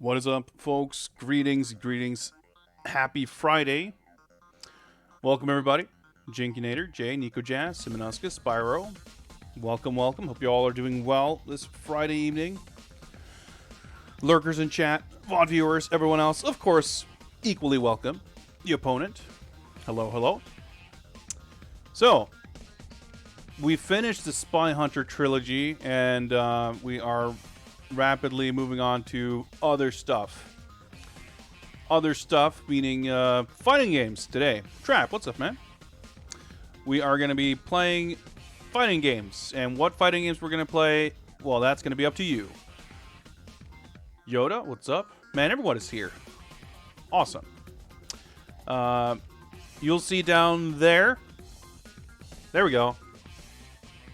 What is up, folks? Greetings. Happy Friday. Welcome, everybody. Jinkinator, Jay, Nico Jazz, Simonuska, Spyro. Welcome. Hope you all are doing well this Friday evening. Lurkers in chat, VOD viewers, everyone else, of course, equally welcome. The opponent. Hello. So, we finished the Spy Hunter trilogy, and we are rapidly moving on to other stuff. Other stuff meaning fighting games today. Trap, what's up, man? We are going to be playing fighting games, and what fighting games we're going to play, well, that's going to be up to you. Yoda, what's up? Man, everyone is here. Awesome. You'll see down there. There we go.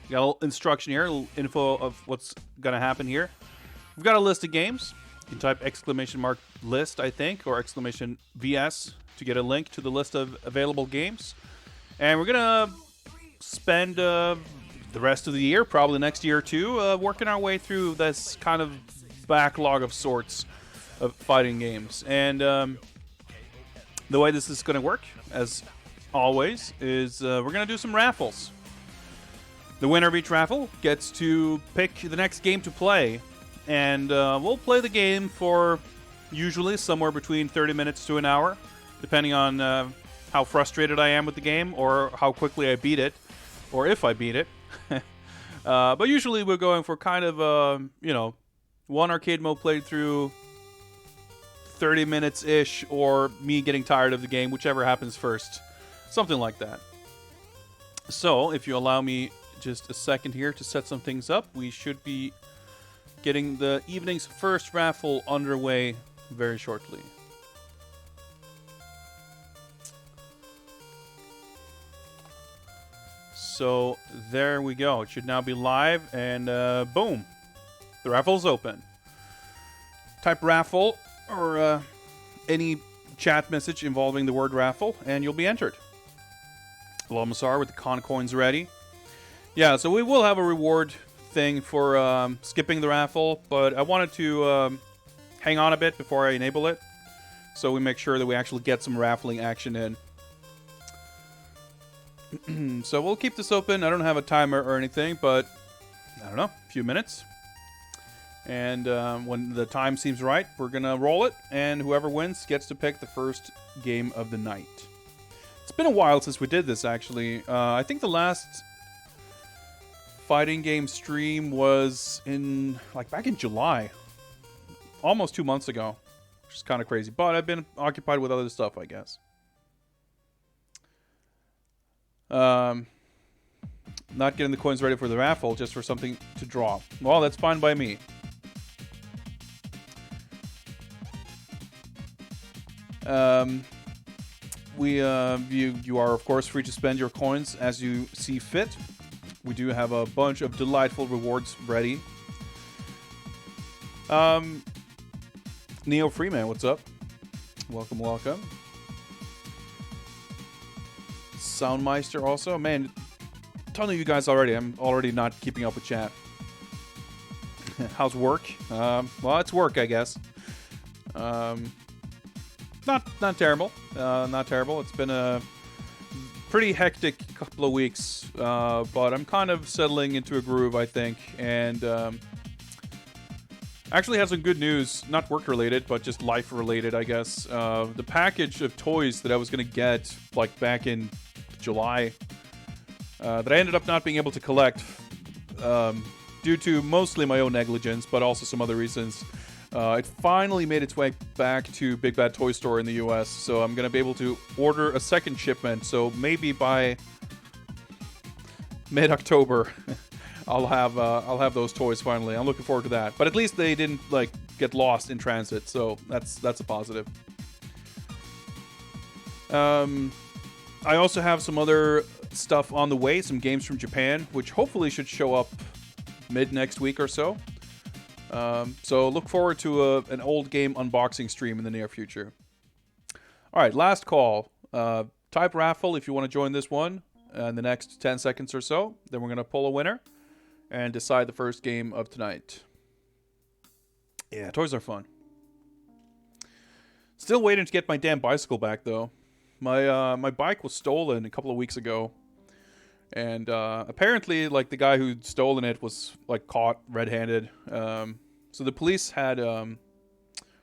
Got a little instruction here, a little info of what's going to happen here. We've got a list of games. You can type !list, I think, or !VS to get a link to the list of available games. And we're going to spend the rest of the year, probably next year or two, working our way through this kind of backlog of sorts of fighting games. And the way this is going to work, as always, is we're going to do some raffles. The winner of each raffle gets to pick the next game to play. And we'll play the game for usually somewhere between 30 minutes to an hour, depending on how frustrated I am with the game or how quickly I beat it, or if I beat it. But usually we're going for kind of, one arcade mode played through 30 minutes-ish, or me getting tired of the game, whichever happens first. Something like that. So, if you allow me just a second here to set some things up, we should be getting the evening's first raffle underway very shortly. So there we go. It should now be live, and boom, the raffle's open. Type raffle or any chat message involving the word raffle, and you'll be entered. Hello, Masar, with the con coins ready. Yeah, so we will have a reward thing for skipping the raffle, but I wanted to hang on a bit before I enable it, so we make sure that we actually get some raffling action in. So we'll keep this open. I don't have a timer or anything, but I don't know, a few minutes. And when the time seems right, we're gonna roll it, and whoever wins gets to pick the first game of the night. It's been a while since we did this, actually. I think the last fighting game stream was in back in July, almost 2 months ago, which is kind of crazy, but I've been occupied with other stuff, I guess. Not getting the coins ready for the raffle, just for something to draw. Well, that's fine by me. You are of course free to spend your coins as you see fit. We do have a bunch of delightful rewards ready. Neo Freeman, what's up? Welcome. Soundmeister also. Man, a ton of you guys already. I'm already not keeping up with chat. How's work? Well, it's work, I guess. Not terrible. Not terrible. It's been a pretty hectic couple of weeks, but I'm kind of settling into a groove, I think, and actually have some good news, not work related, but just life related, I guess. The package of toys that I was going to get back in July, that I ended up not being able to collect due to mostly my own negligence, but also some other reasons. It finally made its way back to Big Bad Toy Store in the US, so I'm going to be able to order a second shipment. So maybe by mid-October, I'll have those toys finally. I'm looking forward to that. But at least they didn't get lost in transit, so that's a positive. I also have some other stuff on the way, some games from Japan, which hopefully should show up mid next week or so. So look forward to an old game unboxing stream in the near future. All right, last call. Type raffle if you want to join this one in the next 10 seconds or so. Then we're going to pull a winner and decide the first game of tonight. Yeah, toys are fun. Still waiting to get my damn bicycle back, though. My bike was stolen a couple of weeks ago. And apparently, like, the guy who'd stolen it was, like, caught red-handed. So the police had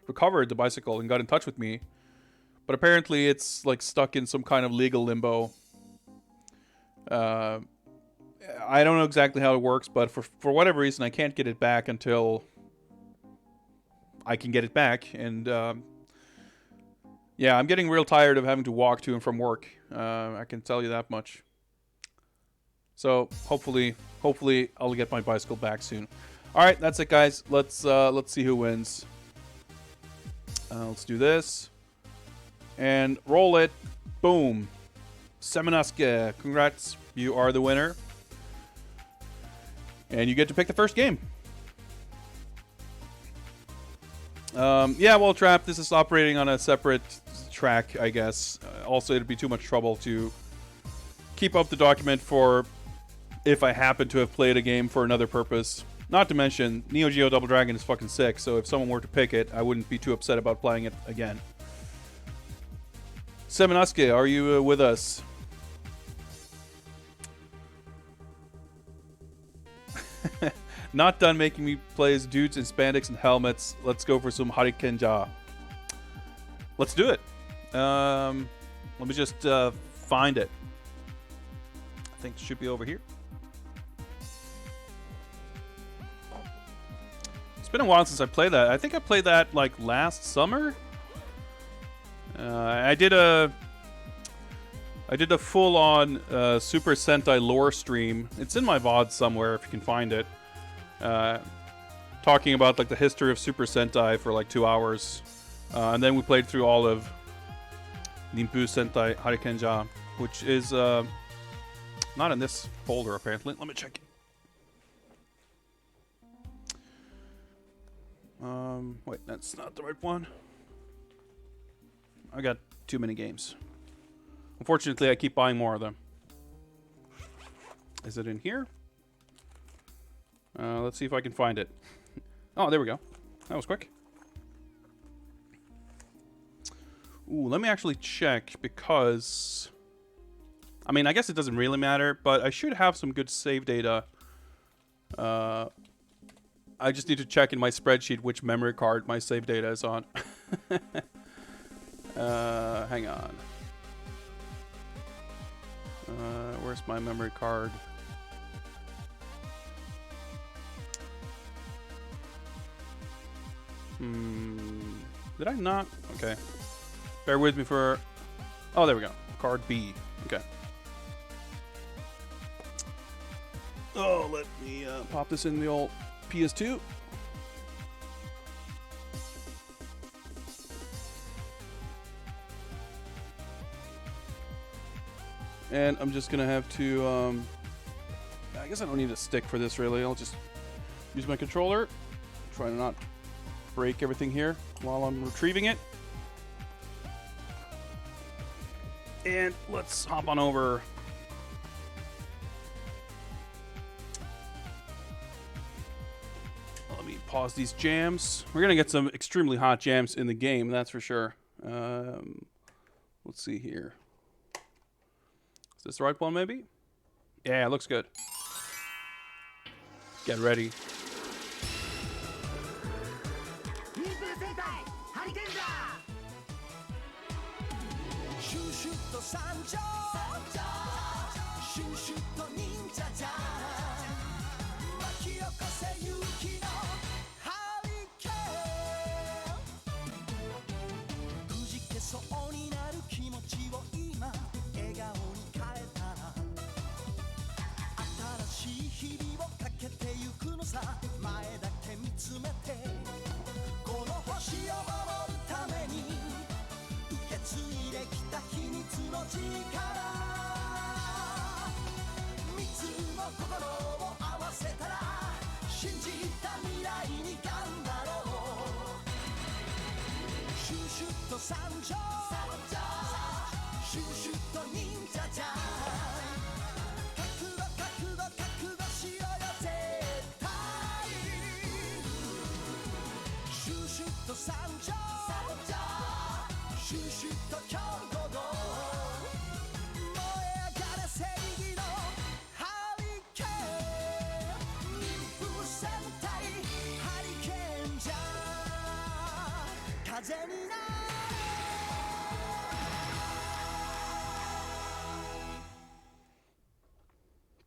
recovered the bicycle and got in touch with me. But apparently it's, like, stuck in some kind of legal limbo. I don't know exactly how it works, but for whatever reason, I can't get it back until I can get it back. And, yeah, I'm getting real tired of having to walk to and from work. I can tell you that much. So hopefully I'll get my bicycle back soon. All right, that's it, guys. Let's see who wins. Let's do this and roll it. Boom, Seminasuke. Congrats, you are the winner, and you get to pick the first game. Yeah, well, Trap, this is operating on a separate track, I guess. Also, it'd be too much trouble to keep up the document for if I happen to have played a game for another purpose. Not to mention, Neo Geo Double Dragon is fucking sick, so if someone were to pick it, I wouldn't be too upset about playing it again. Seminasuke, are you with us? Not done making me play as dudes in spandex and helmets. Let's go for some Hurricanger. Let's do it. Let me just find it. I think it should be over here. It's been a while since I played that. I think I played that like last summer. I did a full-on Super Sentai lore stream. It's in my VOD somewhere if you can find it. Talking about like the history of Super Sentai for like 2 hours, and then we played through all of Ninpuu Sentai Hurricanger, which is not in this folder apparently. Let me check it. Wait, that's not the right one. I got too many games. Unfortunately, I keep buying more of them. Is it in here? Let's see if I can find it. Oh, there we go. That was quick. Ooh, let me actually check because... I mean, I guess it doesn't really matter, but I should have some good save data. I just need to check in my spreadsheet which memory card my save data is on. Hang on. Where's my memory card? Did I not? Okay. Bear with me for... Oh, there we go. Card B. Okay. Oh, let me pop this in the old PS2. And I'm just gonna have to, I guess I don't need a stick for this really. I'll just use my controller. Try to not break everything here while I'm retrieving it. And let's hop on over. Let me pause these jams. We're gonna get some extremely hot jams in the game, that's for sure. Let's see here. Is this the right one, maybe? Yeah, it looks good. Get ready.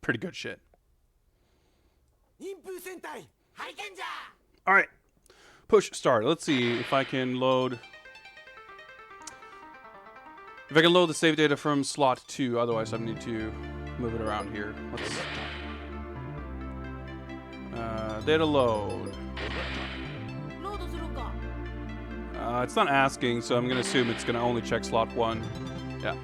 Pretty good shit. Ninpuu Sentai Hurricanger. All right, push start. Let's see if I can load. If I can load the save data from slot 2, otherwise I need to move it around here. Let's data load. It's not asking, so I'm gonna assume it's gonna only check slot 1. Yeah. Okay.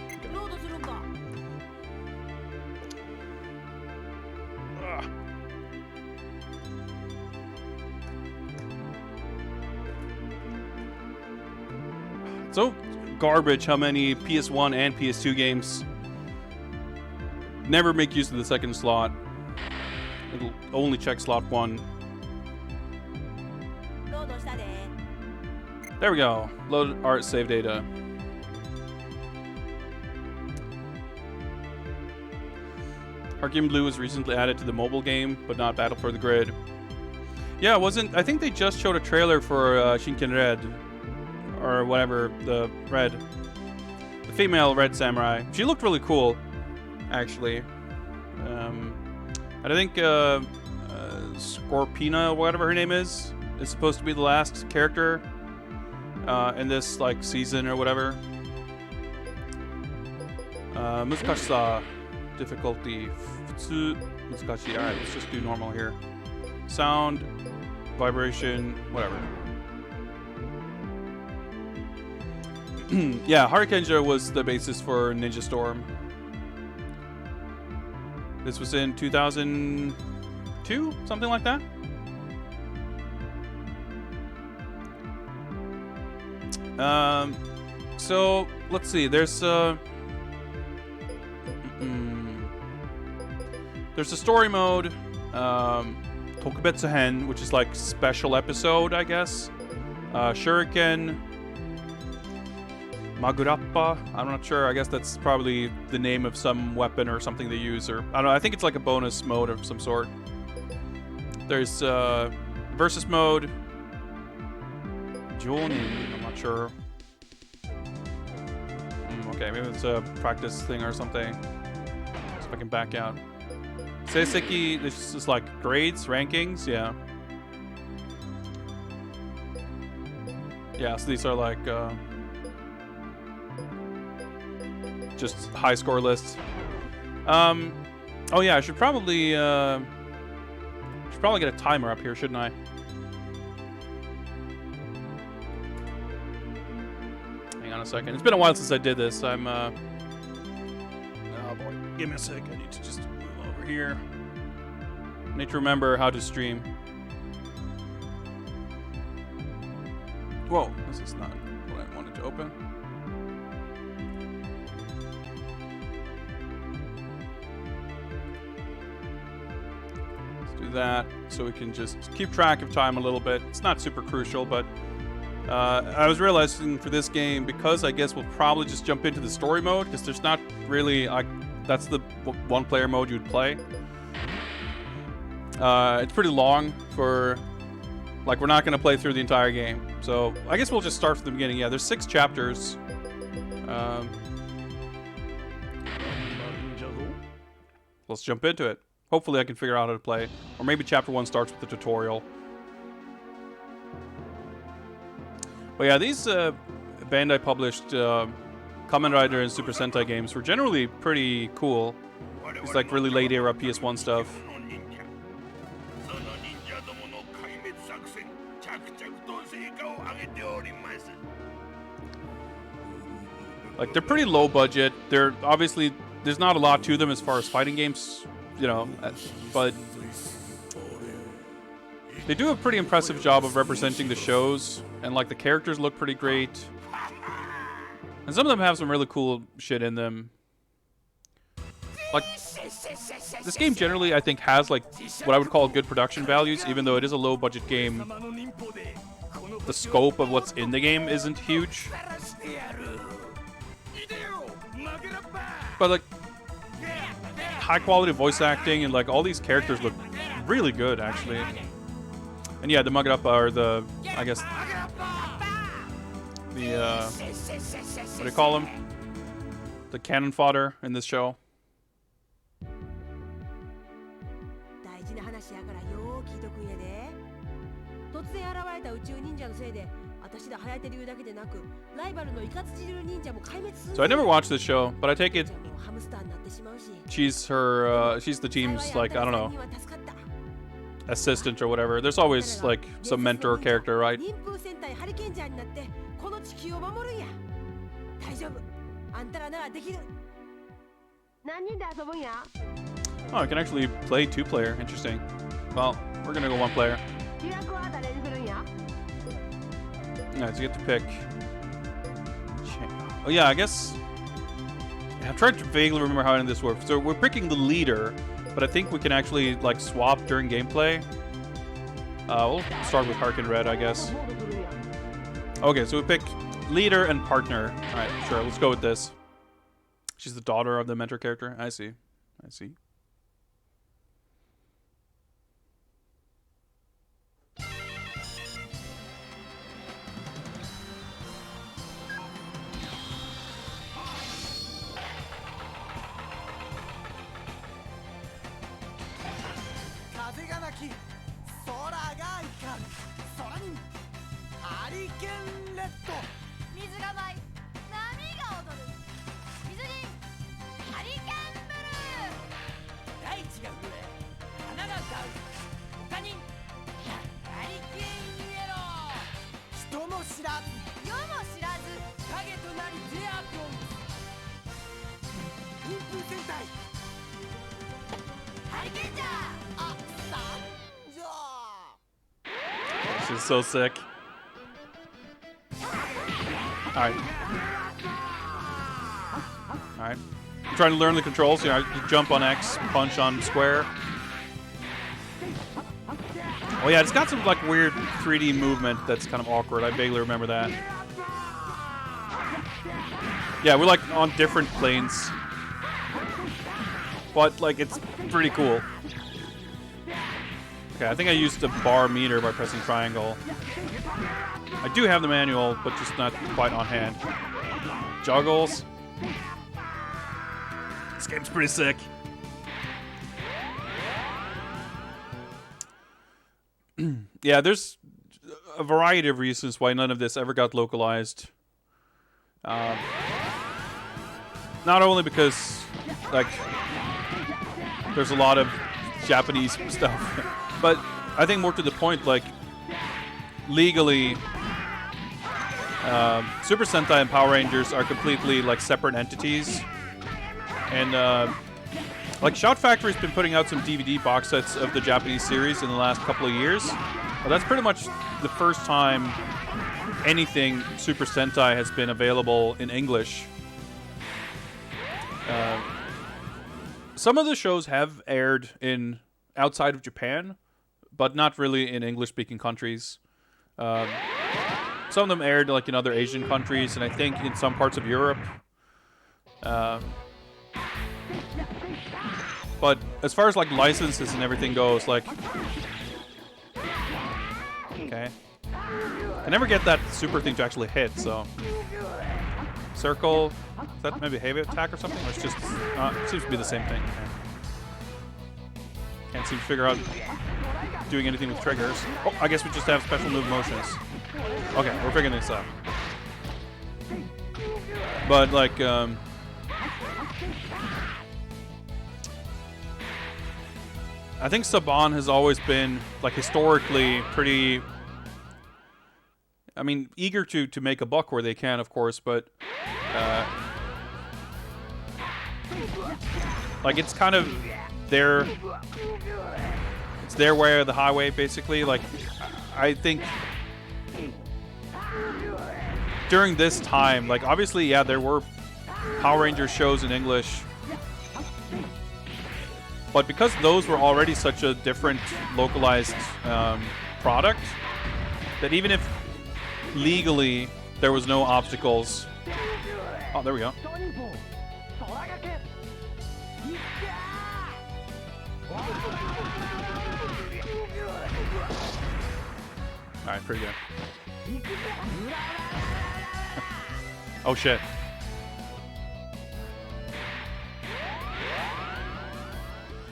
So garbage how many PS1 and PS2 games never make use of the second slot. It'll only check slot 1. There we go. Load art save data. Hurricane Blue was recently added to the mobile game, but not Battle for the Grid. Yeah, it wasn't. I think they just showed a trailer for Shinken Red, or whatever, the female red samurai. She looked really cool, actually. I think Scorpina, whatever her name is supposed to be the last character in this like season or whatever. Muzukashisa difficulty futsu muzukashi. All right, let's just do normal here. Sound, vibration, whatever. Yeah, Hurricanger was the basis for Ninja Storm. This was in 2002, something like that. So let's see. There's a story mode, Tokubetsu Hen, which is like special episode, I guess. Shuriken, Magurappa. I'm not sure. I guess that's probably the name of some weapon or something they use, or I don't know. I think it's like a bonus mode of some sort. There's versus mode. Jonin. I'm not sure. Okay, maybe it's a practice thing or something. See if I can back out. Seiseki, this is like grades, rankings, yeah. Yeah, so these are like just high score lists. Oh yeah, I should probably get a timer up here, shouldn't I? Hang on a second. It's been a while since I did this. I'm oh boy, give me a sec. I need to just move over here. I need to remember how to stream. Whoa, this is not what I wanted to open. Let's do that so we can just keep track of time a little bit. It's not super crucial, but I was realizing for this game, because I guess we'll probably just jump into the story mode, because there's not really, that's the one player mode you'd play. It's pretty long for, like, we're not going to play through the entire game. So I guess we'll just start from the beginning. Yeah, there's 6 chapters. Let's jump into it. Hopefully I can figure out how to play. Or maybe chapter 1 starts with the tutorial. But yeah, these Bandai published Kamen Rider and Super Sentai games were generally pretty cool. It's like really late era PS1 stuff. Like, they're pretty low budget. They're obviously, there's not a lot to them as far as fighting games, you know, but they do a pretty impressive job of representing the shows, and like the characters look pretty great. And some of them have some really cool shit in them. Like, this game generally, I think, has like what I would call good production values, even though it is a low budget game. The scope of what's in the game isn't huge. But like, high quality voice acting and like all these characters look really good, actually. And yeah, the Magurappa are the, I guess, what do you call him? The cannon fodder in this show. 大事な話やからよー聞いとくんやで。突然現れた宇宙忍者のせいで、私ら颯流だけでなく、ライバルのイカツチル忍者も壊滅する。So I never watched this show, but I take it もうハムスターになってしまうし。 she's the team's like, I don't know, assistant or whatever. There's always like some mentor character, right? 忍風戦隊ハリケンジャーになってこの地球を守るんや。大丈夫。あんたらならできる。何人で遊ぶんや？ Oh, I can actually play 2-player. Interesting. Well, we're gonna go 1-player. 主役は誰にするんや？ Alright, so you get to pick. Oh yeah, I guess. I'm trying to vaguely remember how this works. So we're picking the leader, but I think we can actually like swap during gameplay. We'll start with Harkin Red, I guess. Okay, so we pick leader and partner. Alright, sure, let's go with this. She's the daughter of the mentor character. I see. I see. She's so sick. Alright. Alright. I'm trying to learn the controls. You know, you jump on X, punch on square. Oh yeah, it's got some like weird 3D movement that's kind of awkward. I vaguely remember that. Yeah, we're like on different planes. But like it's pretty cool. Okay, I think I used the bar meter by pressing triangle. I do have the manual, but just not quite on hand. Juggles. This game's pretty sick. Yeah, there's a variety of reasons why none of this ever got localized. Not only because, like, there's a lot of Japanese stuff, but I think more to the point, like, legally, Super Sentai and Power Rangers are completely, like, separate entities. And, like, Shout Factory's been putting out some DVD box sets of the Japanese series in the last couple of years. But that's pretty much the first time anything Super Sentai has been available in English. Some of the shows have aired in outside of Japan, but not really in English-speaking countries. Some of them aired like in other Asian countries, and I think in some parts of Europe. But as far as like licenses and everything goes, like, okay, I never get that super thing to actually hit. So, circle, is that maybe heavy attack or something, or it's just it seems to be the same thing. Okay. Can't seem to figure out doing anything with triggers. Oh, I guess we just have special move motions. Okay, we're figuring this out. But like, I think Saban has always been, like, historically pretty, I mean, eager to make a buck where they can, of course, but like, it's kind of their way or the highway, basically. Like, I think during this time, like, obviously, yeah, there were Power Rangers shows in English, but because those were already such a different localized product, that even if legally there was no obstacles. Oh, there we go. Alright, pretty good. Oh shit.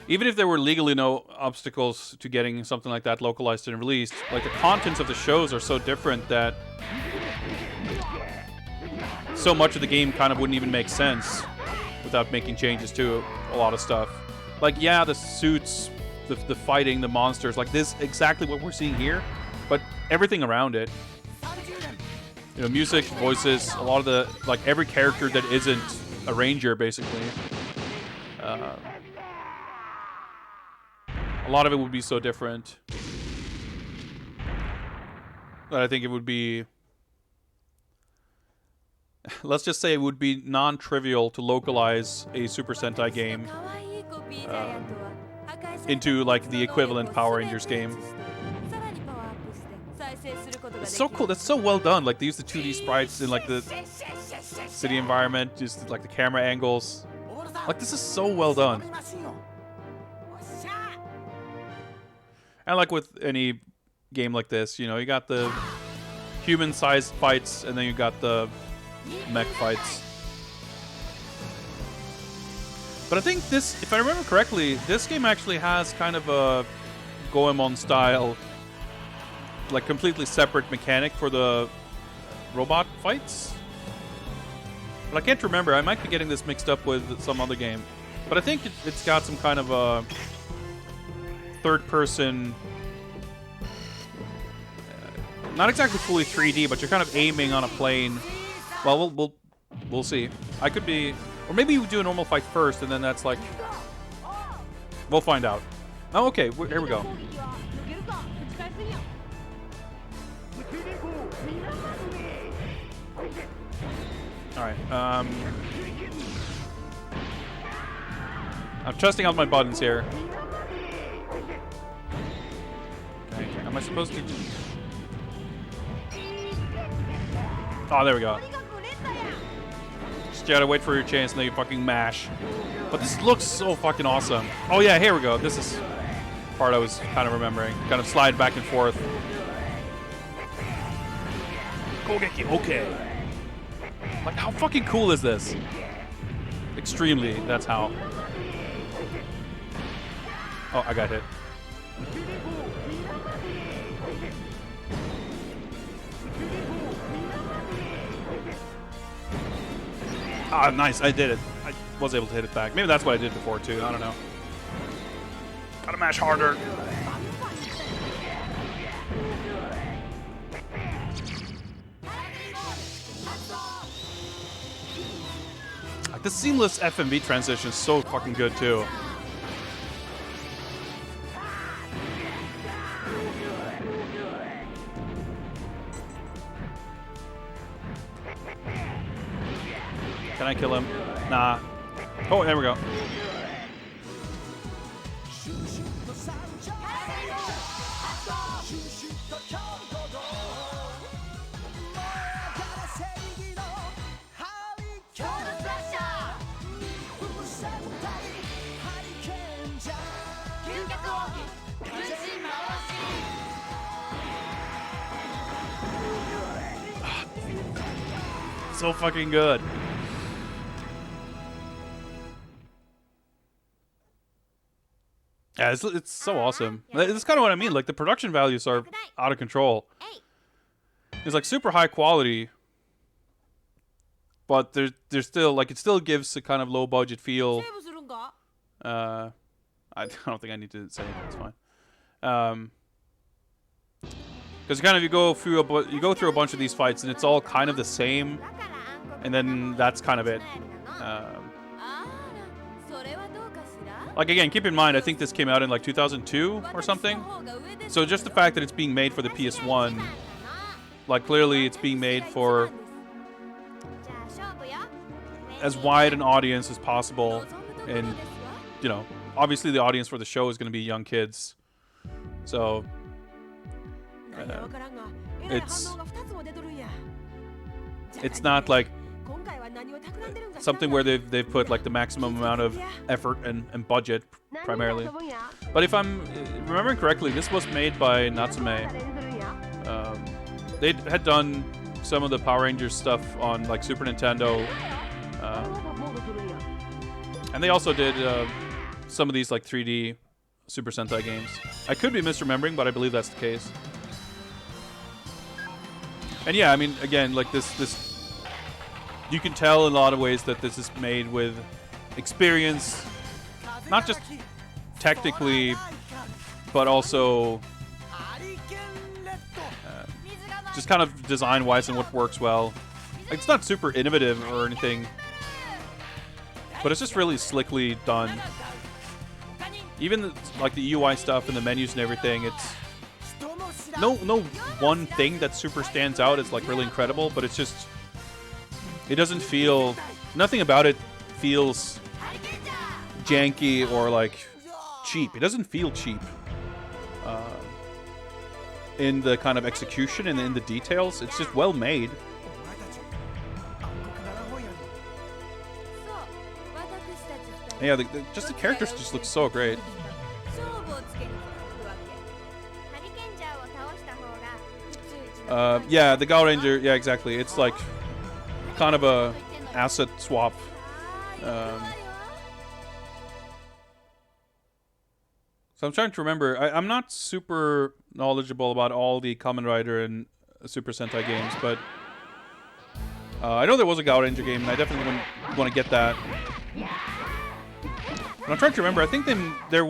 Even if there were legally no obstacles to getting something like that localized and released, like the contents of the shows are so different that so much of the game kind of wouldn't even make sense without making changes to a lot of stuff. Like, yeah, the suits, the fighting, the monsters, like this, exactly what we're seeing here, but everything around it. You know, music, voices, a lot of the, like every character that isn't a ranger, basically. A lot of it would be so different that I think it would be, let's just say it would be non-trivial to localize a Super Sentai game into like the equivalent Power Rangers game. It's so cool. That's so well done. Like they use the 2D sprites in like the city environment, just like the camera angles. Like this is so well done. And like with any game like this, you know, you got the human-sized fights, and then you got the mech fights. But I think this, if I remember correctly, this game actually has kind of a Goemon style, like completely separate mechanic for the robot fights. But I can't remember. I might be getting this mixed up with some other game. But I think it's got some kind of a third-person, not exactly fully 3D, but you're kind of aiming on a plane. Well, we'll see. I could be, or maybe you do a normal fight first, and then that's like, we'll find out. Oh, okay. Here we go. All right. I'm testing out my buttons here. Okay. Am I supposed to? Oh, there we go. Just gotta wait for your chance and then you fucking mash. But this looks so fucking awesome. Oh yeah, here we go. This is the part I was kind of remembering. Kind of slide back and forth. Okay. Like, how fucking cool is this? Extremely, that's how. Oh, I got hit. Ah, nice, I did it. I was able to hit it back. Maybe that's what I did before, too. I don't know. Gotta mash harder. Like, the seamless FMV transition is so fucking good, too. Can I kill him? Nah. Oh, there we go. So fucking good. Yeah, it's so awesome. It's kind of what I mean. Like, the production values are out of control. It's like super high quality, but there's still, like, it still gives a kind of low budget feel. I don't think I need to say it. It's fine. Because kind of you go through a bunch of these fights and it's all kind of the same, and then that's kind of it. Like, again, keep in mind, I think this came out in like 2002 or something. So just the fact that it's being made for the PS1, like, clearly it's being made for as wide an audience as possible. And, you know, obviously the audience for the show is going to be young kids. So it's not like something where they've put like the maximum amount of effort and budget primarily. But if I'm remembering correctly, this was made by Natsume. They had done some of the Power Rangers stuff on like Super Nintendo, and they also did some of these like 3D Super Sentai games. I could be misremembering, but I believe that's the case. And yeah, I mean, again, like this, you can tell in a lot of ways that this is made with experience, not just technically, but also just kind of design-wise and what works well. Like, it's not super innovative or anything, but it's just really slickly done. Even like the UI stuff and the menus and everything, it's no one thing that super stands out is like really incredible, but it's just, it doesn't feel, nothing about it feels janky or like cheap. It doesn't feel cheap in the kind of execution and in the details. It's just well made. Yeah, just the characters just look so great. Yeah, the Hurricanger, yeah, exactly. It's like kind of a asset swap. So I'm trying to remember. I'm not super knowledgeable about all the Kamen Rider and Super Sentai games, but I know there was a Hurricanger game, and I definitely want to get that. And I'm trying to remember. I think there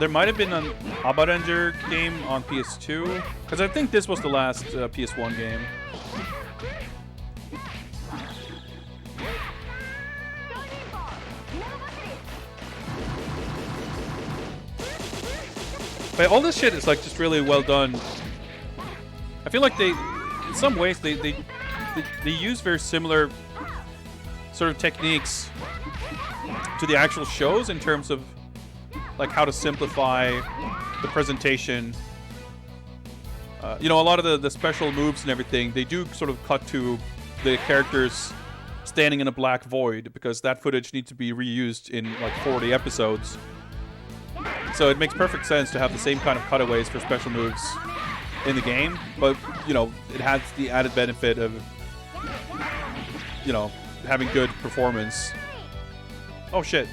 might have been an Hurricanger game on PS2, because I think this was the last PS1 game. But all this shit is like just really well done. I feel like they, in some ways, they use very similar sort of techniques to the actual shows in terms of like how to simplify the presentation. You know, a lot of the special moves and everything, they do sort of cut to the characters standing in a black void, because that footage needs to be reused in like 40 episodes. So it makes perfect sense to have the same kind of cutaways for special moves in the game, but, you know, it has the added benefit of, you know, having good performance. Oh shit.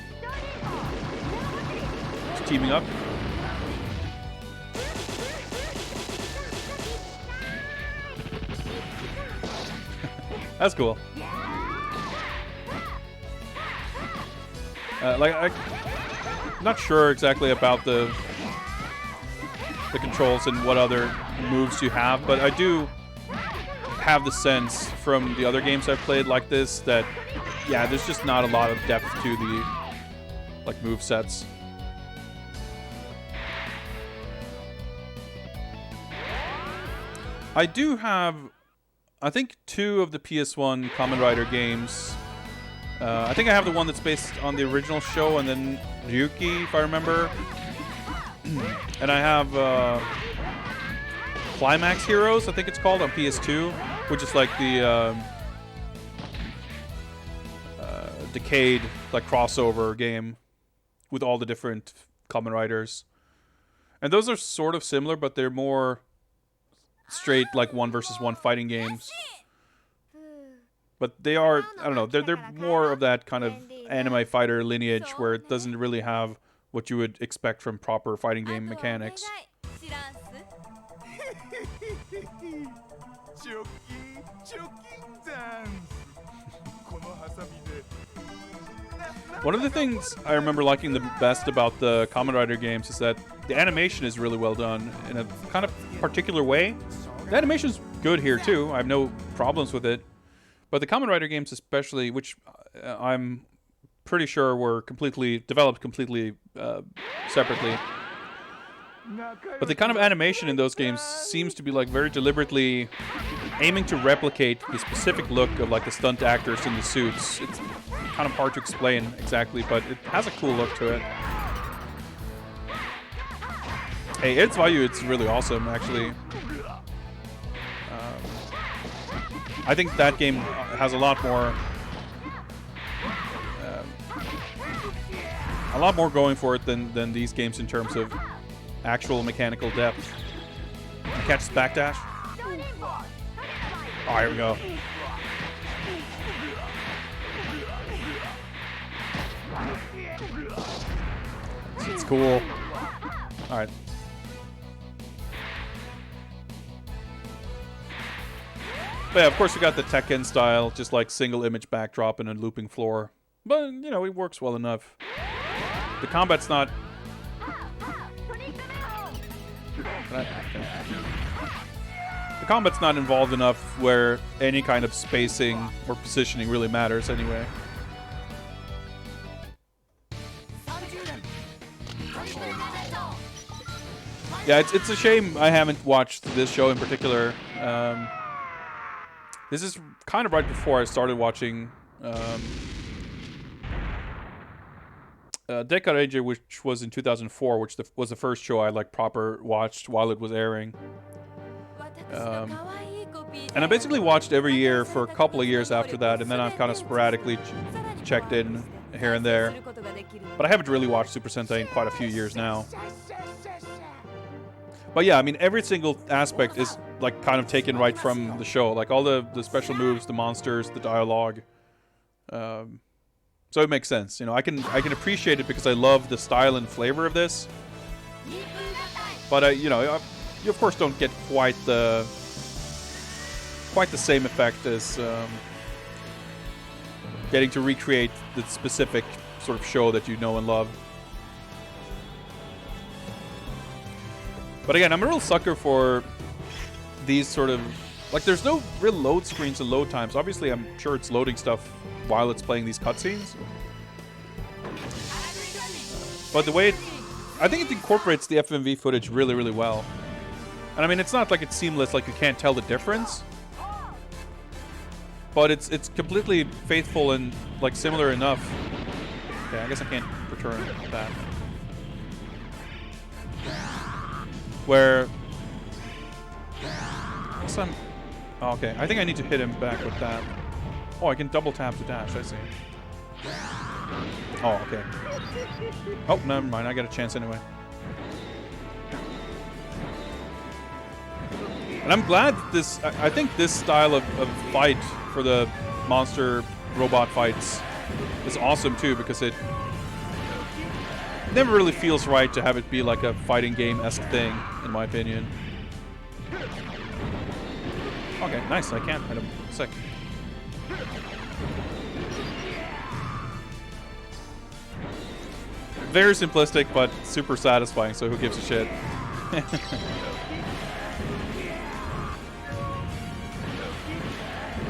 Just teaming up. That's cool. I'm not sure exactly about the controls and what other moves you have, but I do have the sense from the other games I've played like this that, yeah, there's just not a lot of depth to the like move sets. I do have, I think, 2 of the PS1 Kamen Rider games. I think I have the one that's based on the original show, and then Ryuki, if I remember. And I have Climax Heroes, I think it's called, on PS2, which is like the Decade like crossover game with all the different Kamen Riders. And those are sort of similar, but they're more straight like 1 versus 1 fighting games. But they are, I don't know, they're more of that kind of anime fighter lineage where it doesn't really have what you would expect from proper fighting game mechanics. One of the things I remember liking the best about the Kamen Rider games is that the animation is really well done in a kind of particular way. The animation is good here too. I have no problems with it. But the Kamen Rider games especially, which I'm pretty sure were developed completely separately. But the kind of animation in those games seems to be like very deliberately aiming to replicate the specific look of like the stunt actors in the suits. It's kind of hard to explain exactly, but it has a cool look to it. Hey, its value, it's really awesome actually. I think that game has a lot more going for it than these games in terms of actual mechanical depth. Catch his backdash. Oh, here we go. It's cool. All right. But yeah, of course we got the Tekken style, just like single image backdrop and a looping floor. But, you know, it works well enough. The combat's not... The combat's not involved enough where any kind of spacing or positioning really matters anyway. Yeah, it's a shame I haven't watched this show in particular. This is kind of right before I started watching Hurricanger, which was in 2004, which was the first show I like proper watched while it was airing. And I basically watched every year for a couple of years after that, and then I've kind of sporadically checked in here and there. But I haven't really watched Super Sentai in quite a few years now. But yeah, I mean, every single aspect is like kind of taken right from the show. Like all the special moves, the monsters, the dialogue. So it makes sense. You know, I can appreciate it because I love the style and flavor of this. But you know, you of course don't get quite the same effect as getting to recreate the specific sort of show that you know and love. But again, I'm a real sucker for these sort of... Like, there's no real load screens and load times. Obviously, I'm sure it's loading stuff while it's playing these cutscenes. But the way it... I think it incorporates the FMV footage really, really well. And I mean, it's not like it's seamless, like you can't tell the difference. But it's completely faithful and, like, similar enough. Okay, I guess I can't return that. Where oh, okay, I think I need to hit him back with that. Oh, I can double tap to dash, I see. Oh, okay. Oh, never mind, I got a chance anyway. And I'm glad that this, I think this style of fight for the monster robot fights is awesome too, because it never really feels right to have it be like a fighting game-esque thing, in my opinion. Okay, nice. I can't hit him. Sick. Very simplistic, but super satisfying, so who gives a shit?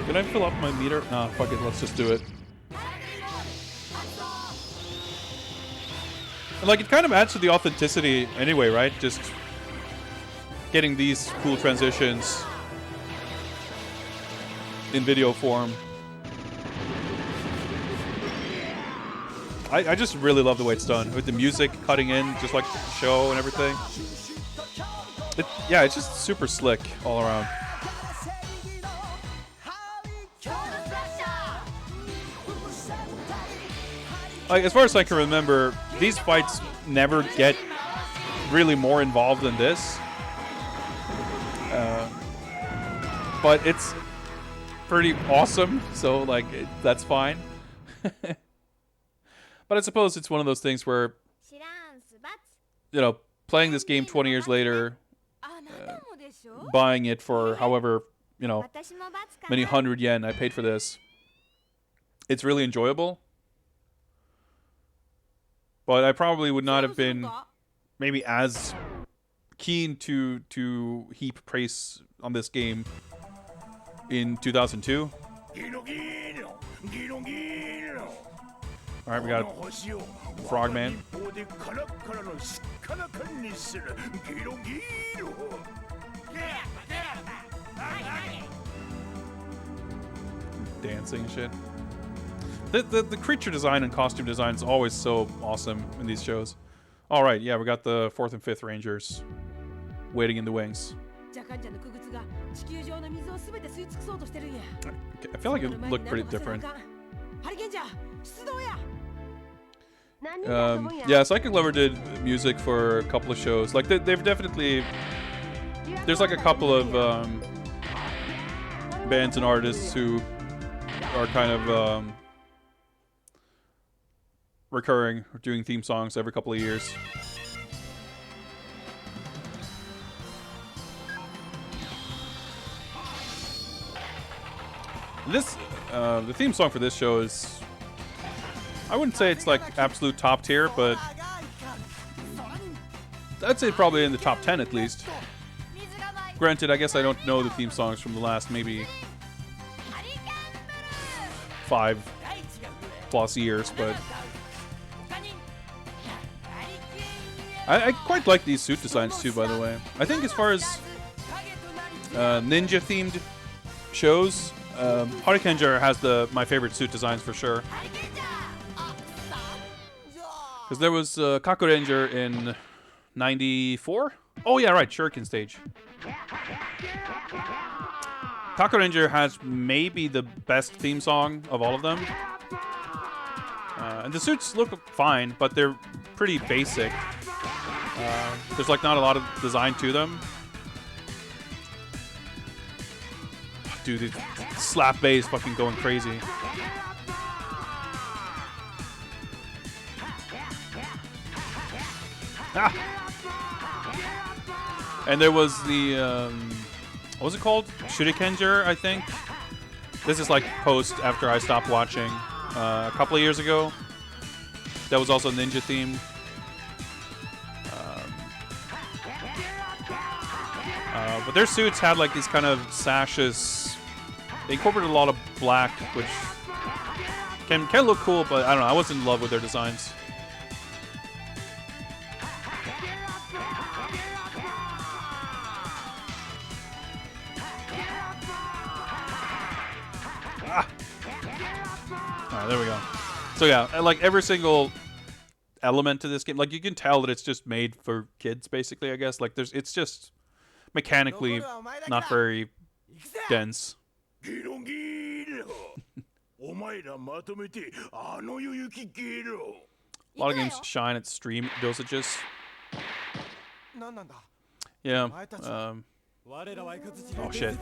Did I fill up my meter? Nah, fuck it. Let's just do it. And like, it kind of adds to the authenticity anyway, right? Just getting these cool transitions in video form. I just really love the way it's done. With the music cutting in, just like the show and everything. Yeah, it's just super slick all around. Like, as far as I can remember, these fights never get really more involved than this. But it's pretty awesome, so, like, that's fine. But I suppose it's one of those things where, you know, playing this game 20 years later, buying it for however, you know, many hundred yen I paid for this, it's really enjoyable. But I probably would not have been maybe as keen to heap praise on this game in 2002. Alright, we got Frogman. Dancing shit. The creature design and costume design is always so awesome in these shows. Alright, yeah, we got the 4th and 5th Rangers waiting in the wings. I feel like it looked pretty different. Yeah, Psychic Lover did music for a couple of shows. Like, they've definitely there's like a couple of bands and artists who are kind of recurring, or doing theme songs every couple of years. This, the theme song for this show is, I wouldn't say it's like absolute top tier, but I'd say probably in the top 10 at least. Granted, I guess I don't know the theme songs from the last maybe 5+ years, but I quite like these suit designs too, by the way. I think as far as ninja-themed shows, Hurricanger has my favorite suit designs for sure. Because there was Hurricanger in 94? Oh yeah, right, Shuriken stage. Hurricanger has maybe the best theme song of all of them. And the suits look fine, but they're pretty basic. There's like not a lot of design to them. Dude, the slap bass fucking going crazy. Ah! And there was the, what was it called? Hurricanger, I think. This is like post after I stopped watching a couple of years ago. That was also ninja themed. But their suits had like these kind of sashes. They incorporated a lot of black, which can look cool, but I don't know. I wasn't in love with their designs. Alright, there we go. So yeah, like every single element to this game, like you can tell that it's just made for kids, basically, I guess. Like it's just mechanically not very dense. A lot of games shine at stream dosages. Yeah. Oh shit.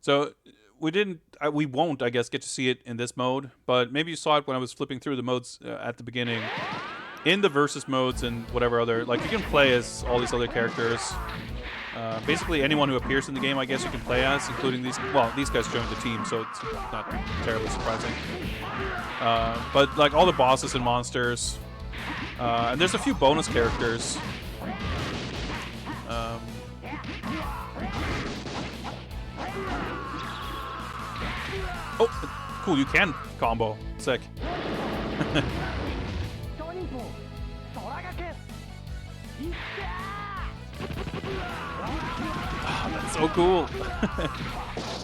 So we won't, I guess, get to see it in this mode, but maybe you saw it when I was flipping through the modes at the beginning. In the versus modes and whatever other, like you can play as all these other characters. Basically anyone who appears in the game, I guess you can play as, including these, well, these guys joined the team, so it's not terribly surprising. But like all the bosses and monsters, and there's a few bonus characters. Oh, cool, you can combo. Sick. Oh, that's so cool.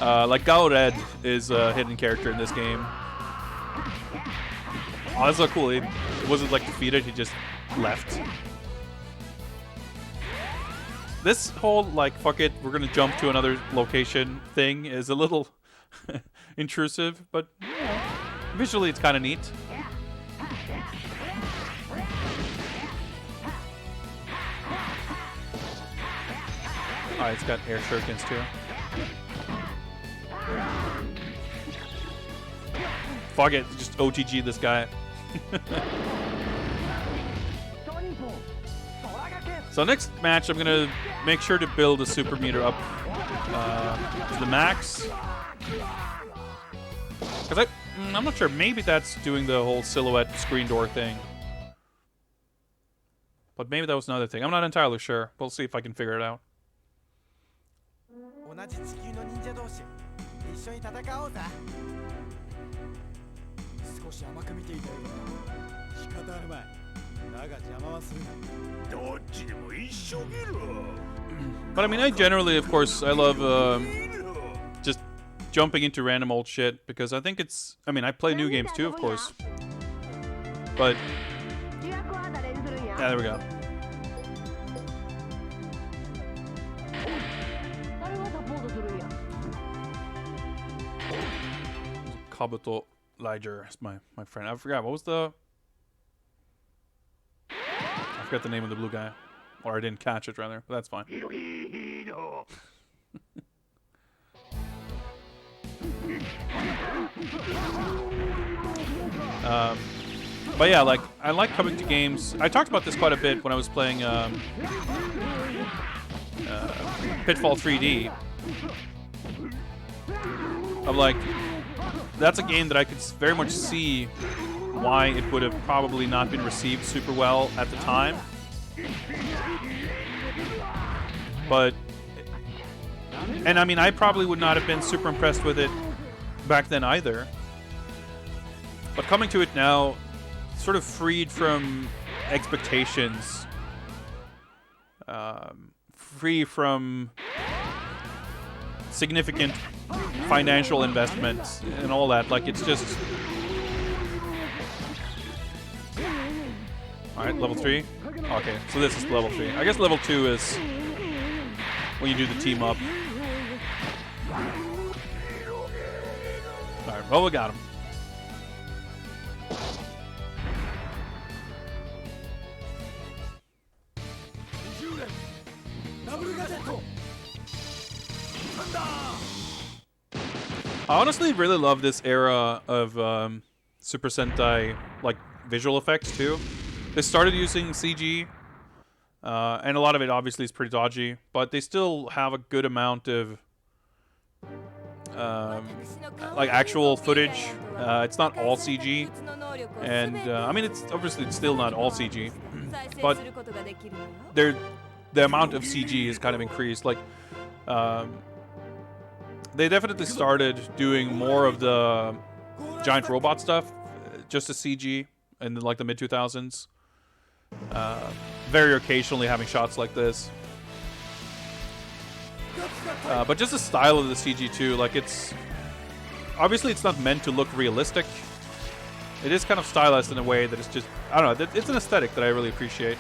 Like Gao Red is a hidden character in this game. Oh, that's so cool. He wasn't like defeated, he just left. This whole like fuck it, we're gonna jump to another location thing is a little intrusive, but you know, visually it's kind of neat. Oh, it's got air shurikens too. Fuck it, just OTG this guy. So next match, I'm gonna make sure to build a super meter up to the max. Because I'm not sure, maybe that's doing the whole silhouette screen door thing. But maybe that was another thing. I'm not entirely sure. We'll see if I can figure it out. But I mean, I generally, of course, I love just jumping into random old shit because I think it's, I mean, I play new games too, of course. But yeah, there we go. Kabuto Liger is my friend. I forgot. What was the... I forgot the name of the blue guy. Or I didn't catch it, rather. But that's fine. But yeah, like, I like coming to games. I talked about this quite a bit when I was playing Pitfall 3D. I'm like, that's a game that I could very much see why it would have probably not been received super well at the time. But, and I mean, I probably would not have been super impressed with it back then either. But coming to it now, sort of freed from expectations, free from significant financial investments and all that. Like, it's just... Alright, level 3. Okay, so this is level 3. I guess level 2 is when you do the team up. Alright, well, we got him. I honestly really love this era of Super Sentai, like, visual effects too. They started using CG, and a lot of it obviously is pretty dodgy, but they still have a good amount of like actual footage. It's not all CG, and I mean, it's obviously still not all CG, but the amount of CG is kind of increased. Like, they definitely started doing more of the giant robot stuff, just as CG in like the mid-2000s. Very occasionally having shots like this. But just the style of the CG too, like, it's... Obviously it's not meant to look realistic. It is kind of stylized in a way that it's just... I don't know, it's an aesthetic that I really appreciate.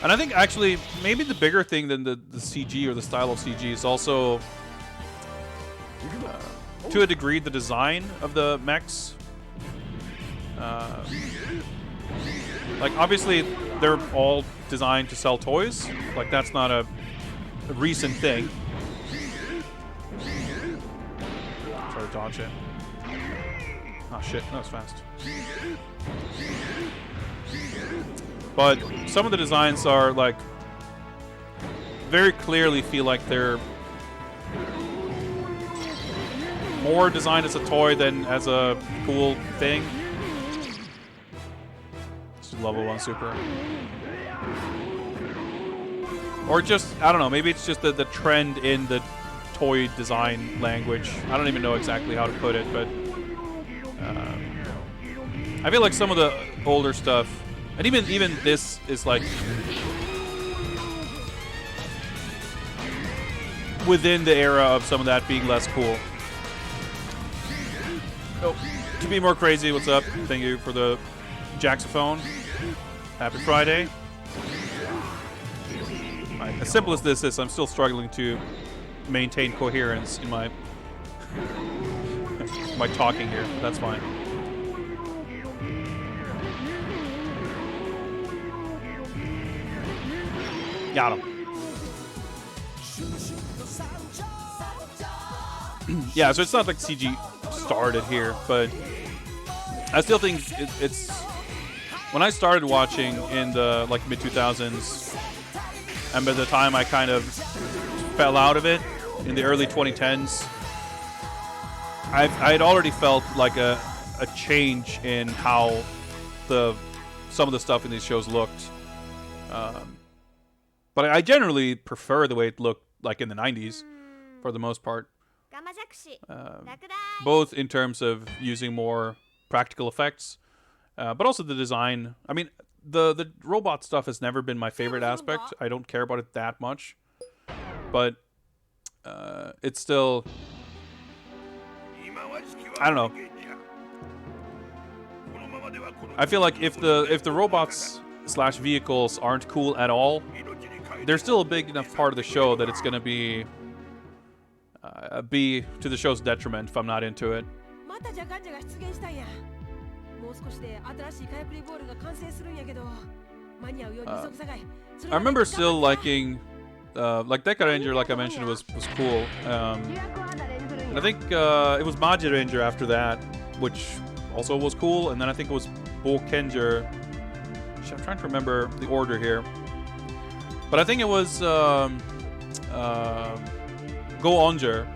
And I think actually maybe the bigger thing than the CG or the style of CG is also, to a degree, the design of the mechs. Like, obviously they're all designed to sell toys. Like, that's not a recent thing. Try to dodge it. Oh shit, that was fast. But some of the designs are, like, very clearly feel like they're more designed as a toy than as a cool thing. This is level 1 super. Or just, I don't know, maybe it's just the trend in the toy design language. I don't even know exactly how to put it, but I feel like some of the older stuff, and even this is like within the era of some of that being less cool. Oh, to be more crazy, what's up? Thank you for the jaxophone. Happy Friday. Right, as simple as this is, I'm still struggling to maintain coherence in my my talking here. That's fine. Got him. Yeah, so it's not like CG started here, but I still think it's... When I started watching in the like mid-2000s, and by the time I kind of fell out of it in the early 2010s, I had already felt like a change in how some of the stuff in these shows looked. But I generally prefer the way it looked like in the 90s, for the most part. Both in terms of using more practical effects, but also the design. I mean, the robot stuff has never been my favorite aspect. I don't care about it that much. But it's still... I don't know. I feel like if the robots / vehicles aren't cool at all, they're still a big enough part of the show that it's gonna be to the show's detriment if I'm not into it. またジャカンジャが出現したんや。もう少しで新しい火薬リボールが完成するんやけど、間に合うように急ぐさかい。それ I まで remember still liking, like Hurricanger, like I mentioned, was cool. And I think it was Hurricanger after that, which also was cool. And then I think it was Hurricanger. I'm trying to remember the order here, but I think it was Hurricanger,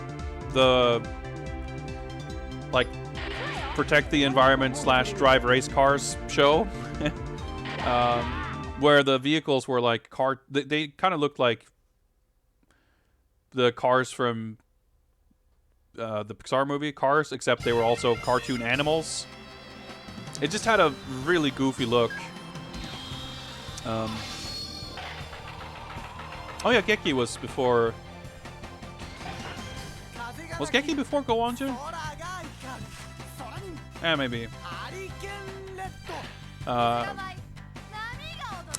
the like protect the environment / drive race cars show. Where the vehicles were like they kind of looked like the cars from the Pixar movie Cars, except they were also cartoon animals. It just had a really goofy look. Oh yeah, Geki was before. Was Geki before Go-Onju? Yeah, maybe.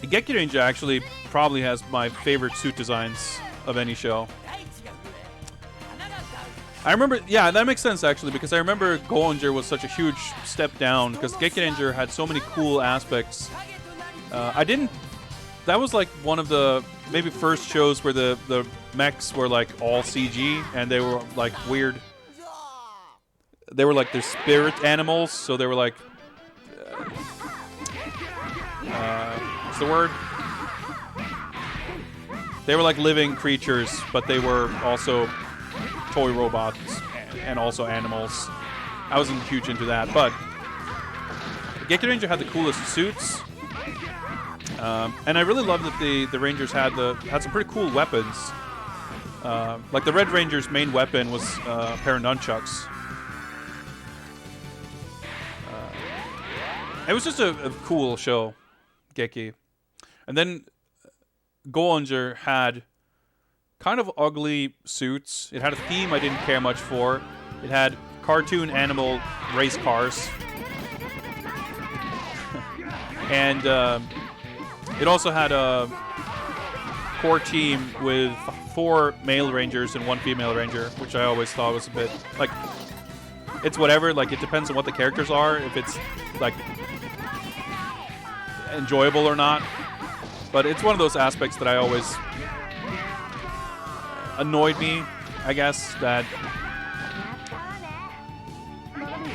Hurricanger actually probably has my favorite suit designs of any show. I remember, yeah, that makes sense actually, because I remember Go-Onju was such a huge step down because Hurricanger had so many cool aspects. That was like one of the maybe first shows where the mechs were like all CG and they were like weird. They were like their spirit animals, so they were like what's the word? They were like living creatures, but they were also toy robots and also animals. I wasn't huge into that, but Hurricanger had the coolest suits, and I really loved that the Rangers had some pretty cool weapons. Like the Red Ranger's main weapon was a pair of nunchucks. It was just a cool show, Geki. And then Go-Onju had kind of ugly suits. It had a theme I didn't care much for. It had cartoon animal race cars. And it also had a core team with 4 male rangers and 1 female ranger, which I always thought was a bit like, it's whatever, like it depends on what the characters are, if it's like enjoyable or not. But it's one of those aspects that I always annoyed me, I guess, that,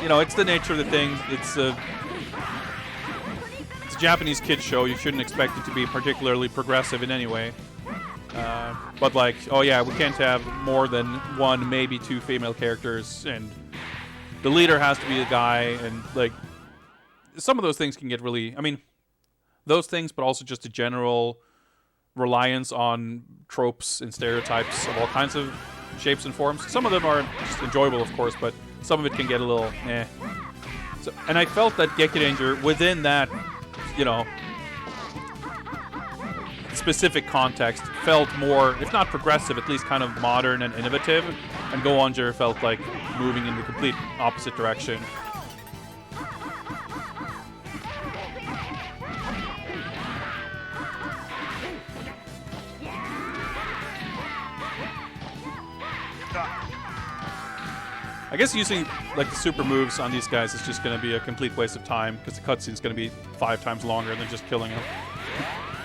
you know, it's the nature of the thing. It's a Japanese kids show. You shouldn't expect it to be particularly progressive in any way. But like, oh yeah, we can't have more than 1, maybe 2 female characters, and the leader has to be a guy, and like, some of those things can get really, I mean, those things, but also just a general reliance on tropes and stereotypes of all kinds of shapes and forms. Some of them are just enjoyable, of course, but some of it can get a little eh. So, and I felt that Hurricanger, within that, you know, specific context, felt more, if not progressive, at least kind of modern and innovative. And Go-Onju felt like moving in the complete opposite direction. I guess using like the super moves on these guys is just going to be a complete waste of time because the cutscene is going to be 5 times longer than just killing them.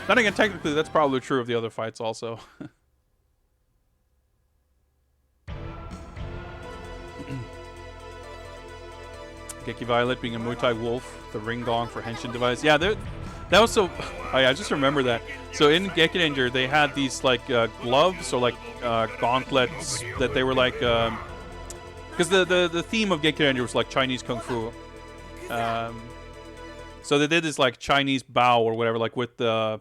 Then again, technically, that's probably true of the other fights also. Geki Violet being a Muay Thai wolf, the ring gong for henshin device. Yeah, that was so. Oh yeah, I just remember that. So in Hurricanger, they had these like gloves or like gauntlets that they were like. Because the theme of Hurricanger was like Chinese kung fu. So they did this like Chinese bow or whatever, like with the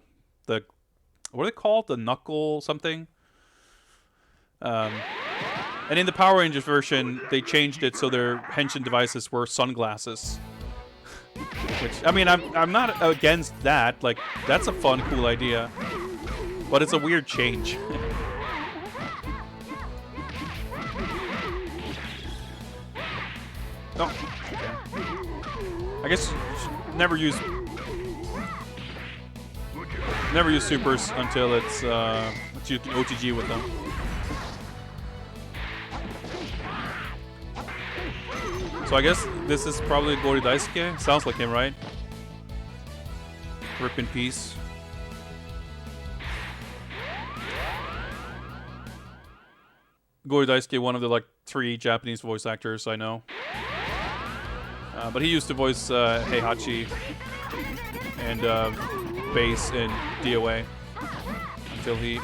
what are they called? The knuckle something. And in the Power Rangers version, they changed it so their henshin devices were sunglasses. Which, I mean, I'm not against that. Like, that's a fun, cool idea. But it's a weird change. Oh, okay. I guess you should never use... Never use supers until it's you can OTG with them. So I guess this is probably Gori Daisuke. Sounds like him, right? Rip in peace. Gori Daisuke, one of the like 3 Japanese voice actors I know. But he used to voice Heihachi and Bass in DOA until he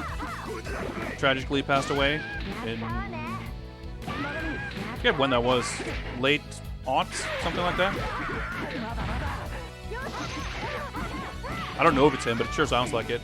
tragically passed away in, I forget when that was, late aughts, something like that. I don't know if it's him, but it sure sounds like it.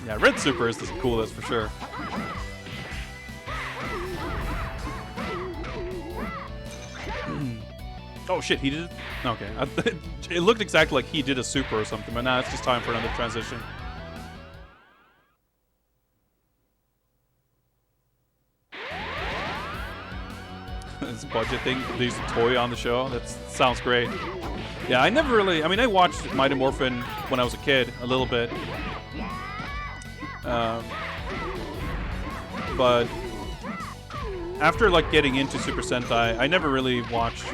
Yeah, Red Super is the coolest for sure. Oh shit, he did it? Okay. It looked exactly like he did a super or something, but now it's just time for another transition. This budget thing, they used a toy on the show. That sounds great. Yeah, I never really, I mean, I watched Mighty Morphin when I was a kid, a little bit. But after like getting into Super Sentai, I never really watched.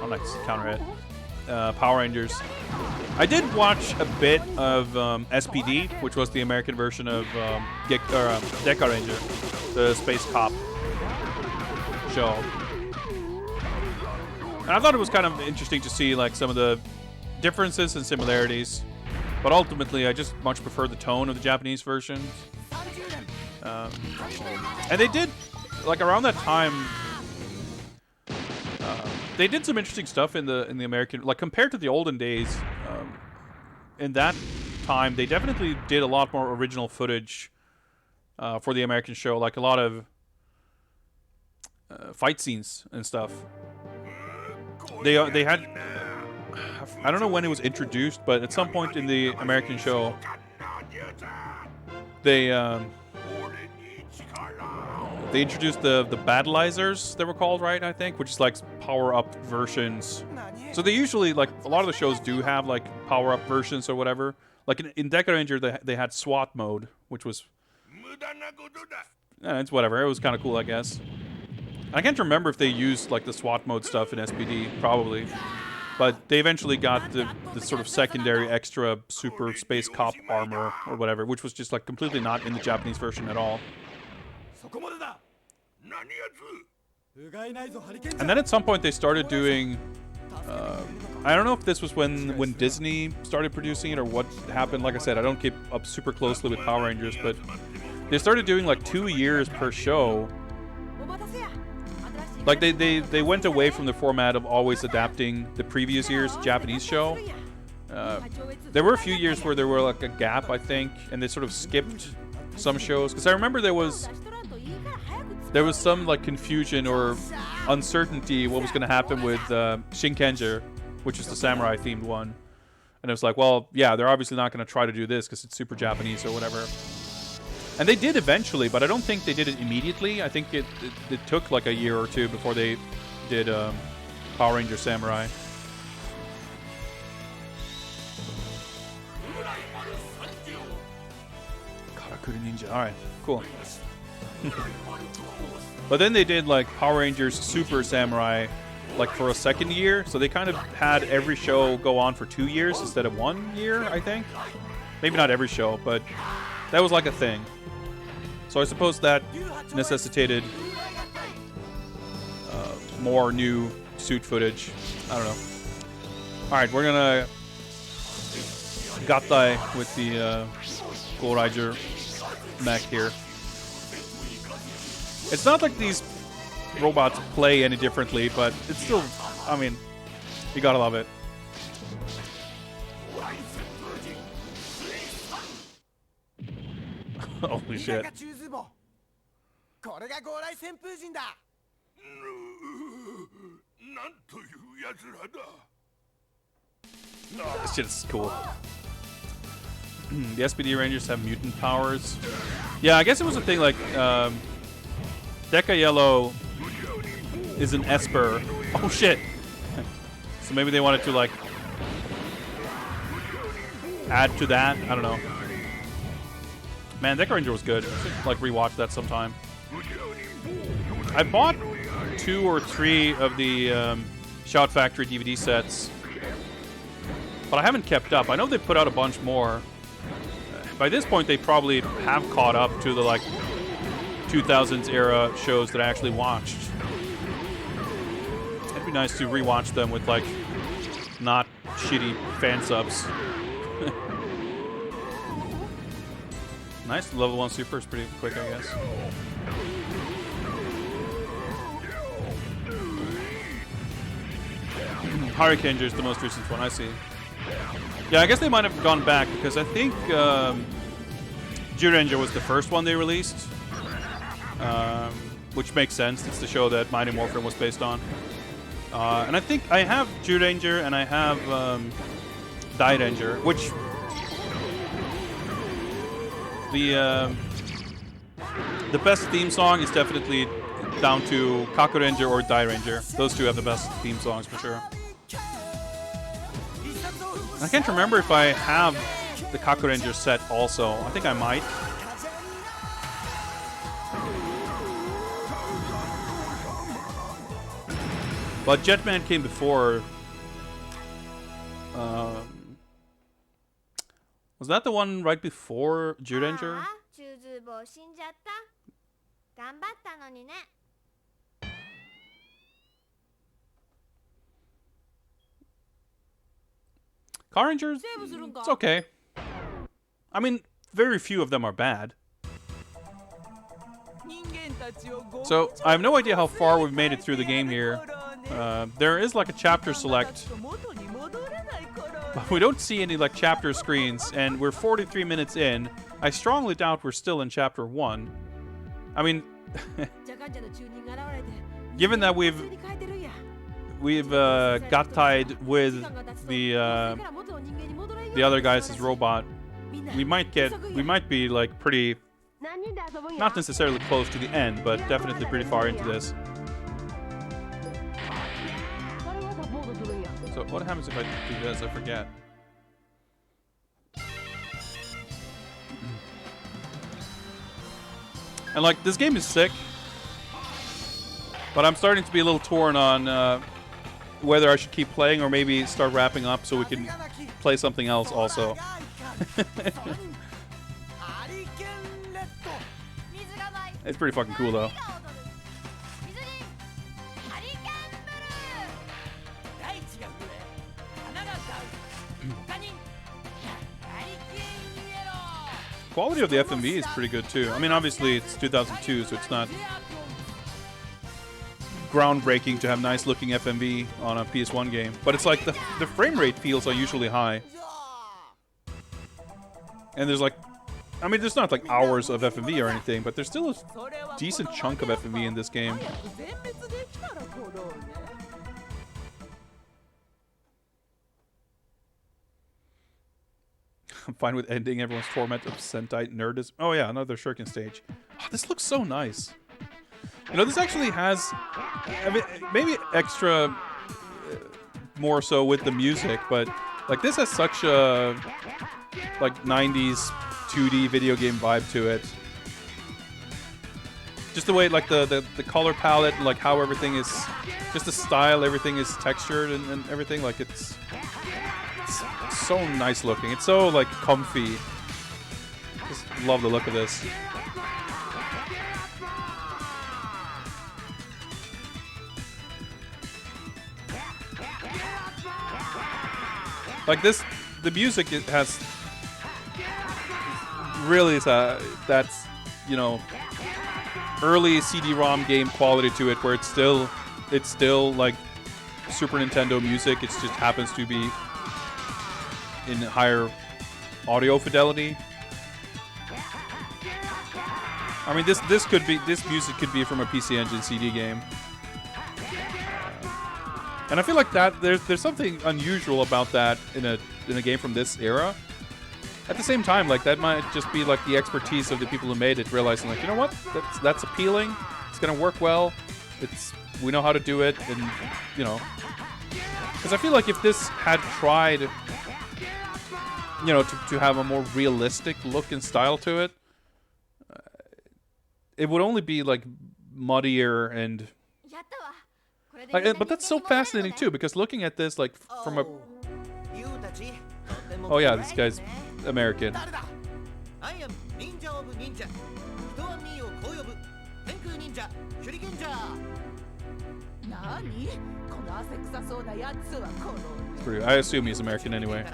Oh, nice counter hit. Power Rangers. I did watch a bit of SPD, which was the American version of Deca Ranger, the space cop show. And I thought it was kind of interesting to see like some of the differences and similarities. But ultimately, I just much prefer the tone of the Japanese versions. And they did, like around that time, they did some interesting stuff in the American, like compared to the olden days. In that time, they definitely did a lot more original footage for the American show, like a lot of fight scenes and stuff. They had. I don't know when it was introduced, but at some point in the American show, they introduced the battleizers, they were called, right? I think, which is like power-up versions. So they usually, like, a lot of the shows do have like power-up versions or whatever. Like in Deca Ranger, they had SWAT mode, which was, it's whatever. It was kind of cool, I guess. I can't remember if they used like the SWAT mode stuff in SPD, probably. But they eventually got the sort of secondary extra super space cop armor or whatever, which was just like completely not in the Japanese version at all. And then at some point they started doing, I don't know if this was when Disney started producing it or what happened. Like I said, I don't keep up super closely with Power Rangers, but they started doing like 2 years per show. Like they went away from the format of always adapting the previous year's Japanese show. There were a few years where there were like a gap, I think, and they sort of skipped some shows. Because I remember there was some like confusion or uncertainty what was going to happen with Shinkenger, which is the samurai themed one. And it was like, well, yeah, they're obviously not going to try to do this because it's super Japanese or whatever. And they did eventually, but I don't think they did it immediately. I think it took like a year or two before they did Power Ranger Samurai. Karakuri Ninja. Alright, cool. But then they did like Power Rangers Super Samurai like for a second year. So they kind of had every show go on for 2 years instead of 1 year, I think. Maybe not every show, but that was like a thing. So I suppose that necessitated more new suit footage. I don't know. Alright, we're gonna Gattai with the Goranger mech here. It's not like these robots play any differently, but it's still, I mean, you gotta love it. Holy shit. Oh, this shit is cool. The SPD Rangers have mutant powers. Yeah, I guess it was a thing like Deca Yellow is an Esper. Oh shit! So maybe they wanted to like add to that. I don't know. Man, Deca Ranger was good. I should like rewatch that sometime. I bought 2 or 3 of the Shout Factory DVD sets, but I haven't kept up. I know they put out a bunch more. By this point, they probably have caught up to the like 2000s era shows that I actually watched. It'd be nice to rewatch them with like not shitty fan subs. Nice, level 1 super is pretty quick, I guess. Hurricanger is the most recent one, I see. Yeah, I guess they might have gone back because I think Hurricanger was the first one they released, which makes sense. It's the show that Mighty Morphin was based on. And I think I have Hurricanger and I have Ranger, which the best theme song is definitely down to Kakuranger or Ranger. Those two have the best theme songs for sure. I can't remember if I have the Kakuranger set also. I think I might. But Jetman came before. Was that the one right before Hurricanger? Car Rangers? It's okay. I mean, very few of them are bad. So, I have no idea how far we've made it through the game here. There is like a chapter select. But we don't see any like chapter screens, and we're 43 minutes in. I strongly doubt we're still in chapter 1. I mean, given that we've got tied with the other guy's robot, we might be like pretty, not necessarily close to the end, but definitely pretty far into this. So what happens if I do this? I forget. And like, this game is sick, but I'm starting to be a little torn on whether I should keep playing or maybe start wrapping up so we can play something else also. It's pretty fucking cool though. Quality of the FMV is pretty good too. I mean, obviously it's 2002, so it's not groundbreaking to have nice looking FMV on a PS1 game, but it's like the frame rate feels unusually high. And there's like, I mean, there's not like hours of FMV or anything, but there's still a decent chunk of FMV in this game. I'm fine with ending everyone's torment of Sentai nerdism. Oh yeah, another Shuriken stage. Oh, this looks so nice. You know, this actually has, I mean, maybe extra more so with the music, but like this has such a like 90s 2D video game vibe to it. Just the way like the color palette, like how everything is, just the style, everything is textured and everything. Like it's so nice looking. It's so like comfy. Just love the look of this. Like this, the music it has really that's, you know, early CD-ROM game quality to it, where it's still like Super Nintendo music. It just happens to be in higher audio fidelity. I mean, this music could be from a PC Engine CD game. And I feel like that there's something unusual about that in a game from this era. At the same time, like that might just be like the expertise of the people who made it, realizing like, you know what, that's appealing. It's gonna work well. We know how to do it, and you know, because I feel like if this had tried, you know, to have a more realistic look and style to it, it would only be like muddier and. But that's so fascinating too, because looking at this like from a. Oh yeah, this guy's American. I am ninja of ninja. 人はmeをこう呼ぶ。天空忍者、シュリケンジャー。何？この汗臭そうなやつはこの。I assume he's American anyway.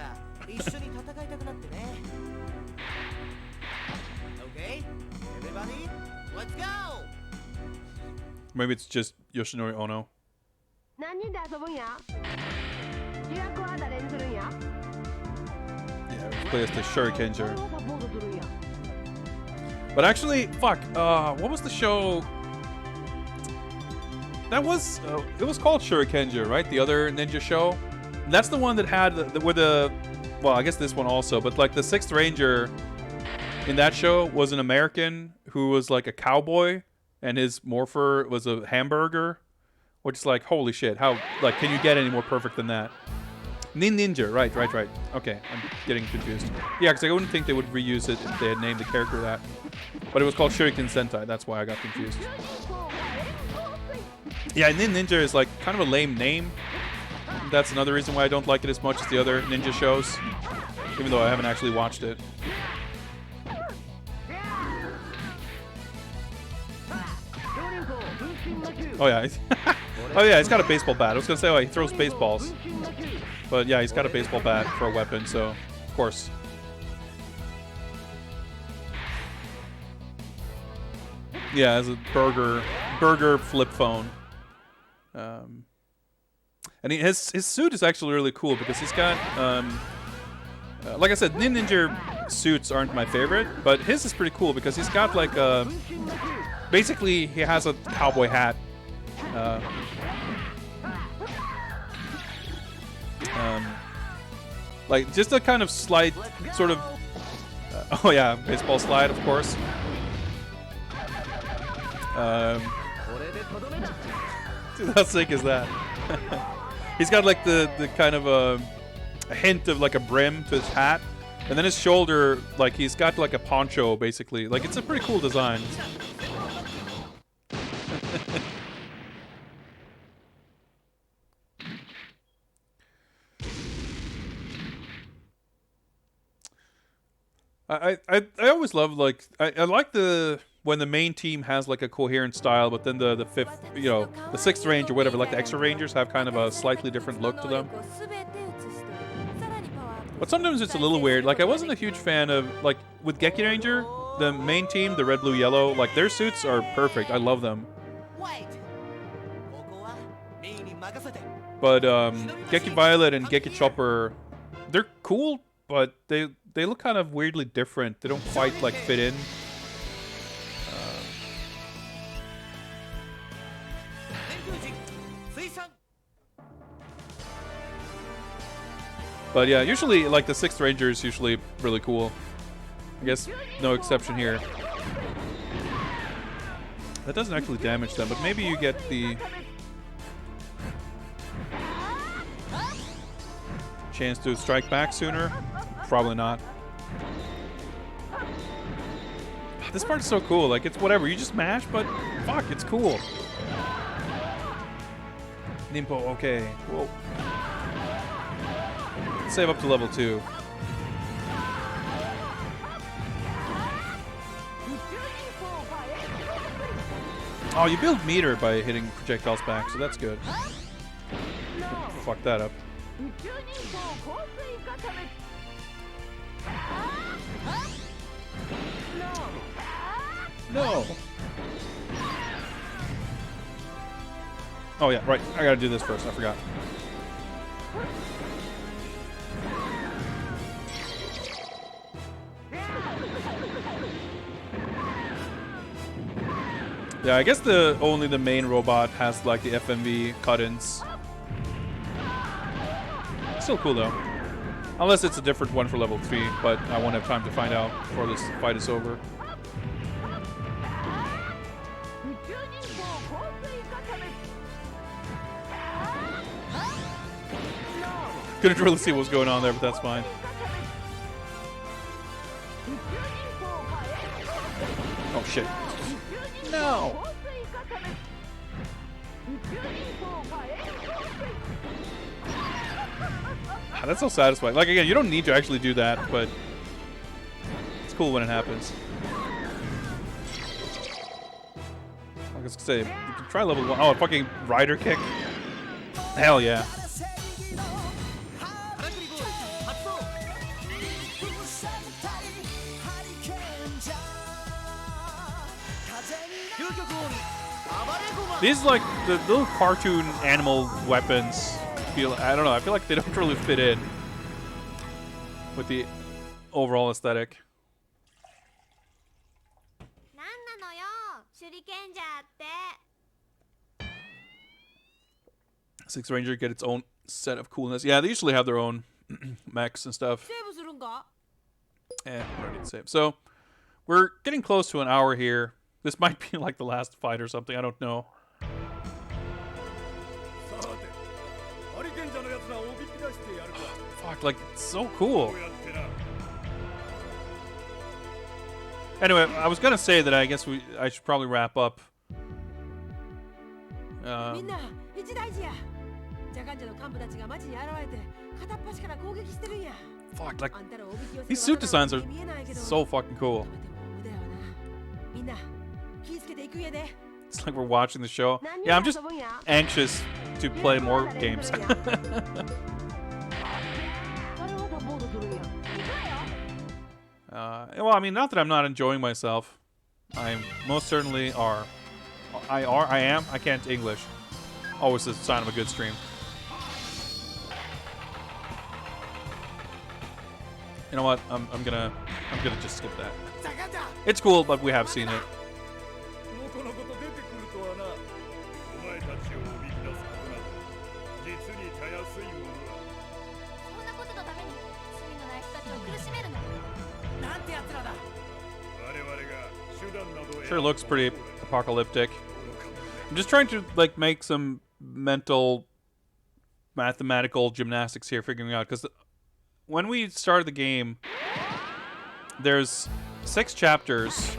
一緒に戦いたくなってね。Okay, everybody, let's go. Maybe it's just Yoshinori Ono. 何人で遊ぶんや？主役は誰にするんや？ Yeah, we play as the Hurricanger. But actually, fuck, what was the show? That was, it was called Hurricanger, right? The other ninja show? That's the one that had, well, I guess this one also, but like the 6th Ranger in that show was an American who was like a cowboy, and his morpher was a hamburger, which is like, holy shit, how, like, can you get any more perfect than that? Ninja, right. Okay, I'm getting confused. Yeah, because I wouldn't think they would reuse it if they had named the character that. But it was called Shuriken Sentai, that's why I got confused. Yeah, Ninja is like kind of a lame name. That's another reason why I don't like it as much as the other ninja shows, even though I haven't actually watched it. Oh yeah, oh yeah, he's got a baseball bat. I was gonna say, oh, he throws baseballs. But yeah, he's got a baseball bat for a weapon, so of course. Yeah, as a burger flip phone. And his suit is actually really cool because he's got, like I said, Ninja suits aren't my favorite, but his is pretty cool because he's got like a, basically he has a cowboy hat. Like just a kind of slight sort of oh yeah, baseball slide, of course. Dude, how sick is that? He's got like the kind of a hint of like a brim to his hat, and then his shoulder, like he's got like a poncho basically. Like it's a pretty cool design. I always love like I like when the main team has like a coherent style, but then the 5th, you know, the 6th range or whatever, like the extra rangers have kind of a slightly different look to them. But sometimes it's a little weird. Like I wasn't a huge fan of like with Geki Ranger, the main team, the red, blue, yellow, like their suits are perfect. I love them. But Geki Violet and Geki Chopper, they're cool, but they look kind of weirdly different. They don't quite like fit in. But yeah, usually like the 6th Ranger is usually really cool. I guess no exception here. That doesn't actually damage them, but maybe you get the chance to strike back sooner. Probably not. This part is so cool. Like it's whatever, you just mash, but fuck, it's cool. Ninpuu, okay. Whoa. Save up to level 2. Oh, you build meter by hitting projectiles back, so that's good. Fuck that up. No. Oh yeah, right. I gotta do this first. I forgot. Yeah, I guess only the main robot has like the FMV cut-ins. Still cool though. Unless it's a different one for level 3, but I won't have time to find out before this fight is over. Couldn't really see what was going on there, but that's fine. Oh shit. No! That's so satisfying. Like, again, you don't need to actually do that, but it's cool when it happens. I was gonna say, you can try level 1. Oh, a fucking rider kick? Hell yeah. These, like, the little cartoon animal weapons feel, I don't know, I feel like they don't really fit in with the overall aesthetic. Six Ranger get its own set of coolness. Yeah, they usually have their own mechs and stuff. I'm ready to save. So, we're getting close to an hour here. This might be like the last fight or something, I don't know. Fuck, like, it's so cool. Anyway, I was gonna say that I guess I should probably wrap up. Fuck, like, these suit designs are so fucking cool. It's like we're watching the show. Yeah, I'm just anxious to play more games. Well, I mean, not that I'm not enjoying myself. I most certainly are. I am. I can't English. Always a sign of a good stream. You know what? I'm gonna just skip that. It's cool, but we have seen it. Sure looks pretty apocalyptic. I'm just trying to, like, make some mental mathematical gymnastics here, figuring out, because when we started the game, there's 6 chapters,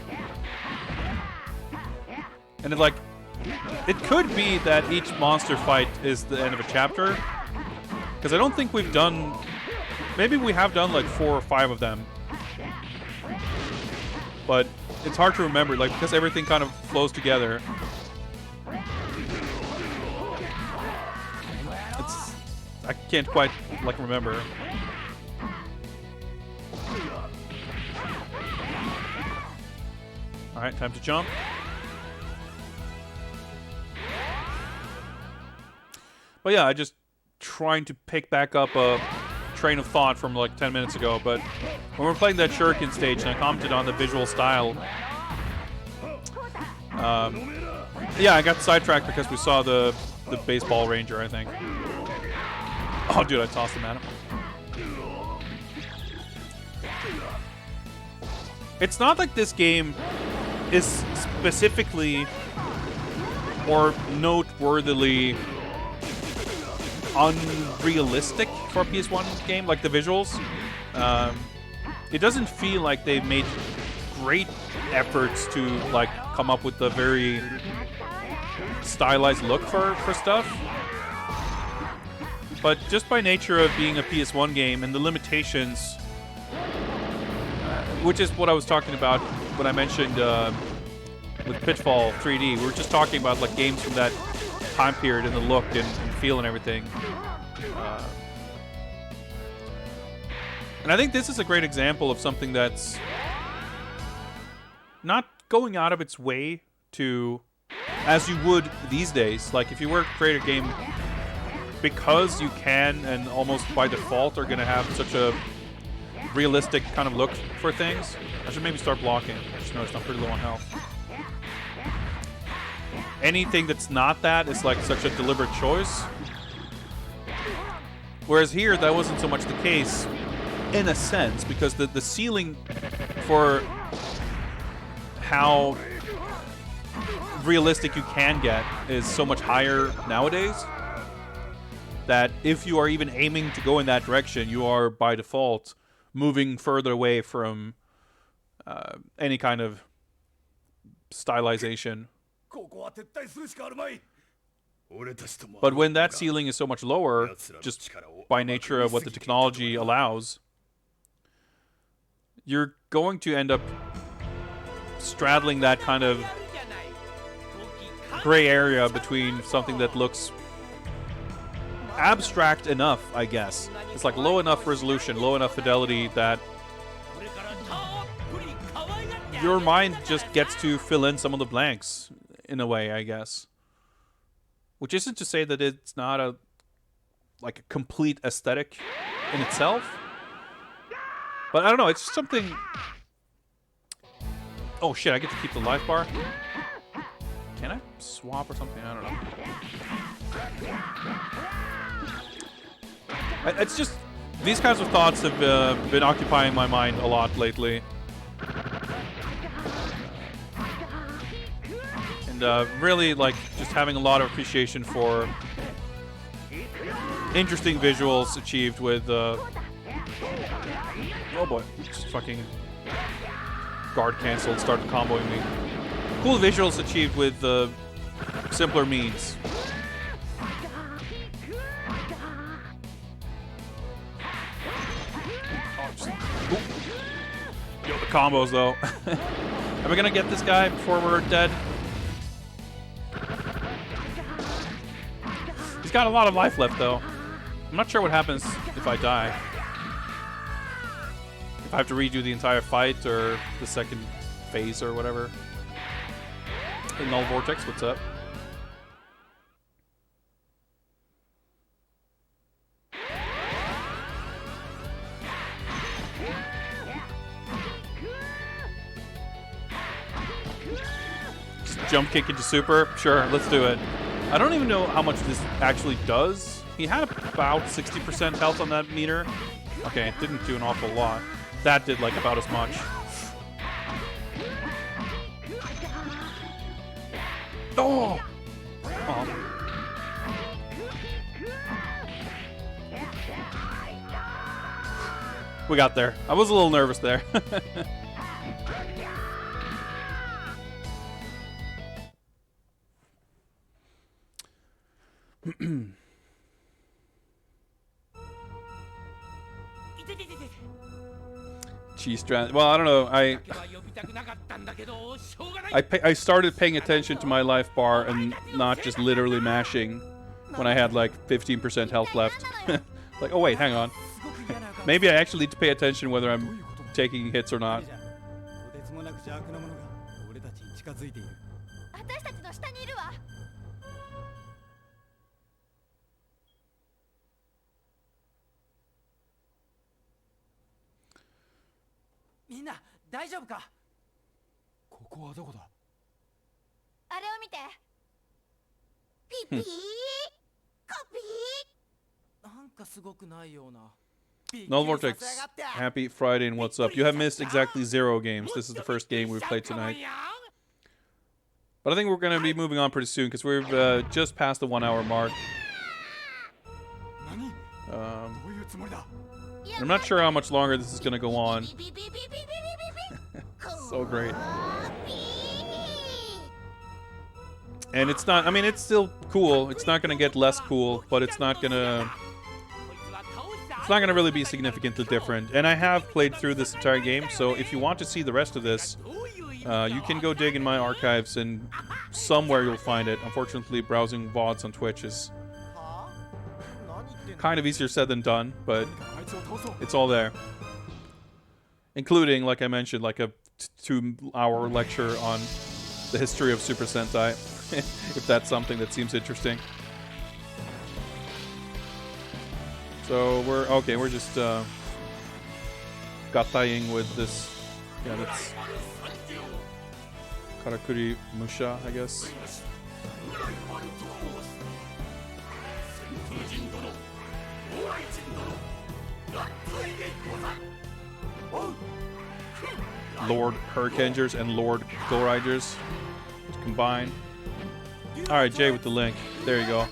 and it could be that each monster fight is the end of a chapter, because I don't think we've done, maybe we have done like 4 or 5 of them, but it's hard to remember, like, because everything kind of flows together. I can't quite, like, remember. Alright, time to jump. But yeah, I just trying to pick back up a train of thought from like 10 minutes ago, but when we're playing that Shuriken stage and I commented on the visual style, yeah, I got sidetracked because we saw the baseball ranger, I think. Oh, dude, I tossed him at him. It's not like this game is specifically or noteworthily unrealistic for a PS1 game, like the visuals. It doesn't feel like they've made great efforts to, like, come up with a very stylized look for stuff. But just by nature of being a PS1 game and the limitations, which is what I was talking about when I mentioned with Pitfall 3D, we were just talking about, like, games from that time period and the look and feel and everything. And I think this is a great example of something that's not going out of its way to, as you would these days. Like, if you were to create a game because you can and almost by default are going to have such a realistic kind of look for things. I should maybe start blocking. I just noticed I'm pretty low on health. Anything that's not that is like such a deliberate choice. Whereas here, that wasn't so much the case, in a sense, because the ceiling for how realistic you can get is so much higher nowadays that if you are even aiming to go in that direction, you are by default moving further away from any kind of stylization. But when that ceiling is so much lower, just by nature of what the technology allows, you're going to end up straddling that kind of gray area between something that looks abstract enough, I guess. It's like low enough resolution, low enough fidelity that your mind just gets to fill in some of the blanks in a way, I guess. Which isn't to say that it's not a complete aesthetic in itself. But I don't know, it's something... Oh shit, I get to keep the life bar? Can I swap or something? I don't know. It's just... These kinds of thoughts have been occupying my mind a lot lately. And really, just having a lot of appreciation for interesting visuals achieved with... oh boy, just fucking guard canceled, started comboing me. Cool visuals achieved with simpler means. Yo, the combos though. Am I gonna get this guy before we're dead? He's got a lot of life left though. I'm not sure what happens if I die. If I have to redo the entire fight or the second phase or whatever. Hey, Null Vortex, what's up? Just jump kick into super? Sure, let's do it. I don't even know how much this actually does. He had about 60% health on that meter. Okay, it didn't do an awful lot. That did about as much. Oh! Oh. We got there. I was a little nervous there. Cheese strand. Well, I don't know. I started paying attention to my life bar and not just literally mashing when I had 15% health left. Oh wait, hang on. Maybe I actually need to pay attention whether I'm taking hits or not. Null Vortex, happy Friday and what's up? You have missed exactly 0 games. This is the first game we've played tonight. But I think we're going to be moving on pretty soon because we've just passed the 1 hour mark. I'm not sure how much longer this is going to go on. So great. And it's not, I mean, it's still cool. It's not going to get less cool, but it's not going to really be significantly different. And I have played through this entire game, so if you want to see the rest of this, you can go dig in my archives and somewhere you'll find it. Unfortunately, browsing VODs on Twitch is kind of easier said than done, but it's all there. Including, like I mentioned, a 2-hour lecture on the history of Super Sentai, if that's something that seems interesting. So we're just gataying with this. Yeah, that's Karakuri Musha, I guess. Lord Hurricangers and Lord Go-Riders combined. Alright, Jay with the link. There you go.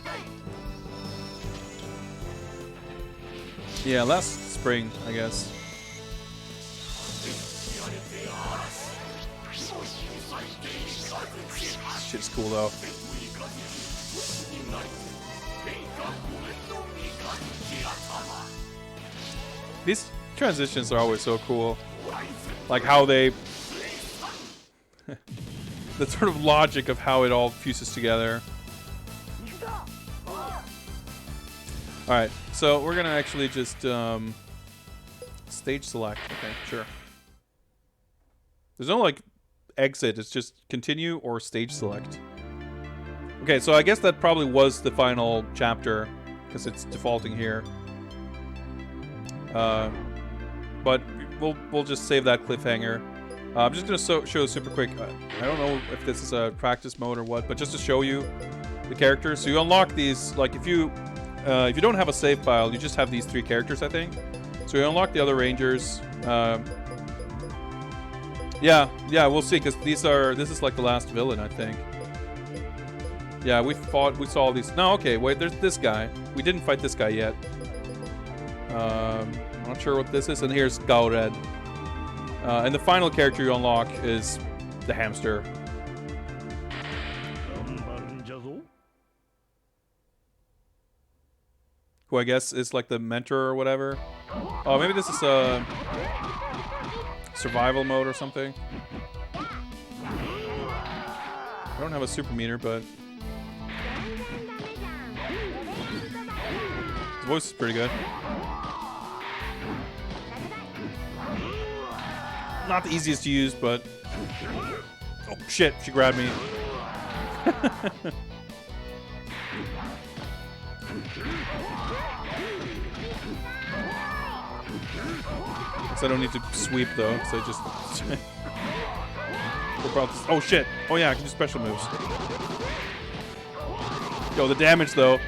Yeah, last spring, I guess. Shit's cool though. These transitions are always so cool. Like how they... the sort of logic of how it all fuses together. Alright, so we're gonna actually just stage select. Okay, sure. There's no like exit, it's just continue or stage select. Okay, so I guess that probably was the final chapter because it's defaulting here. But we'll just save that cliffhanger. I'm just gonna show super quick. I don't know if this is a practice mode or what, but just to show you the characters. So you unlock these, like if you don't have a save file, you just have these 3 characters, I think. So you unlock the other Rangers. Yeah, we'll see, because this is like the last villain, I think. Yeah, we saw all these. No, okay, wait, there's this guy. We didn't fight this guy yet. I'm not sure what this is, and here's Gaured. And the final character you unlock is the hamster. Who I guess is like the mentor or whatever. Oh, maybe this is a survival mode or something. I don't have a super meter, but his voice is pretty good. Not the easiest to use, but... Oh, shit. She grabbed me. Guess I don't need to sweep, though, because I just... Oh, shit. Oh, yeah, I can do special moves. Yo, the damage, though.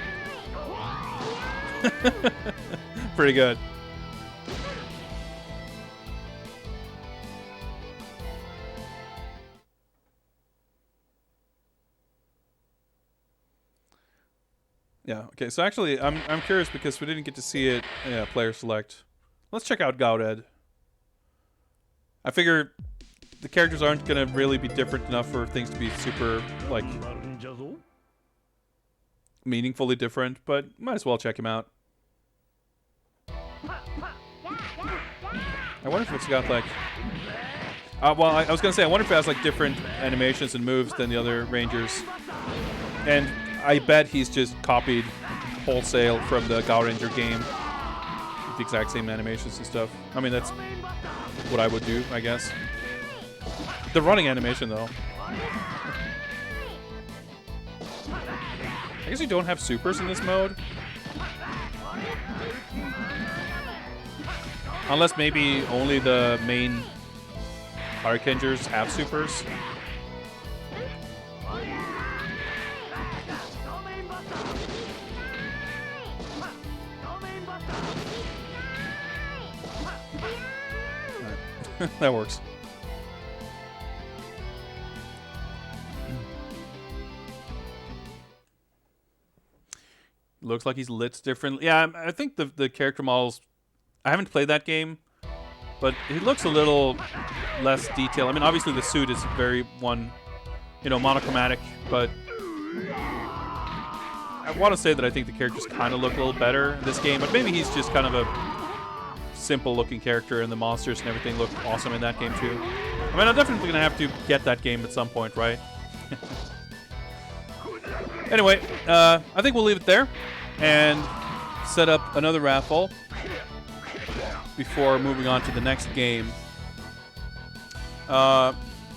Pretty good. Yeah, okay, so actually, I'm curious because we didn't get to see it. Yeah, player select. Let's check out Gaured. I figure the characters aren't going to really be different enough for things to be super, like, meaningfully different, but might as well check him out. I wonder if it's got, like... well, I was going to say, I wonder if it has, like, different animations and moves than the other Rangers. And I bet he's just copied wholesale from the Gautranger game. With the exact same animations and stuff. I mean, that's what I would do, I guess. The running animation, though. I guess you don't have supers in this mode. Unless maybe only the main Hurricangers have supers. That works. Looks like he's lit differently. Yeah, I think the character models... I haven't played that game, but he looks a little less detailed. I mean, obviously the suit is very monochromatic, but I want to say that I think the characters kind of look a little better in this game, but maybe he's just kind of a simple-looking character, and the monsters and everything look awesome in that game, too. I mean, I'm definitely going to have to get that game at some point, right? Anyway, I think we'll leave it there and set up another raffle before moving on to the next game. I'm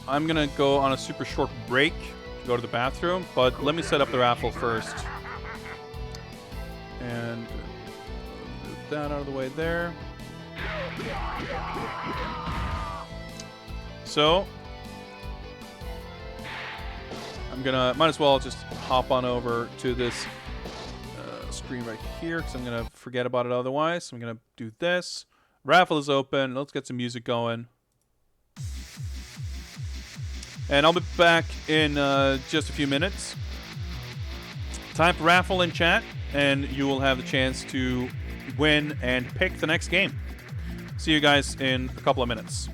going to go on a super short break to go to the bathroom, but let me set up the raffle first. And move that out of the way there. So I'm gonna might as well just hop on over to this screen right here because I'm going to forget about it otherwise. So I'm going to do this. Raffle is open. Let's get some music going. And I'll be back in just a few minutes. Time for raffle in chat, and you will have the chance to win and pick the next game. See you guys in a couple of minutes.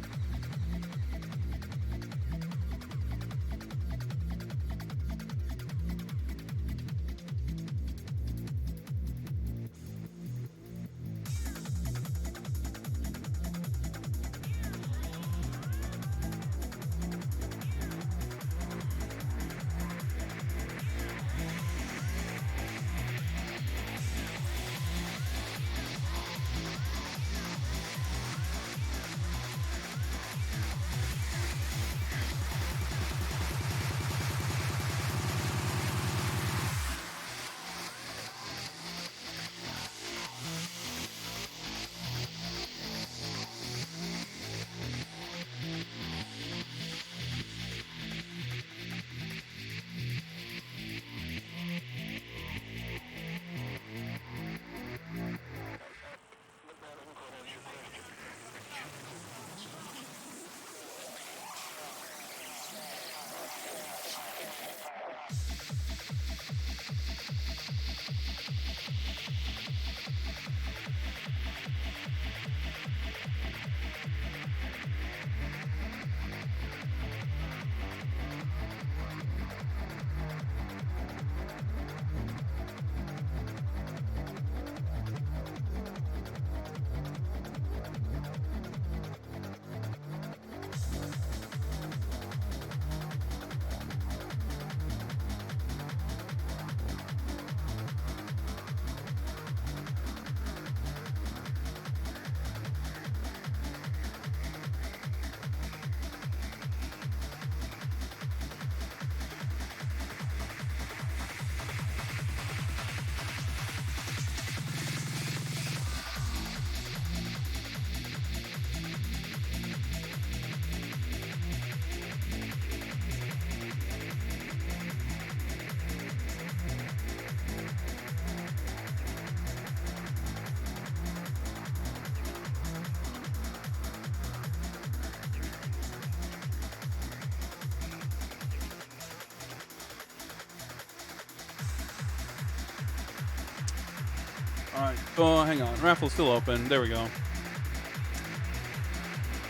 Alright, oh, hang on. Raffle's still open. There we go.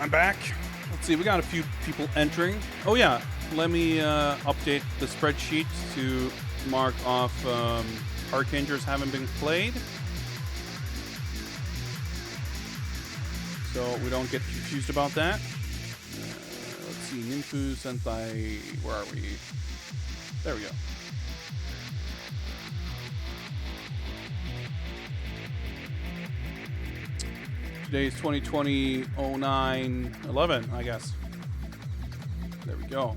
I'm back. Let's see, we got a few people entering. Oh, yeah. Let me update the spreadsheet to mark off Hurricangers haven't been played. So we don't get confused about that. Let's see, Ninpuu, Sentai, where are we? There we go. Today's 2020-09-11, I guess. There we go.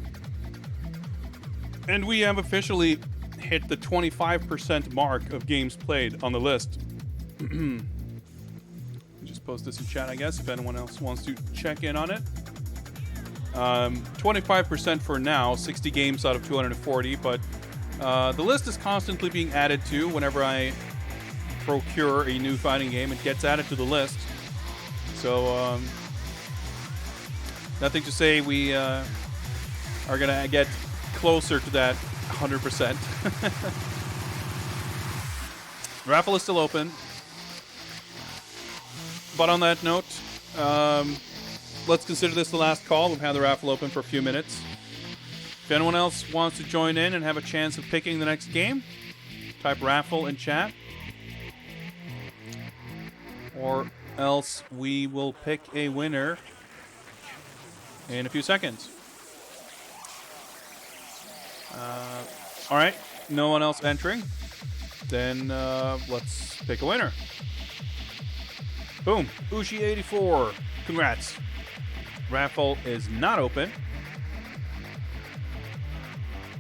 And we have officially hit the 25% mark of games played on the list. Just post this in chat, I guess, if anyone else wants to check in on it. 25% for now, 60 games out of 240, but the list is constantly being added to. Whenever I procure a new fighting game, it gets added to the list. So, nothing to say we are going to get closer to that 100%. Raffle is still open. But on that note, let's consider this the last call. We've had the raffle open for a few minutes. If anyone else wants to join in and have a chance of picking the next game, type raffle in chat. Or else we will pick a winner in a few seconds. All right, no one else entering. Then let's pick a winner. Boom, Ushi84. Congrats. Raffle is not open.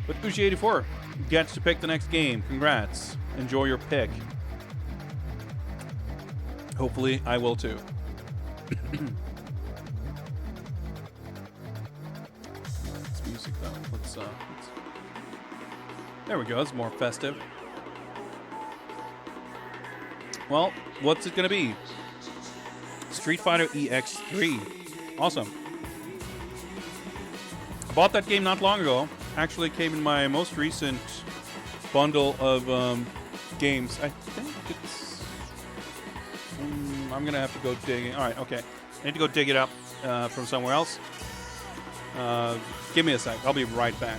But Ushi84 gets to pick the next game. Congrats. Enjoy your pick. Hopefully, I will too. It's music though. Let's. There we go. It's more festive. Well, what's it gonna be? Street Fighter EX3. Awesome. I bought that game not long ago. Actually came in my most recent bundle of games. I think it's... I'm gonna have to go digging. Alright, okay. I need to go dig it up from somewhere else. Give me a sec. I'll be right back.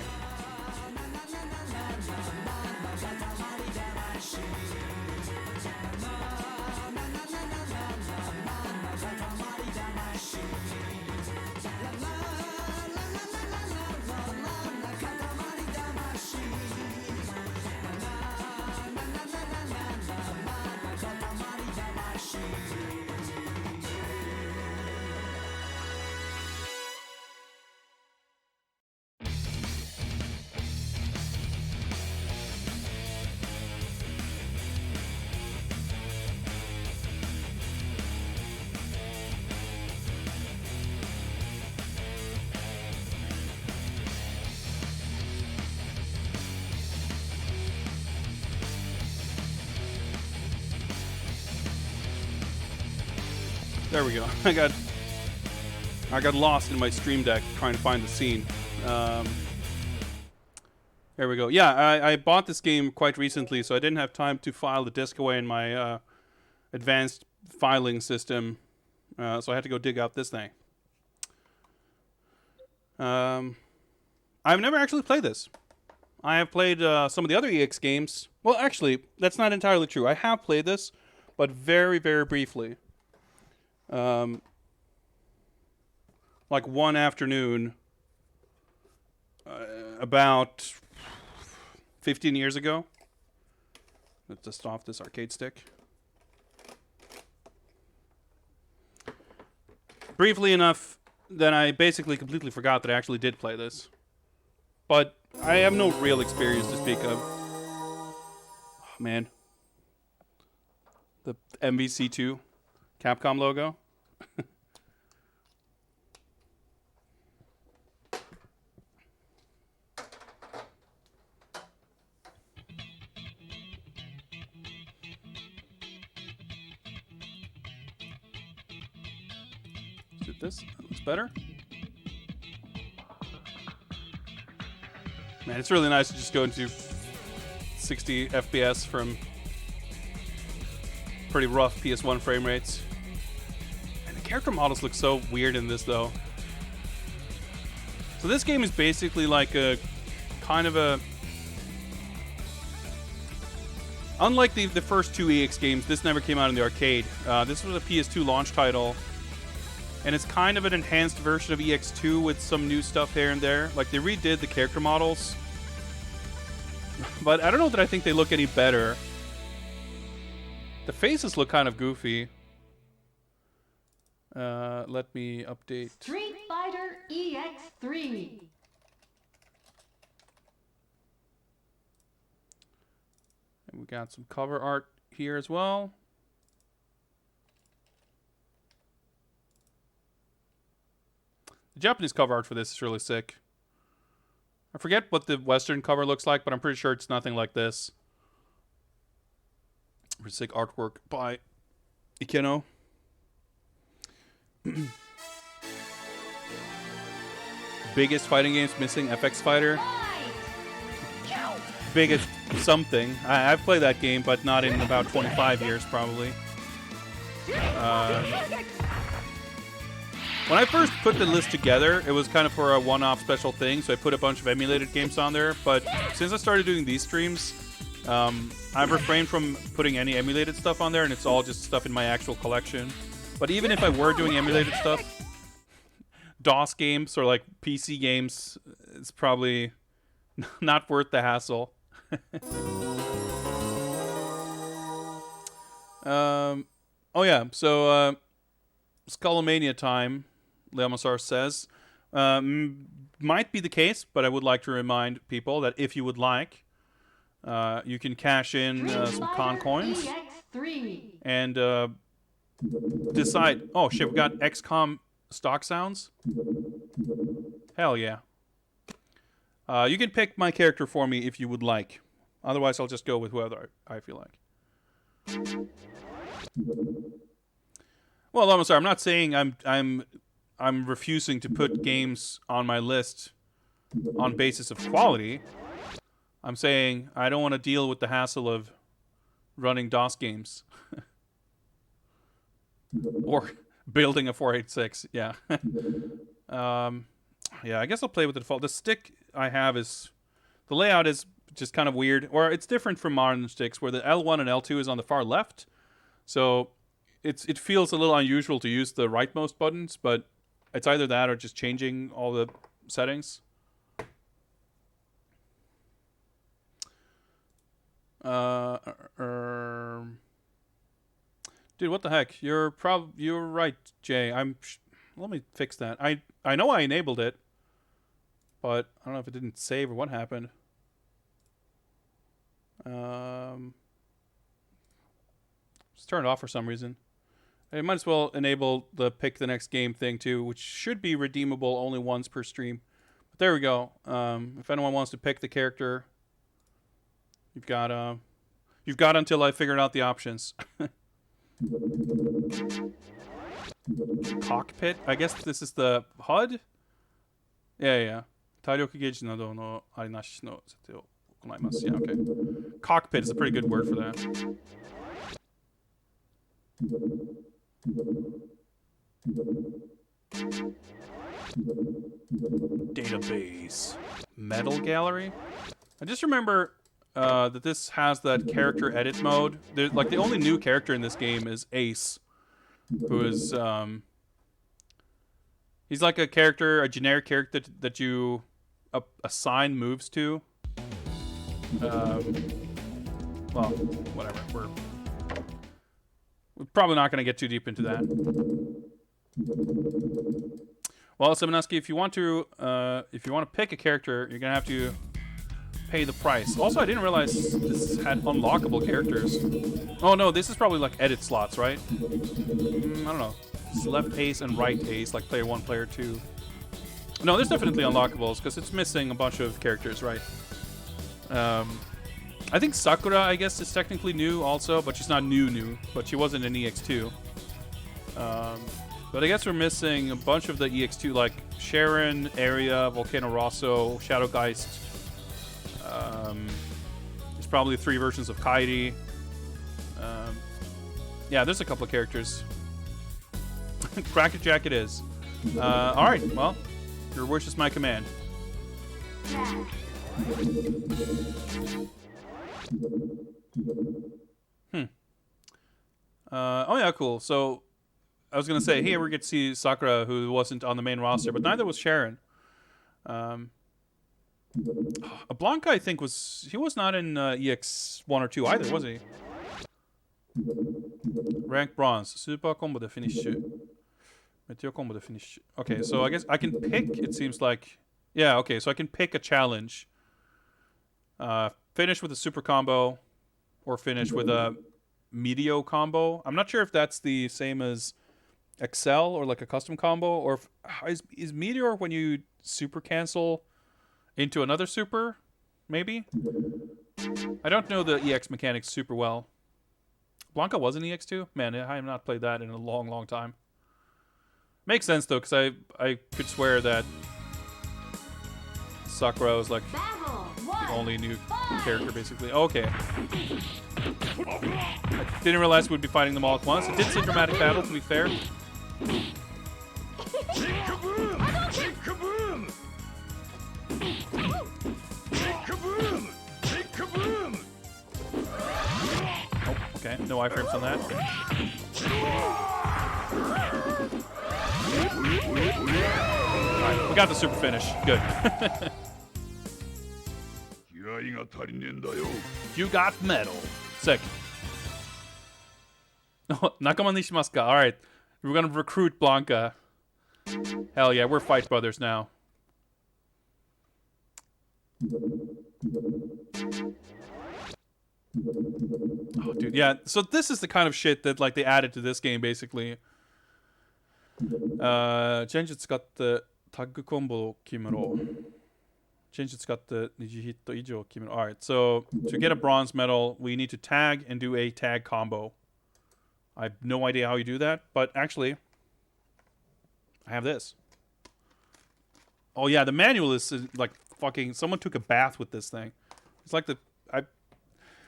There we go. I got lost in my stream deck trying to find the scene. There we go. Yeah, I bought this game quite recently, so I didn't have time to file the disc away in my advanced filing system. So I had to go dig out this thing. I've never actually played this. I have played some of the other EX games. Well, actually, that's not entirely true. I have played this, but very, very briefly. Like one afternoon about 15 years ago. Let's dust off this arcade stick. Briefly enough that I basically completely forgot that I actually did play this. But I have no real experience to speak of. Oh, man. The MVC2 Capcom logo. Is it this? That looks better. Man, it's really nice to just go into 60 FPS from pretty rough PS1 frame rates. And the character models look so weird in this, though. So this game is basically like a kind of a... Unlike the first two EX games, this never came out in the arcade. This was a PS2 launch title. And it's kind of an enhanced version of EX2 with some new stuff here and there. Like, they redid the character models. But I don't know that I think they look any better. The faces look kind of goofy. Let me update. Street Fighter EX3. And we got some cover art here as well. The Japanese cover art for this is really sick. I forget what the Western cover looks like, but I'm pretty sure it's nothing like this. Pretty sick artwork by Ikeno. Biggest fighting games missing, FX Fighter. Biggest something. I've played that game, but not in about 25 years, probably. When I first put the list together, it was kind of for a one-off special thing, so I put a bunch of emulated games on there. But since I started doing these streams, I've refrained from putting any emulated stuff on there, and it's all just stuff in my actual collection. But even if I were doing emulated stuff, DOS games or like PC games, it's probably not worth the hassle. Oh yeah, so Skullomania time, Leomosaur says. Might be the case, but I would like to remind people that if you would like, you can cash in some con coins and decide. Oh shit, we got XCOM stock sounds. Hell yeah. You can pick my character for me if you would like. Otherwise, I'll just go with whoever I feel like. Well, I'm sorry. I'm not saying I'm refusing to put games on my list on basis of quality. I'm saying I don't want to deal with the hassle of running DOS games or building a 486. Yeah. Yeah, I guess I'll play with the default. The stick I have is the layout is just kind of weird, or it's different from modern sticks where the L1 and L2 is on the far left. So it feels a little unusual to use the rightmost buttons, but it's either that or just changing all the settings. Dude, what the heck? You're right, Jay. Let me fix that. I know I enabled it, but I don't know if it didn't save or what happened. Just turned it off for some reason. I might as well enable the pick the next game thing too, which should be redeemable only once per stream. But there we go. If anyone wants to pick the character, you've got until I figured out the options. Cockpit? I guess this is the HUD? Yeah. 体力ゲージなどのありなしの設定を行います。Yeah, okay. Cockpit is a pretty good word for that. Database. Metal Gallery? I just remember that this has that character edit mode. Like the only new character in this game is Ace, who is he's like a generic character that you assign moves to. Well, whatever. We're probably not going to get too deep into that. Well, Seminaski, if you want to pick a character, you're going to have to pay the price. Also, I didn't realize this had unlockable characters. Oh no, this is probably like edit slots, right? I don't know. It's left ace and right ace, like player 1, player 2. No, there's definitely unlockables because it's missing a bunch of characters, right? I think Sakura, I guess, is technically new also, but she's not new, but she wasn't in EX2. But I guess we're missing a bunch of the EX2, like Sharon, Area, Volcano Rosso, Shadowgeist. There's probably 3 versions of Kairi. Yeah, there's a couple of characters. Crackerjack it is. Alright, well, your wish is my command. Oh yeah, cool. So I was gonna say, hey, we get to see Sakura, who wasn't on the main roster, but neither was Sharon. Blanca, I think, was not in EX1 or 2 either, was he? Rank bronze, super combo de finish. Meteor combo de finish. Okay, so I guess I can pick. It seems like, yeah. Okay, so I can pick a challenge. Finish with a super combo, or finish with a Meteo combo. I'm not sure if that's the same as Excel or like a custom combo, or if, is Meteor when you super cancel into another super, maybe? I don't know the EX mechanics super well. Blanca was in EX2? Man, I have not played that in a long, long time. Makes sense, though, because I could swear that Sakura was like the only new character, basically. Okay. I didn't realize we'd be fighting them all at once. It did say dramatic battle, to be fair. Oh, okay. No iframes on that. Alright, we got the super finish. Good. You got metal. Sick. Nakama ni shimasu ka? Alright. We're gonna recruit Blanca. Hell yeah, we're fight brothers now. Oh, dude, yeah. So this is the kind of shit that like they added to this game, basically. Genjutsu got the tag combo Kimuro. Genjutsu got the Niji hit ijo Kimuro. Alright, so to get a bronze medal, we need to tag and do a tag combo. I have no idea how you do that, but actually, I have this. Oh yeah, the manual is like fucking. Someone took a bath with this thing. It's like I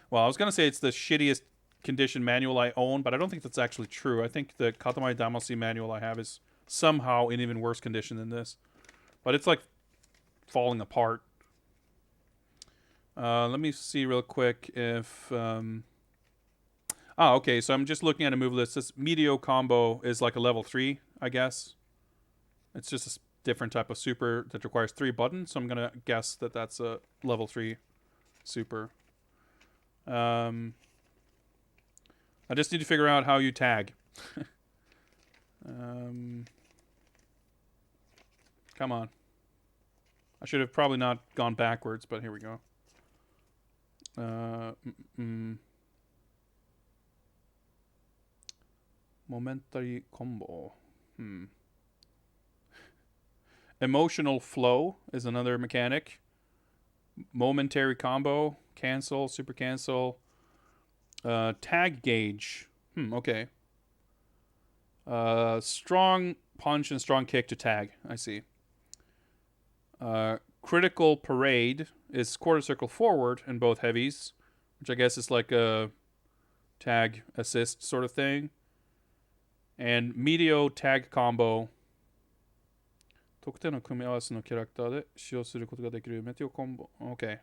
was gonna say it's the shittiest condition manual I own, but I don't think that's actually true. I think the Katamari Damacy manual I have is somehow in even worse condition than this, but it's like falling apart. Let me see real quick if. Okay. So I'm just looking at a move list. This Medio combo is like a level 3, I guess. It's just a different type of super that requires 3 buttons. So I'm gonna guess that that's a level 3 super. I just need to figure out how you tag. Come on. I should have probably not gone backwards, but here we go. Momentary combo. Emotional flow is another mechanic. Momentary combo. Cancel. Super cancel. Tag gauge. Okay. Strong punch and strong kick to tag. I see. Critical parade is quarter circle forward in both heavies, which I guess is like a tag assist sort of thing. And Medio tag combo. 特定の組み合わせのキャラクターで使用することができるメテオコンボ. Okay.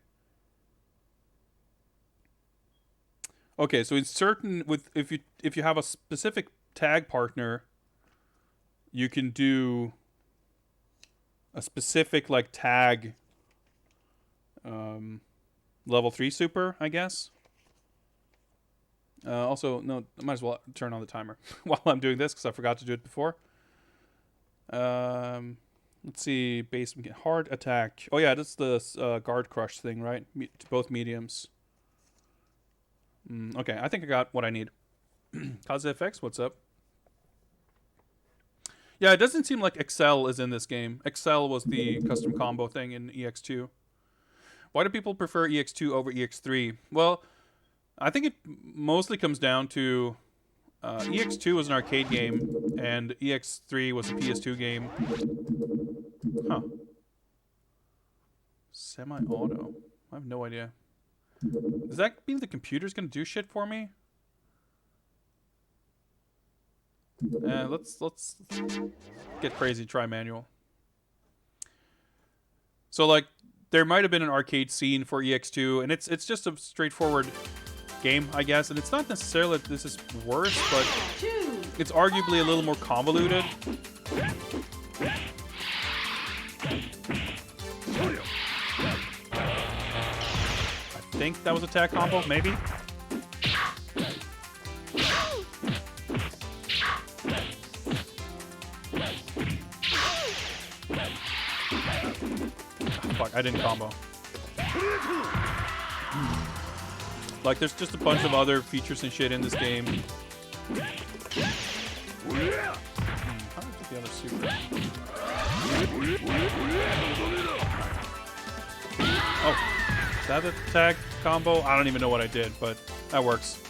Okay, so it's certain if you have a specific tag partner, you can do a specific like tag level 3 super, I guess. Also, no, I might as well turn on the timer while I'm doing this because I forgot to do it before. Let's see, base hard attack. Oh yeah, that's the guard crush thing, right? Both mediums. Okay, I think I got what I need. KazeFX, what's up? Yeah, it doesn't seem like Excel is in this game. Excel was the custom combo thing in EX2. Why do people prefer EX2 over EX3? Well, I think it mostly comes down to EX2 was an arcade game, and EX3 was a PS2 game. Huh. Semi-auto. I have no idea. Does that mean the computer's gonna do shit for me? Let's get crazy. Try manual. So like, there might have been an arcade scene for EX2, and it's just a straightforward game, I guess. And it's not necessarily that this is worse, but it's arguably a little more convoluted. I think that was a tag combo, maybe. Fuck, I didn't combo. Like, there's just a bunch of other features and shit in this game. How do I get the other super? Oh, is that a tag combo? I don't even know what I did, but that works.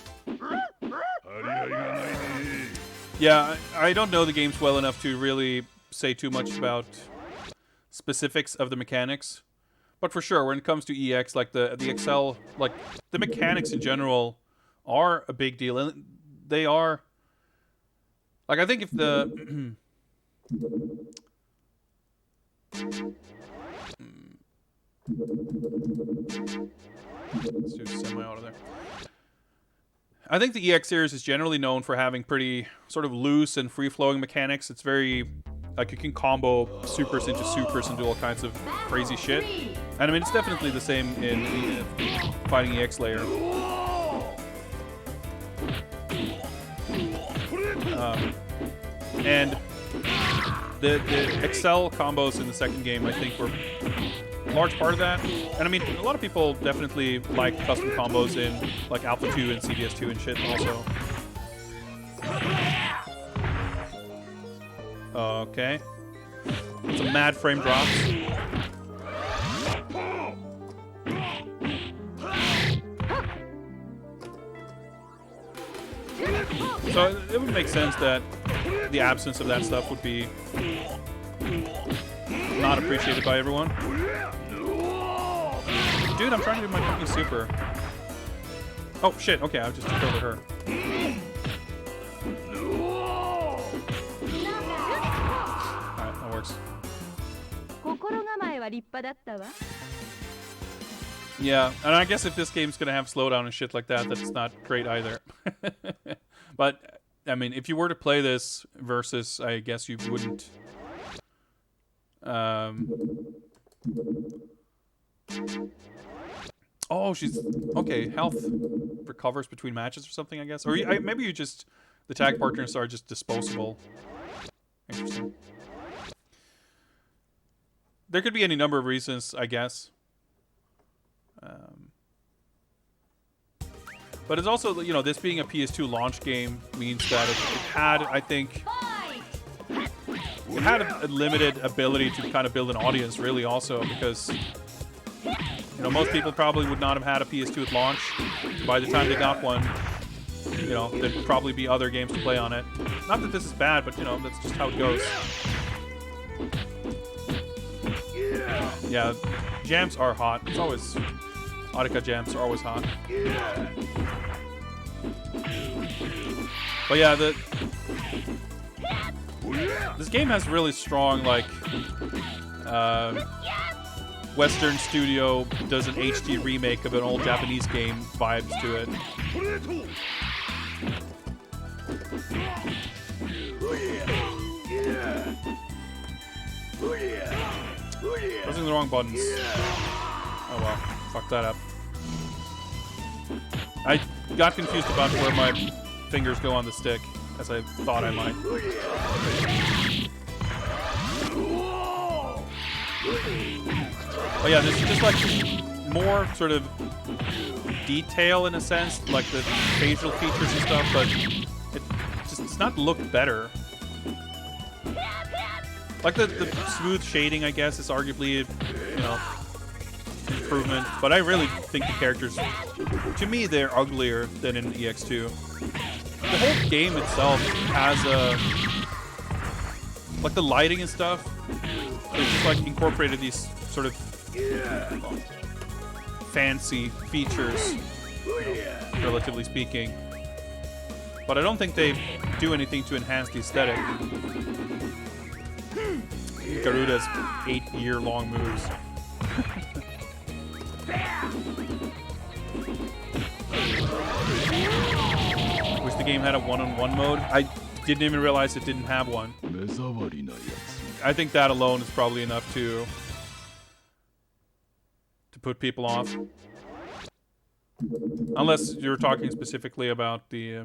Yeah, I don't know the games well enough to really say too much about specifics of the mechanics. But for sure, when it comes to EX, like the Excel, like the mechanics in general are a big deal. And they are, like, I think if the... Let's do semi-auto there. I think the EX series is generally known for having pretty sort of loose and free-flowing mechanics. It's very, like, you can combo supers into supers and do all kinds of crazy shit. And I mean, it's definitely the same in Fighting EX layer. And the Excel combos in the second game, I think, were a large part of that. And I mean, a lot of people definitely like custom combos in like Alpha 2 and CBS 2 and shit also. Okay. Some mad frame drops. So it would make sense that the absence of that stuff would be not appreciated by everyone. Dude, I'm trying to do my fucking super. Oh shit, okay, I just took over her. Alright, that works. Yeah, and I guess if this game's gonna have slowdown and shit like that, that's not great either. But, I mean, if you were to play this versus, I guess you wouldn't... Oh, she's... Okay, health recovers between matches or something, I guess. Or maybe you just... The tag partners are just disposable. Interesting. There could be any number of reasons, I guess. But it's also, you know, this being a PS2 launch game means that it had, I think... It had a limited ability to kind of build an audience, really, also, because... You know, most people probably would not have had a PS2 at launch. By the time they got one, you know, there'd probably be other games to play on it. Not that this is bad, but, you know, that's just how it goes. Yeah, jams are hot. It's always... Audica jams are always hot. But yeah, this game has really strong, like, Western studio does an HD remake of an old Japanese game vibes to it. Pressing the wrong buttons. Oh well, fuck that up. I got confused about where my fingers go on the stick, as I thought I might. But yeah, there's just like more sort of detail in a sense, like the facial features and stuff, but it just does not look better. Like the smooth shading, I guess, is arguably, you know, improvement. But I really think the characters, to me, they're uglier than in EX2. The whole game itself has a, like the lighting and stuff, it's just like incorporated these sort of fancy features, relatively speaking. But I don't think they do anything to enhance the aesthetic. Garuda's 8-year-long moves. Wish the game had a one-on-one mode. I didn't even realize it didn't have one. I think that alone is probably enough to put people off. Unless you're talking specifically about the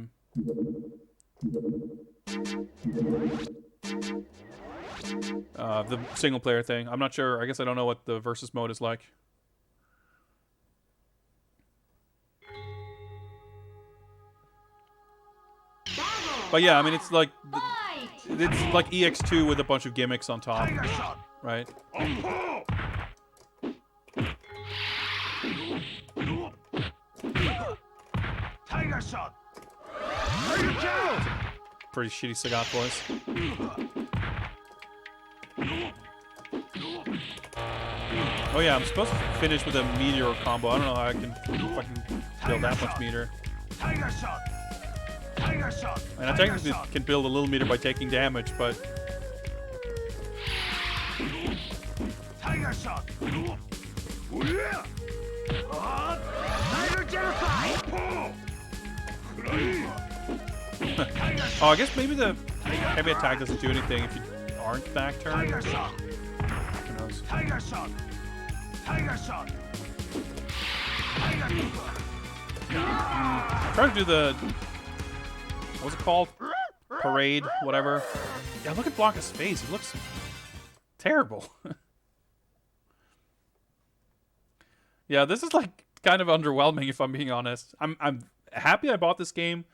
single player thing. I'm not sure. I guess I don't know what the versus mode is like. But yeah, I mean, it's like EX2 with a bunch of gimmicks on top, right? Tiger shot. Pretty shitty Sagat voice. Oh yeah, I'm supposed to finish with a meteor combo. I don't know how I can fucking build that much meter. Tiger shot. Tiger shot. And I technically can build a little meter by taking damage, but Tiger shot. Tiger genocide. oh, I guess maybe the heavy attack doesn't do anything if you aren't back turned. Tiger shot. Who knows? Tiger shot. Tiger shot. Tiger Try to do the, what's it called? Parade, whatever. Yeah, look at Blanca's face. It looks terrible. Yeah, this is like kind of underwhelming if I'm being honest. I'm happy I bought this game.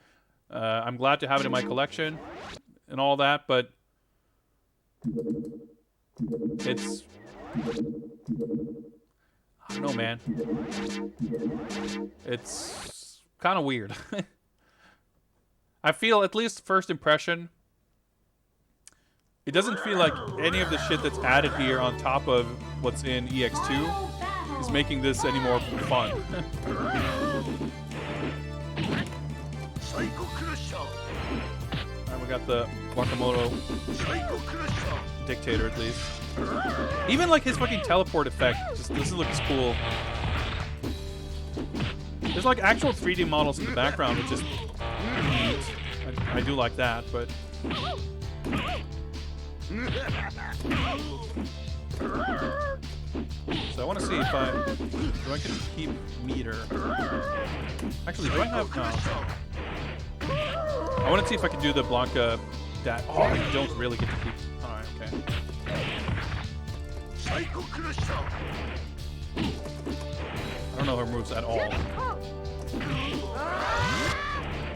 I'm glad to have it in my collection and all that, but it's, I don't know, man. It's kind of weird. I feel, at least first impression, it doesn't feel like any of the shit that's added here on top of what's in EX2 is making this any more fun. Alright, we got the Wakamoto Dictator at least. Even like his fucking teleport effect, just this looks cool. There's like actual 3D models in the background, which is neat. I do like that, but so I want to see if I can keep meter. Actually, do I have no? I want to see if I can do the Blanca. That I don't really get to keep. All right, okay. I don't know her moves at all.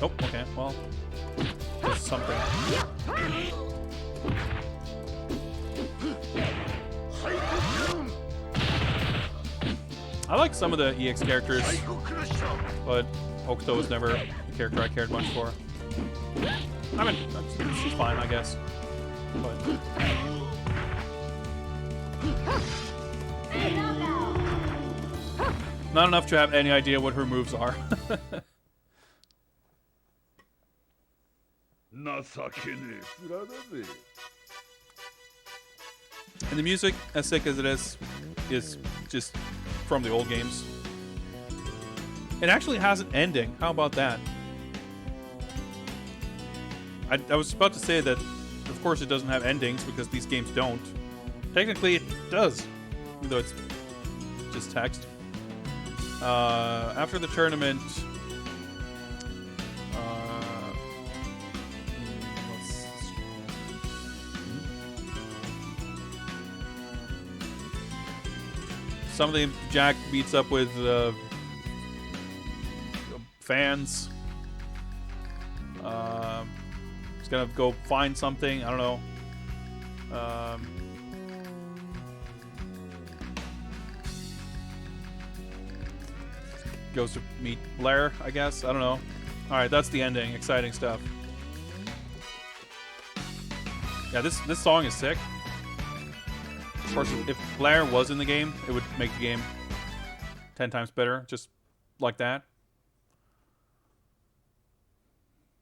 Oh, okay. Well, there's something. I like some of the EX characters, but Okuto was never a character I cared much for. I mean, she's fine, I guess. But not enough to have any idea what her moves are. And the music, as sick as it is just from the old games. It actually has an ending. How about that? I was about to say that, of course, it doesn't have endings because these games don't. Technically, it does, even though it's just text. After the tournament, something Jack meets up with fans. He's gonna go find something. I don't know. Goes to meet Blair, I guess. I don't know. All right, that's the ending. Exciting stuff. Yeah, this song is sick. Of course, if Blair was in the game, it would make the game 10 times better, just like that.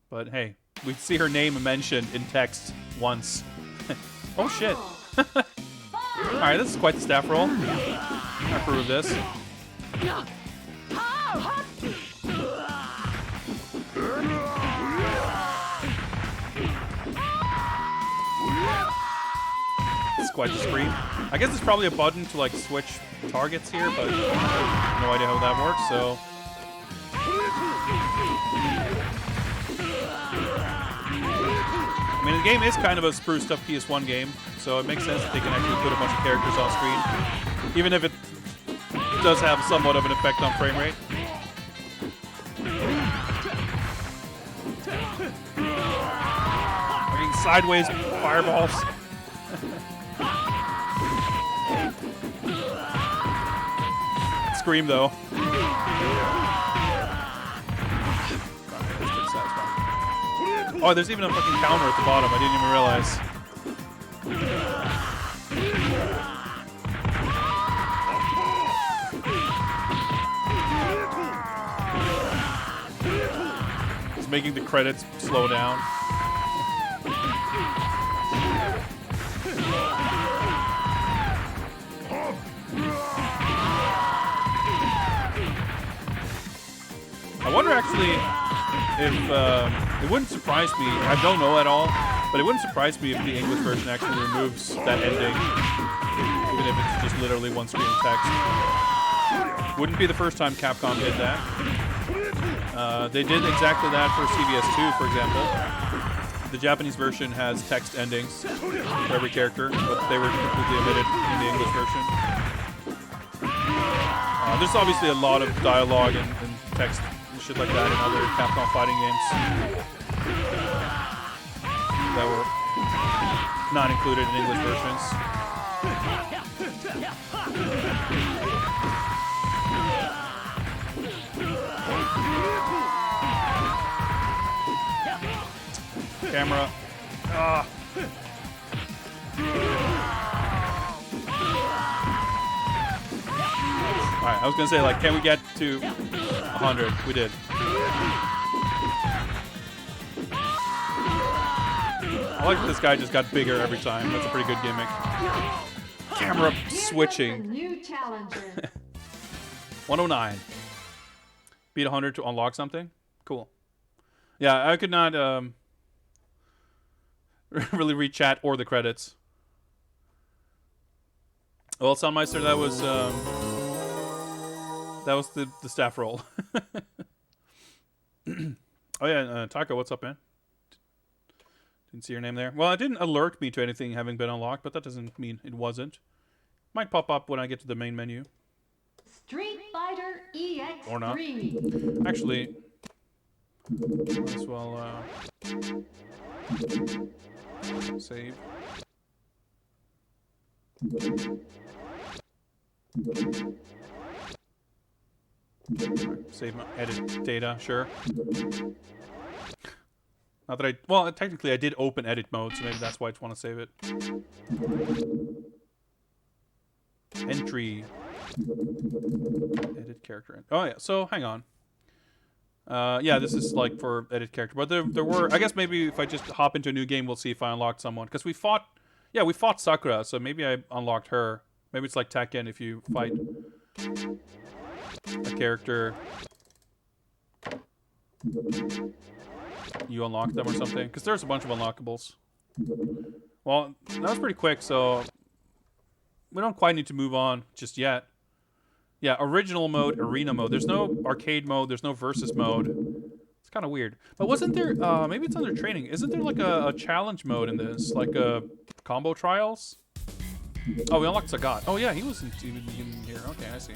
But hey, we see her name mentioned in text once. Oh shit. Alright, this is quite the staff roll. I approve of this. It's quite the scream. I guess it's probably a button to like switch targets here, but I have no idea how that works, so. I mean, the game is kind of a spruced up PS1 game, so it makes sense that they can actually put a bunch of characters on screen, even if it does have somewhat of an effect on frame rate. Fucking sideways fireballs. Scream though. Oh, there's even a fucking counter at the bottom. I didn't even realize. It's making the credits slow down. I wonder actually if it wouldn't surprise me. I don't know at all, but it wouldn't surprise me if the English version actually removes that ending, even if it's just literally one screen of text. Wouldn't be the first time Capcom did that. They did exactly that for CVS2, for example. The Japanese version has text endings for every character, but they were completely omitted in the English version. There's obviously a lot of dialogue and text and shit like that in other Capcom fighting games that were not included in English versions. Camera. Ah. Alright, I was gonna say, like, can we get to 100? We did. I like that this guy just got bigger every time. That's a pretty good gimmick. Camera switching. New challenger. 109. Beat 100 to unlock something? Cool. Yeah, I could not really read chat or the credits. Well, Sunmeister, that was the staff role. Oh yeah, Taco, what's up, man? Didn't see your name there. Well, it didn't alert me to anything having been unlocked, but that doesn't mean it wasn't. Might pop up when I get to the main menu. Street Fighter EX3. Or not. Actually, might as well save. Right, save my edit data, sure. Not that well, technically I did open edit mode, so maybe that's why I just want to save it. Entry. Edit character. Oh yeah, so hang on. Yeah, this is like for edit character, but there were. I guess maybe if I just hop into a new game, we'll see if I unlocked someone. Because we fought Sakura, so maybe I unlocked her. Maybe it's like Tekken if you fight a character, you unlock them or something. Because there's a bunch of unlockables. Well, that was pretty quick, so we don't quite need to move on just yet. Yeah, original mode, arena mode. There's no arcade mode. There's no versus mode. It's kind of weird. But wasn't there, maybe it's under training. Isn't there like a challenge mode in this? Like combo trials? Oh, we unlocked Sagat. Oh yeah, he wasn't even in here. Okay, I see.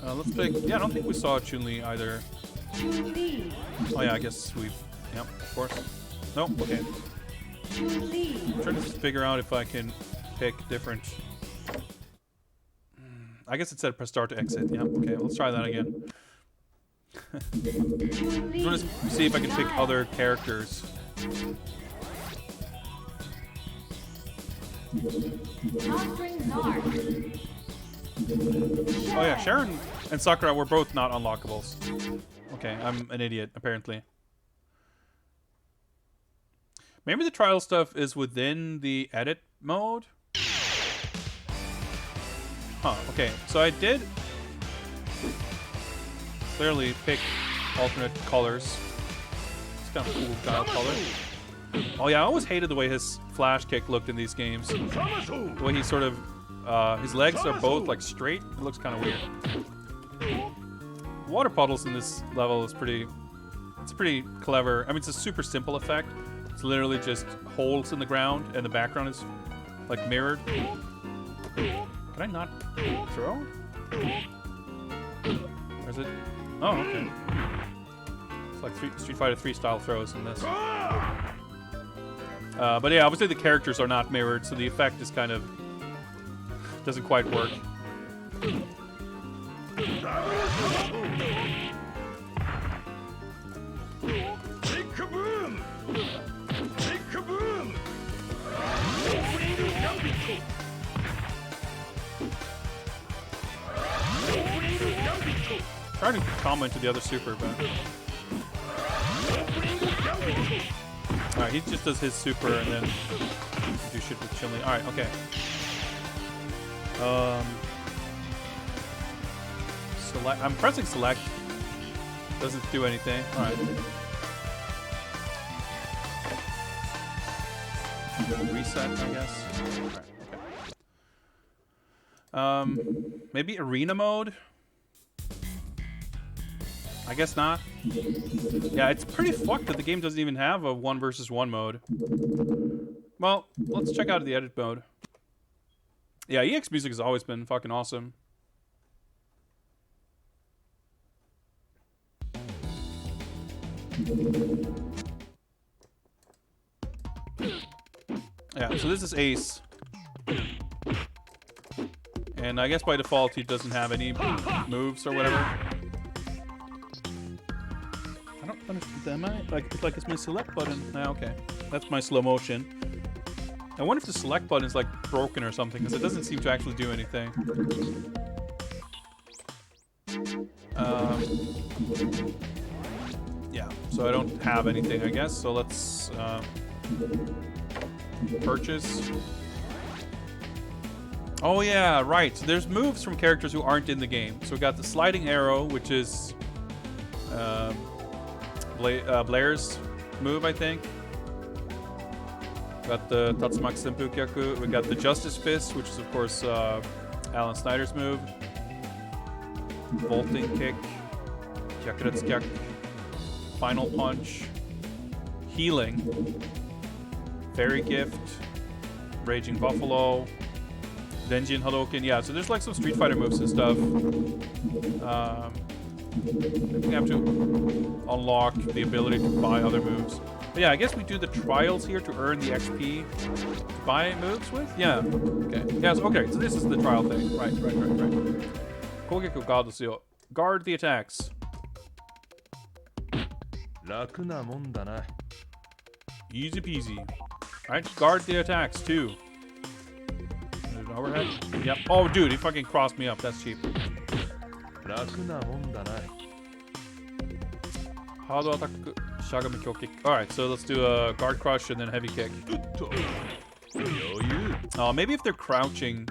Let's pick, yeah, I don't think we saw Chun-Li either. Chun-Li. Oh yeah, I guess we've, yep, of course. Nope, okay. Chun-Li. I'm trying to figure out if I can pick different. I guess it said press start to exit. Yeah, okay, let's try that again. I'm going to see if I can pick other characters. Oh yeah, Sharon and Sakura were both not unlockables. Okay, I'm an idiot, apparently. Maybe the trial stuff is within the edit mode? Huh, okay. So I did clearly pick alternate colors. It's kind of cool style color. Oh yeah, I always hated the way his flash kick looked in these games. The way he sort of, his legs are both like straight. It looks kind of weird. Water puddles in this level is it's pretty clever. I mean, it's a super simple effect. It's literally just holes in the ground and the background is like mirrored. Can I not throw? Or is it? Oh, okay. It's like Street Fighter 3 style throws in this. But yeah, obviously the characters are not mirrored, so the effect is kind of doesn't quite work. Trying to comment to the other super, but alright, he just does his super and then do shit with Chun-Li. Alright, okay. Select. I'm pressing select. Doesn't do anything. Alright. Reset, I guess. Alright, okay. Maybe arena mode? I guess not. Yeah, it's pretty fucked that the game doesn't even have a 1 versus 1 mode. Well, let's check out the edit mode. Yeah, EX music has always been fucking awesome. Yeah, so this is Ace. And I guess by default he doesn't have any moves or whatever. Am I? Like it's my select button. Ah, okay. That's my slow motion. I wonder if the select button is like broken or something, because it doesn't seem to actually do anything. Yeah, so I don't have anything, I guess. So let's purchase. Oh yeah, right. So there's moves from characters who aren't in the game. So we got the sliding arrow, which is Blair's move, I think. Got the Tatsumaki Senpukyaku. We got the Justice Fist, which is of course Alan Snyder's move. Vaulting Kick, Kyakuretsukyak, Final Punch, Healing, Fairy Gift, Raging Buffalo, Denjin Hadouken. Yeah, so there's like some Street Fighter moves and stuff. We have to unlock the ability to buy other moves. But yeah, I guess we do the trials here to earn the XP to buy moves with? Yeah. Okay. Yes, okay, so this is the trial thing. Right. Kogeku Guard desu yo. Guard the attacks. Easy peasy. Alright, guard the attacks too. There's an overhead. Yep. Oh dude, he fucking crossed me up. That's cheap. Hard attack, Shagami Kyo kick. Alright, so let's do a guard crush and then heavy kick. Oh, maybe if they're crouching.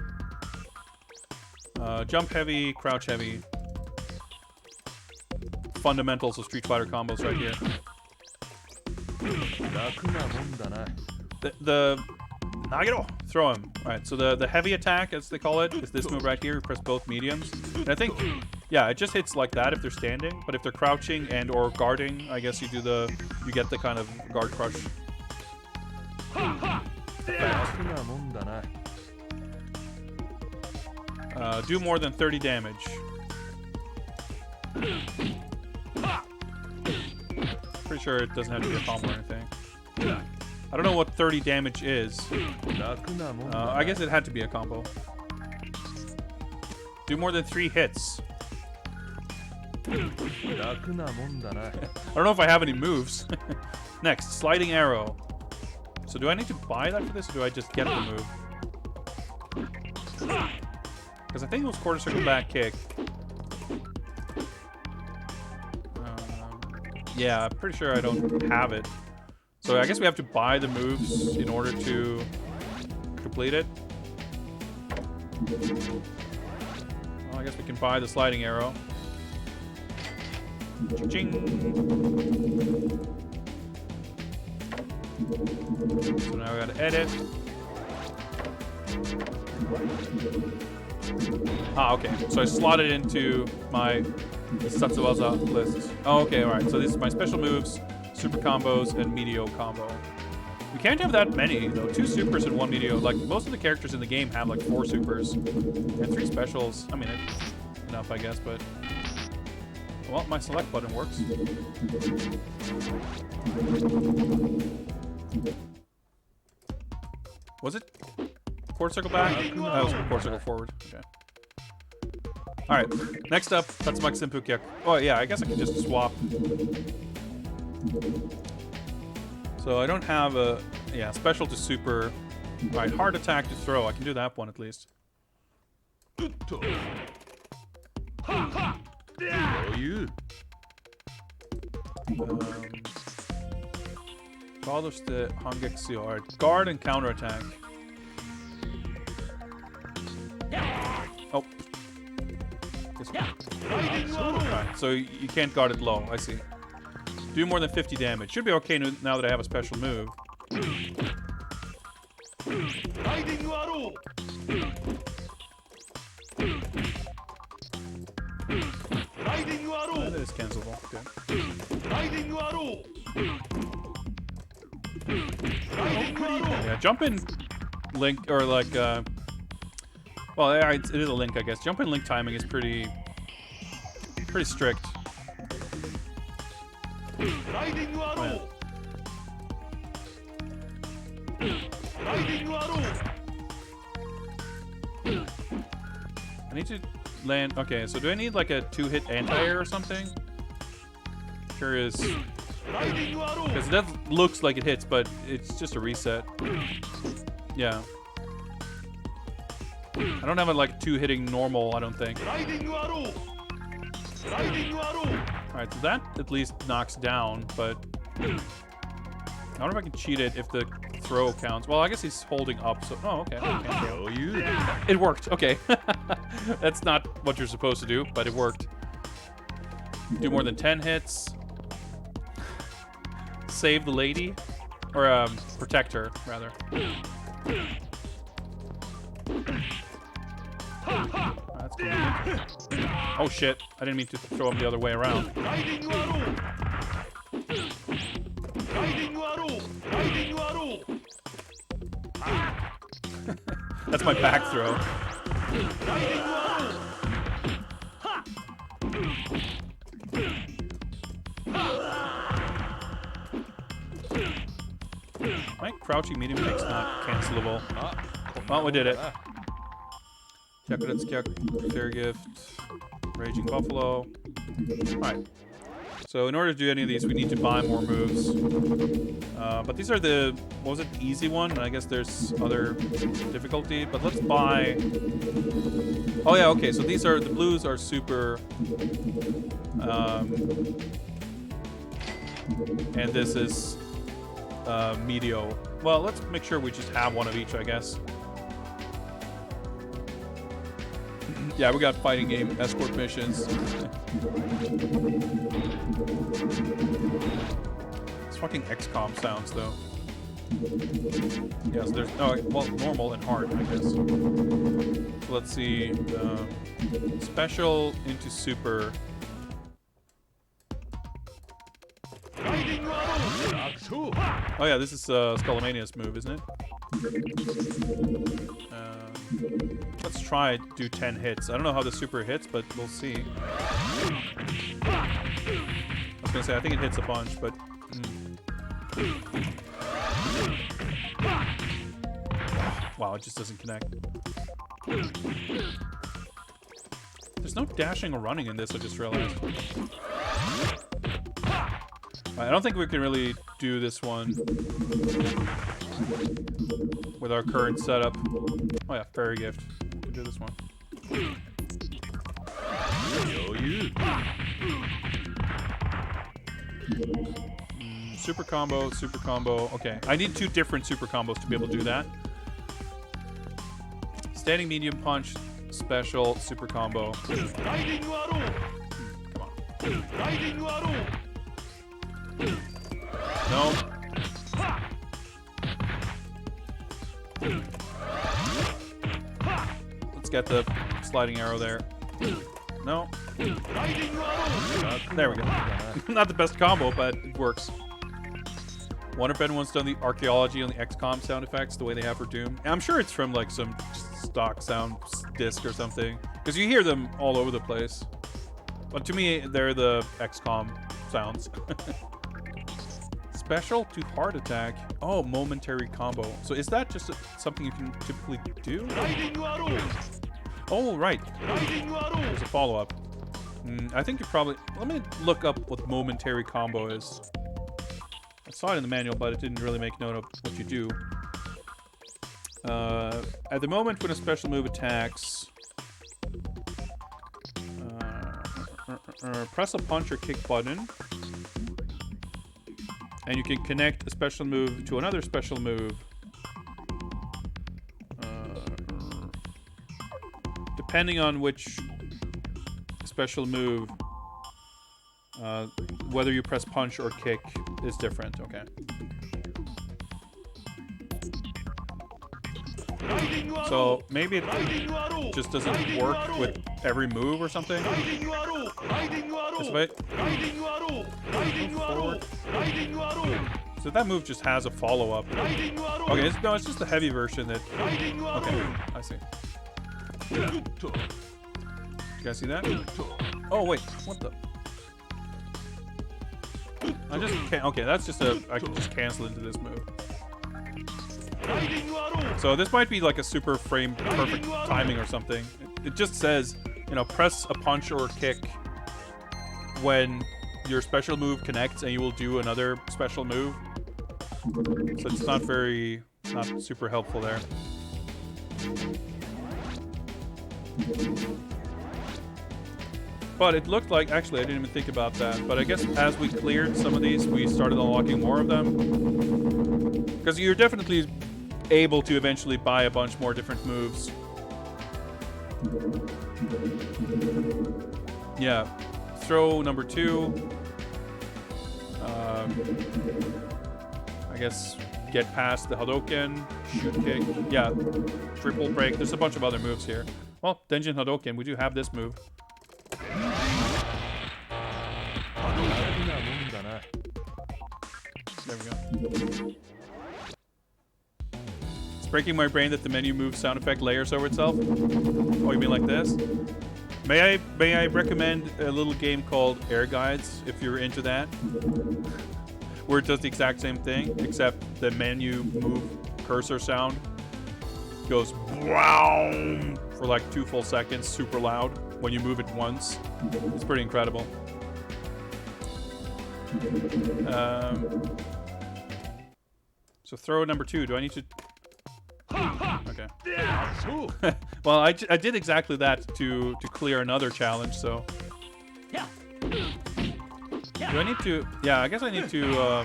Jump heavy, crouch heavy. Fundamentals of Street Fighter combos right here. The Nagero! Throw him. Alright, so the heavy attack, as they call it, is this move right here. You press both mediums. And I think, yeah, it just hits like that if they're standing. But if they're crouching and or guarding, I guess you get the kind of guard crush. Do more than 30 damage. Pretty sure it doesn't have to be a combo or anything. I don't know what 30 damage is. I guess it had to be a combo. Do more than 3 hits. I don't know if I have any moves. Next, sliding arrow. So do I need to buy that for this, or do I just get the move? Because I think it was quarter circle back kick. Yeah, I'm pretty sure I don't have it. So I guess we have to buy the moves in order to complete it. Well, I guess we can buy the sliding arrow. Ching. So now we gotta edit. Ah, okay. So I slotted into my Satsuwaza list. Oh, okay, alright. So this is my special moves, super combos, and medio combo. We can't have that many, though. 2 supers and 1 medio. Like, most of the characters in the game have, like, 4 supers and 3 specials. I mean, it's enough, I guess, but... Well, my select button works. Was it quarter circle back? That was quarter circle forward. Okay. Alright, next up, Tatsumaki Senpukyaku. Oh yeah, I guess I can just swap. So I don't have a... Yeah, special to super. Alright, hard attack to throw. I can do that one at least. Father's the Hangeksu. Alright, guard and counter attack. Oh. Right, so you can't guard it low, I see. Do more than 50 damage. Should be okay now that I have a special move. That is cancelable. Okay. Yeah, jump in Link, or like, well, it is a Link, I guess. Jump in Link timing is pretty strict. Yeah. I need to land. Okay, so do I need like a 2-hit anti-air or something? Sure is. Because that looks like it hits, but it's just a reset. Yeah. I don't have a like 2 hitting normal, I don't think. Alright, so that at least knocks down, but I wonder if I can cheat it if the throw counts. Well, I guess he's holding up, so okay. It worked. Okay. That's not what you're supposed to do, but it worked. Do more than 10 hits. Save the lady. Or protect her, rather. That's convenient. Oh shit, I didn't mean to throw him the other way around. That's my back throw. My crouching medium kick's not cancelable. Well, we did it. Fair Gift, Raging Buffalo. Alright. So in order to do any of these, we need to buy more moves. But these are the, what was it, the easy one? I guess there's other difficulty, but let's buy... Oh yeah, okay, so these are, the blues are super... and this is medio. Well, let's make sure we just have one of each, I guess. Yeah, we got fighting game, escort missions. It's fucking XCOM sounds, though. Yes, there's... Oh, well, normal and hard, I guess. So let's see. Special into super. Oh yeah, this is Skullomania's move, isn't it? Let's try to do 10 hits. I don't know how the super hits, but we'll see. I was gonna say, I think it hits a bunch, but... Wow, it just doesn't connect. There's no dashing or running in this, I just realized. I don't think we can really do this one with our current setup. Oh yeah, Fairy Gift. We can do this one. Super combo, super combo. Okay, I need 2 different super combos to be able to do that. Standing medium punch, special, super combo. Come on. No. Let's get the sliding arrow there. No. There we go. Not the best combo, but it works. Wonder if anyone's done the archaeology on the XCOM sound effects the way they have for Doom. I'm sure it's from like some stock sound disc or something, because you hear them all over the place. But to me, they're the XCOM sounds. Special to heart attack. Oh, momentary combo. So is that just something you can typically do? Oh, right. There's a follow-up. I think you probably... Let me look up what momentary combo is. I saw it in the manual, but it didn't really make note of what you do. At the moment when a special move attacks... press a punch or kick button. And you can connect a special move to another special move. Depending on which special move, whether you press punch or kick is different. Okay. So maybe it just doesn't work with every move or something. This way. Forward. So that move just has a follow-up. Okay, no, it's just the heavy version that... Okay, I see. You guys see that? Oh, wait. What the... I just can't... Okay, that's just a... I can just cancel into this move. So this might be like a super frame perfect timing or something. It just says, you know, press a punch or a kick when your special move connects and you will do another special move. So it's not super helpful there. But it looked like, actually I didn't even think about that, but I guess as we cleared some of these, we started unlocking more of them. Because you're definitely able to eventually buy a bunch more different moves. Yeah, throw number 2. I guess get past the Hadouken, shoot kick. Yeah, triple break. There's a bunch of other moves here. Well, Denjin Hadouken, we do have this move. There we go. It's breaking my brain that the menu move sound effect layers over itself. Oh, you mean like this? May I recommend a little game called Air Guides if you're into that? Where it does the exact same thing, except the menu move cursor sound goes wow for like 2 full seconds, super loud when you move it once. It's pretty incredible. So throw number 2. Do I need to? Okay. Well, I did exactly that to clear another challenge. So. Do I need to? Yeah, I guess I need to.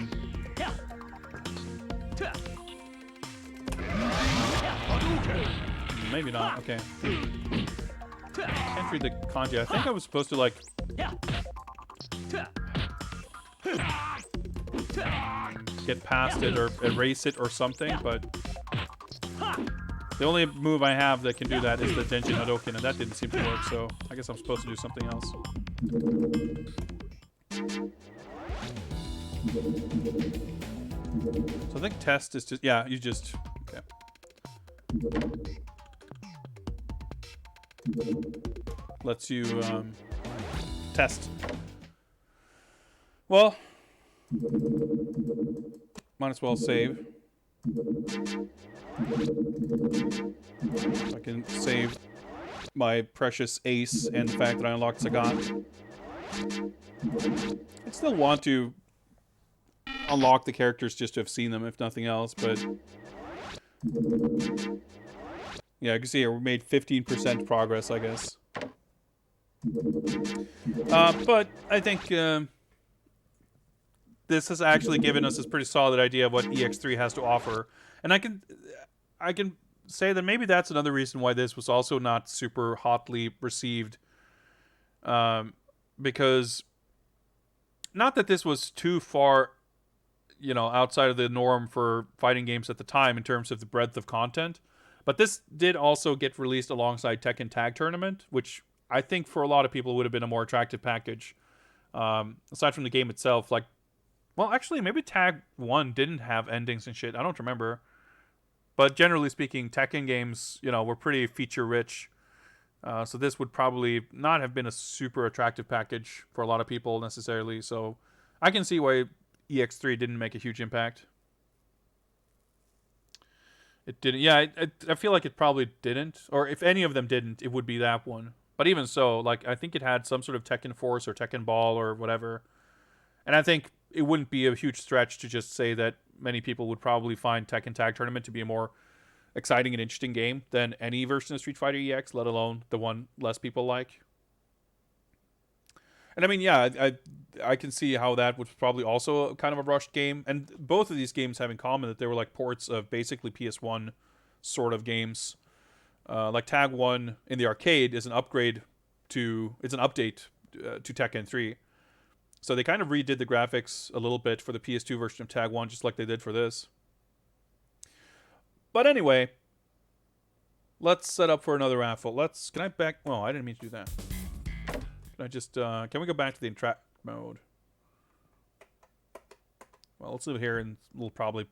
Maybe not. Okay. Can't read the kanji. I think I was supposed to like. Get past it or erase it or something, but the only move I have that can do that is the Denjin Hadouken, and that didn't seem to work, so I guess I'm supposed to do something else. So I think test is just, yeah, you just, okay. Lets you test. Well, might as well save. I can save my precious ace and the fact that I unlocked Sagat. I still want to unlock the characters just to have seen them, if nothing else, but yeah, you can see here we made 15% progress, I guess. But I think this has actually given us this pretty solid idea of what EX3 has to offer, and I can say that maybe that's another reason why this was also not super hotly received, because not that this was too far, you know, outside of the norm for fighting games at the time in terms of the breadth of content, but this did also get released alongside Tekken Tag Tournament, which I think for a lot of people would have been a more attractive package, aside from the game itself. Like, well, actually, maybe Tag 1 didn't have endings and shit. I don't remember. But generally speaking, Tekken games, you know, were pretty feature-rich. So this would probably not have been a super attractive package for a lot of people necessarily. So I can see why EX3 didn't make a huge impact. It didn't. Yeah, I feel like it probably didn't. Or if any of them didn't, it would be that one. But even so, like, I think it had some sort of Tekken Force or Tekken Ball or whatever. And I think it wouldn't be a huge stretch to just say that many people would probably find Tekken Tag Tournament to be a more exciting and interesting game than any version of Street Fighter EX, let alone the one less people like. And I mean, yeah, I can see how that was probably also kind of a rushed game. And both of these games have in common that they were like ports of basically PS1 sort of games. Like Tag 1 in the arcade is an upgrade to, it's an update to Tekken 3. So they kind of redid the graphics a little bit for the PS2 version of Tag 1, just like they did for this. But anyway, let's set up for another raffle. Can I back? Oh, I didn't mean to do that. Can I just, can we go back to the interact mode? Well, let's leave it here and we'll probably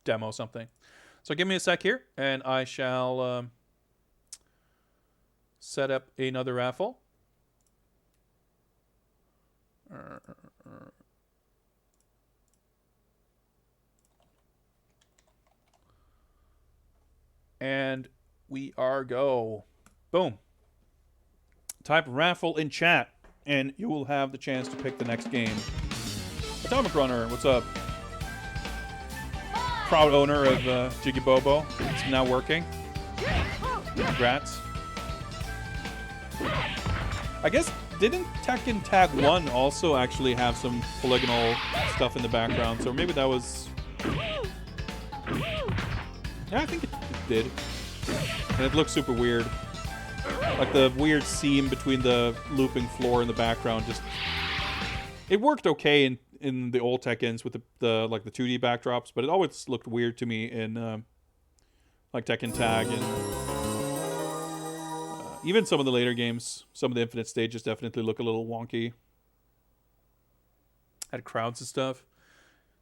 demo something. So give me a sec here and I shall set up another raffle. And we are go. Boom. Type raffle in chat. and you will have the chance to pick the next game. Atomic Runner, what's up? Proud owner of Jiggy Bobo. It's now working. Congrats. I guess, didn't Tekken Tag 1 also actually have some polygonal stuff in the background? So maybe that was... Yeah, I think it did. And it looks super weird. Like the weird seam between the looping floor and the background just... It worked okay in the old Tekkens with the like the 2D backdrops, but it always looked weird to me in like Tekken Tag and even some of the later games. Some of the Infinite stages definitely look a little wonky. Had crowds and stuff.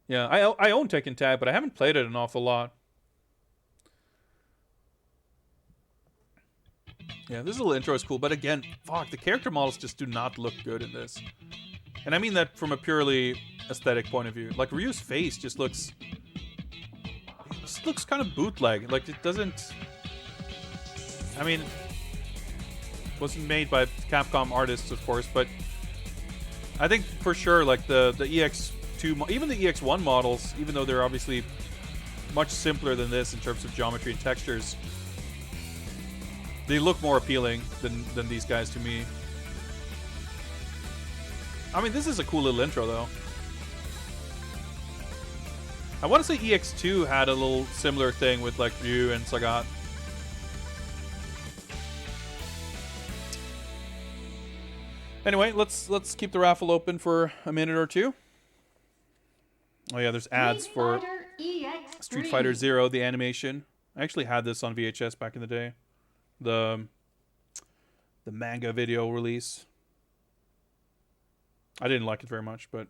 Yeah, I own Tekken Tag, but I haven't played it an awful lot. Yeah, this little intro is cool, but again, fuck, the character models just do not look good in this. And I mean that from a purely aesthetic point of view. Like, Ryu's face just looks... It just looks kind of bootleg. Like, it doesn't... I mean... It wasn't made by Capcom artists, of course, but... I think, for sure, like, the EX2... Even the EX1 models, even though they're obviously much simpler than this in terms of geometry and textures... They look more appealing than these guys to me. I mean, this is a cool little intro, though. I want to say EX2 had a little similar thing with, like, Ryu and Sagat. Anyway, let's keep the raffle open for a minute or two. Oh yeah, there's ads for Street Fighter Zero, the animation. I actually had this on VHS back in the day. The manga video release. I didn't like it very much, but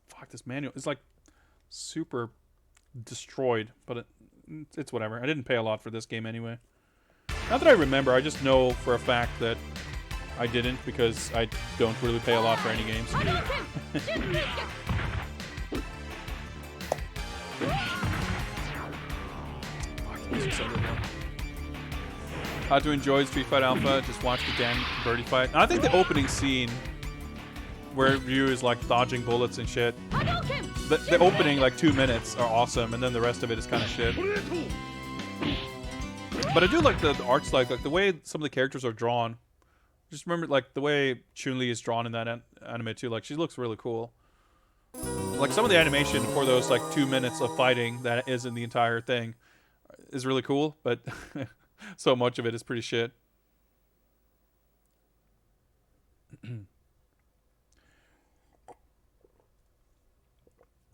fuck, this manual is like super destroyed, but it's whatever. I didn't pay a lot for this game anyway. Not that I remember, I just know for a fact that I didn't because I don't really pay a lot for any games. How to enjoy Street Fighter Alpha? Just watch the Dan Birdie fight. And I think the opening scene where Ryu is like dodging bullets and shit. The opening like 2 minutes are awesome, and then the rest of it is kind of shit. But I do like the art style, like the way some of the characters are drawn. Just remember like the way Chun-Li is drawn in that anime too. Like she looks really cool. Like some of the animation for those like 2 minutes of fighting that is in the entire thing is really cool, but so much of it is pretty shit.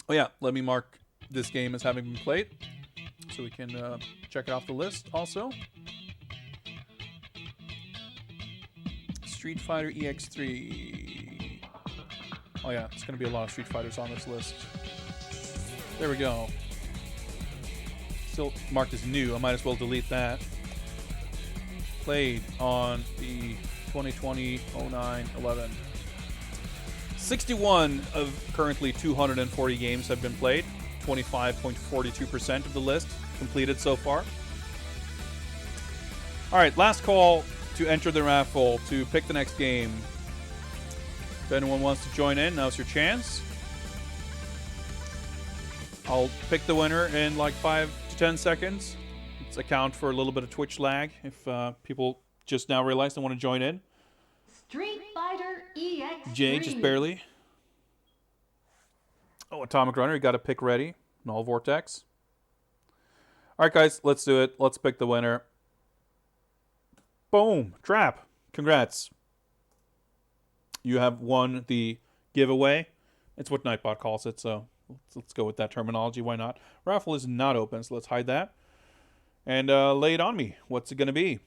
Oh yeah, let me mark this game as having been played so we can check it off the list also. Street Fighter EX3. Oh yeah, it's going to be a lot of Street Fighters on this list. There we go. Still marked as new. I might as well delete that. Played on the 2020-09-11. 61 of currently 240 games have been played. 25.42% of the list completed so far. All right, last call to enter the raffle to pick the next game. If anyone wants to join in, now's your chance. I'll pick the winner in like 5 to 10 seconds. Let's account for a little bit of Twitch lag if people just now realize they want to join in. Street Fighter EX3. Jay, just barely. Oh, Atomic Runner, you got a pick ready. Null Vortex. All right, guys, let's do it. Let's pick the winner. Boom. Trap. Congrats. You have won the giveaway. It's what Nightbot calls it, so let's go with that terminology. Why not? Raffle is not open, so let's hide that. And lay it on me. What's it going to be?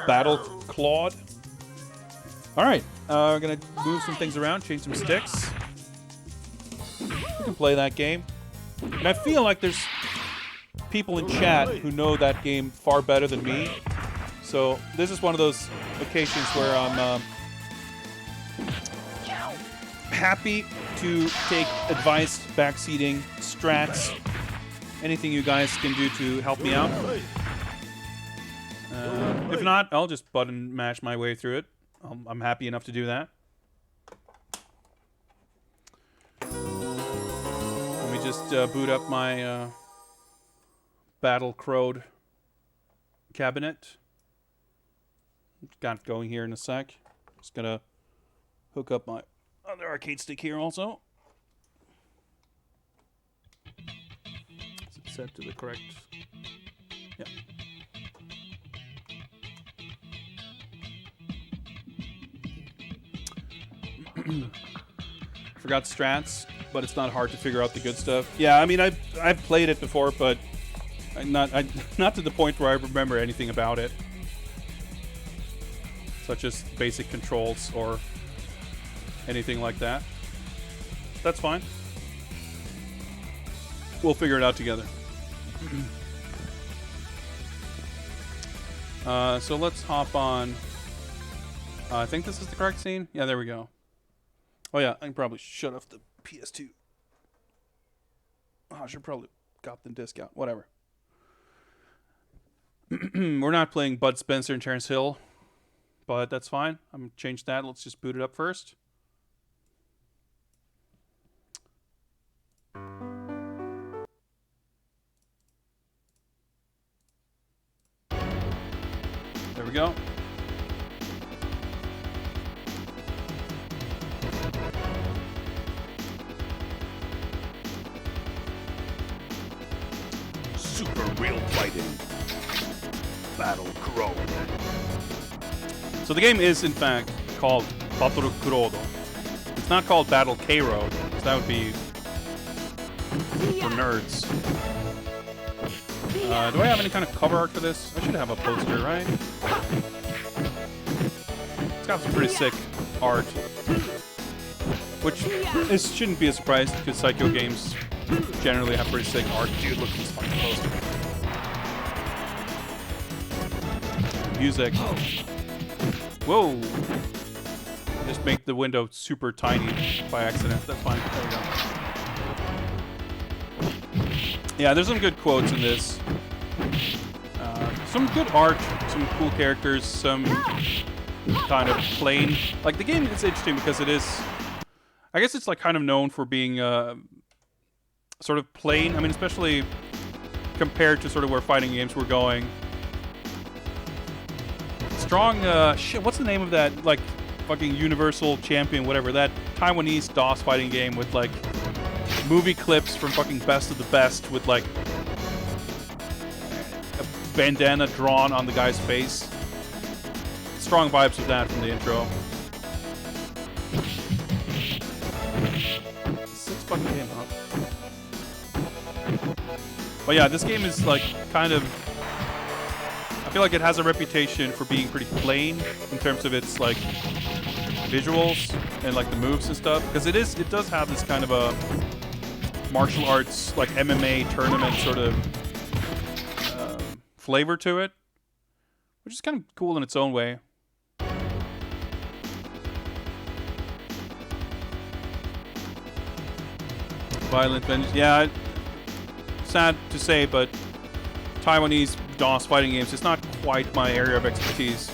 Battle Claude. All right. We're going to move some things around, change some sticks. We can play that game. And I feel like there's people in chat who know that game far better than me. So this is one of those occasions where I'm happy to take advice, backseating, strats anything you guys can do to help me out. If not, I'll just button mash my way through it. I'm happy enough to do that. Let me just boot up my Battle Crowed cabinet. Got it going here in a sec. Just gonna hook up my other arcade stick here also. Is it set to the correct? Yeah. Forgot strats, but it's not hard to figure out the good stuff. Yeah, I mean I've played it before, but not to the point where I remember anything about it, such as basic controls or anything like that. That's fine. We'll figure it out together. So let's hop on. I think this is the correct scene. Yeah, there we go. Oh yeah, I can probably shut off the PS2. Oh, I should probably got the disc out. Whatever. We're not playing Bud Spencer and Terrence Hill, but that's fine. I'm gonna change that. Let's just boot it up first. There we go. Super real fighting. Battle Crowed. So the game is in fact called Battle Crowed. It's not called Battle K-Road, because that would be for nerds. Do I have any kind of cover art for this? I should have a poster, right? It's got some pretty sick art, which shouldn't be a surprise because Psycho games generally have pretty sick art. Dude, look at this fucking poster. Music. Whoa! Just make the window super tiny by accident. That's fine. There we go. Yeah, there's some good quotes in this. Some good art, some cool characters, some kind of plain. Like the game is interesting because it is. I guess it's like kind of known for being sort of plain. I mean, especially compared to sort of where fighting games were going. Strong, shit, what's the name of that, like, fucking Universal Champion, whatever, that Taiwanese DOS fighting game with, like, movie clips from fucking Best of the Best with, like, a bandana drawn on the guy's face. Strong vibes of that from the intro. Six fucking game, huh? But yeah, this game is, like, kind of... I feel like it has a reputation for being pretty plain in terms of its like visuals and like the moves and stuff, because it does have this kind of a martial arts like MMA tournament sort of flavor to it, which is kind of cool in its own way. Violent vengeance, yeah. Sad to say, but Taiwanese DOS fighting games, it's not quite my area of expertise.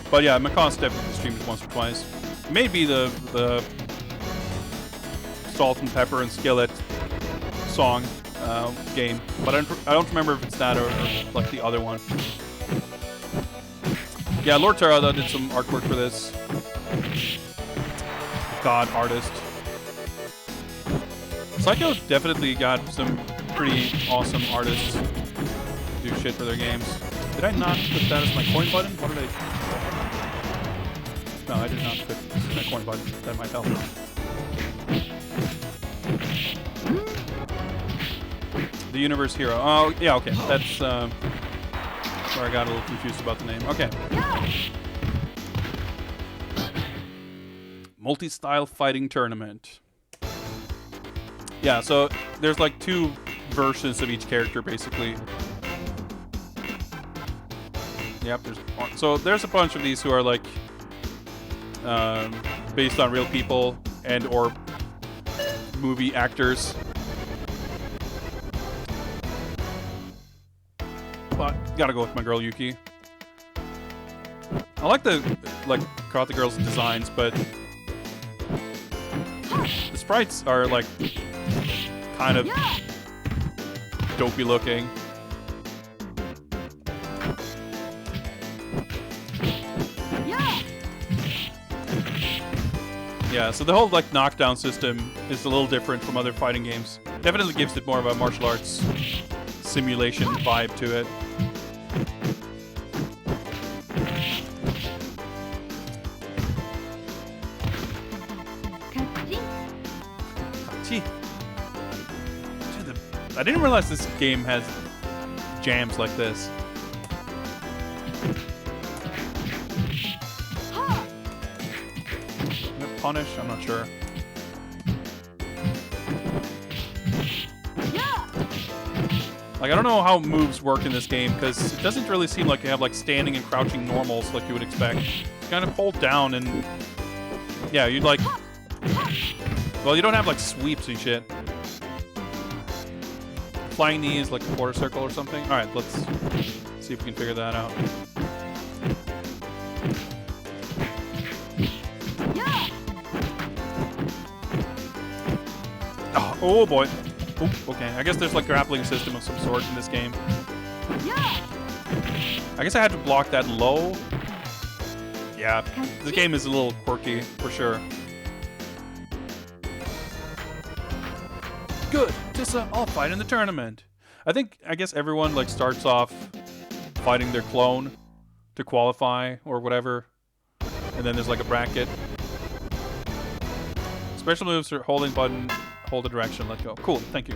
But yeah, Macaw's definitely streamed it once or twice. Maybe the Salt and Pepper and Skillet song game, but I don't remember if it's that or like the other one. Yeah, Lord Tarada did some artwork for this. God artist. Psycho definitely got some pretty awesome artists do shit for their games. Did I not put that as my coin button? What did I... No, I did not put that coin button. That might help. The Universe Hero. Oh, yeah, okay. That's where I got a little confused about the name. Okay. Multi-style fighting tournament. Yeah, so there's like two versions of each character, basically. Yep, there's a bunch of these who are like based on real people and or movie actors. Gotta go with my girl Yuki. I like the Karate Girl's designs, but the sprites are like kind of dopey looking. Yeah, so the whole like knockdown system is a little different from other fighting games. Definitely gives it more of a martial arts simulation vibe to it. Gee. I didn't realize this game has jams like this. Punish? I'm not sure. Like, I don't know how moves work in this game, because it doesn't really seem like you have like standing and crouching normals like you would expect. You kind of hold down and yeah, you'd like, well, you don't have like sweeps and shit. Flying knee is like a quarter circle or something. All right, let's see if we can figure that out. Oh boy. Ooh, okay, I guess there's like a grappling system of some sort in this game. I guess I had to block that low. Yeah, the game is a little quirky, for sure. Good, Tissa, I'll fight in the tournament. I guess everyone like starts off fighting their clone to qualify or whatever. And then there's like a bracket. Special moves are holding button, hold the direction, let go. Cool, thank you.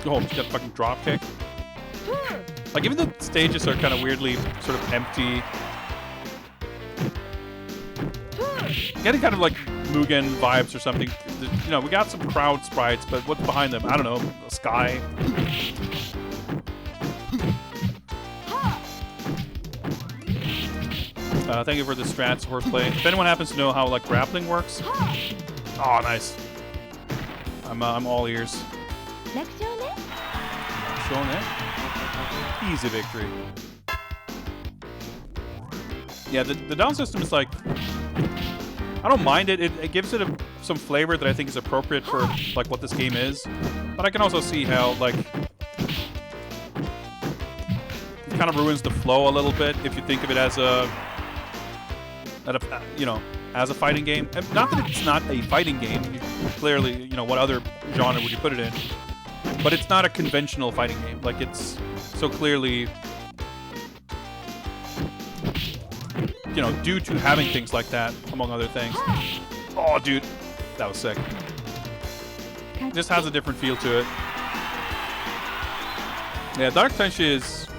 Oh, just got a fucking drop kick. Like, even the stages are kind of weirdly sort of empty. Getting kind of like Mugen vibes or something. You know, we got some crowd sprites, but what's behind them? I don't know, the sky. Thank you for the strats, horseplay. If anyone happens to know how like grappling works, oh nice. I'm all ears. Easy victory. Yeah, the down system is like, I don't mind it. It gives it some flavor that I think is appropriate for like what this game is. But I can also see how like it kind of ruins the flow a little bit if you think of it as a you know, as a fighting game. And not that it's not a fighting game. Clearly, you know, what other genre would you put it in? But it's not a conventional fighting game. Like, it's so clearly, you know, due to having things like that, among other things. Oh, dude, that was sick. It just has a different feel to it. Yeah, Dark Tenshi is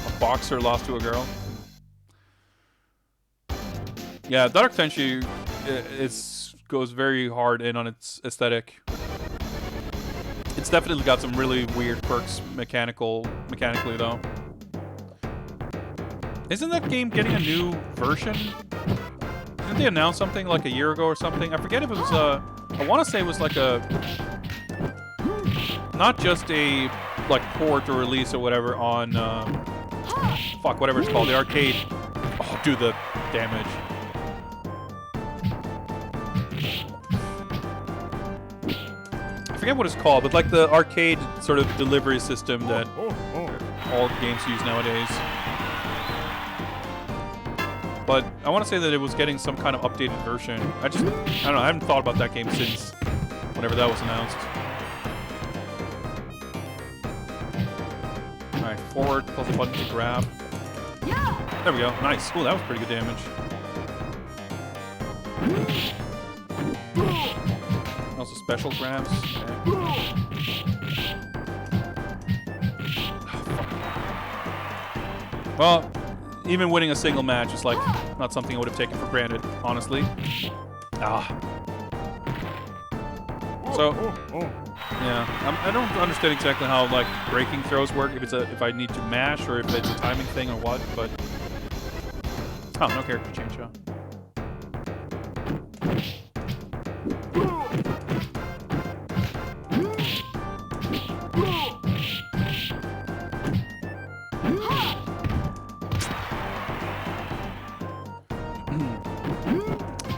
a boxer lost to a girl. Yeah, Dark Tenshi goes very hard in on its aesthetic. It's definitely got some really weird quirks mechanically though. Isn't that game getting a new version? Didn't they announce something like a year ago or something? I forget if it was I want to say it was like a, not just a like port or release or whatever on fuck, whatever it's called, the arcade. Oh, dude, the damage. I forget what it's called, but like the arcade sort of delivery system that all games use nowadays. But I want to say that it was getting some kind of updated version. I don't know, I haven't thought about that game since whenever that was announced. Alright, forward, plus a button to grab. There we go, nice. Ooh, that was pretty good damage. Also special grabs. Yeah. Well, even winning a single match is like not something I would have taken for granted, honestly. So, yeah, I don't understand exactly how like breaking throws work. If I need to mash or if it's a timing thing or what. But oh, no character change, huh?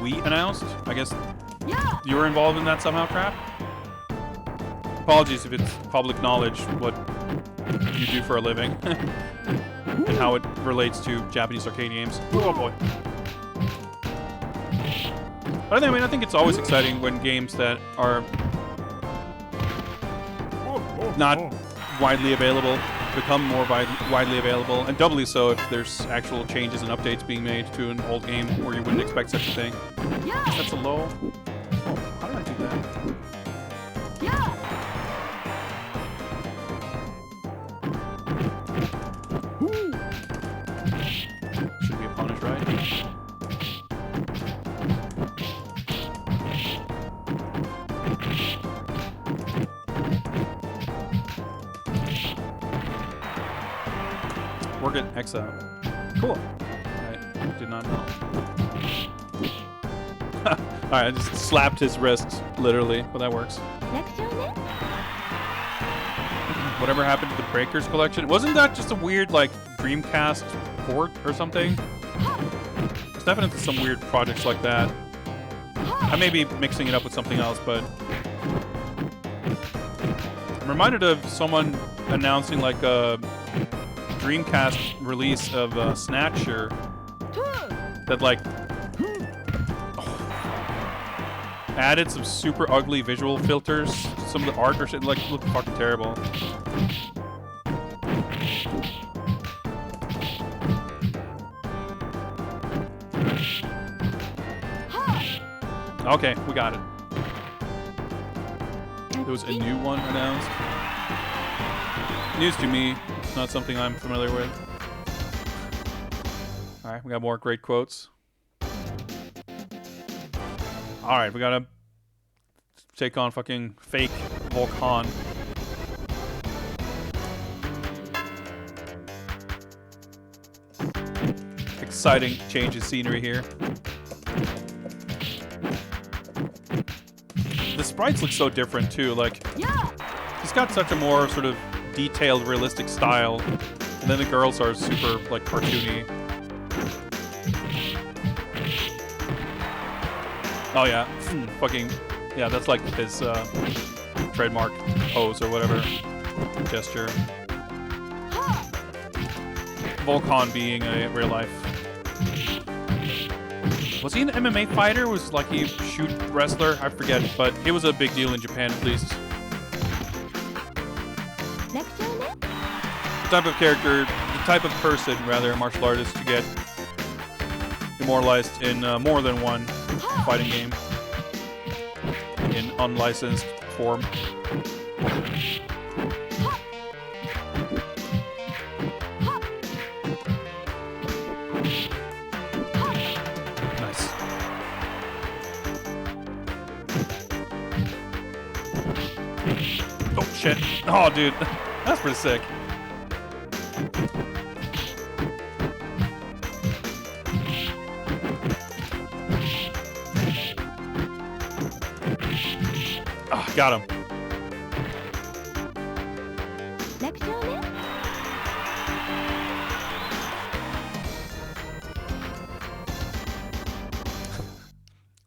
We announced? I guess you were involved in that somehow, Crap? Apologies if it's public knowledge what you do for a living and how it relates to Japanese arcade games. Oh boy. But I think it's always exciting when games that are not widely available become more widely available, and doubly so if there's actual changes and updates being made to an old game where you wouldn't expect such a thing. That's a low. Oh, how did I do that? Should be a punish, right? We're getting Exile. Cool. I did not know. Alright, I just slapped his wrist, literally, but that works. Whatever happened to the Breakers collection? Wasn't that just a weird, like, Dreamcast port or something? There's definitely some weird projects like that. I may be mixing it up with something else, but I'm reminded of someone announcing, like, a Dreamcast release of Snatcher that, like, added some super ugly visual filters. Some of the art or shit, like, looked fucking terrible. Okay, we got it. There was a new one announced. News to me. It's not something I'm familiar with. Alright, we got more great quotes. Alright, we gotta take on fucking fake Volcan. Exciting change in scenery here. The sprites look so different too, like he's got such a more sort of detailed, realistic style, and then the girls are super like cartoony. Oh yeah, fucking yeah, that's like his trademark pose or whatever gesture. Volcan being a real life. Was he an MMA fighter? Was like he shoot wrestler? I forget, but it was a big deal in Japan at least. The type of character, the type of person, rather, martial artist to get immortalized in more than one fighting game in unlicensed form. Nice. Oh shit. Oh dude, that's pretty sick. Got him.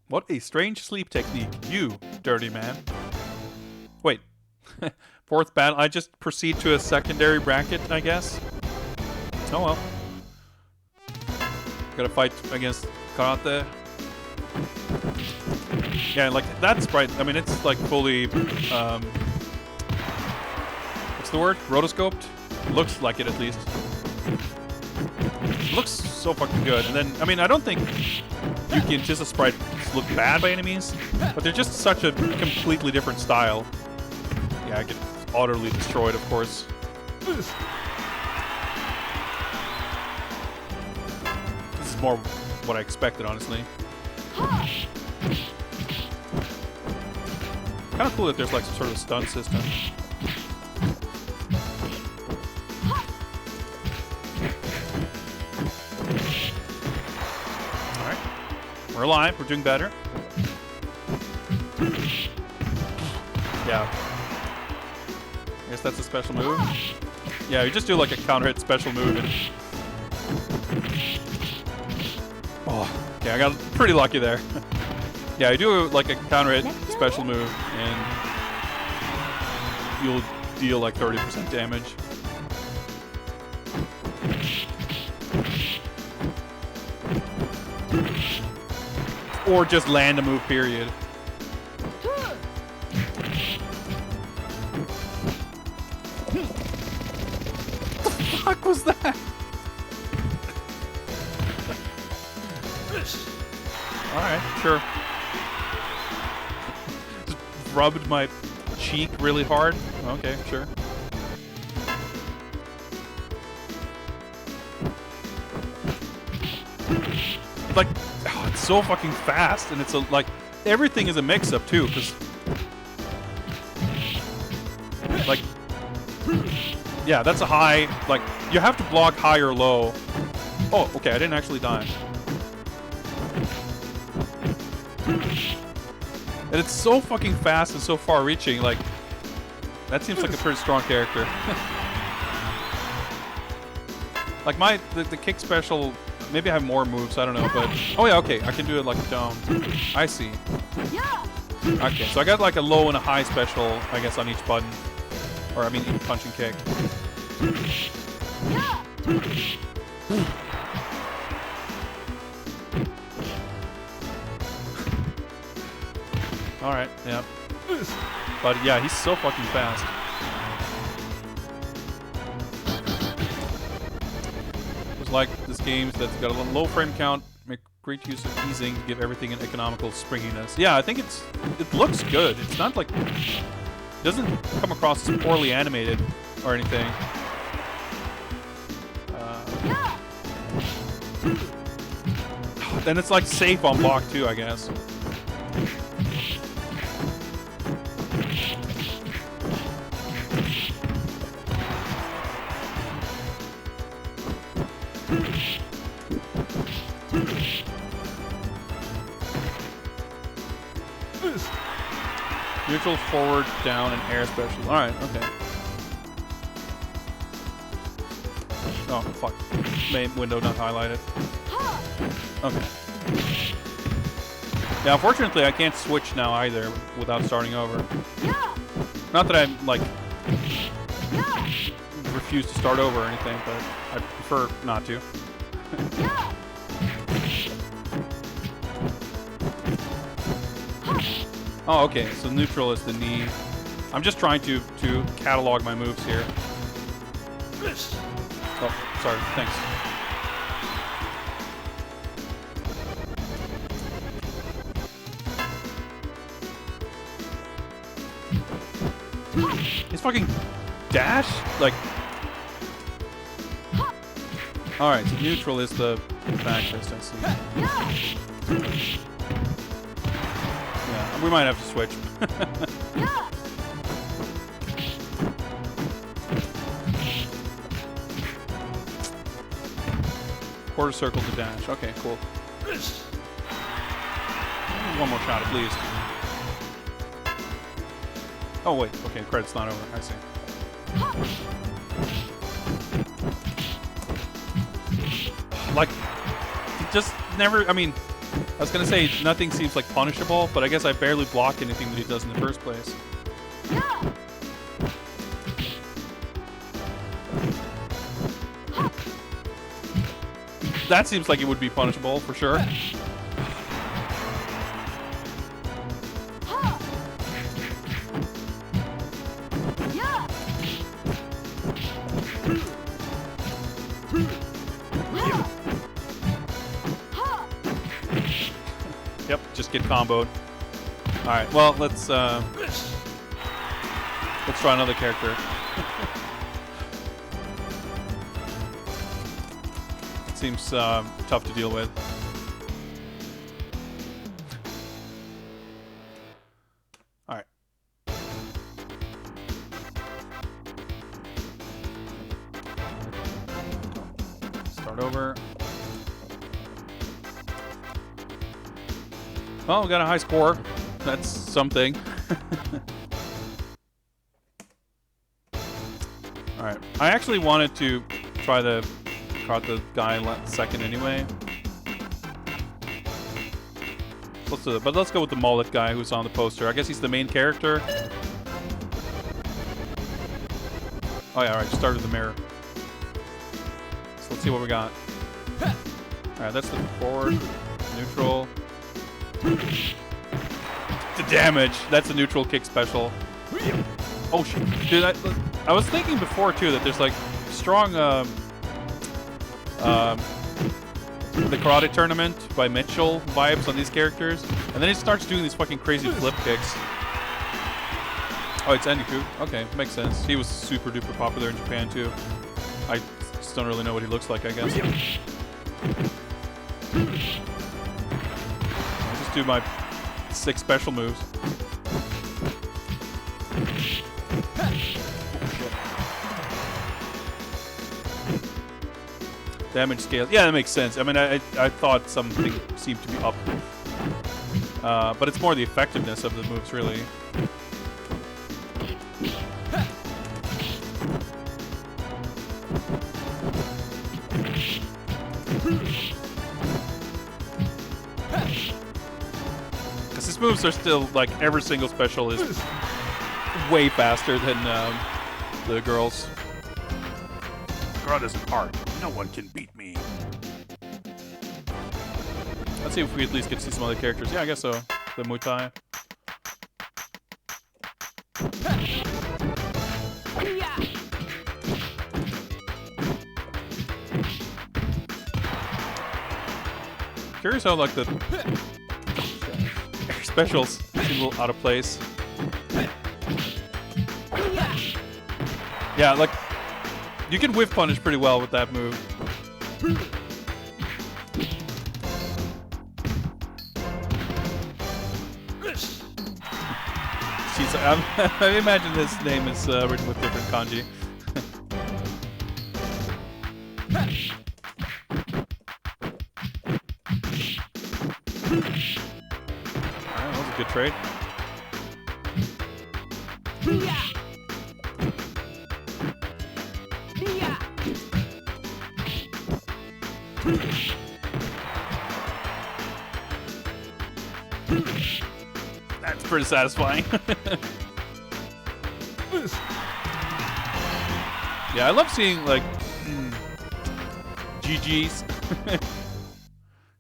What a strange sleep technique, you dirty man. Wait. Fourth battle. I just proceed to a secondary bracket, I guess. Oh well. Gotta fight against Karate. Yeah, like that sprite, I mean, it's like fully, what's the word? Rotoscoped? Looks like it at least. Looks so fucking good. And then, I mean, I don't think Yuki and Chisa sprites look bad by any means, but they're just such a completely different style. Yeah, I get utterly destroyed, of course. This is more what I expected, honestly. Kind of cool that there's like some sort of stun system. Alright. We're alive. We're doing better. Yeah. I guess that's a special move. Yeah, you just do like a counter hit special move and... Oh, okay, I got pretty lucky there. Yeah, you do like a counter hit special move and you'll deal like 30% damage. Or just land a move, period. What the fuck was that? Alright, sure. Just rubbed my cheek really hard. Okay, sure. Like, oh, it's so fucking fast, and it's a, like, everything is a mix-up too, because, like, yeah, that's a high, like, you have to block high or low. Oh, okay, I didn't actually die. And it's so fucking fast and so far-reaching, like, that seems like a pretty strong character. Like, the kick special... Maybe I have more moves, I don't know, but... Oh yeah, okay, I can do it like a dome. I see. Okay, so I got like a low and a high special, I guess, on each button. Or, I mean, each punch and kick. Alright, yeah. But yeah, he's so fucking fast. Like this game's that's got a low frame count, make great use of easing to give everything an economical springiness. Yeah, I think it looks good. It's not like it doesn't come across as poorly animated or anything. And it's like safe on block too, I guess. Neutral, forward, down, and air special. Alright, okay. Oh, fuck. Main window not highlighted. Okay. Yeah, unfortunately, I can't switch now either without starting over. Not that I'm, like, refuse to start over or anything, but I prefer not to. Oh, okay, so neutral is the knee. I'm just trying to catalog my moves here. Oh, sorry, thanks. His fucking dash? Like... Alright, so neutral is the back fist, I see. We might have to switch. Quarter circle to dash. Okay, cool. One more shot at least. Oh wait, okay, credit's not over. I see. Like, just never, I mean, I was gonna say nothing seems like punishable, but I guess I barely block anything that he does in the first place. That seems like it would be punishable for sure. Yep, just get comboed. Alright, well, let's try another character. It seems tough to deal with. Alright. Start over. Well, we got a high score. That's something. Alright. I actually wanted to try the karate guy second anyway. Let's do it. But let's go with the mullet guy who's on the poster. I guess he's the main character. Oh yeah, alright. Start with the mirror. So let's see what we got. Alright, that's the forward. Neutral. The damage. That's a neutral kick special. Oh shit. Dude, I was thinking before too that there's like strong the karate tournament by Mitchell vibes on these characters. And then he starts doing these fucking crazy flip kicks. Oh, it's Ninpuu. Okay, makes sense. He was super duper popular in Japan too. I just don't really know what he looks like, I guess. I'll just do my 6 special moves. Damage scale. Yeah, that makes sense. I mean, I thought something seemed to be up. But it's more the effectiveness of the moves, really. Because his moves are still, like, every single special is way faster than the girls. God is art. No one can beat me. Let's see if we at least get to see some other characters. Yeah, I guess so. The Muay Thai. Curious how, like, the specials seem a little out of place. Yeah, like, you can whiff punish pretty well with that move. Jeez, I imagine this name is written with different kanji. Alright, that was a good trade. That's pretty satisfying. Yeah, I love seeing, like, GG's.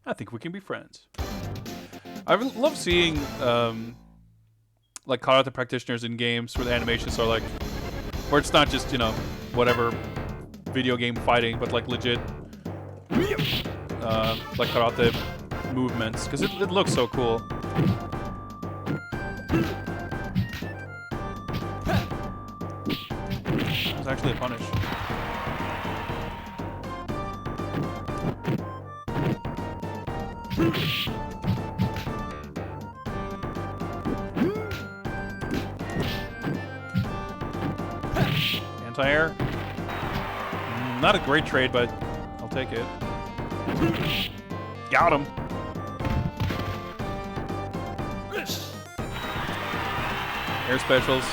I think we can be friends. I love seeing, like, karate practitioners in games where the animations are, like, where it's not just, you know, whatever video game fighting, but, like, legit, like, karate movements, because it looks so cool. It's actually a punish. Anti-air. Not a great trade, but I'll take it. Got him. Air specials.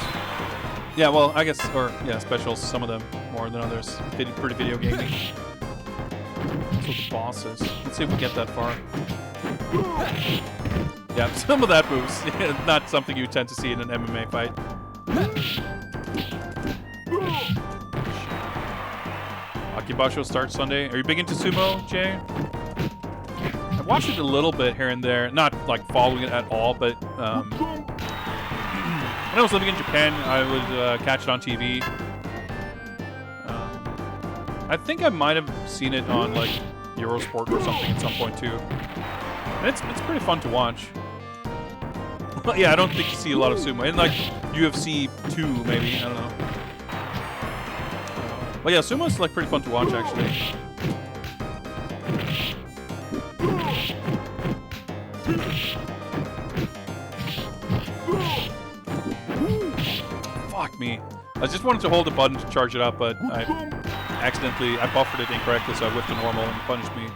Yeah, well, I guess, or, yeah, specials, some of them more than others. Pretty video gaming. That's what the boss is. Let's see if we get that far. Yeah, some of that moves. Not something you tend to see in an MMA fight. Akibasho starts Sunday. Are you big into sumo, Jay? I've watched it a little bit here and there. Not, like, following it at all, but, when I was living in Japan, I would catch it on TV. I think I might have seen it on, like, Eurosport or something at some point too. And it's pretty fun to watch. Yeah, I don't think you see a lot of sumo. And, like, UFC 2, maybe. I don't know. But yeah, sumo's, like, pretty fun to watch, actually. Fuck me. I just wanted to hold the button to charge it up, but I buffered it incorrectly, so I whipped to normal and punished me.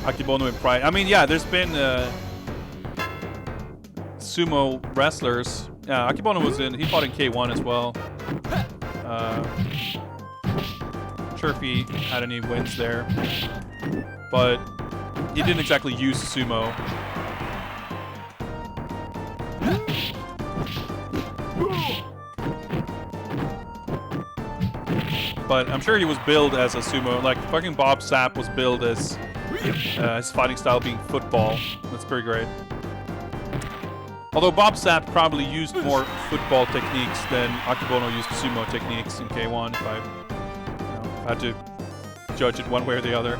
Akibono in Pride. I mean, yeah, there's been sumo wrestlers Akebono was in. He fought in K1 as well. Not sure if he had any wins there, but he didn't exactly use sumo. But I'm sure he was billed as a sumo. Like fucking Bob Sapp was billed as his fighting style being football. That's pretty great. Although Bob Sapp probably used more football techniques than Akebono used sumo techniques in K1, if I had to judge it one way or the other.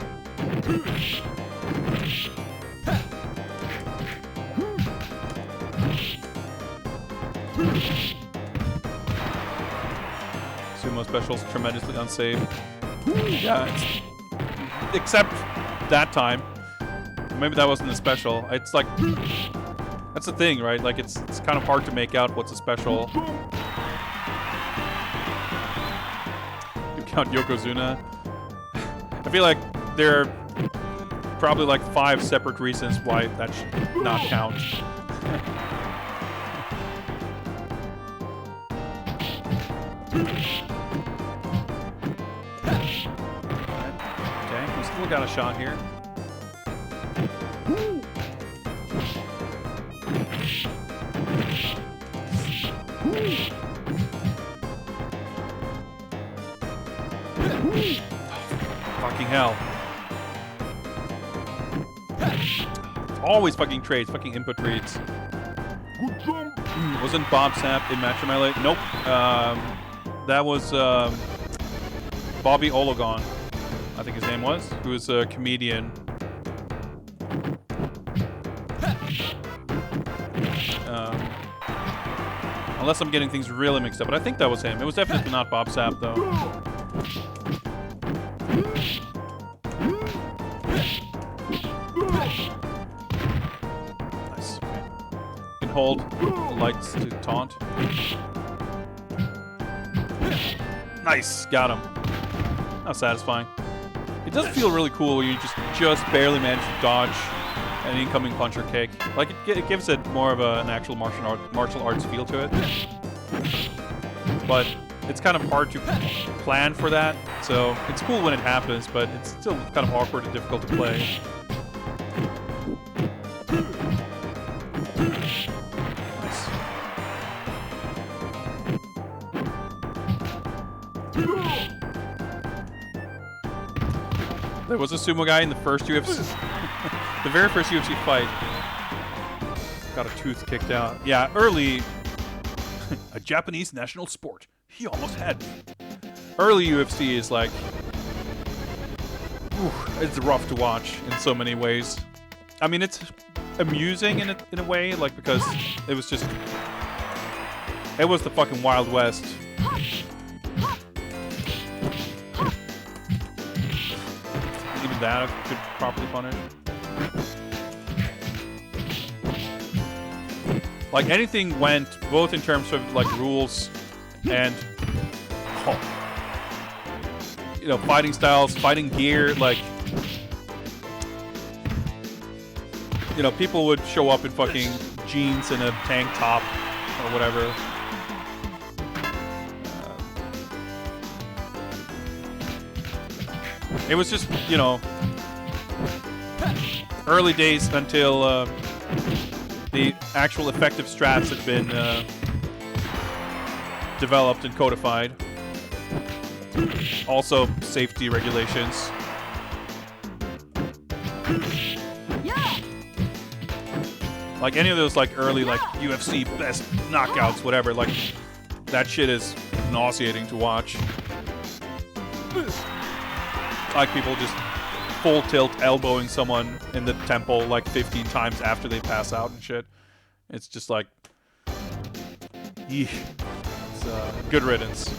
Sumo specials tremendously unsafe. Yeah, except that time. Maybe that wasn't a special. It's like, that's the thing, right? Like it's kind of hard to make out what's a special. You count Yokozuna. I feel like there are probably like 5 separate reasons why that should not count. Okay, we still got a shot here. Fucking hell. Always fucking trades, fucking input reads. Wasn't Bob Sapp in Match Melee? Nope. That was Bobby Ologon, I think his name was, who was a comedian. Unless I'm getting things really mixed up, but I think that was him. It was definitely not Bob Sapp, though. Nice. Okay. You can hold the lights to taunt. Nice, got him. How satisfying. It does feel really cool when you just barely manage to dodge an incoming punch or kick. Like it gives it more of an actual martial arts feel to it. But it's kind of hard to plan for that. So it's cool when it happens, but it's still kind of awkward and difficult to play. Nice. There was a sumo guy in the first UFC, the very first UFC fight. Got a tooth kicked out. Yeah, early, a Japanese national sport. He almost had me. Early UFC is like, it's rough to watch in so many ways. I mean, it's amusing in a way, like because it was the fucking Wild West. Even that I could properly punish. Like anything went, both in terms of like rules and fighting styles, fighting gear. Like people would show up in fucking jeans and a tank top or whatever. It was just early days until the actual effective strats had been developed and codified. Also, safety regulations. Like any of those like early like UFC best knockouts, whatever, like that shit is nauseating to watch. Like people just full tilt elbowing someone in the temple like 15 times after they pass out and shit. It's just like, it's good riddance.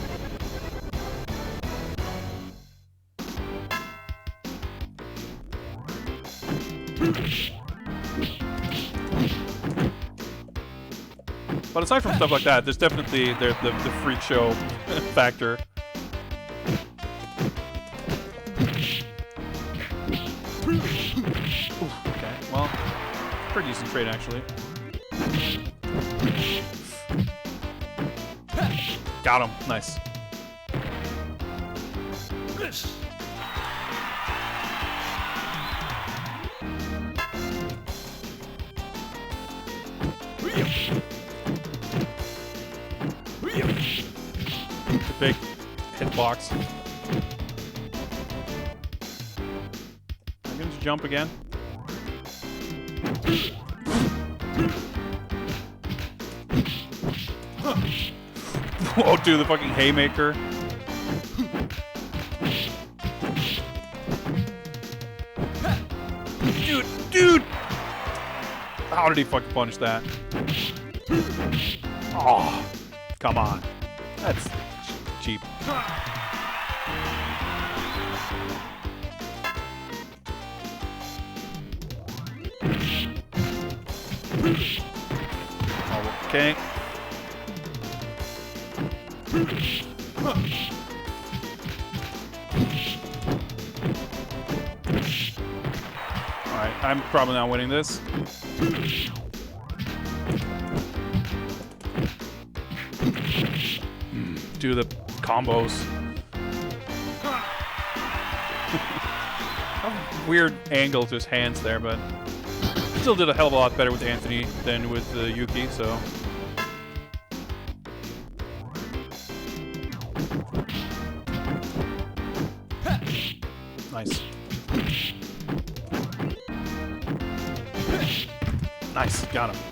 But aside from stuff like that, there's definitely the freak show factor. Okay, well, pretty decent trade actually. Got him. Nice. The big hitbox. I'm going to jump again. Oh, dude, the fucking haymaker. Dude! How did he fucking punish that? Oh, come on. That's cheap. Okay. Alright, I'm probably not winning this. Do the combos. Weird angle to his hands there, but still did a hell of a lot better with Anthony than with Yuki, so. Nice. Nice, got him.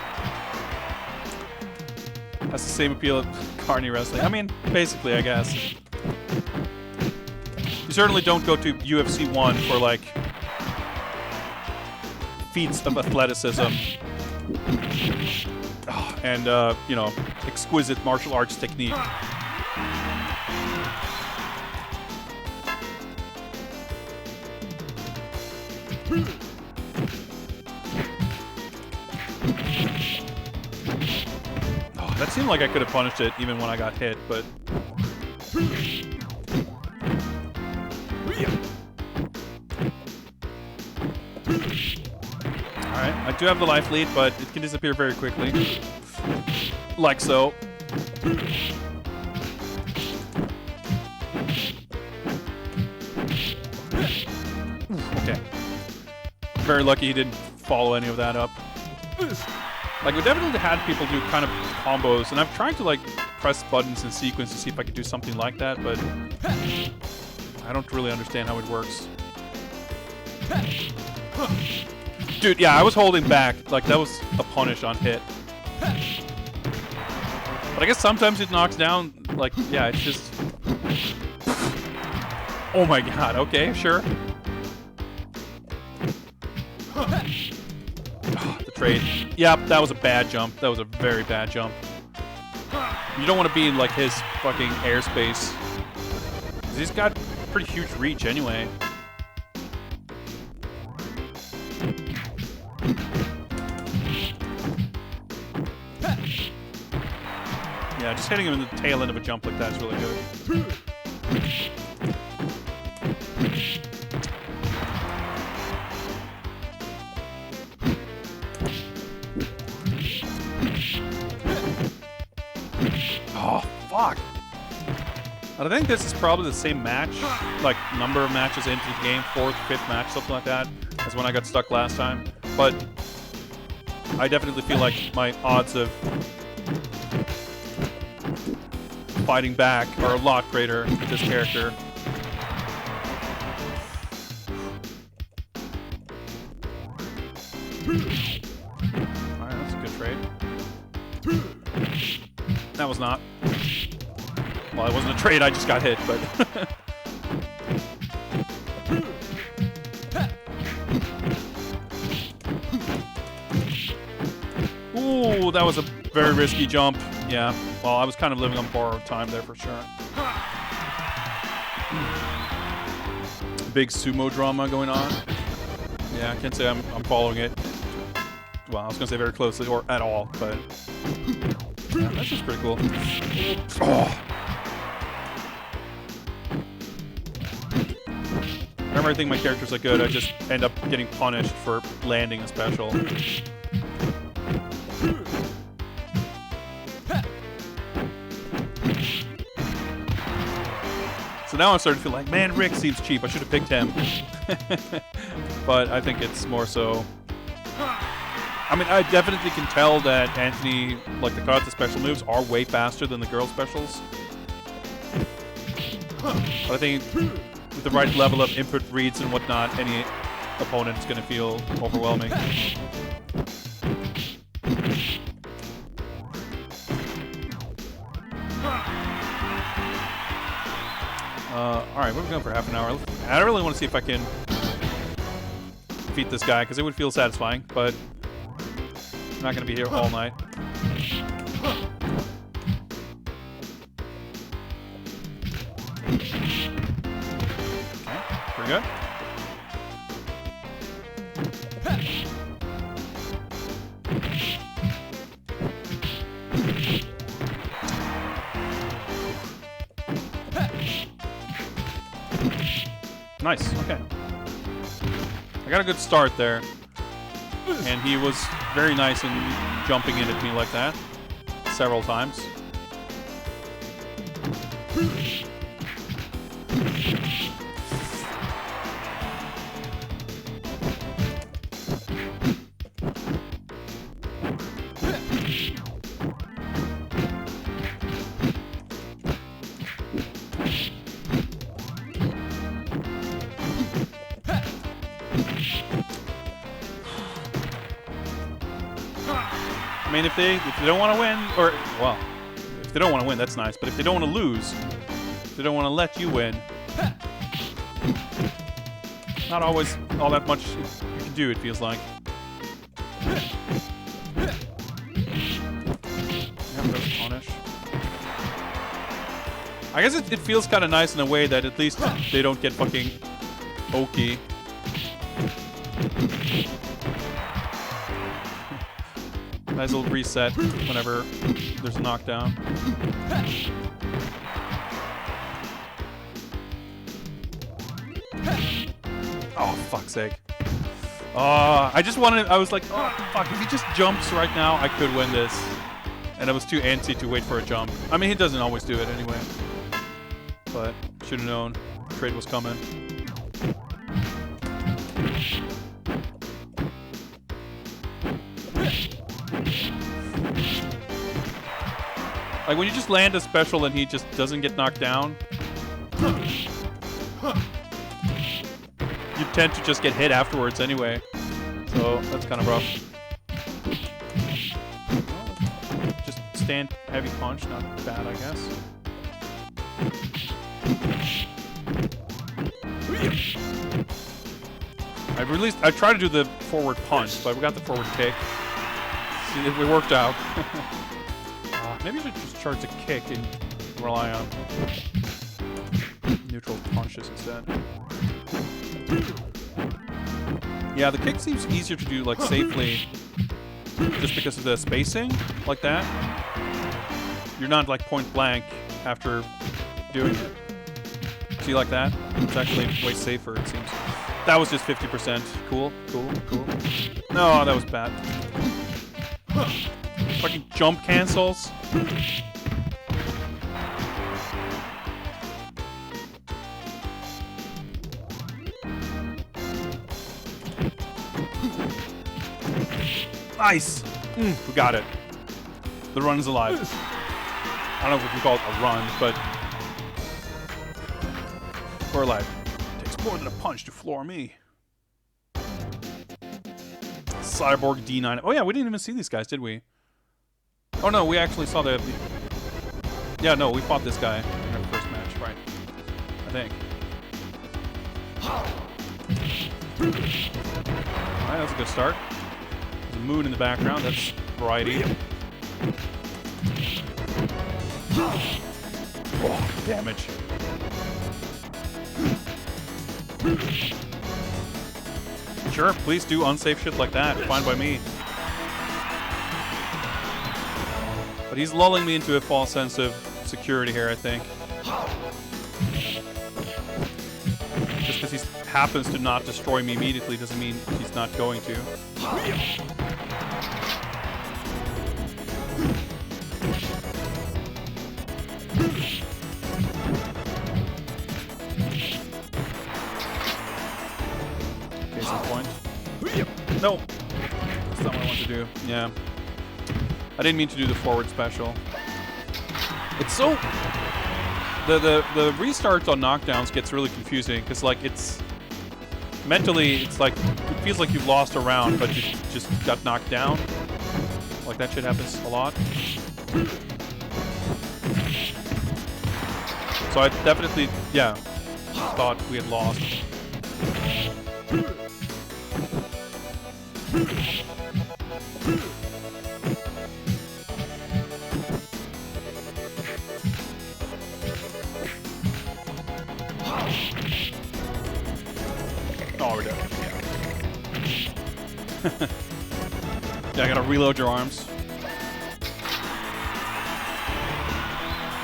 That's the same appeal of Carney wrestling. I mean, basically, I guess. You certainly don't go to UFC 1 for, like, feats of athleticism and, you know, exquisite martial arts technique. That seemed like I could have punished it even when I got hit, but... Alright, I do have the life lead, but it can disappear very quickly. Like so. Okay. Very lucky he didn't follow any of that up. Like, we definitely had people do kind of combos, and I've tried to, like, press buttons in sequence to see if I could do something like that, but I don't really understand how it works. Dude, yeah, I was holding back. Like, that was a punish on hit. But I guess sometimes it knocks down, like, yeah, it's just... Oh my god, okay, sure. Trade. Yep, that was a bad jump. That was a very bad jump. You don't want to be in, like, his fucking airspace. 'Cause he's got pretty huge reach anyway. Yeah, just hitting him in the tail end of a jump like that is really good. Oh, fuck. I think this is probably the same match, like number of matches into the game, 4th, 5th match, something like that, as when I got stuck last time. But I definitely feel like my odds of fighting back are a lot greater with this character. Alright, that's a good trade. That was not. Well, it wasn't a trade, I just got hit, but... Ooh, that was a very risky jump. Yeah, well, I was kind of living on borrowed time there for sure. Big sumo drama going on. Yeah, I can't say I'm following it. Well, I was going to say very closely, or at all, but... Yeah, that's just pretty cool. Oh. Whenever I think my characters are good, I just end up getting punished for landing a special. So now I'm starting to feel like, man, Rick seems cheap. I should have picked him. But I think it's more so... I mean, I definitely can tell that Anthony, like the karate special moves, are way faster than the girl specials. But I think with the right level of input reads and whatnot, any opponent is going to feel overwhelming. Alright, we're going for half an hour. I really want to see if I can defeat this guy, because it would feel satisfying, but I'm not going to be here all night. Okay, pretty good. Nice, okay. I got a good start there. And he was very nice in jumping in at me like that. Several times. I mean, if they don't want to win, or, well, if they don't want to win, that's nice. But if they don't want to lose, if they don't want to let you win, not always all that much you can do, it feels like. Yep, that's punish. I guess it feels kind of nice in a way that at least they don't get fucking okie. Nice little reset whenever there's a knockdown. Oh, fuck's sake. I just wanted, I was like, oh, fuck, if he just jumps right now, I could win this. And I was too antsy to wait for a jump. I mean, he doesn't always do it anyway. But, should have known. Trade was coming. Like, when you just land a special and he just doesn't get knocked down, you tend to just get hit afterwards anyway. So, that's kind of rough. Just stand heavy punch, not bad, I guess. I tried to do the forward punch, but we got the forward kick. See, it worked out. Maybe I should just charge the kick and rely on neutral punches instead. Yeah, the kick seems easier to do, like, safely, just because of the spacing, like that. You're not, like, point blank after doing it. See, like that? It's actually way safer, it seems. That was just 50%. Cool, cool, cool. No, that was bad. Fucking jump cancels. Nice! We got it. The run is alive. I don't know if we can call it a run, but we're alive. It takes more than a punch to floor me. Cyborg D9. Oh yeah, we didn't even see these guys, did we? Oh no, we actually saw the... Yeah, no, we fought this guy in our first match, right? I think. Alright, that's a good start. There's a moon in the background, that's variety. Oh, damage. Sure, please do unsafe shit like that. Fine by me. But he's lulling me into a false sense of security here, I think. Just because he happens to not destroy me immediately doesn't mean he's not going to. No. That's not what I want to do. Yeah. I didn't mean to do the forward special. It's so... The restarts on knockdowns gets really confusing because, like, it's... Mentally, it's like... It feels like you've lost a round, but you just got knocked down. Like, that shit happens a lot. So I definitely, yeah, thought we had lost. Oh, we're dead. Yeah. Yeah, I gotta reload your arms.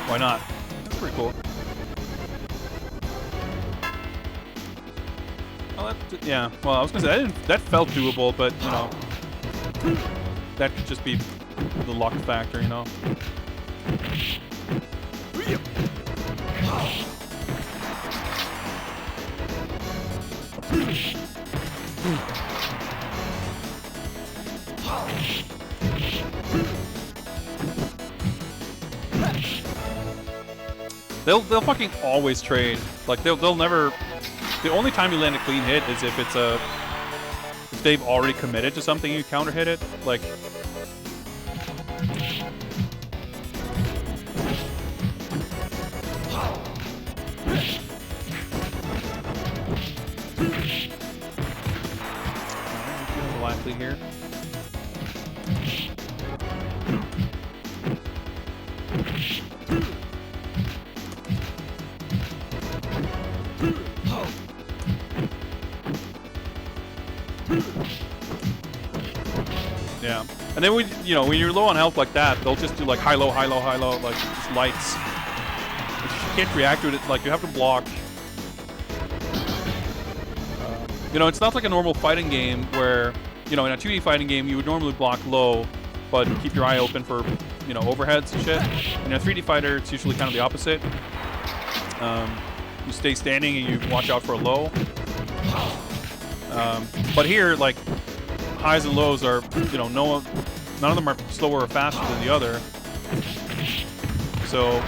Why not? That's pretty cool. Well, yeah. Well, I was gonna say that felt doable, but you know, that could just be the luck factor, you know. They'll fucking always trade. Like they'll never. The only time you land a clean hit is if it's if they've already committed to something, you counter hit it. Like. Likely here. Yeah, and then when you're low on health like that, they'll just do like high low, like just lights. You can't react to it. Like you have to block. It's not like a normal fighting game where, in a 2D fighting game, you would normally block low, but keep your eye open for, overheads and shit. In a 3D fighter, it's usually kind of the opposite. You stay standing and you watch out for a low. But here, like, highs and lows are, none of them are slower or faster than the other. So...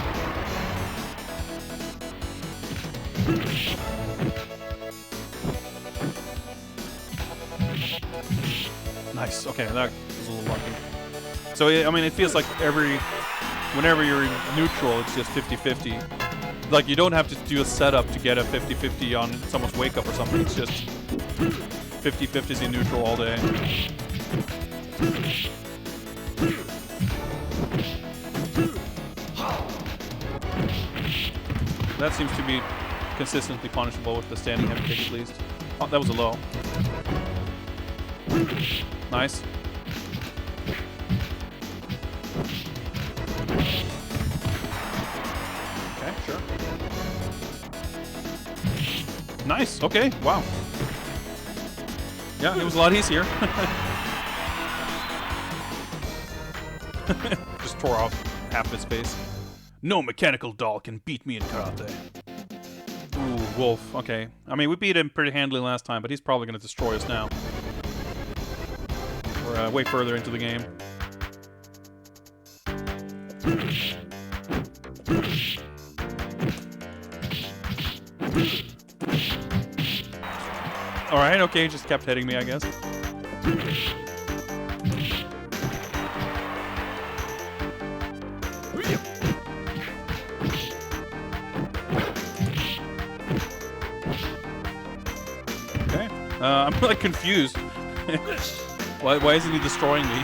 Nice. Okay, that was a little lucky. So, I mean, it feels like whenever you're in neutral, it's just 50-50. Like, you don't have to do a setup to get a 50-50 on someone's wake up or something. It's just 50-50s in neutral all day. That seems to be consistently punishable with the standing heavy kick at least. Oh, that was a low. Nice. Okay, sure. Nice. Okay. Wow. Yeah, it was a lot easier. Just tore off half his face. No mechanical doll can beat me in karate. Ooh, Wolf. Okay. I mean, we beat him pretty handily last time, but he's probably going to destroy us now. We're way further into the game. Alright, okay, just kept hitting me, I guess. Okay. I'm like confused. Why isn't he destroying me?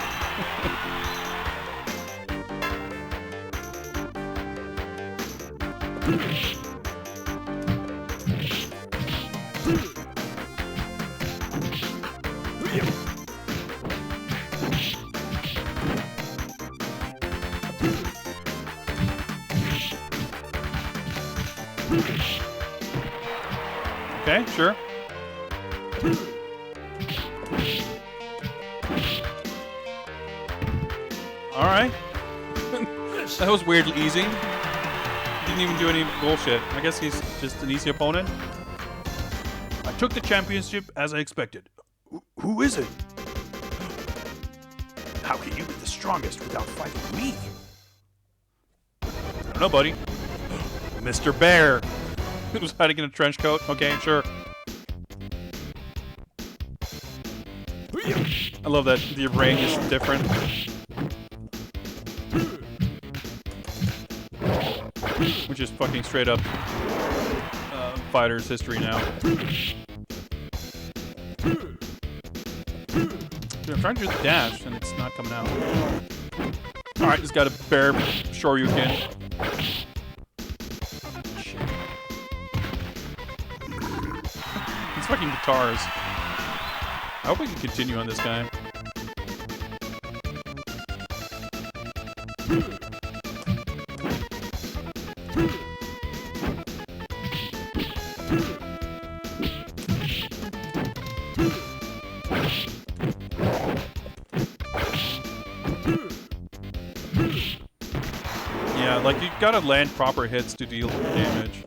Okay, sure. Alright. That was weirdly easy. Didn't even do any bullshit. I guess he's just an easy opponent. I took the championship as I expected. Who is it? How can you be the strongest without fighting me? I don't know, buddy. Mr. Bear. He was hiding in a trench coat. Okay, sure. I love that the ring is different. Which is fucking straight up Fighter's history now. Dude, I'm trying to do the dash and it's not coming out. Alright, just got a bear Shoryuken. Shit. These fucking guitars. I hope we can continue on this guy. Yeah, like you gotta land proper hits to deal damage.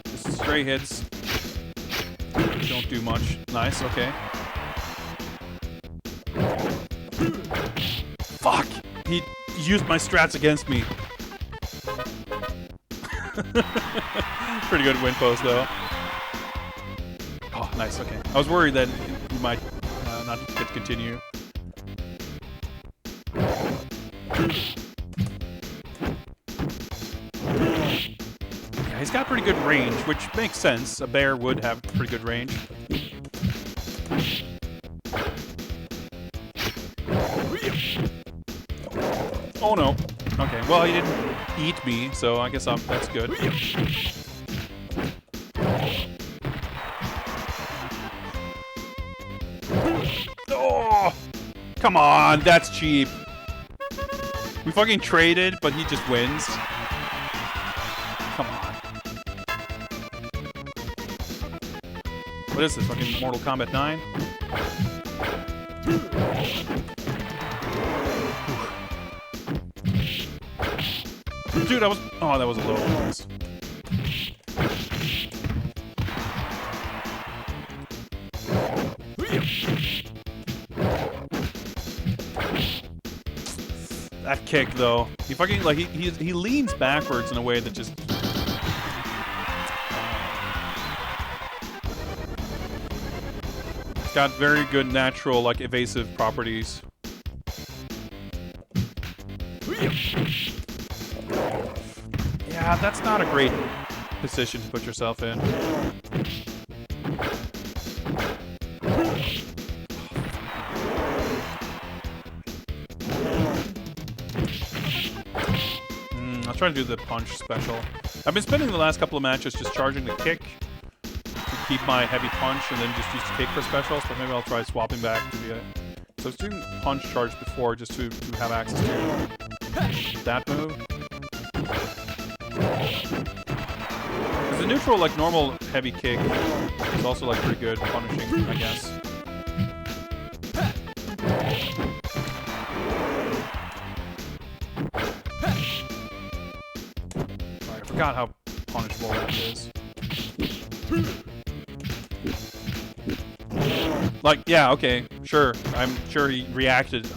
Just stray hits don't do much. Nice, okay. Fuck! He used my strats against me. Pretty good win post though. Oh, nice, okay. I was worried that you might not get to continue. Yeah, he's got pretty good range, which makes sense. A bear would have pretty good range. Oh no. Okay, well he didn't eat me, so I guess that's good. Oh! Come on, that's cheap. We fucking traded, but he just wins. Come on. What is this, fucking Mortal Kombat 9? Dude, that was... Oh, that was a low bonus. That kick, though. He fucking, like, he leans backwards in a way that just... It's got very good natural, like, evasive properties. Yeah, that's not a great position to put yourself in. I'll try to do the punch special. I've been spending the last couple of matches just charging the kick to keep my heavy punch and then just use the kick for specials, but maybe I'll try swapping back to the... So I was doing punch charge before just to have access to that move. Because the neutral, like, normal heavy kick is also, like, pretty good punishing, I guess. Alright, I forgot how punishable that is. Like, yeah, okay, sure. I'm sure he reacted.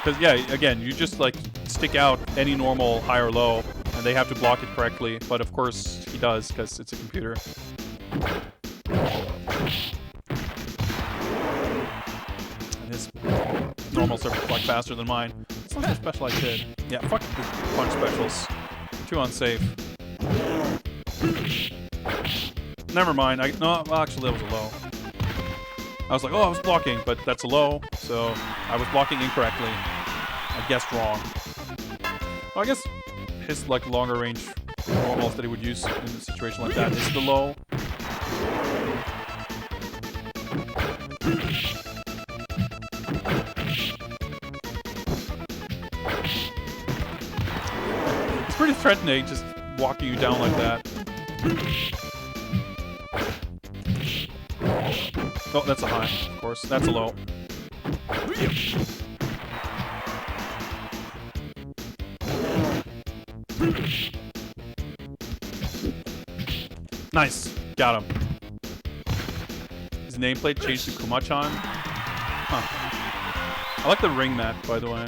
Because, yeah, again, you just, like, stick out any normal high or low, and they have to block it correctly. But, of course, he does, because it's a computer. And his normals are, like, faster than mine. It's not so special I did. Yeah, fuck the punch specials. Too unsafe. Never mind. No, well, actually, that was a low. I was like, oh, I was blocking, but that's a low, so I was blocking incorrectly. I guessed wrong. Well, I guess his, like, longer range normals that he would use in a situation like that is the low. It's pretty threatening, just walking you down like that. Oh, that's a high, of course. That's a low. Nice. Got him. His his nameplate changed to Kumachan. Huh. I like the ring mat, by the way.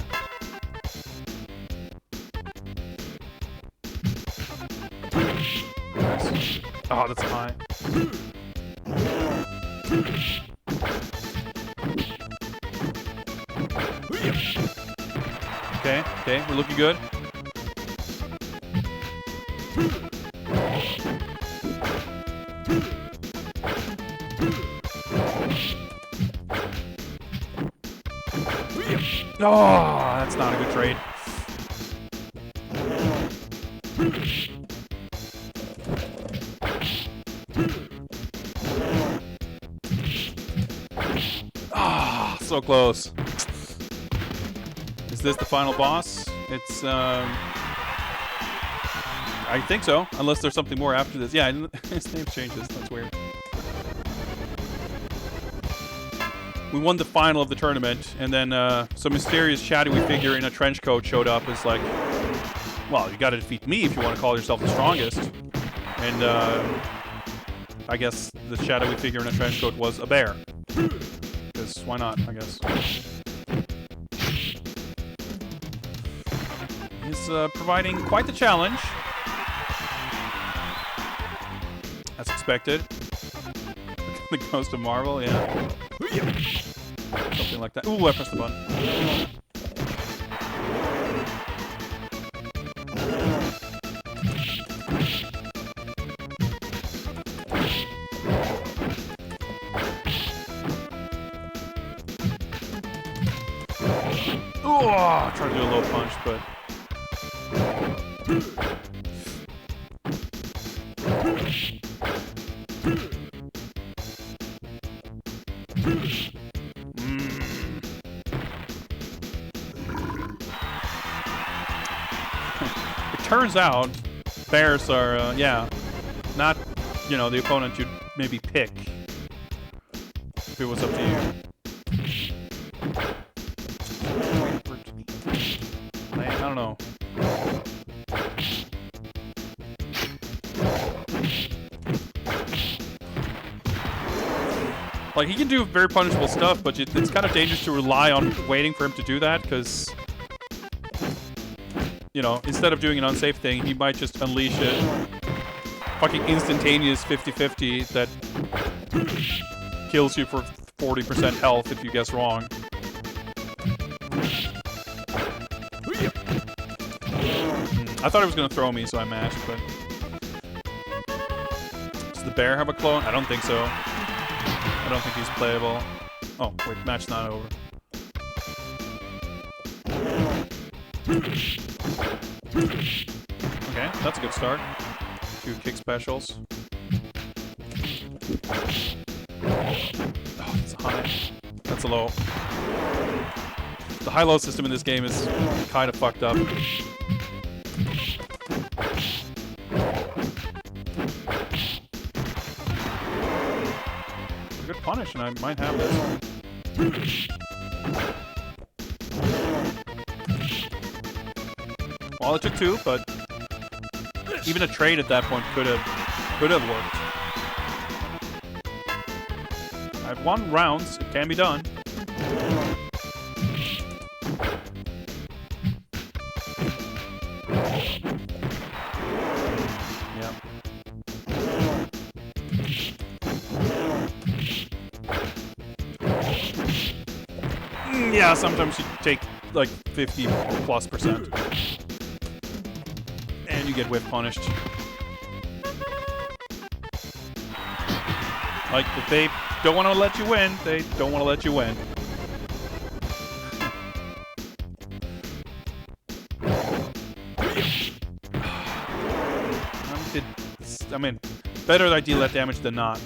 Nice. Oh, that's a high. Okay, okay, we're looking good. Oh, that's not a good trade. Ah, so close. Is this the final boss? It's, I think so, unless there's something more after this. Yeah, his name changes. That's weird. We won the final of the tournament, and then some mysterious shadowy figure in a trench coat showed up. It's like, well, you gotta defeat me if you want to call yourself the strongest. And I guess the shadowy figure in a trench coat was a bear. Because why not, I guess. He's providing quite the challenge. As expected. The Ghost of Marvel, yeah. Something like that. Ooh, I pressed the button. Ooh, I tried to do a low punch, but... Turns out, bears are, yeah, not, you know, the opponent you'd maybe pick if it was up to you. I don't know. Like, he can do very punishable stuff, but it's kind of dangerous to rely on waiting for him to do that, because... You know, instead of doing an unsafe thing, he might just unleash it. Fucking instantaneous 50-50 that kills you for 40% health if you guess wrong. I thought he was going to throw me, so I mashed, but... Does the bear have a clone? I don't think so. I don't think he's playable. Oh, wait, match's not over. Okay, that's a good start. 2 kick specials. Oh, that's a high. That's a low. The high-low system in this game is kind of fucked up. Good punish, and I might have this. Well, it took 2, but even a trade at that point could have worked. I've won rounds. It can be done. Yeah. Yeah, sometimes you take like 50+%. And you get whip punished. Like, if they don't want to let you win, they don't want to let you win. I mean, better that I deal that damage than not.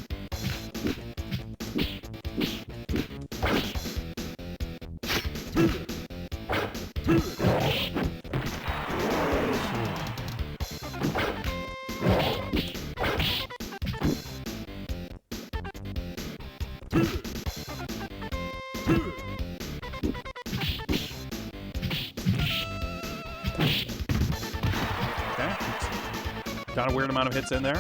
Got a weird amount of hits in there.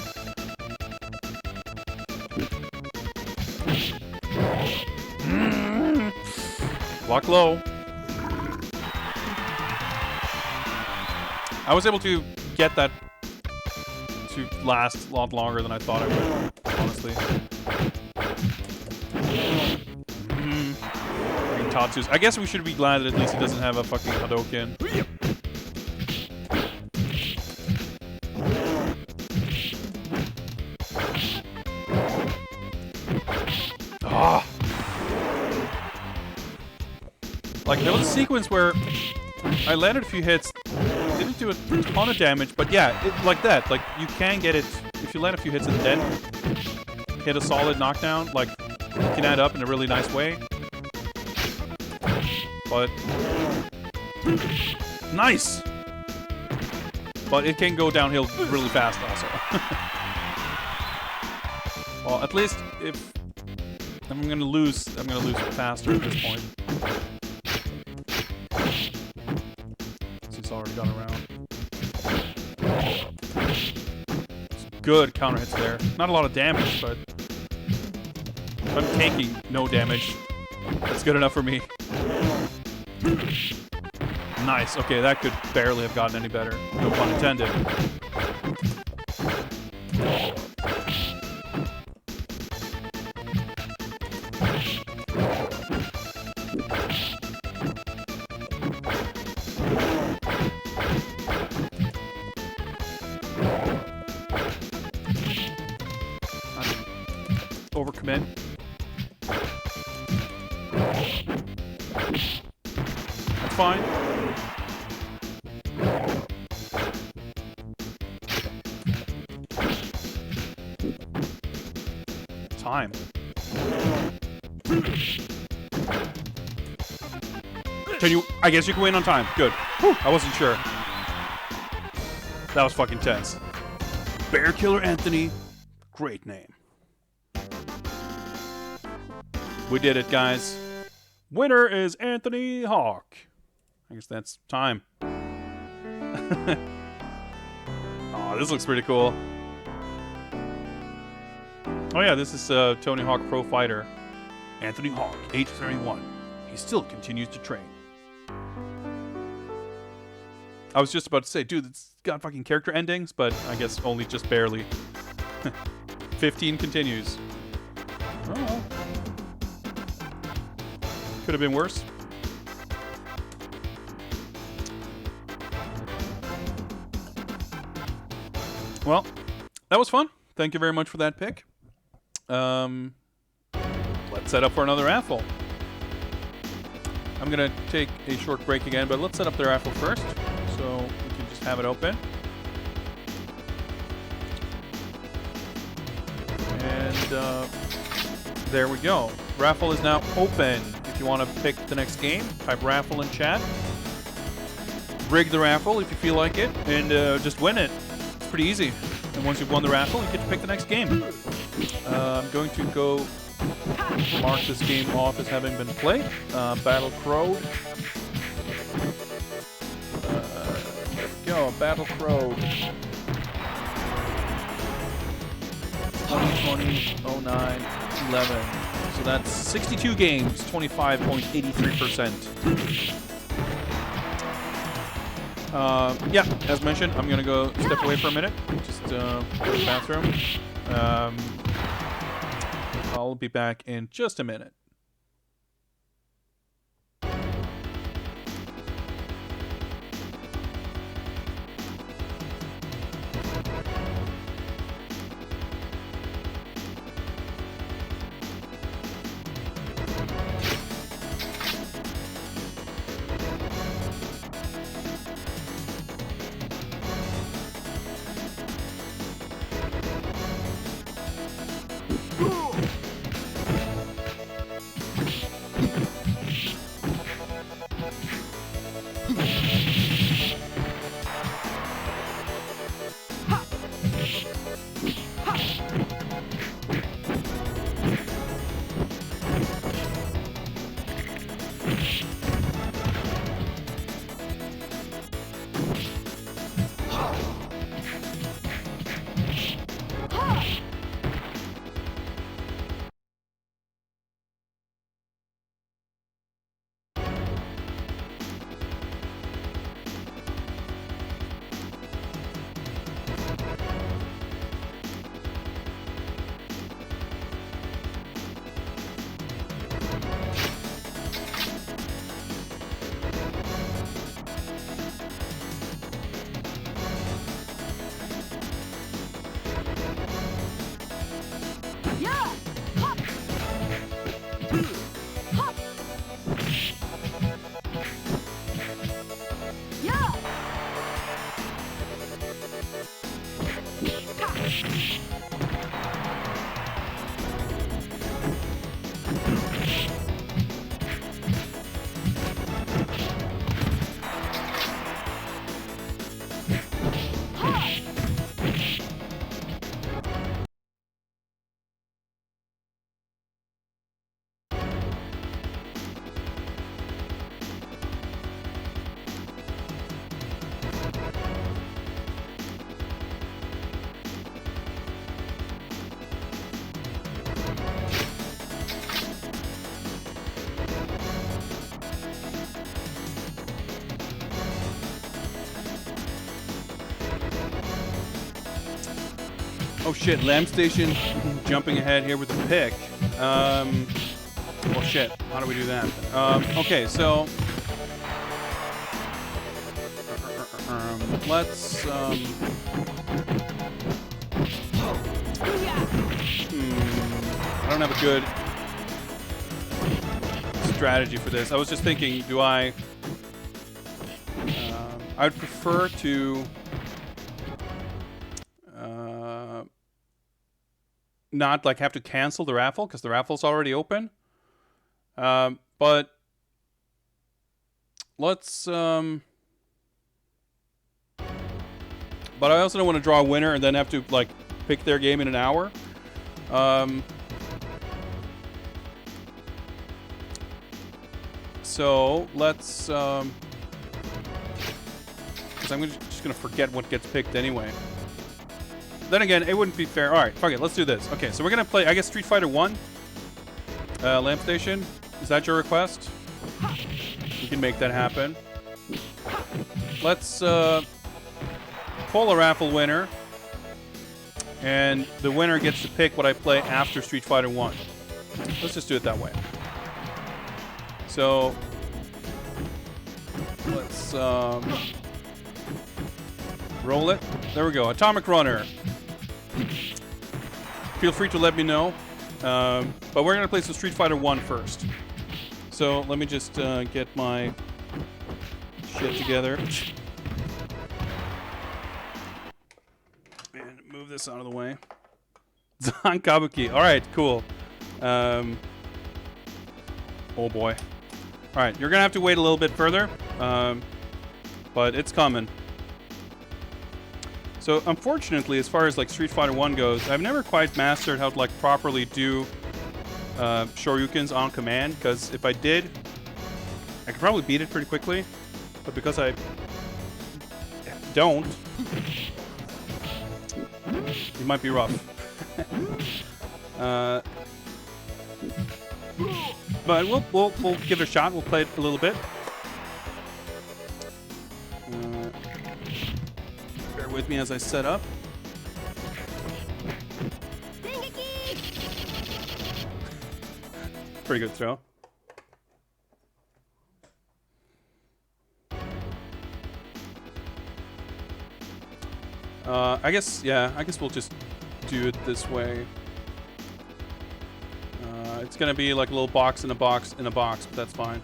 Block low. I was able to get that to last a lot longer than I thought it would, honestly. Fucking Tatsu's. I guess we should be glad that at least he doesn't have a fucking Hadouken. Ah! Like, there was a sequence where I landed a few hits, didn't do a ton of damage, but yeah, like that. Like, you can get it, if you land a few hits and then hit a solid knockdown, like, you can add up in a really nice way. But, nice! But it can go downhill really fast also. Well, at least if I'm gonna lose faster at this point. He's already gone around. Good counter hits there. Not a lot of damage, but if I'm taking no damage, that's good enough for me. Nice. Okay, that could barely have gotten any better. No pun intended. Overcommit. That's fine. Time. Can you? I guess you can win on time. Good. Whew, I wasn't sure. That was fucking tense. Bear Killer Anthony. Great name. We did it, guys. Winner is Anthony Hawk. I guess that's time. Oh, this looks pretty cool. Oh yeah, this is Tony Hawk Pro Fighter. Anthony Hawk, age 31. He still continues to train. I was just about to say, dude, it's got fucking character endings, but I guess only just barely. 15 continues. Oh. Could have been worse. Well, that was fun. Thank you very much for that pick. Let's set up for another raffle. I'm going to take a short break again, but let's set up the raffle first. So we can just have it open. And there we go. Raffle is now open. If you want to pick the next game, type raffle in chat. Rig the raffle if you feel like it, and just win it. It's pretty easy. And once you've won the raffle, you get to pick the next game. I'm going to go mark this game off as having been played. Battle Crowed. There we go, Battle Crowed. 2020, 09, 11. So that's 62 games, 25.83%. Yeah, as mentioned, I'm going to go step away for a minute. Just go to the bathroom. I'll be back in just a minute. Oh shit, Lamb Station jumping ahead here with the pick. Well shit, how do we do that? Okay, so let's I don't have a good strategy for this. I was just thinking, do I would prefer to not like have to cancel the raffle because the raffle's already open. But let's but I also don't want to draw a winner and then have to like pick their game in an hour. So let's because I'm just gonna forget what gets picked anyway. Then again, it wouldn't be fair. All right, fuck it. Let's do this. Okay, so we're gonna play, I guess, Street Fighter 1. Lamp Station. Is that your request? We can make that happen. Let's pull a raffle winner, and the winner gets to pick what I play after Street Fighter 1. Let's just do it that way. So let's roll it. There we go. Atomic Runner. Feel free to let me know. But we're going to play some Street Fighter 1 first. So let me just get my shit together. And move this out of the way. Zan Kabuki. All right, cool. Oh boy. All right, you're going to have to wait a little bit further. But it's coming. So unfortunately, as far as like Street Fighter 1 goes, I've never quite mastered how to like properly do Shoryukens on command, because if I did, I could probably beat it pretty quickly. But because I don't, it might be rough. But we'll give it a shot. We'll play it a little bit. Bear with me as I set up. Pretty good throw. I guess we'll just do it this way. It's gonna be like a little box in a box in a box, but that's fine.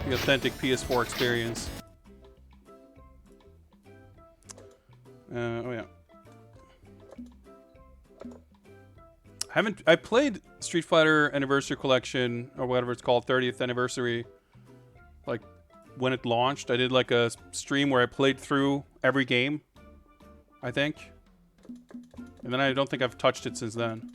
The authentic PS4 experience. Oh yeah. I played Street Fighter Anniversary Collection, or whatever it's called, 30th Anniversary, like when it launched. I did like a stream where I played through every game, I think. And then I don't think I've touched it since then.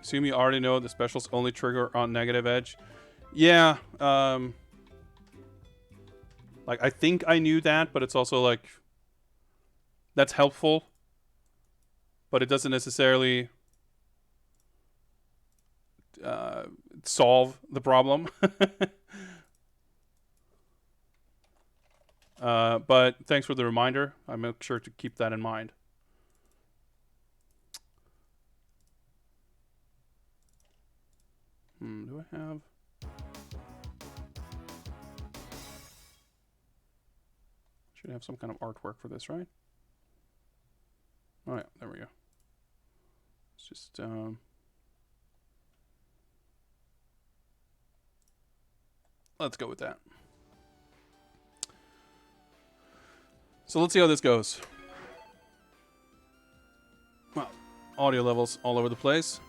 Assume you already know the specials only trigger on negative edge. Yeah, like I think I knew that, but it's also like that's helpful, but it doesn't necessarily solve the problem. But thanks for the reminder. I'll make sure to keep that in mind. Do I have... Should have some kind of artwork for this, right? Oh yeah, there we go. It's just let's go with that. So let's see how this goes. Well, audio levels all over the place.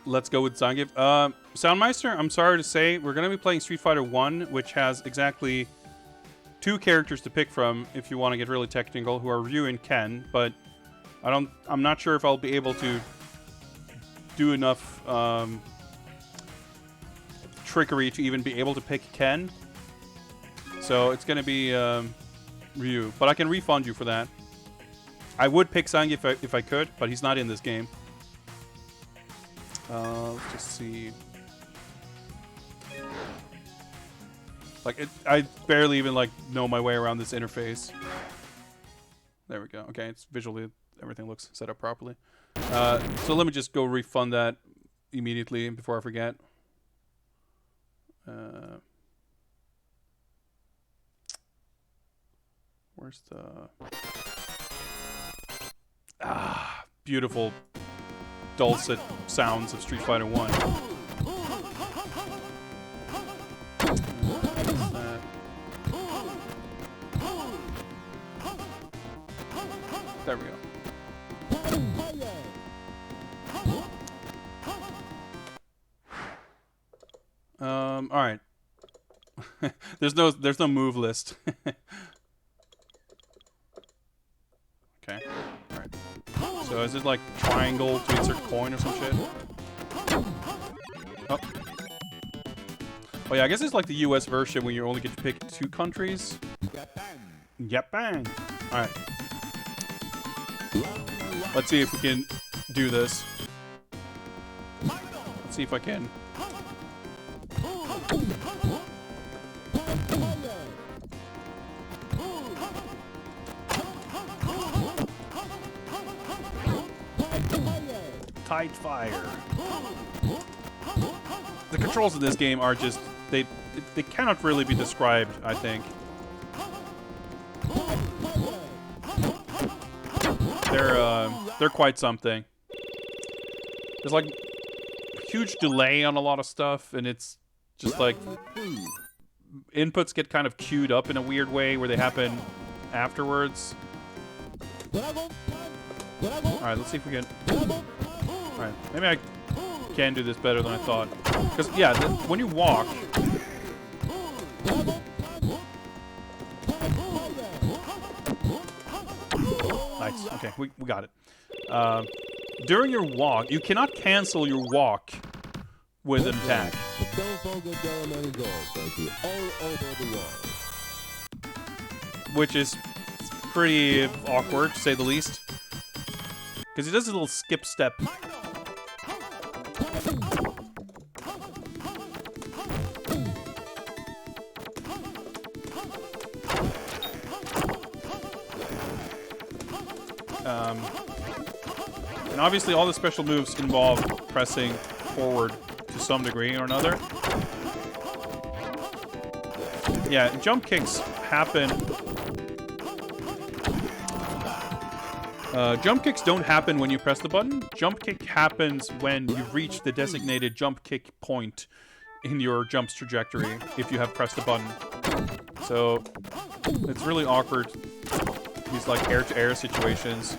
Let's go with Zangief. Soundmeister, I'm sorry to say, we're going to be playing Street Fighter 1, which has exactly 2 characters to pick from if you want to get really technical, who are Ryu and Ken, but I'm not sure if I'll be able to do enough trickery to even be able to pick Ken. So it's going to be Ryu, but I can refund you for that. I would pick Zangief if I could, but he's not in this game. Let's just see. Like, I barely even, like, know my way around this interface. There we go. Okay, it's visually, everything looks set up properly. So let me just go refund that immediately before I forget. Where's the... beautiful dulcet sounds of Street Fighter 1. There we go. All right. there's no move list. Okay. All right. So is it like triangle to insert coin or some shit? Oh. Oh yeah, I guess it's like the US version when you only get to pick 2 countries. Yep, bang. All right. Let's see if we can do this. Let's see if I can. Tight fire. The controls in this game are just they cannot really be described, I think. They're quite something. There's like huge delay on a lot of stuff, and it's just like inputs get kind of queued up in a weird way where they happen afterwards. Alright, let's see if we can... Alright, maybe I can do this better than I thought. Because, yeah, when you walk... Nice, okay, we got it. During your walk, you cannot cancel your walk with an attack. Which is pretty awkward, to say the least. Because he does a little skip step. And obviously all the special moves involve pressing forward to some degree or another. Yeah, jump kicks happen. Jump kicks don't happen when you press the button. Jump kick happens when you reach the designated jump kick point in your jump's trajectory if you have pressed the button. So it's really awkward. These like air-to-air situations.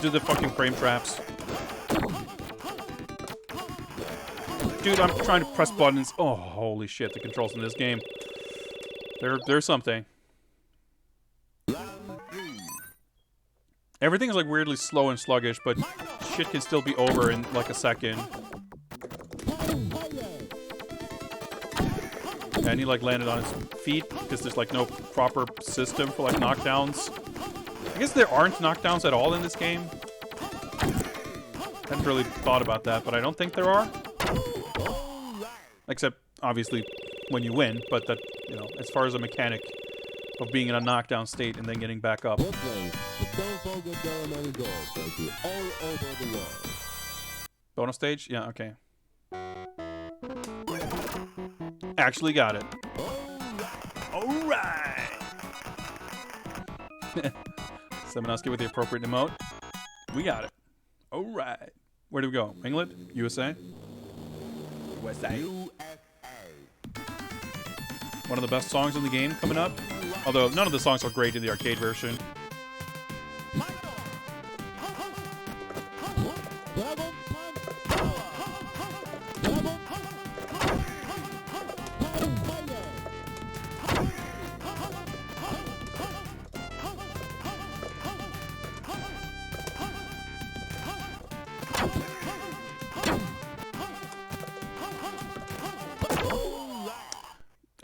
Do the fucking frame traps. Dude, I'm trying to press buttons. Oh, holy shit, the controls in this game. They're something. Everything is like weirdly slow and sluggish, but shit can still be over in like a second. And he like landed on his feet because there's like no proper system for like knockdowns. I guess there aren't knockdowns at all in this game. I hadn't really thought about that, but I don't think there are. Except, obviously, when you win, but that, you know, as far as a mechanic of being in a knockdown state and then getting back up. Bonus stage? Yeah, okay. Actually got it. Alright! Someone else give it the appropriate emote. We got it. Alright. Where do we go? England? USA? USA. One of the best songs in the game coming up. Although none of the songs are great in the arcade version.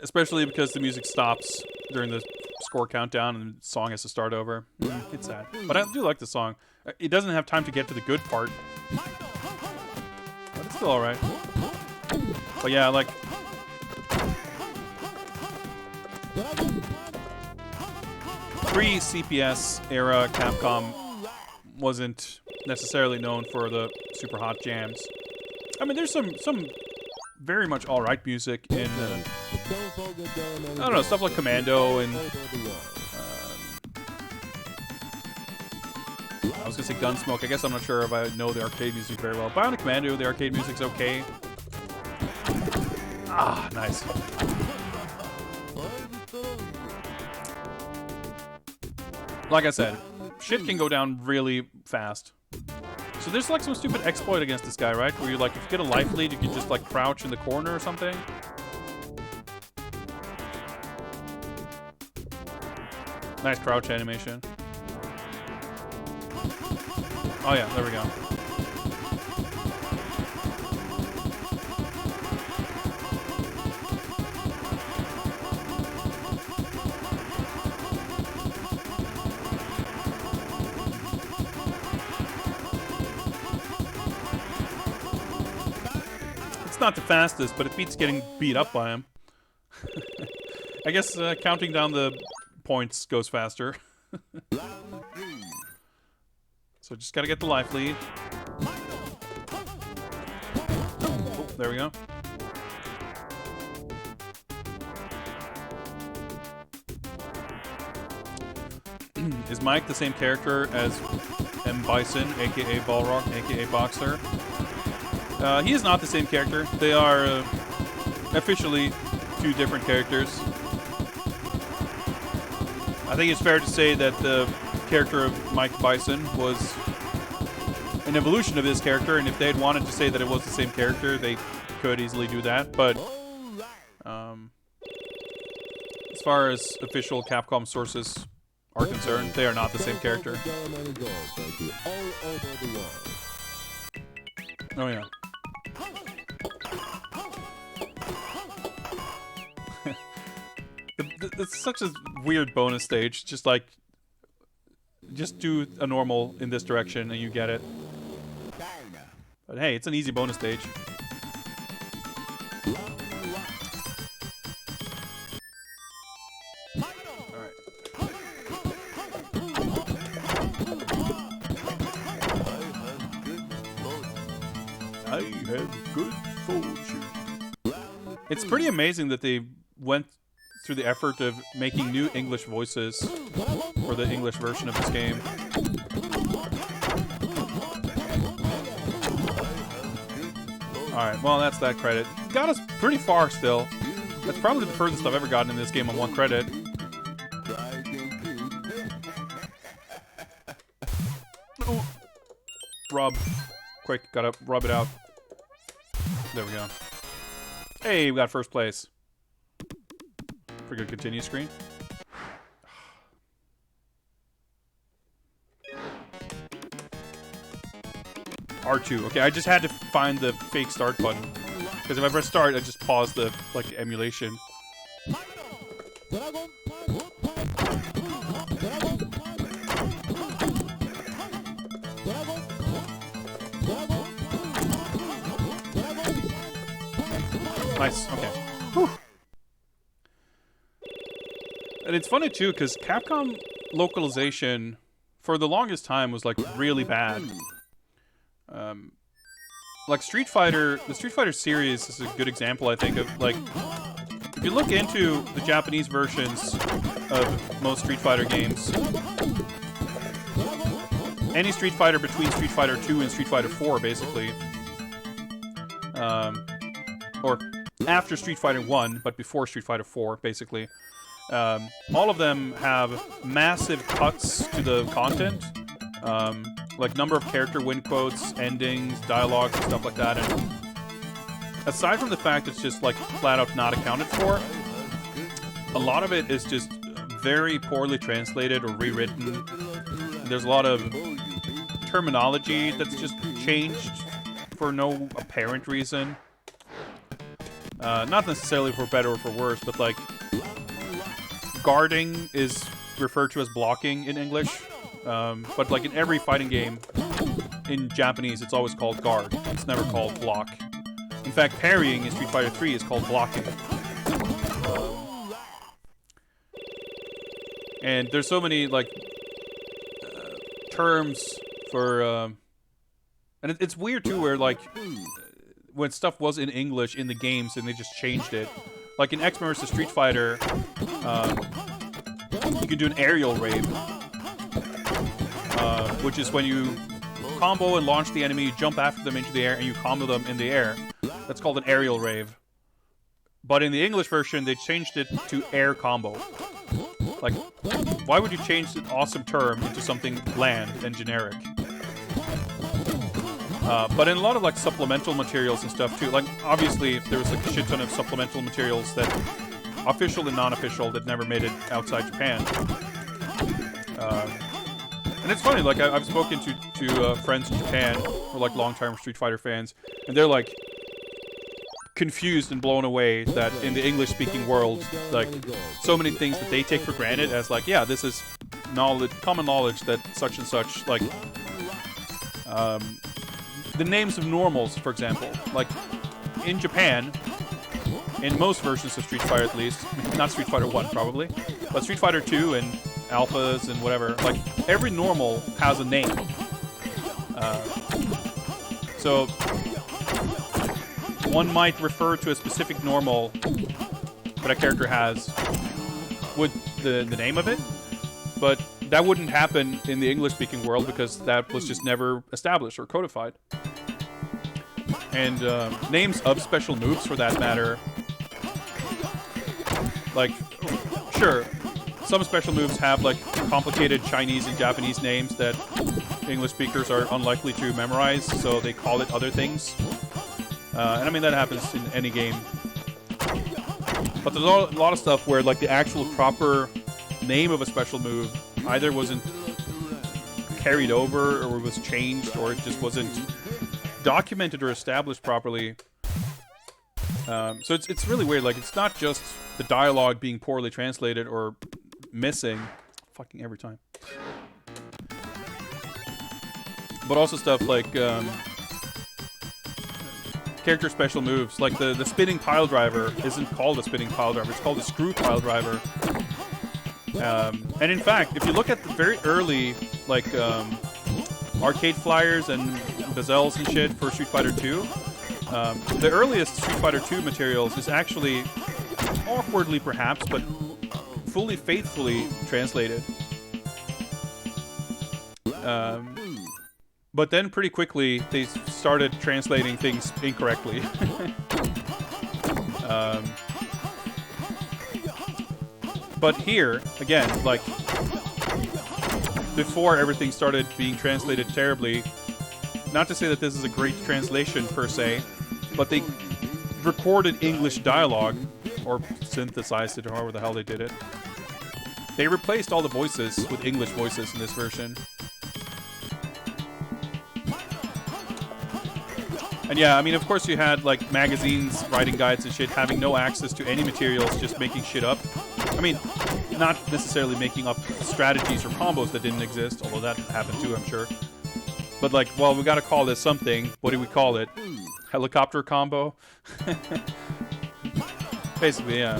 Especially because the music stops during the score countdown and the song has to start over. It's sad. But I do like the song. It doesn't have time to get to the good part. But it's still alright. But yeah, like... Pre-CPS era Capcom wasn't necessarily known for the super hot jams. I mean, there's some very much alright music in, I don't know, stuff like Commando and, I was gonna say Gunsmoke. I guess I'm not sure if I know the arcade music very well. Bionic Commando, the arcade music's okay. Ah, nice. Like I said, shit can go down really fast. So there's like some stupid exploit against this guy, right? Where you like, if you get a life lead, you can just like crouch in the corner or something. Nice crouch animation. Oh yeah, there we go. Not the fastest, but it beats getting beat up by him. I guess counting down the points goes faster. So just gotta get the life lead. Oh, there we go. Is Mike the same character as M. Bison, aka Balrog, aka Boxer? He is not the same character. They are officially two different characters. I think it's fair to say that the character of Mike Bison was an evolution of this character, and if they had wanted to say that it was the same character, they could easily do that. But as far as official Capcom sources are concerned, they are not the same character. Oh yeah. It's such a weird bonus stage. Just like, just do a normal in this direction and you get it. But hey, it's an easy bonus stage. Alright. I have good fortune. It's pretty amazing that they went through the effort of making new English voices for the English version of this game. Alright, well that's that credit. Got us pretty far still. That's probably the furthest I've ever gotten in this game on one credit. Oh. Rub. Quick, gotta rub it out. There we go. Hey, we got first place. Good continue screen. R2. Okay, I just had to find the fake start button because if I press start, I just pause the emulation. Nice. Okay. Whew. And it's funny too, because Capcom localization for the longest time was like really bad. Like Street Fighter, the Street Fighter series is a good example, I think, of like, if you look into the Japanese versions of most Street Fighter games, any Street Fighter between Street Fighter 2 and Street Fighter 4, basically, or after Street Fighter 1, but before Street Fighter 4, basically. All of them have massive cuts to the content, like number of character win quotes, endings, dialogues, and stuff like that. And aside from the fact it's just like flat out not accounted for, a lot of it is just very poorly translated or rewritten. There's a lot of terminology that's just changed for no apparent reason. Not necessarily for better or for worse, but like guarding is referred to as blocking in English, but like in every fighting game in Japanese, it's always called guard. It's never called block. In fact, parrying in Street Fighter 3 is called blocking. And there's so many like terms for, and it's weird too, where like when stuff was in English in the games and they just changed it. Like in X vs Street Fighter, you can do an aerial rave, which is when you combo and launch the enemy, you jump after them into the air, and you combo them in the air. That's called an aerial rave. But in the English version, they changed it to air combo. Like, why would you change an awesome term into something bland and generic? But in a lot of like supplemental materials and stuff too, like obviously there was like a shit ton of supplemental materials that official and non-official that never made it outside Japan. And it's funny, like I've spoken to friends in Japan who are like long-time Street Fighter fans, and they're like confused and blown away that in the English-speaking world, like so many things that they take for granted as like, yeah, this is knowledge, common knowledge that such and such, like the names of normals, for example, like in Japan, in most versions of Street Fighter at least, not Street Fighter 1 probably, but Street Fighter 2 and alphas and whatever, like every normal has a name. So one might refer to a specific normal that a character has with the name of it, but that wouldn't happen in the English-speaking world because that was just never established or codified. And names of special moves, for that matter, like, sure, some special moves have like complicated Chinese and Japanese names that English speakers are unlikely to memorize, so they call it other things. And I mean, that happens in any game. But there's a lot of stuff where like the actual proper name of a special move either wasn't carried over or was changed, or it just wasn't documented or established properly. So it's really weird. Like, it's not just the dialogue being poorly translated or missing, fucking every time, but also stuff like character special moves. Like the spinning pile driver isn't called a spinning pile driver, it's called a screw pile driver. And in fact, if you look at the very early like arcade flyers and bezels and shit for Street Fighter 2, the earliest Street Fighter 2 materials is actually, awkwardly perhaps, but fully faithfully translated. But then pretty quickly they started translating things incorrectly. But here, again, like, before everything started being translated terribly, not to say that this is a great translation per se, but they recorded English dialogue, or synthesized it, or however the hell they did it. They replaced all the voices with English voices in this version. And yeah, I mean, of course you had, like, magazines, writing guides and shit, having no access to any materials, just making shit up. I mean, not necessarily making up strategies or combos that didn't exist, although that happened too, I'm sure. But like, well, we gotta call this something. What do we call it? Helicopter combo? Basically, yeah.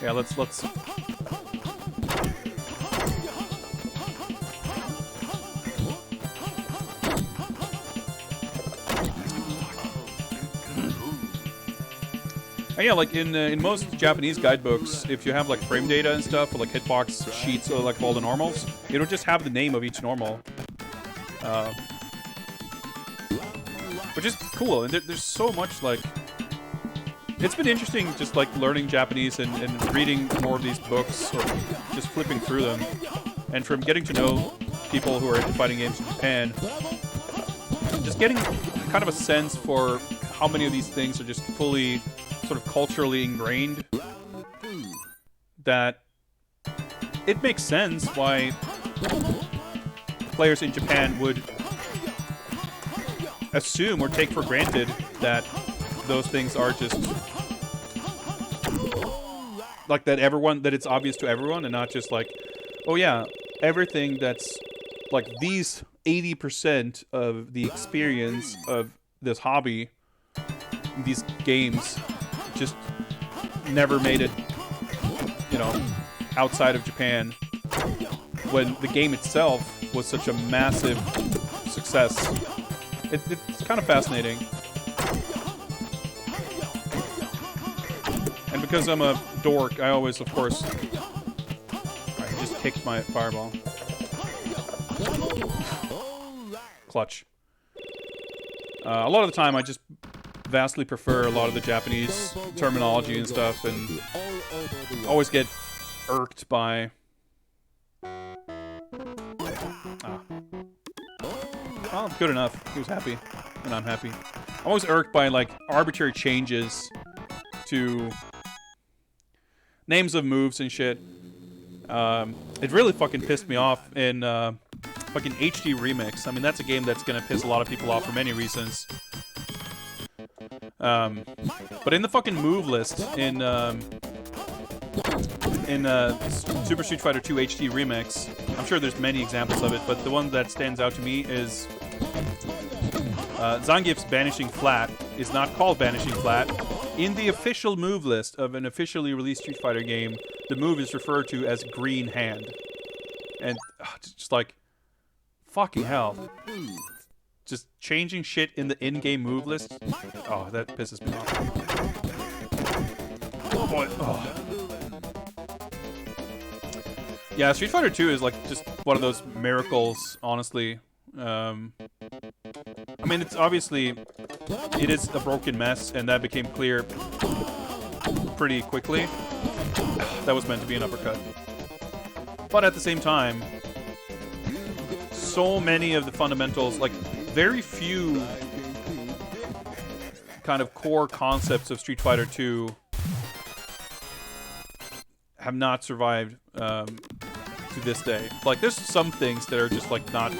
Yeah, let's... And yeah, like in most Japanese guidebooks, if you have like frame data and stuff, or like hitbox sheets, or like all the normals, it'll just have the name of each normal, which is cool. And there's so much, like, it's been interesting just like learning Japanese and reading more of these books, or just flipping through them, and from getting to know people who are into fighting games in Japan, just getting kind of a sense for how many of these things are just fully sort of culturally ingrained, that it makes sense why players in Japan would assume or take for granted that those things are just like that it's obvious to everyone, and not just like, oh yeah, everything that's like these 80% of the experience of this hobby, these games, just never made it, you know, outside of Japan, when the game itself was such a massive success. It's kind of fascinating. And because I'm a dork, I always, of course... I just kicked my fireball. Clutch. A lot of the time, I just vastly prefer a lot of the Japanese terminology and stuff, and always get irked by... Well, good enough. He was happy, and I'm happy. I'm always irked by, like, arbitrary changes to names of moves and shit. It really fucking pissed me off in fucking HD Remix. I mean, that's a game that's gonna piss a lot of people off for many reasons. But in the fucking move list in Super Street Fighter 2 HD Remix, I'm sure there's many examples of it, but the one that stands out to me is Zangief's Banishing Flat is not called Banishing Flat. In the official move list of an officially released Street Fighter game, the move is referred to as Green Hand. And just like, fucking hell. Just changing shit in the in-game move list. Oh, that pisses me off. Oh boy. Oh. Yeah, Street Fighter 2 is like just one of those miracles, honestly. I mean, it's obviously, it is a broken mess, and that became clear pretty quickly. That was meant to be an uppercut. But at the same time, so many of the fundamentals, like, very few kind of core concepts of Street Fighter 2 have not survived to this day. Like, there's some things that are just, like, not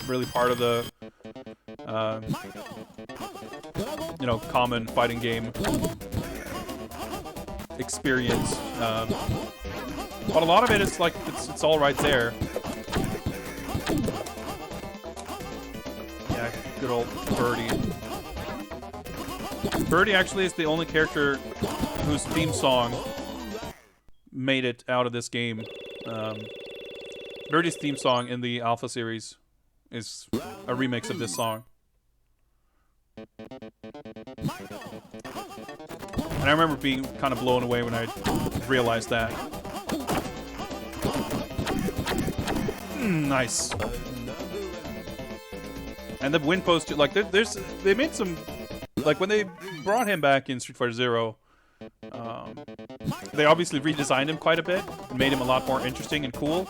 really part of the, you know, common fighting game experience. But a lot of it is, like, it's all right there. Yeah, good old Birdie. Birdie actually is the only character whose theme song made it out of this game. Birdie's theme song in the Alpha series is a remix of this song. And I remember being kind of blown away when I realized that. Nice. And the win post, like, they made some, like, when they brought him back in Street Fighter Zero, they obviously redesigned him quite a bit and made him a lot more interesting and cool.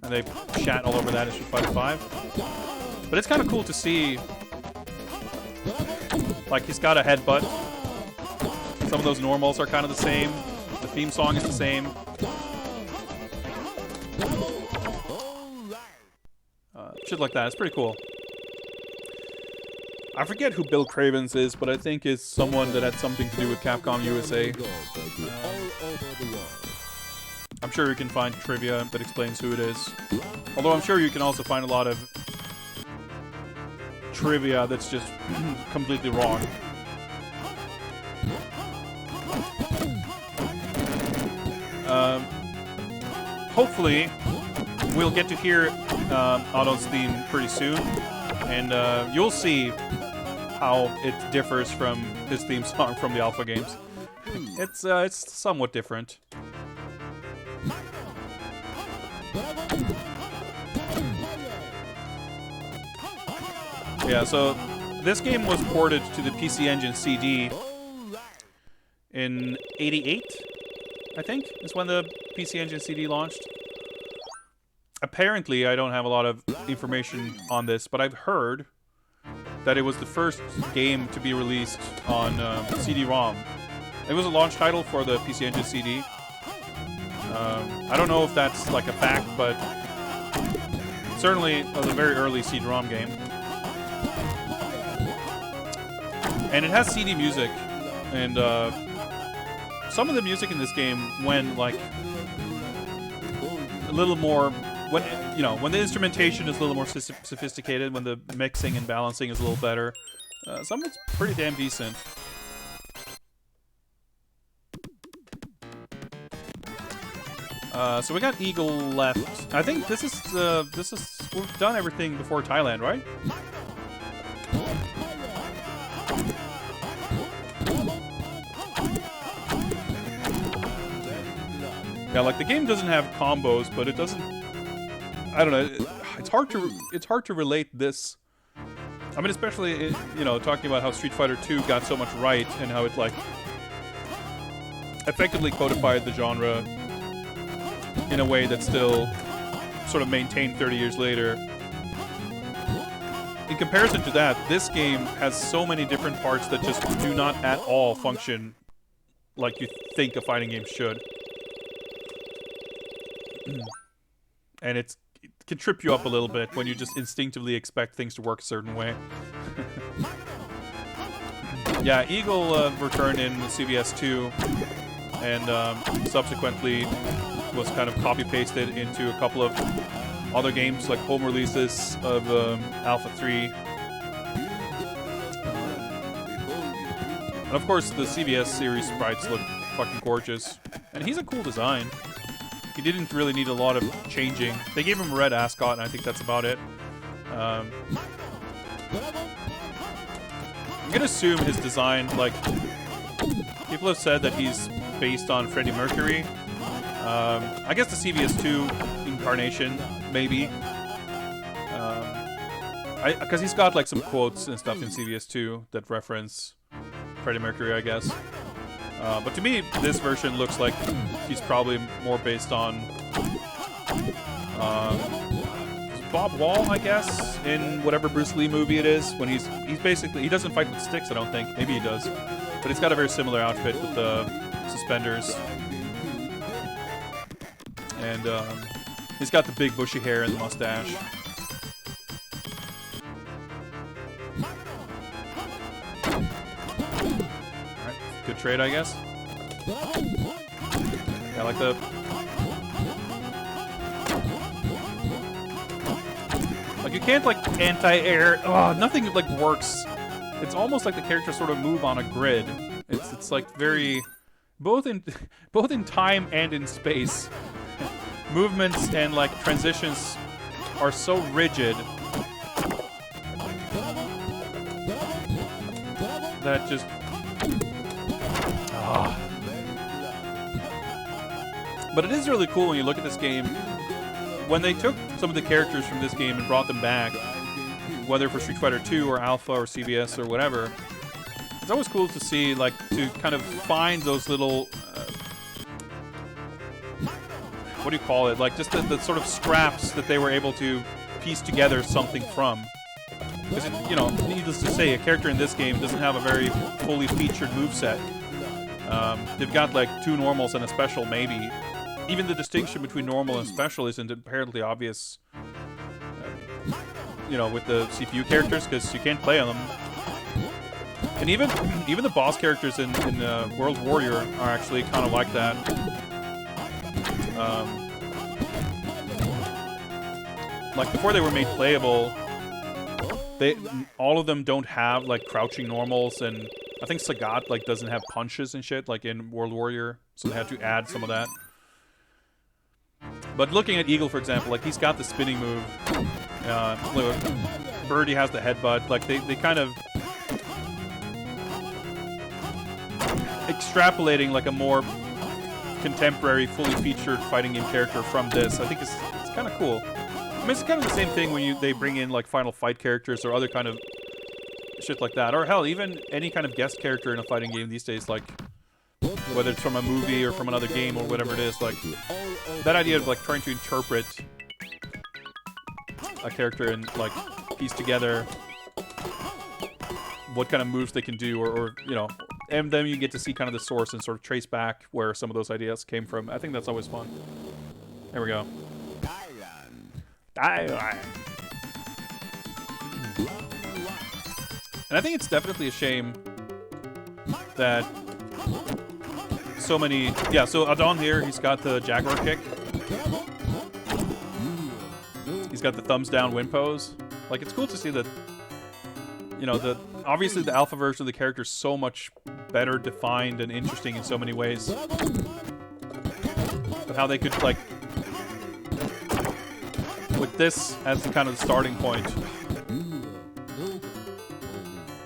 And they shat all over that in Street Fighter 5. But it's kind of cool to see, like, he's got a headbutt. Some of those normals are kind of the same. The theme song is the same. Shit like that. It's pretty cool. I forget who Bill Cravens is, but I think it's someone that had something to do with Capcom USA. I'm sure you can find trivia that explains who it is. Although I'm sure you can also find a lot of trivia that's just completely wrong. Hopefully, we'll get to hear Otto's theme pretty soon, and you'll see how it differs from his theme song from the Alpha games. It's somewhat different. Yeah, so this game was ported to the PC Engine CD in '88, I think, is when the PC Engine CD launched. Apparently, I don't have a lot of information on this, but I've heard that it was the first game to be released on CD-ROM. It was a launch title for the PC Engine CD. I don't know if that's like a fact, but certainly it was a very early CD-ROM game. And it has CD music, and some of the music in this game, when like a little more, when when the instrumentation is a little more sophisticated, when the mixing and balancing is a little better, some of it's pretty damn decent. So we got Eagle left. I think this is we've done everything before Thailand, right? Yeah, like the game doesn't have combos, but it doesn't. I don't know. It's hard to relate this. I mean, especially talking about how Street Fighter 2 got so much right and how it like effectively codified the genre in a way that's still sort of maintained 30 years later. In comparison to that, this game has so many different parts that just do not at all function like you think a fighting game should. And it can trip you up a little bit when you just instinctively expect things to work a certain way. Yeah, Eagle returned in CVS 2 and subsequently was kind of copy-pasted into a couple of other games, like home releases of Alpha 3. And of course, the CVS series sprites look fucking gorgeous. And he's a cool design. He didn't really need a lot of changing. They gave him a red ascot, and I think that's about it. I'm gonna assume his design, like, people have said that he's based on Freddie Mercury. I guess the CVS 2 incarnation, maybe. Because he's got like some quotes and stuff in CVS 2 that reference Freddie Mercury, I guess. But to me, this version looks like he's probably more based on Bob Wall, I guess, in whatever Bruce Lee movie it is. When he's basically, he doesn't fight with sticks, I don't think. Maybe he does, but he's got a very similar outfit with the suspenders, and he's got the big bushy hair and the mustache. Good trade, I guess. Yeah, like the... Like, you can't, like, anti-air... Oh, nothing, like, works. It's almost like the characters sort of move on a grid. It's like, very... Both in time and in space. Movements and, like, transitions are so rigid that just... But it is really cool when you look at this game. When they took some of the characters from this game and brought them back, whether for Street Fighter 2 or Alpha or CVS or whatever, it's always cool to see, like, to kind of find those little, what do you call it? Like, just the sort of scraps that they were able to piece together something from. Because, needless to say, a character in this game doesn't have a very fully featured moveset. They've got like 2 normals and a special, maybe. Even the distinction between normal and special isn't apparently obvious, with the CPU characters, because you can't play on them. And even the boss characters in World Warrior are actually kind of like that. Like before they were made playable, all of them don't have like crouching normals, and I think Sagat like doesn't have punches and shit like in World Warrior, so they had to add some of that. But looking at Eagle, for example, like he's got the spinning move. Birdie has the headbutt. Like they kind of extrapolating like a more contemporary, fully featured fighting game character from this. I think it's kind of cool. I mean, it's kind of the same thing when they bring in like Final Fight characters or other kind of shit like that, or hell, even any kind of guest character in a fighting game these days, like whether it's from a movie or from another game or whatever it is, like that idea of like trying to interpret a character and like piece together what kind of moves they can do, or and then you get to see kind of the source and sort of trace back where some of those ideas came from. I think that's always fun. There we go. Thailand. And I think it's definitely a shame that so many. Yeah, so Adon here, he's got the Jaguar kick. He's got the thumbs down win pose. Like, it's cool to see that, you know, obviously the alpha version of the character is so much better defined and interesting in so many ways. But how they could, like, with this as the kind of the starting point,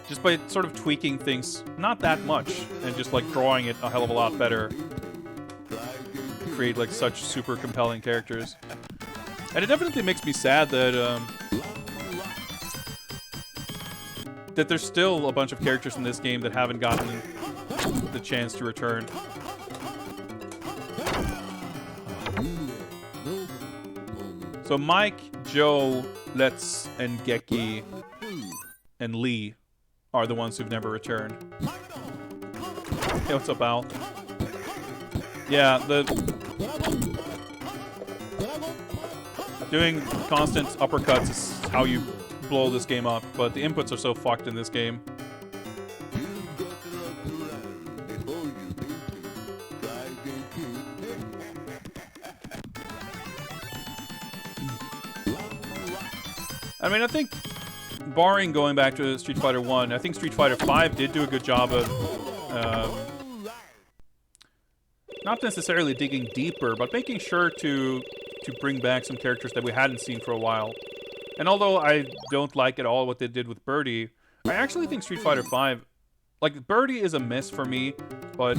just by sort of tweaking things, not that much, and just like drawing it a hell of a lot better, create like such super compelling characters. And it definitely makes me sad that that there's still a bunch of characters in this game that haven't gotten the chance to return. So Mike, Joe, Let's, and Geki, and Lee are the ones who've never returned. Hey, what's up, Al? Yeah, doing constant uppercuts is how you blow this game up, but the inputs are so fucked in this game. I mean, I think, barring going back to Street Fighter 1, I think Street Fighter 5 did do a good job of not necessarily digging deeper, but making sure to bring back some characters that we hadn't seen for a while. And although I don't like at all what they did with Birdie, I actually think Street Fighter 5, like, Birdie is a miss for me, but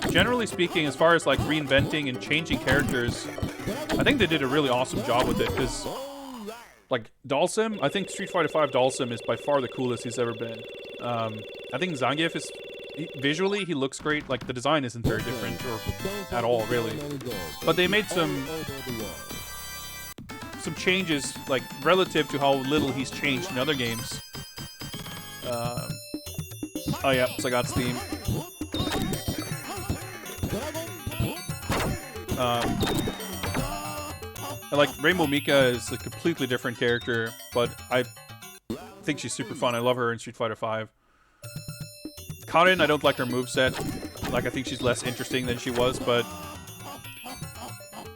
generally speaking, as far as like reinventing and changing characters, I think they did a really awesome job with it, because like Dalsim, I think Street Fighter 5 Dalsim is by far the coolest he's ever been. I think Zangief is, visually he looks great. Like, the design isn't very different or at all really, but they made some changes like relative to how little he's changed in other games. Oh yeah, Sagat's theme. Like, Rainbow Mika is a completely different character, but I think she's super fun. I love her in Street Fighter 5. Karin, I don't like her moveset. Like, I think she's less interesting than she was, but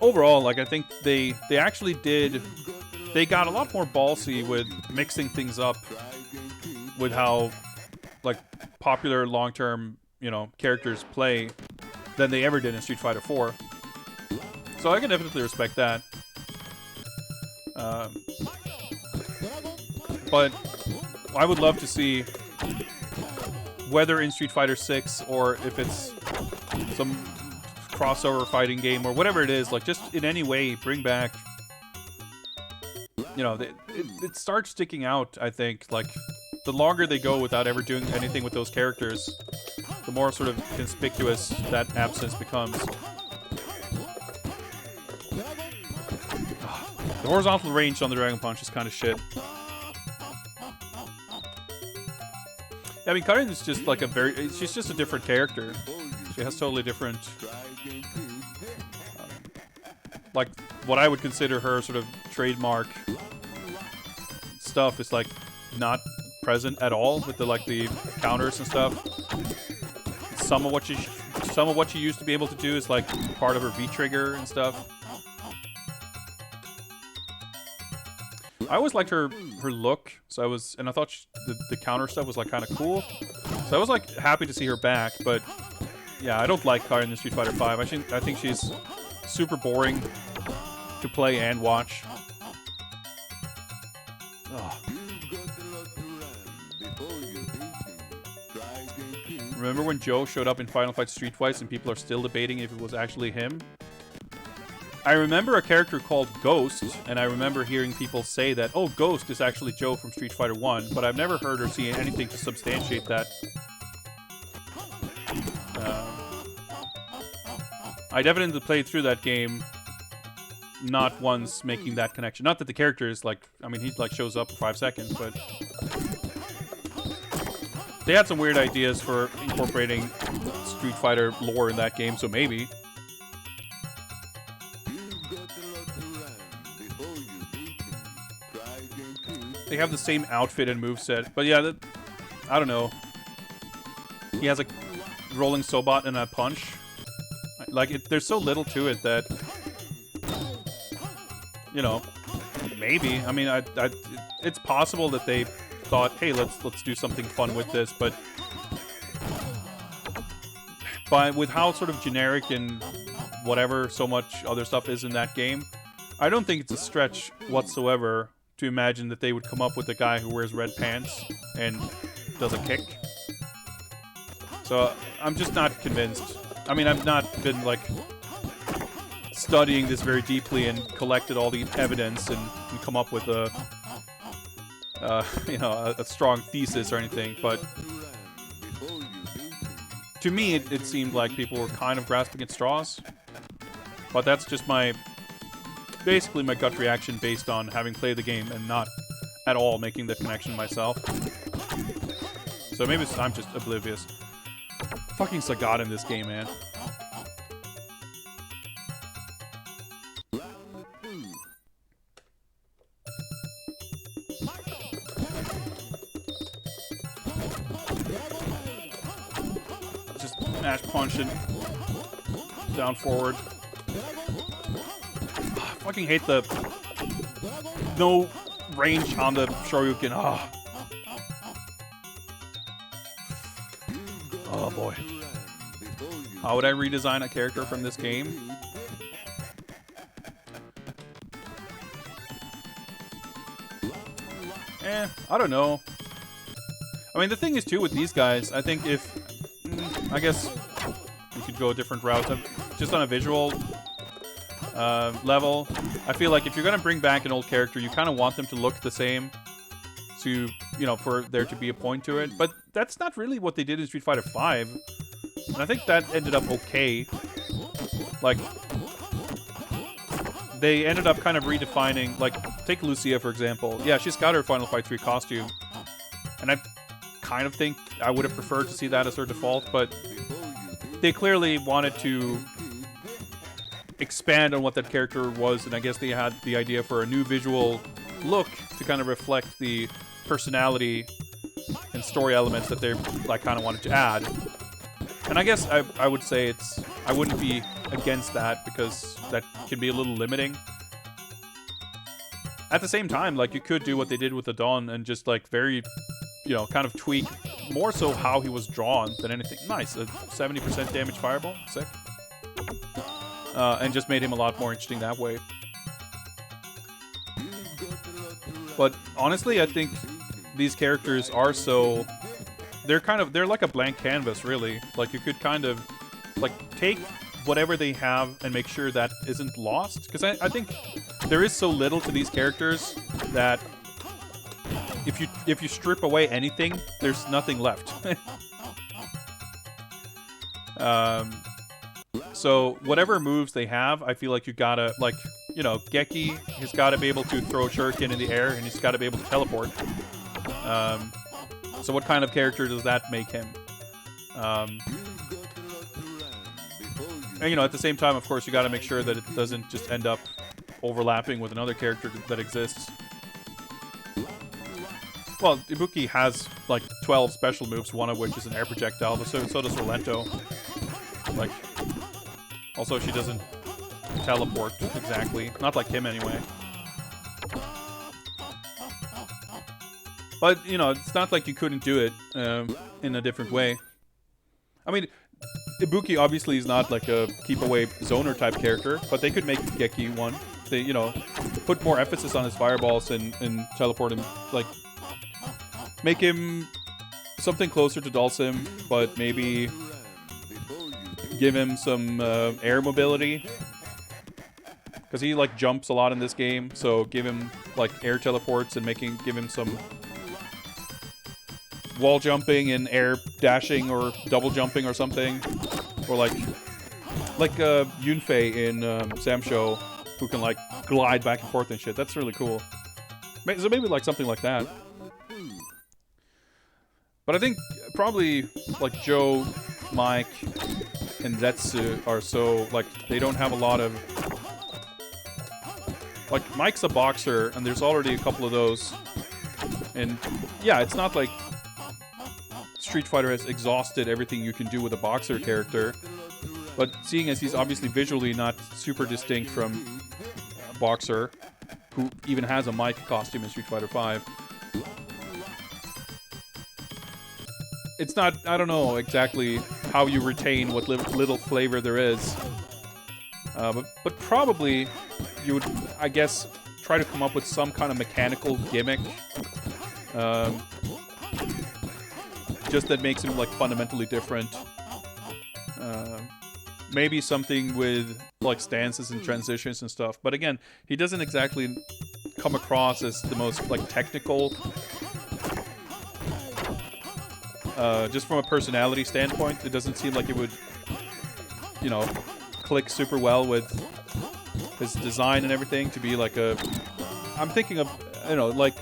overall, like, I think they actually did... They got a lot more ballsy with mixing things up with how, like, popular long-term, you know, characters play than they ever did in Street Fighter 4. So I can definitely respect that. But I would love to see, whether in Street Fighter 6 or if it's some crossover fighting game or whatever it is, like, just in any way bring back, you know, it starts sticking out, I think. Like, the longer they go without ever doing anything with those characters, the more sort of conspicuous that absence becomes. The horizontal range on the Dragon Punch is kind of shit. I mean, Karin is just like she's just a different character. She has totally different, like, what I would consider her sort of trademark stuff is like not present at all with the counters and stuff. Some of what she used to be able to do is like part of her V trigger and stuff. I always liked her look, so I thought the counter stuff was like kind of cool. So I was like happy to see her back, but yeah, I don't like Karin in Street Fighter 5. I think she's super boring to play and watch. Ugh. Remember when Joe showed up in Final Fight Street twice and people are still debating if it was actually him? I remember a character called Ghost, and I remember hearing people say that, oh, Ghost is actually Joe from Street Fighter 1, but I've never heard or seen anything to substantiate that. I definitely played through that game not once making that connection. Not that the character is like, I mean, he like shows up for 5 seconds, but they had some weird ideas for incorporating Street Fighter lore in that game, so maybe. They have the same outfit and moveset, but yeah, I don't know. He has rolling Sobot in a punch. Like, there's so little to it that, you know, maybe. I mean, it's possible that they thought, hey, let's do something fun with this, but with how sort of generic and whatever so much other stuff is in that game, I don't think it's a stretch whatsoever to imagine that they would come up with a guy who wears red pants and does a kick. So I'm just not convinced. I mean, I've not been like studying this very deeply and collected all the evidence and come up with a you know, a strong thesis or anything, but to me it seemed like people were kind of grasping at straws. But that's just basically my gut reaction based on having played the game and not at all making the connection myself. So maybe I'm just oblivious. Fucking Sagat in this game, man. Just mash punching down forward. I fucking hate the no range on the Shoryuken. Oh boy. How would I redesign a character from this game? I don't know. I mean, the thing is too with these guys, I think if I guess you could go a different route. Just on a visual level, I feel like if you're gonna bring back an old character, you kind of want them to look the same to, you know, for there to be a point to it. But that's not really what they did in Street Fighter V, and I think that ended up okay. Like, they ended up kind of redefining, like, take Lucia for example. Yeah, she's got her Final Fight 3 costume, and I kind of think I would have preferred to see that as her default, but they clearly wanted to expand on what that character was, and I guess they had the idea for a new visual look to kind of reflect the personality and story elements that they like kind of wanted to add. And I guess I would say I wouldn't be against that, because that can be a little limiting. At the same time, like, you could do what they did with the Dawn and just like very, you know, kind of tweak more so how he was drawn than anything. Nice, a 70% damage fireball, sick. And just made him a lot more interesting that way. But honestly, I think these characters are so... They're like a blank canvas, really. Like, you could kind of, like, take whatever they have and make sure that isn't lost. Because I think there is so little to these characters that if you strip away anything, there's nothing left. So whatever moves they have, I feel like you gotta, like, you know, Geki has got to be able to throw Shuriken in the air, and he's got to be able to teleport. So what kind of character does that make him? And, you know, at the same time, of course, you got to make sure that it doesn't just end up overlapping with another character that exists. Well, Ibuki has, like, 12 special moves, one of which is an air projectile, but so does Rolento. Like, also, she doesn't teleport exactly. Not like him, anyway. But, you know, it's not like you couldn't do it in a different way. I mean, Ibuki obviously is not like a keep-away zoner type character, but they could make Geki one. They, you know, put more emphasis on his fireballs and teleport him, like, make him something closer to Dhalsim, but maybe give him some air mobility. Because he, like, jumps a lot in this game, so give him, like, air teleports and give him some wall jumping and air dashing or double jumping or something. Or, like Yunfei in Samsho, who can, like, glide back and forth and shit. That's really cool. So maybe, like, something like that. But I think probably, like, Joe, Mike, and Zetsu are so, like, they don't have a lot of... Like, Mike's a boxer, and there's already a couple of those. And, yeah, it's not like Street Fighter has exhausted everything you can do with a boxer character. But seeing as he's obviously visually not super distinct from Boxer, who even has a Mike costume in Street Fighter V, it's not, I don't know exactly how you retain what little flavor there is. But probably you would, I guess, try to come up with some kind of mechanical gimmick. Just that makes him like fundamentally different. Maybe something with like stances and transitions and stuff. But again, he doesn't exactly come across as the most like technical. Just from a personality standpoint, it doesn't seem like it would, you know, click super well with his design and everything to be like a... I'm thinking of, you know, like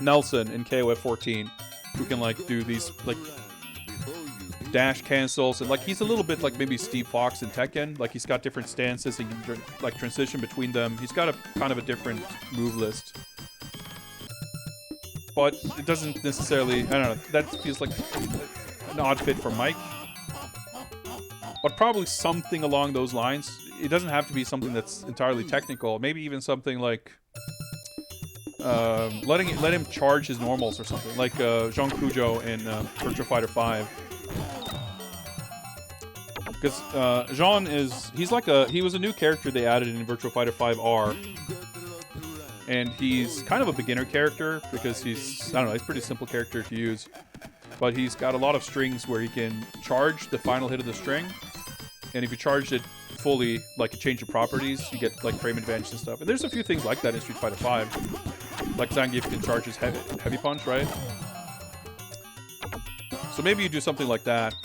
Nelson in KOF 14, who can like do these like dash cancels, and like he's a little bit like maybe Steve Fox in Tekken. Like he's got different stances and you can like transition between them. He's got a kind of a different move list. But it doesn't necessarily, I don't know, that feels like an odd fit for Mike. But probably something along those lines. It doesn't have to be something that's entirely technical. Maybe even something like let him charge his normals or something, like Jean Cujo in Virtua Fighter 5. Because Jean he was a new character they added in Virtua Fighter 5R. And he's kind of a beginner character because he's, I don't know, he's a pretty simple character to use. But he's got a lot of strings where he can charge the final hit of the string. And if you charge it fully, like a change of properties, you get like frame advantage and stuff. And there's a few things like that in Street Fighter 5. Like Zangief can charge his heavy punch, right? So maybe you do something like that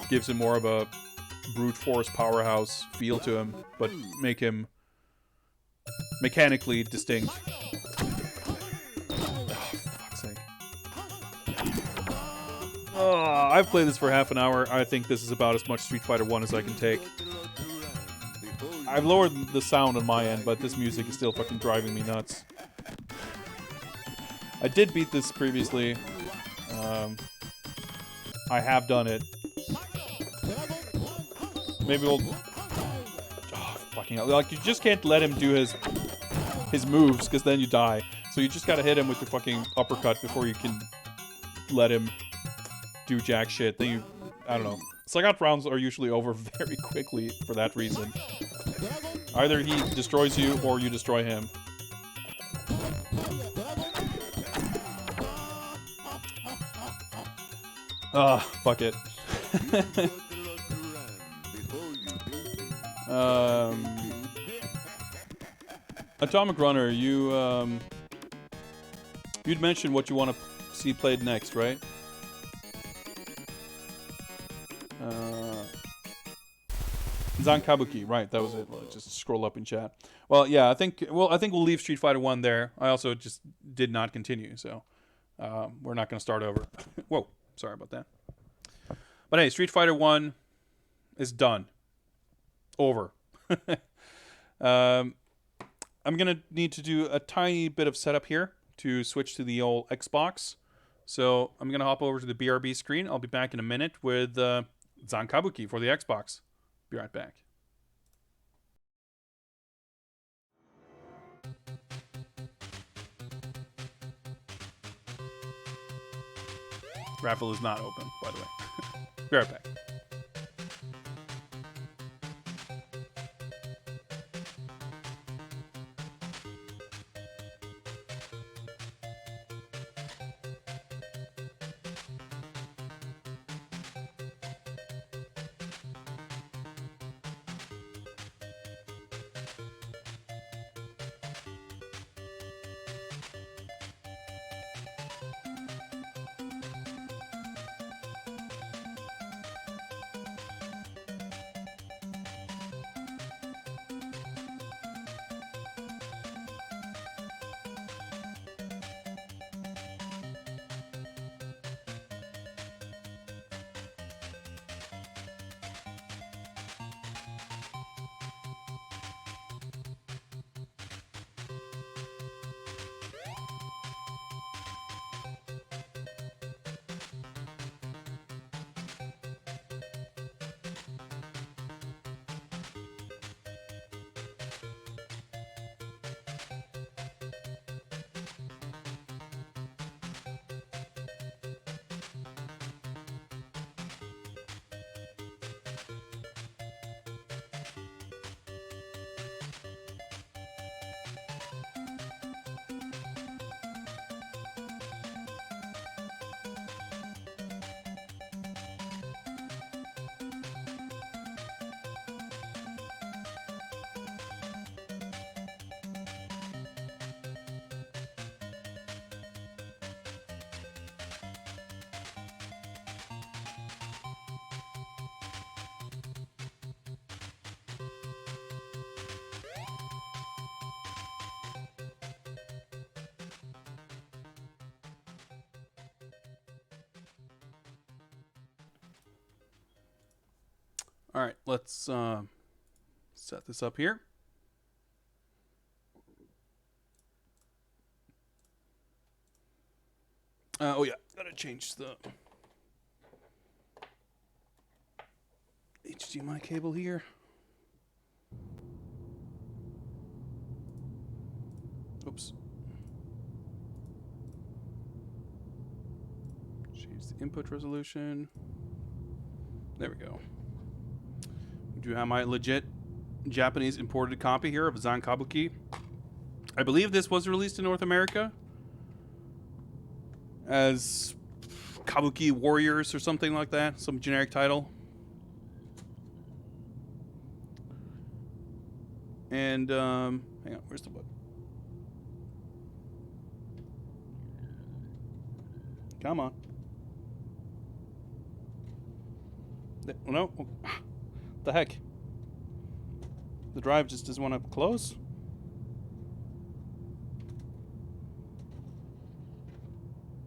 gives him more of a brute force powerhouse feel to him, but make him mechanically distinct. Oh, fuck's sake. I've played this for half an hour. I think this is about as much Street Fighter 1 as I can take. I've lowered the sound on my end, but this music is still fucking driving me nuts. I did beat this previously. I have done it. Maybe we'll... Oh, fucking hell. Like, you just can't let him do his moves, because then you die. So you just gotta hit him with your fucking uppercut before you can let him do jack shit. Then you... I don't know. Sagat rounds are usually over very quickly for that reason. Either he destroys you, or you destroy him. Fuck it. Atomic Runner, you'd mentioned what you want to see played next, right? Zan Kabuki, right? That was it. Just scroll up in chat. Well, yeah, I think we'll leave Street Fighter 1 there. I also just did not continue, so we're not going to start over. Whoa, sorry about that. But hey, Street Fighter 1 is done. Over. I'm going to need to do a tiny bit of setup here to switch to the old Xbox. So I'm going to hop over to the BRB screen. I'll be back in a minute with Zan Kabuki for the Xbox. Be right back. Raffle is not open, by the way. Be right back. All right, let's set this up here. Oh yeah, gotta change the HDMI cable here. Oops. Change the input resolution. There we go. We do have my legit Japanese imported copy here of Zan Kabuki. I believe this was released in North America as Kabuki Warriors or something like that, some generic title. And hang on, where's the button? Come on. No. What the heck? The drive just doesn't want to close?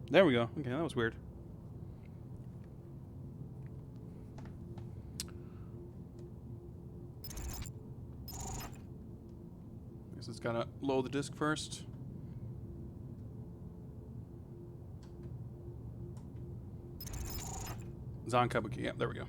There we go. Okay, that was weird. Guess it's gotta load the disc first. Zan Kabuki. Yeah, there we go.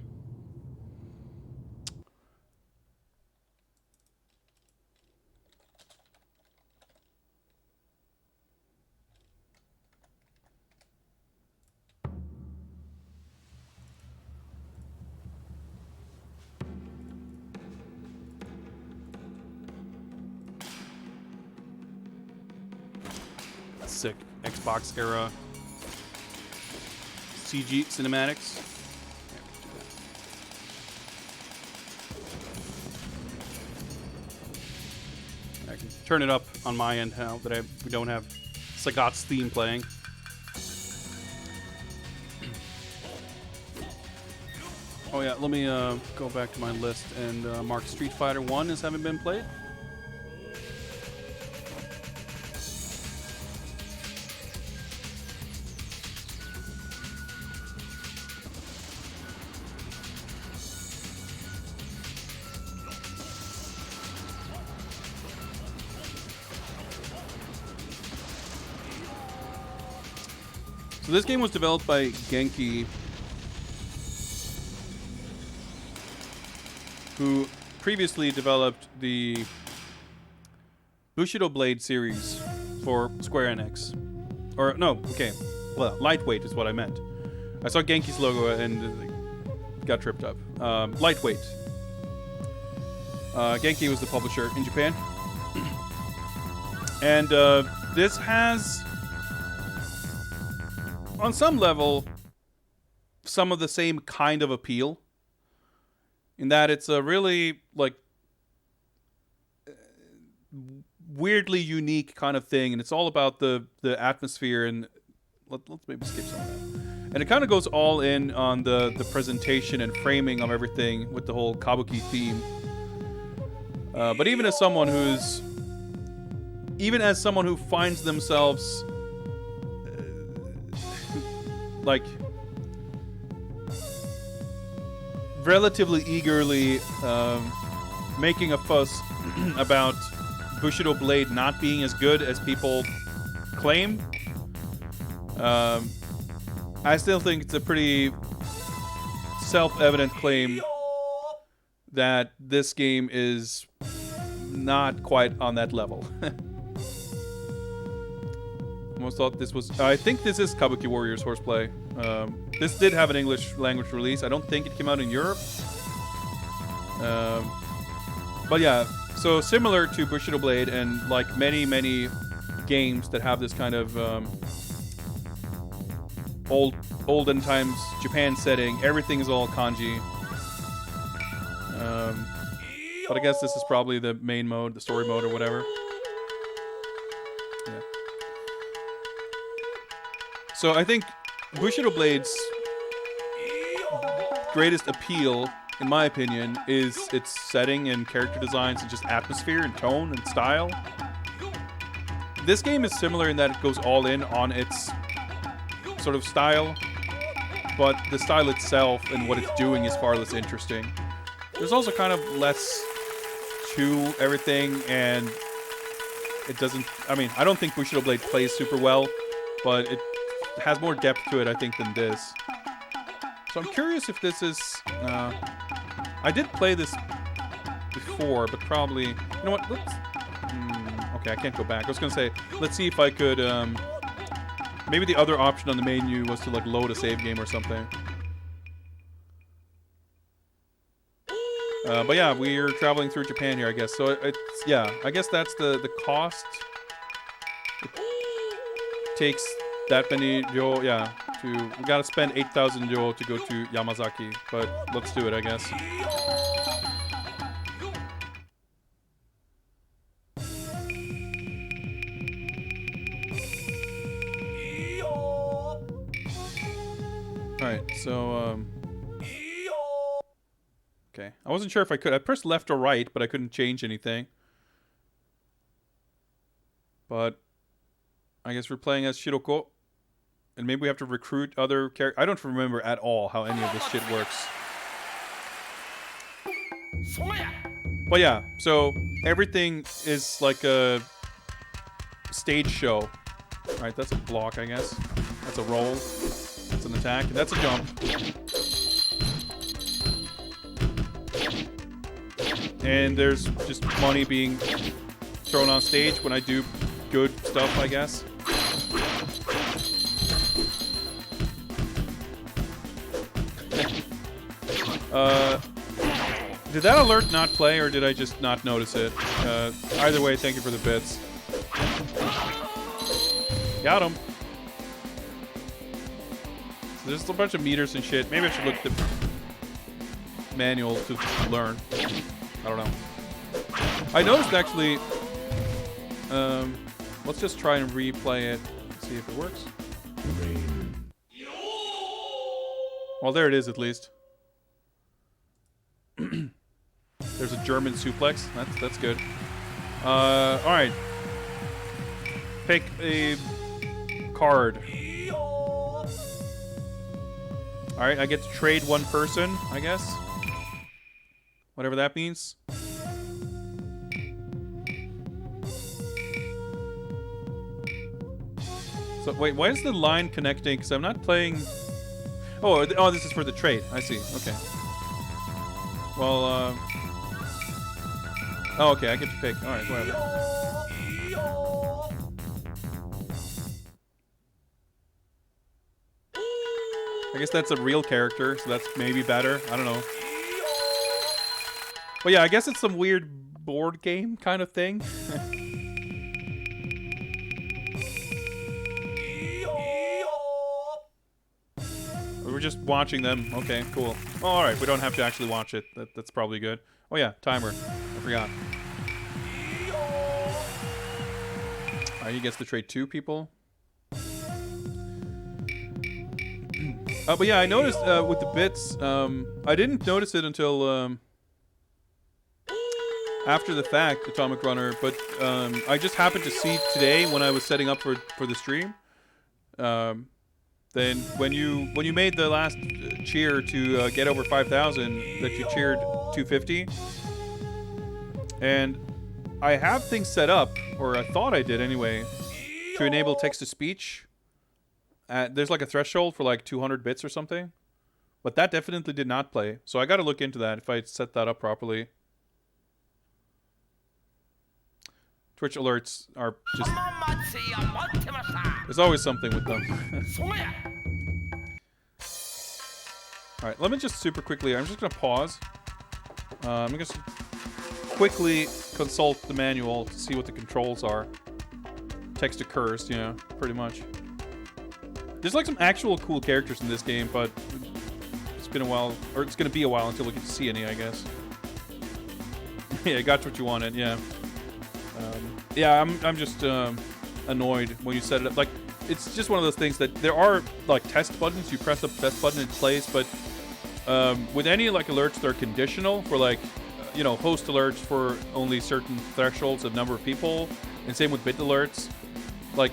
Sick Xbox era CG cinematics. I can turn it up on my end now that we don't have Sagat's theme playing. Oh yeah, let me go back to my list and mark Street Fighter 1 as having been played. So this game was developed by Genki, who previously developed the Bushido Blade series for Square Enix. Or, no, okay. Well, Lightweight is what I meant. I saw Genki's logo and got tripped up. Lightweight. Genki was the publisher in Japan. And this has, on some level, some of the same kind of appeal. In that it's a really, like, weirdly unique kind of thing. And it's all about the atmosphere. And let's maybe skip some of that. And it kind of goes all in on the presentation and framing of everything with the whole Kabuki theme. But even as someone who finds themselves like relatively eagerly making a fuss about Bushido Blade not being as good as people claim, I still think it's a pretty self-evident claim that this game is not quite on that level. Almost thought this was... I think this is Kabuki Warriors Horseplay. This did have an English language release. I don't think it came out in Europe. But yeah, so similar to Bushido Blade and like many, many games that have this kind of olden times Japan setting, everything is all kanji. But I guess this is probably the main mode, the story mode or whatever. Yeah. So I think Bushido Blade's greatest appeal, in my opinion, is its setting and character designs and just atmosphere and tone and style. This game is similar in that it goes all in on its sort of style, but the style itself and what it's doing is far less interesting. there's also kind of less to everything, and it doesn't. I mean, I don't think Bushido Blade plays super well, but it has more depth to it, I think, than this. So I'm curious if this is. I did play this before, but probably. You know what? Let's. Okay, I can't go back. I was gonna say, let's see if I could. Maybe the other option on the menu was to like load a save game or something. But yeah, we're traveling through Japan here, I guess. So it's, yeah, I guess that's the cost. It takes that many ryo, yeah. We gotta spend 8,000 ryo to go to Yamazaki, but let's do it, I guess. All right, so okay, I wasn't sure if I could. I pressed left or right, but I couldn't change anything. But I guess we're playing as Shiroko. And maybe we have to recruit other characters. I don't remember at all how any of this shit works. But yeah, so everything is like a stage show. Alright, that's a block, I guess. That's a roll. That's an attack. And that's a jump. And there's just money being thrown on stage when I do good stuff, I guess. Did that alert not play, or did I just not notice it? Either way, thank you for the bits. Got him. So there's a bunch of meters and shit. Maybe I should look at the manual to learn. I don't know. I noticed actually. Let's just try and replay it. See if it works. Well, there it is at least. There's a German suplex. That's good. All right. Pick a card. All right, I get to trade one person, I guess. Whatever that means. So wait, why is the line connecting? Because I'm not playing. Oh, this is for the trade. I see. Okay. Well, oh, okay, I get to pick. All right, whatever. I guess that's a real character, so that's maybe better. I don't know. But yeah, I guess it's some weird board game kind of thing. We're just watching them. Okay, cool. Oh, all right, we don't have to actually watch it. That's probably good. Oh yeah, timer. I forgot. He gets to trade 2 people. But yeah, I noticed with the bits, I didn't notice it until after the fact, Atomic Runner, but I just happened to see today when I was setting up for the stream. Then when you made the last cheer to get over 5,000, that you cheered 250, and I have things set up, or I thought I did anyway, to enable text-to-speech. There's like a threshold for like 200 bits or something, but that definitely did not play. So I got to look into that if I set that up properly. Twitch alerts are just... There's always something with them. Alright, let me just super quickly... I'm just going to pause. I'm going to quickly consult the manual to see what the controls are. Text occurs, yeah, pretty much. There's like some actual cool characters in this game, but it's been a while, or it's going to be a while until we get to see any, I guess. Yeah, got what you wanted, yeah. Yeah, I'm just annoyed when you set it up. Like, it's just one of those things that there are like test buttons. You press the test button, it plays. But with any like alerts that are conditional for like, you know, host alerts for only certain thresholds of number of people, and same with bit alerts. Like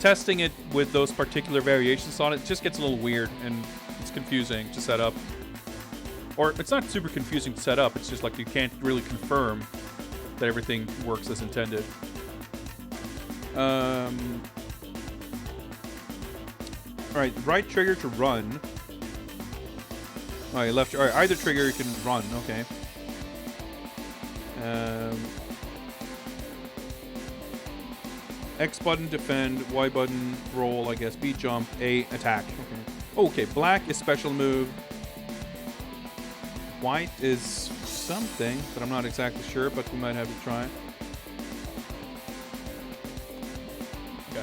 testing it with those particular variations on it just gets a little weird and it's confusing to set up. Or it's not super confusing to set up. It's just like you can't really confirm that everything works as intended. All right, right trigger to run. All right, left. All right, either trigger you can run. Okay. X button defend, Y button roll, I guess. B jump, A attack. Okay. Okay, black is special move. White is something, but I'm not exactly sure, but we might have to try. Okay.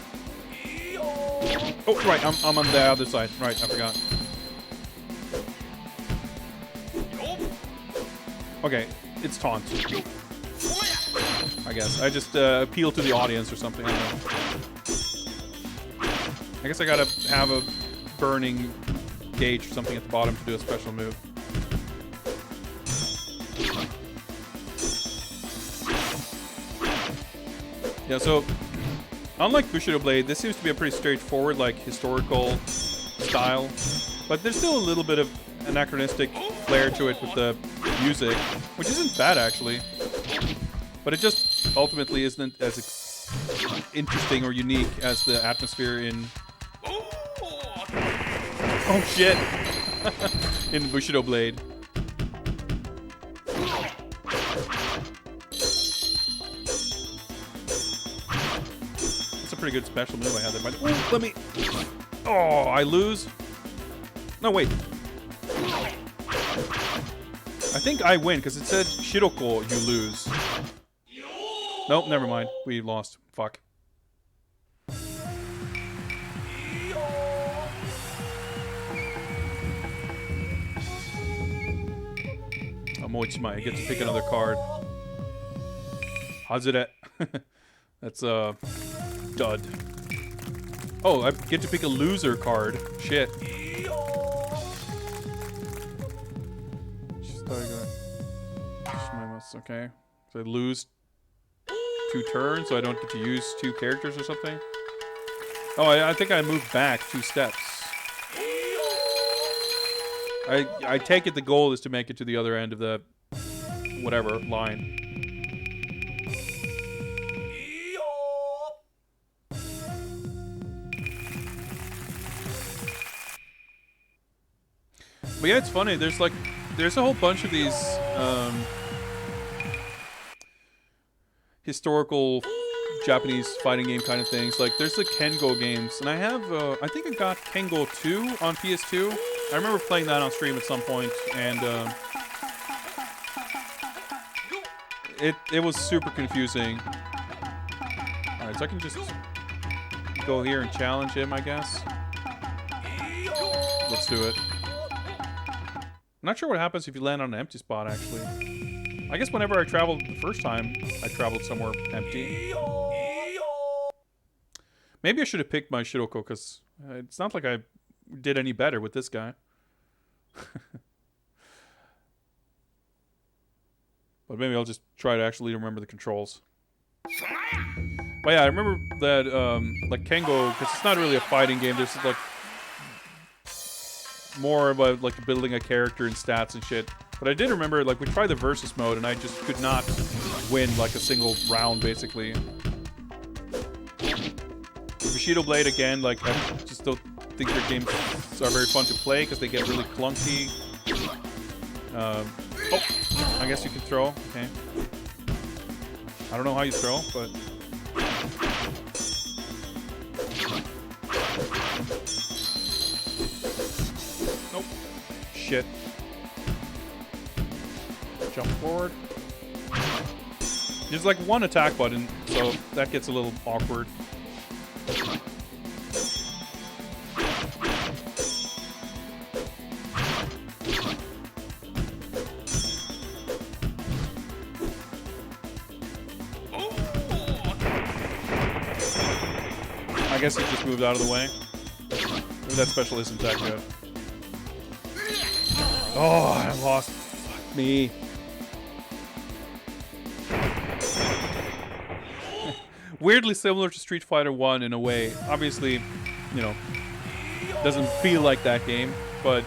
Oh, right, I'm on the other side. Right, I forgot. Okay, it's taunt. I guess. I just appeal to the audience or something. I don't know. I guess I gotta have a burning gauge or something at the bottom to do a special move. Yeah, so unlike Bushido Blade, this seems to be a pretty straightforward, like, historical style. But there's still a little bit of anachronistic flair to it with the music, which isn't bad, actually. But it just ultimately isn't as interesting or unique as the atmosphere in... Oh, shit! in Bushido Blade. Pretty good special move I had there. By the way, let me. Oh, I lose. No, wait. I think I win because it said Shiroko, you lose. Nope, never mind. We lost. Fuck. Moichima, I get to pick another card. Hazure. That's dud. Oh, I get to pick a loser card. Shit. Okay. So I lose 2 turns, so I don't get to use 2 characters or something. Oh, I think I moved back 2 steps. I take it the goal is to make it to the other end of the whatever line. But yeah, it's funny. There's a whole bunch of these historical Japanese fighting game kind of things. Like there's the Kengo games, and I have I think I got Kengo 2 on PS2. I remember playing that on stream at some point, and it was super confusing. All right, so I can just go here and challenge him, I guess. Let's do it. I'm not sure what happens if you land on an empty spot, actually. I guess whenever I traveled the first time, I traveled somewhere empty. Maybe I should have picked my Shiroko, because it's not like I did any better with this guy. But maybe I'll just try to actually remember the controls. But yeah, I remember that, like Kengo, because it's not really a fighting game, there's like more about like building a character and stats and shit. But I did remember, like, we tried the versus mode and I just could not win like a single round, basically. Bushido Blade, again, like, I just don't think their games are very fun to play because they get really clunky. Oh, I guess you can throw. Okay. I don't know how you throw, but... Nope. Shit. Jump forward. There's like one attack button, so that gets a little awkward. I guess it just moved out of the way. Maybe that special isn't that good. Oh, I lost. Fuck me. Weirdly similar to Street Fighter 1 in a way. Obviously, you know, doesn't feel like that game, but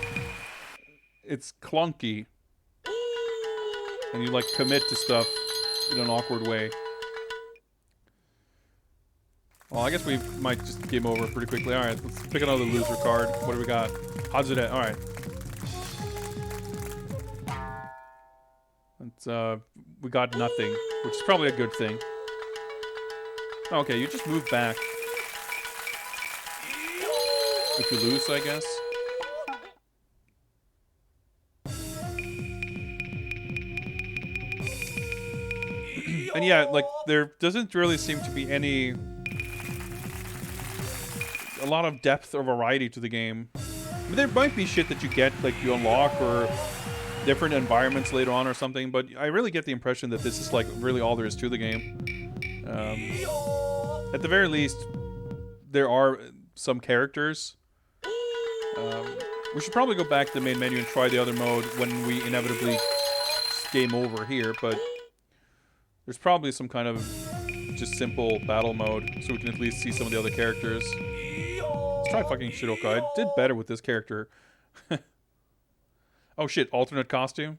it's clunky and you like commit to stuff in an awkward way. Well, I guess we might just game over pretty quickly. All right, let's pick another loser card. What do we got? Hazude. All right. Let's, we got nothing, which is probably a good thing. Okay, you just move back. If you lose, I guess. And yeah, like, there doesn't really seem to be a lot of depth or variety to the game. I mean, there might be shit that you get, like, you unlock or different environments later on or something, but I really get the impression that this is, like, really all there is to the game. At the very least, there are some characters. We should probably go back to the main menu and try the other mode when we inevitably game over here, but there's probably some kind of just simple battle mode, so we can at least see some of the other characters. Let's try fucking Shiroka. I did better with this character. Oh shit, alternate costume?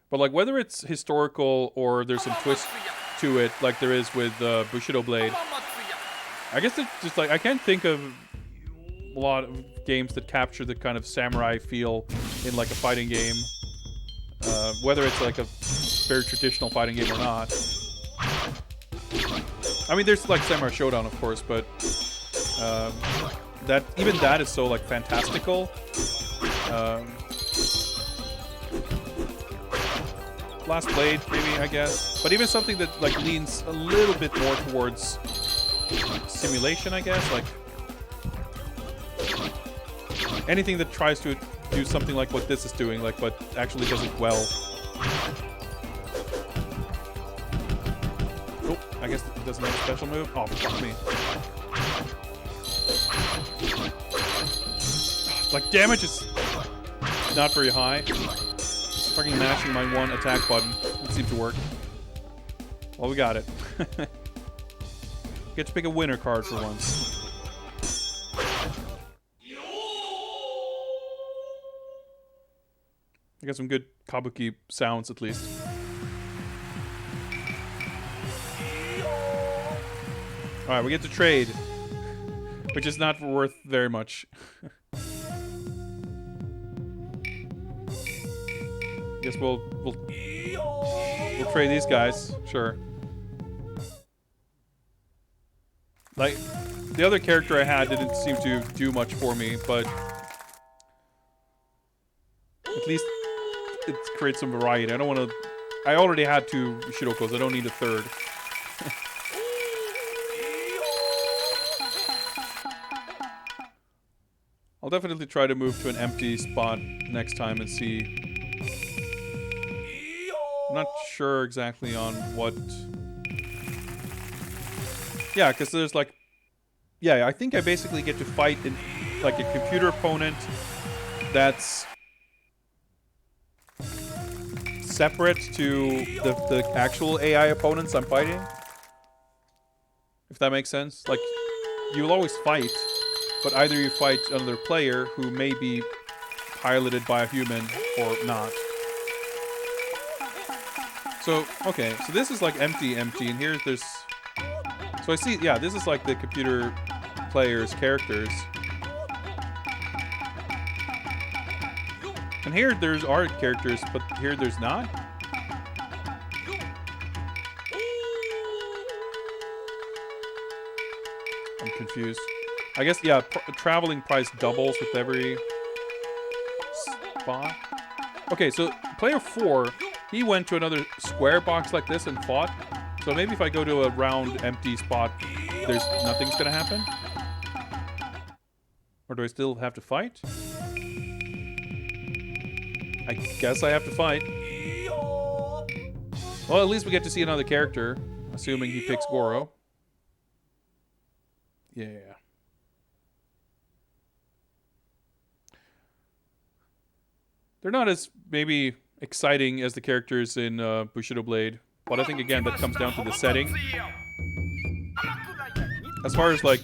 But like, whether it's historical or there's some twist to it, like there is with Bushido Blade, I guess it's just like, I can't think of a lot of games that capture the kind of samurai feel in like a fighting game, whether it's like a very traditional fighting game or not. I mean, there's like Samurai Showdown, of course, but even that is so like fantastical. Last Blade, maybe, I guess, but even something that like leans a little bit more towards simulation, I guess, like anything that tries to do something like what this is doing, like but actually does it well. Oh, I guess it doesn't have a special move. Oh, fuck me. Like, damage is not very high. Just fucking mashing my one attack button. It seemed to work. Well, we got it. Get to pick a winner card for once. I got some good Kabuki sounds, at least. Alright, we get to trade. Which is not worth very much. Guess we'll trade these guys. Sure. Like, the other character I had didn't seem to do much for me, but at least it creates some variety. I don't want to... I already had 2 Shirokos. I don't need a third. I'll definitely try to move to an empty spot next time and see. I'm not sure exactly on what... Yeah, because there's like... Yeah, I think I basically get to fight in like a computer opponent that's separate to the actual AI opponents I'm fighting. If that makes sense. Like, you'll always fight, but either you fight another player who may be piloted by a human or not. So, okay, so this is like empty, and here's there's... So I see, yeah, this is like the computer player's characters. And here there's art characters, but here there's not. I'm confused. I guess, yeah, traveling price doubles with every spot. Okay, so player 4, he went to another square box like this and fought. So maybe if I go to a round empty spot, there's nothing's gonna happen? Or do I still have to fight? I guess I have to fight. Well, at least we get to see another character, assuming he picks Goro. Yeah. They're not as, maybe, exciting as the characters in Bushido Blade. But I think, again, that comes down to the setting. As far as, like,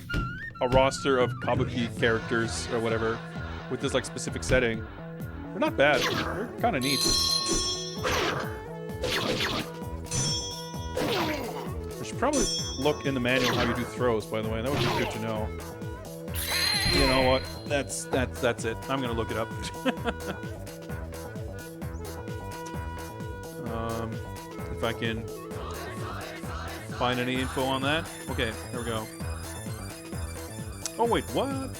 a roster of Kabuki characters or whatever, with this like specific setting. They're not bad. They're kind of neat. I should probably look in the manual how you do throws, by the way. That would be good to know. You know what? That's it. I'm gonna look it up. If I can find any info on that. Okay, here we go. Oh wait, what?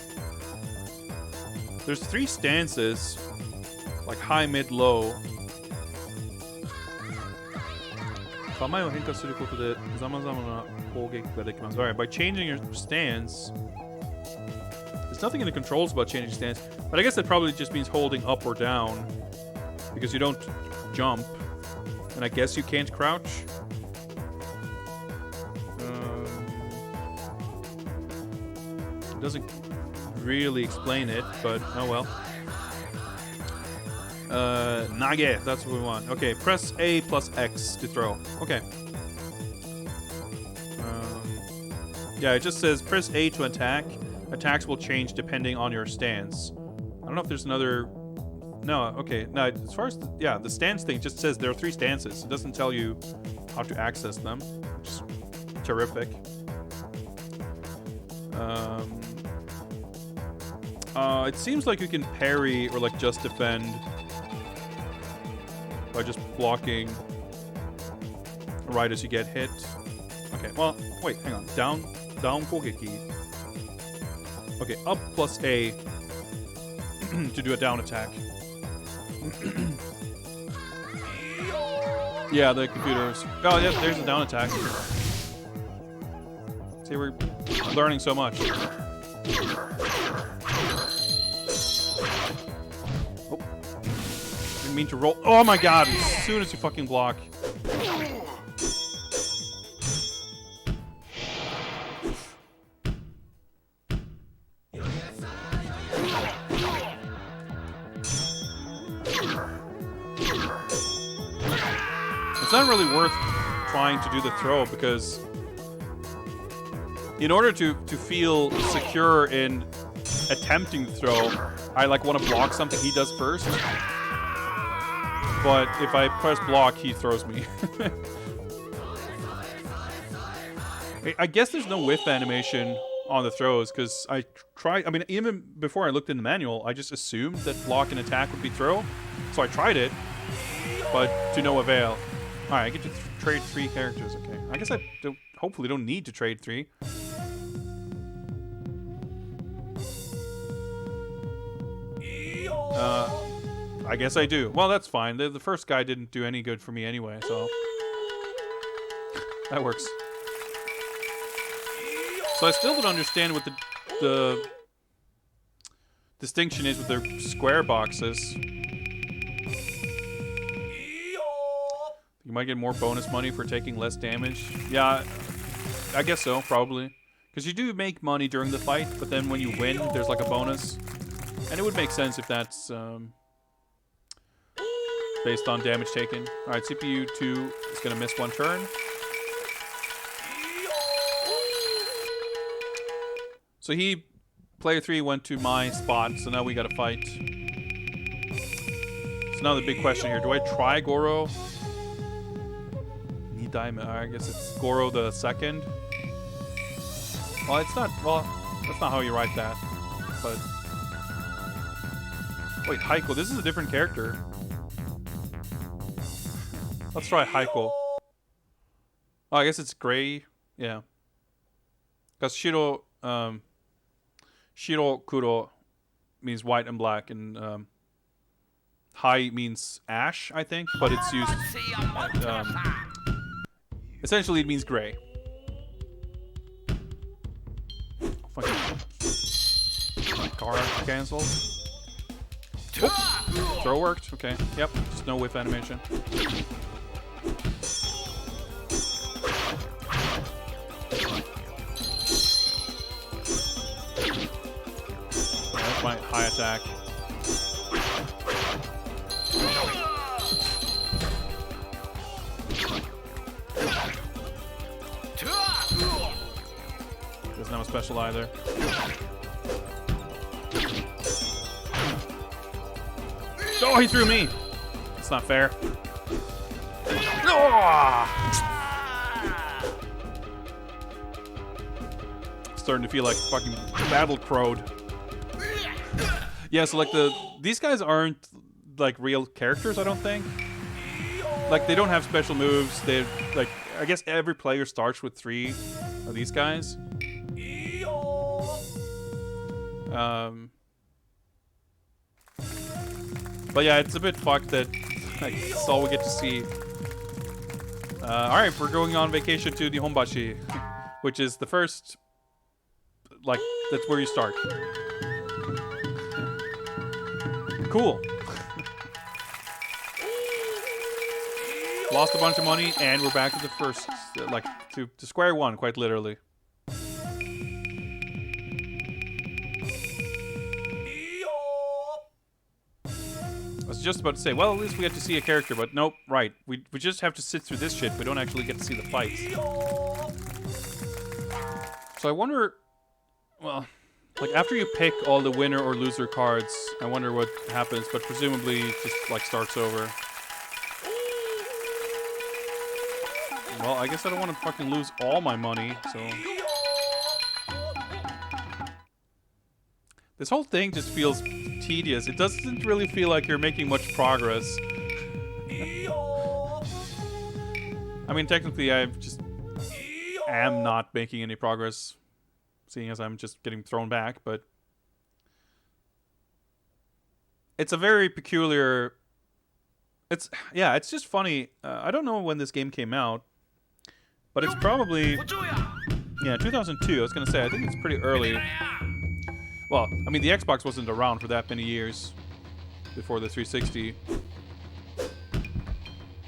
There's 3 stances, like high, mid, low. 構えを変化することで様々な攻撃ができます。Alright, by changing your stance, there's nothing in the controls about changing stance, but I guess that probably just means holding up or down, because you don't jump, and I guess you can't crouch. It doesn't really explain it, but oh well. Nage, that's what we want. Okay, press A plus X to throw. Okay. Yeah, it just says press A to attack. Attacks will change depending on your stance. I don't know if there's another... No, okay. No, as far as... the stance thing just says there are 3 stances. It doesn't tell you how to access them, which is terrific. It seems like you can parry or like just defend by just blocking right as you get hit. Okay, well, wait, hang on. Down kogeki. Okay, up plus A to do a down attack. Yeah, the computers. Oh, yeah, there's a down attack. See, we're learning so much. Oh. Didn't mean to roll. Oh my god, as soon as you fucking block. It's not really worth trying to do the throw because in order to feel secure in attempting to throw, I like want to block something he does first. But if I press block, he throws me. I guess there's no whiff animation on the throws because I tried. I mean, even before I looked in the manual, I just assumed that block and attack would be throw. So I tried it, but to no avail. All right, I get to trade 3 characters. Okay, I guess I hopefully don't need to trade 3. I guess I do. Well, that's fine. The first guy didn't do any good for me anyway, so that works. So I still don't understand what the distinction is with their square boxes. You might get more bonus money for taking less damage. Yeah, I guess so, probably. Because you do make money during the fight, but then when you win, there's like a bonus. And it would make sense if that's based on damage taken. Alright, CPU 2 is going to miss 1 turn. So player 3 went to my spot, so now we got to fight. So now the big question here, do I try Goro? I guess it's Goro the second. Well, it's not. Well, that's not how you write that. But wait, Heiko. This is a different character. Let's try Heiko. Oh, I guess it's gray. Yeah. Because Shiro Kuro means white and black, and Hai means ash, I think, but it's used. Essentially, it means gray. Fucking car canceled. Oh, throw worked. Okay. Yep. Just no whiff animation. That's my high attack. Doesn't have a special either. Oh, he threw me. It's not fair. Oh! Starting to feel like fucking battle crowed. Yeah, so like these guys aren't like real characters, I don't think. Like they don't have special moves. They like I guess every player starts with 3 of these guys. But yeah, it's a bit fucked that like, that's all we get to see. Alright, we're going on vacation to Nihonbashi, which is the first, like, that's where you start. Cool. Lost a bunch of money, and we're back to the first, like, to square one, quite literally. I was just about to say, well, at least we get to see a character, but nope, right. We just have to sit through this shit. We don't actually get to see the fights. So I wonder, well, like after you pick all the winner or loser cards, I wonder what happens, but presumably it just like starts over. Well, I guess I don't want to fucking lose all my money, so... This whole thing just feels tedious. It doesn't really feel like you're making much progress. I mean, technically, I just am not making any progress, seeing as I'm just getting thrown back, but... It's a very peculiar... It's just funny. I don't know when this game came out, but it's probably... Yeah, 2002. I was going to say, I think it's pretty early. Well, I mean, the Xbox wasn't around for that many years before the 360.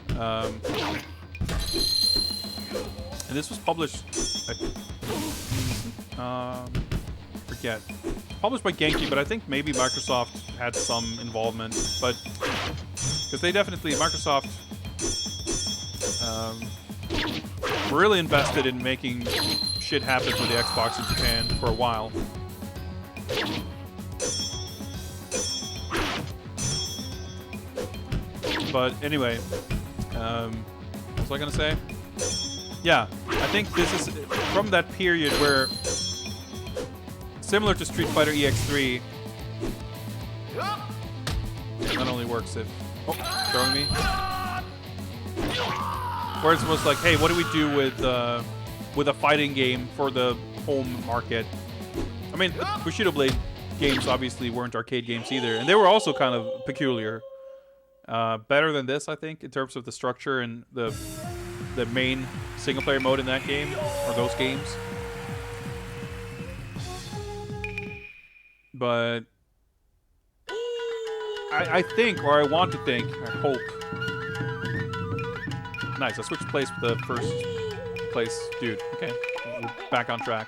And this was published... forget. Published by Genki, but I think maybe Microsoft had some involvement. But... Because they definitely... Microsoft... were really invested in making shit happen for the Xbox in Japan for a while. But anyway, what was I gonna say? Yeah, I think this is from that period where, similar to Street Fighter EX3, that only works if... Oh, throwing me. Whereas it was like, hey, what do we do with a fighting game for the home market? I mean, Bushido Blade games obviously weren't arcade games either, and they were also kind of peculiar. Better than this, I think, in terms of the structure and the main single-player mode in that game, or those games. But I think, or I want to think, I hope. Nice, I switched place with the first place dude. Okay, we're back on track.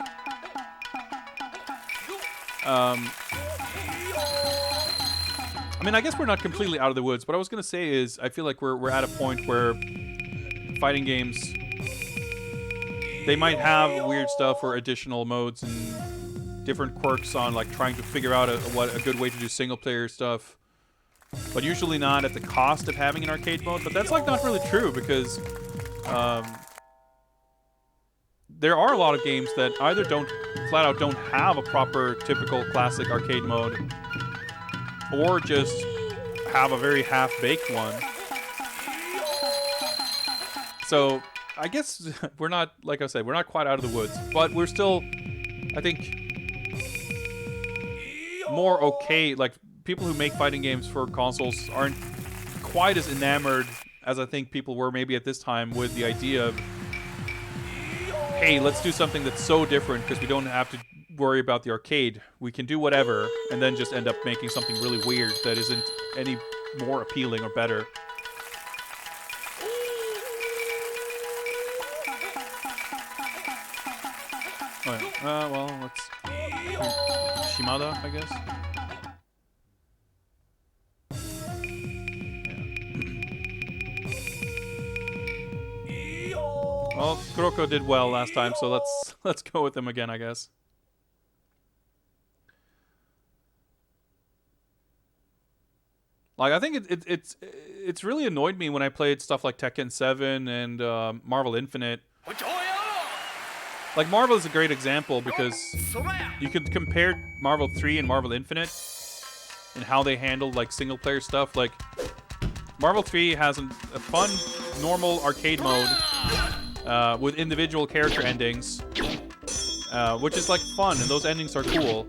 I mean, I guess we're not completely out of the woods. What I was going to say is, I feel like we're at a point where fighting games, they might have weird stuff or additional modes and different quirks on, like, trying to figure out a good way to do single-player stuff. But usually not at the cost of having an arcade mode. But that's, like, not really true, because there are a lot of games that either flat out don't have a proper, typical, classic arcade mode, or just have a very half-baked one. So, I guess we're not, like I said, we're not quite out of the woods, but we're still, I think, more okay. Like, people who make fighting games for consoles aren't quite as enamored as I think people were maybe at this time with the idea of, hey, let's do something that's so different because we don't have to worry about the arcade. We can do whatever and then just end up making something really weird that isn't any more appealing or better. Oh, yeah. Well, let's... Shimada, I guess? Yeah. Well, Kuroko did well last time, so let's go with him again, I guess. Like, I think it's really annoyed me when I played stuff like Tekken 7 and Marvel Infinite. Like, Marvel is a great example because you could compare Marvel 3 and Marvel Infinite and how they handled, like, single-player stuff. Like, Marvel 3 has a fun, normal arcade mode with individual character endings, which is, like, fun, and those endings are cool.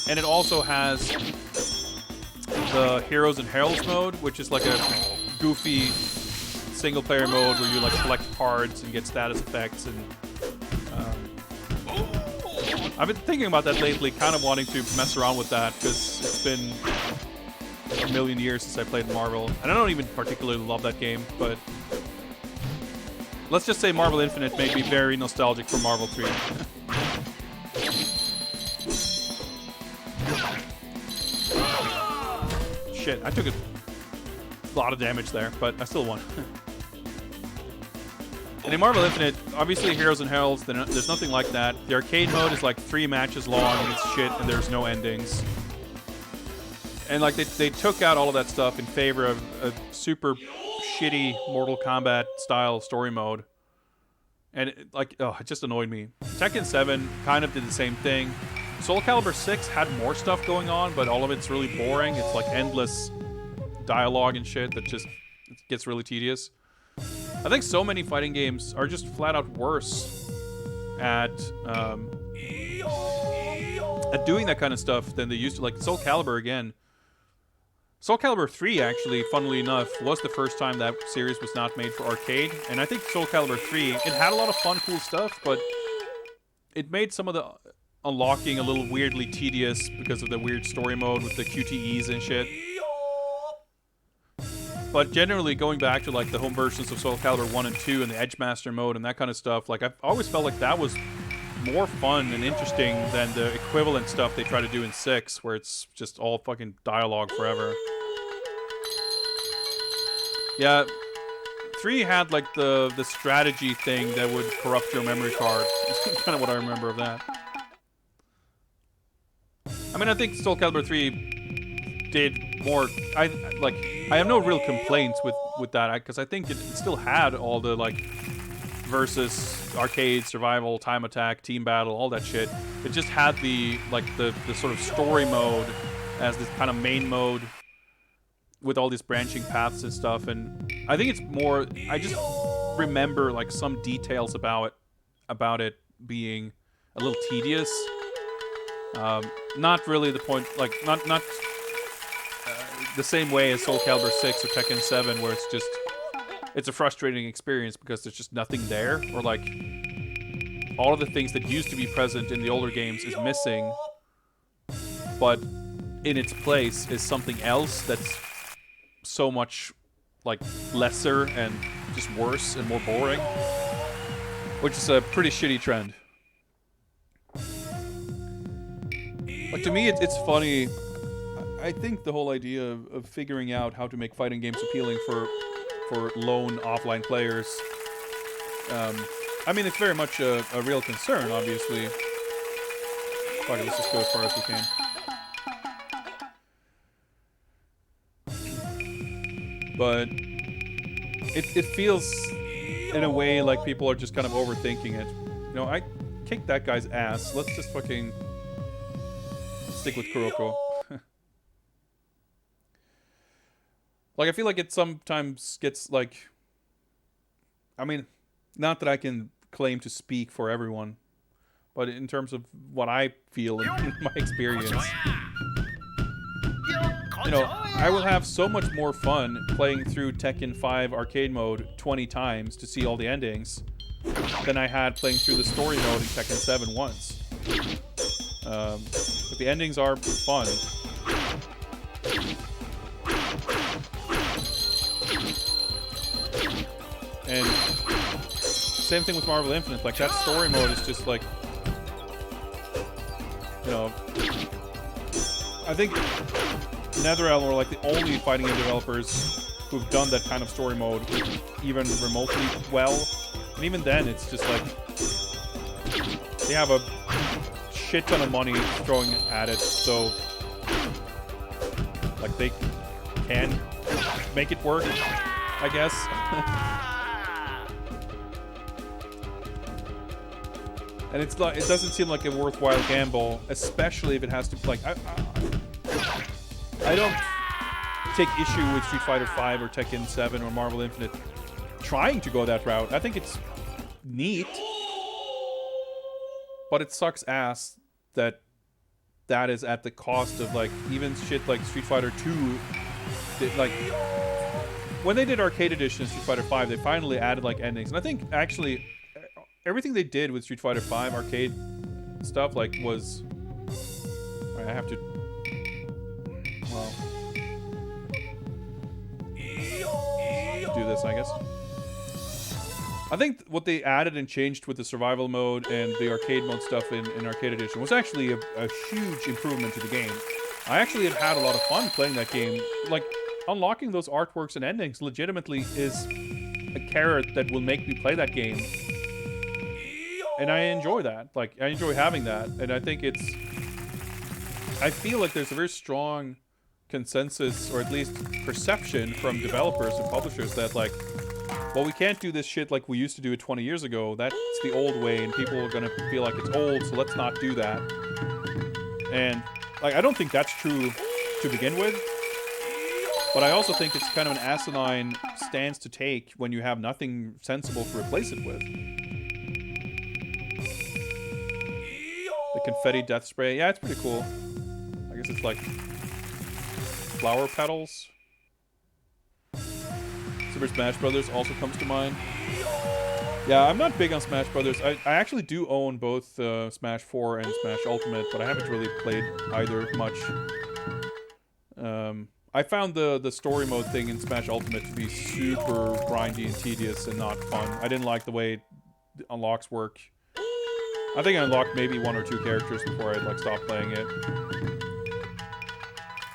And it also has the Heroes and Heralds mode, which is like a goofy single-player mode where you like collect cards and get status effects. And I've been thinking about that lately, kind of wanting to mess around with that because it's been a million years since I played Marvel, and I don't even particularly love that game. But let's just say Marvel Infinite made me very nostalgic for Marvel 3. Shit, I took a lot of damage there, but I still won. And in Marvel Infinite, obviously Heroes and Heralds, there's nothing like that. The arcade mode is like 3 matches long and it's shit and there's no endings. And like they took out all of that stuff in favor of a super shitty Mortal Kombat style story mode. And it just annoyed me. Tekken 7 kind of did the same thing. Soul Calibur 6 had more stuff going on, but all of it's really boring. It's like endless dialogue and shit that just gets really tedious. I think so many fighting games are just flat out worse at doing that kind of stuff than they used to. Like Soul Calibur again. Soul Calibur 3, actually, funnily enough, was the first time that series was not made for arcade. And I think Soul Calibur 3, it had a lot of fun, cool stuff, but it made some of the unlocking a little weirdly tedious because of the weird story mode with the QTEs and shit. But generally, going back to like the home versions of Soul Calibur 1 and 2 and the Edgemaster mode and that kind of stuff, like I've always felt like that was more fun and interesting than the equivalent stuff they try to do in 6, where it's just all fucking dialogue forever. Yeah, 3 had like the strategy thing that would corrupt your memory card. That's kind of what I remember of that. I mean, I think Soul Calibur 3 did more. I have no real complaints with that because I think it still had all the like versus arcade, survival, time attack, team battle, all that shit. It just had the sort of story mode as this kind of main mode with all these branching paths and stuff. And I think it's more. I just remember like some details about it being a little tedious. Not really the point, like, not the same way as Soul Calibur 6 or Tekken 7, where it's a frustrating experience because there's just nothing there, or like, all of the things that used to be present in the older games is missing, but in its place is something else that's so much, like, lesser and just worse and more boring, which is a pretty shitty trend. Like, to me, it's funny. I think the whole idea of figuring out how to make fighting games appealing for lone offline players, I mean, it's very much a real concern, obviously. Fuck it, let's just go as far as we can. But it feels, in a way, like people are just kind of overthinking it. You know, I kicked that guy's ass. Let's just fucking stick with Kuroko. Like, I feel like it sometimes gets, like... I mean, not that I can claim to speak for everyone, but in terms of what I feel in my experience, you know, I will have so much more fun playing through Tekken 5 arcade mode 20 times to see all the endings than I had playing through the story mode in Tekken 7 once. But the endings are fun. And same thing with Marvel Infinite. Like, that story mode is just like, you know, I think NetherRealm are like the only fighting game developers who've done that kind of story mode even remotely well. And even then, it's just like they have a shit ton of money throwing at it, so Like, they can make it work, I guess. And it's like, it doesn't seem like a worthwhile gamble, especially if it has to, like, I don't take issue with Street Fighter V or Tekken 7 or Marvel Infinite trying to go that route. I think it's neat, but it sucks ass that that is at the cost of, like, even shit like Street Fighter 2. Like, when they did Arcade Edition of Street Fighter V, they finally added, like, endings. And I think, actually, everything they did with Street Fighter V arcade stuff, like, was... Alright, I have to... Well... do this, I guess. I think what they added and changed with the survival mode and the arcade mode stuff in Arcade Edition was actually a huge improvement to the game. I actually have had a lot of fun playing that game. Like, unlocking those artworks and endings legitimately is a carrot that will make me play that game. And I enjoy that. Like, I enjoy having that. And I think it's... I feel like there's a very strong consensus, or at least perception from developers and publishers that, like, well, we can't do this shit like we used to do it 20 years ago. That's the old way, and people are gonna feel like it's old, so let's not do that. And, like, I don't think that's true to begin with. But I also think it's kind of an asinine stance to take when you have nothing sensible to replace it with. The confetti death spray. Yeah, it's pretty cool. I guess it's like flower petals. Super Smash Brothers also comes to mind. Yeah, I'm not big on Smash Brothers. I actually do own both Smash 4 and Smash Ultimate, but I haven't really played either much. I found the story mode thing in Smash Ultimate to be super grindy and tedious and not fun. I didn't like the way unlocks work. I think I unlocked maybe 1 or 2 characters before I, like, stopped playing it.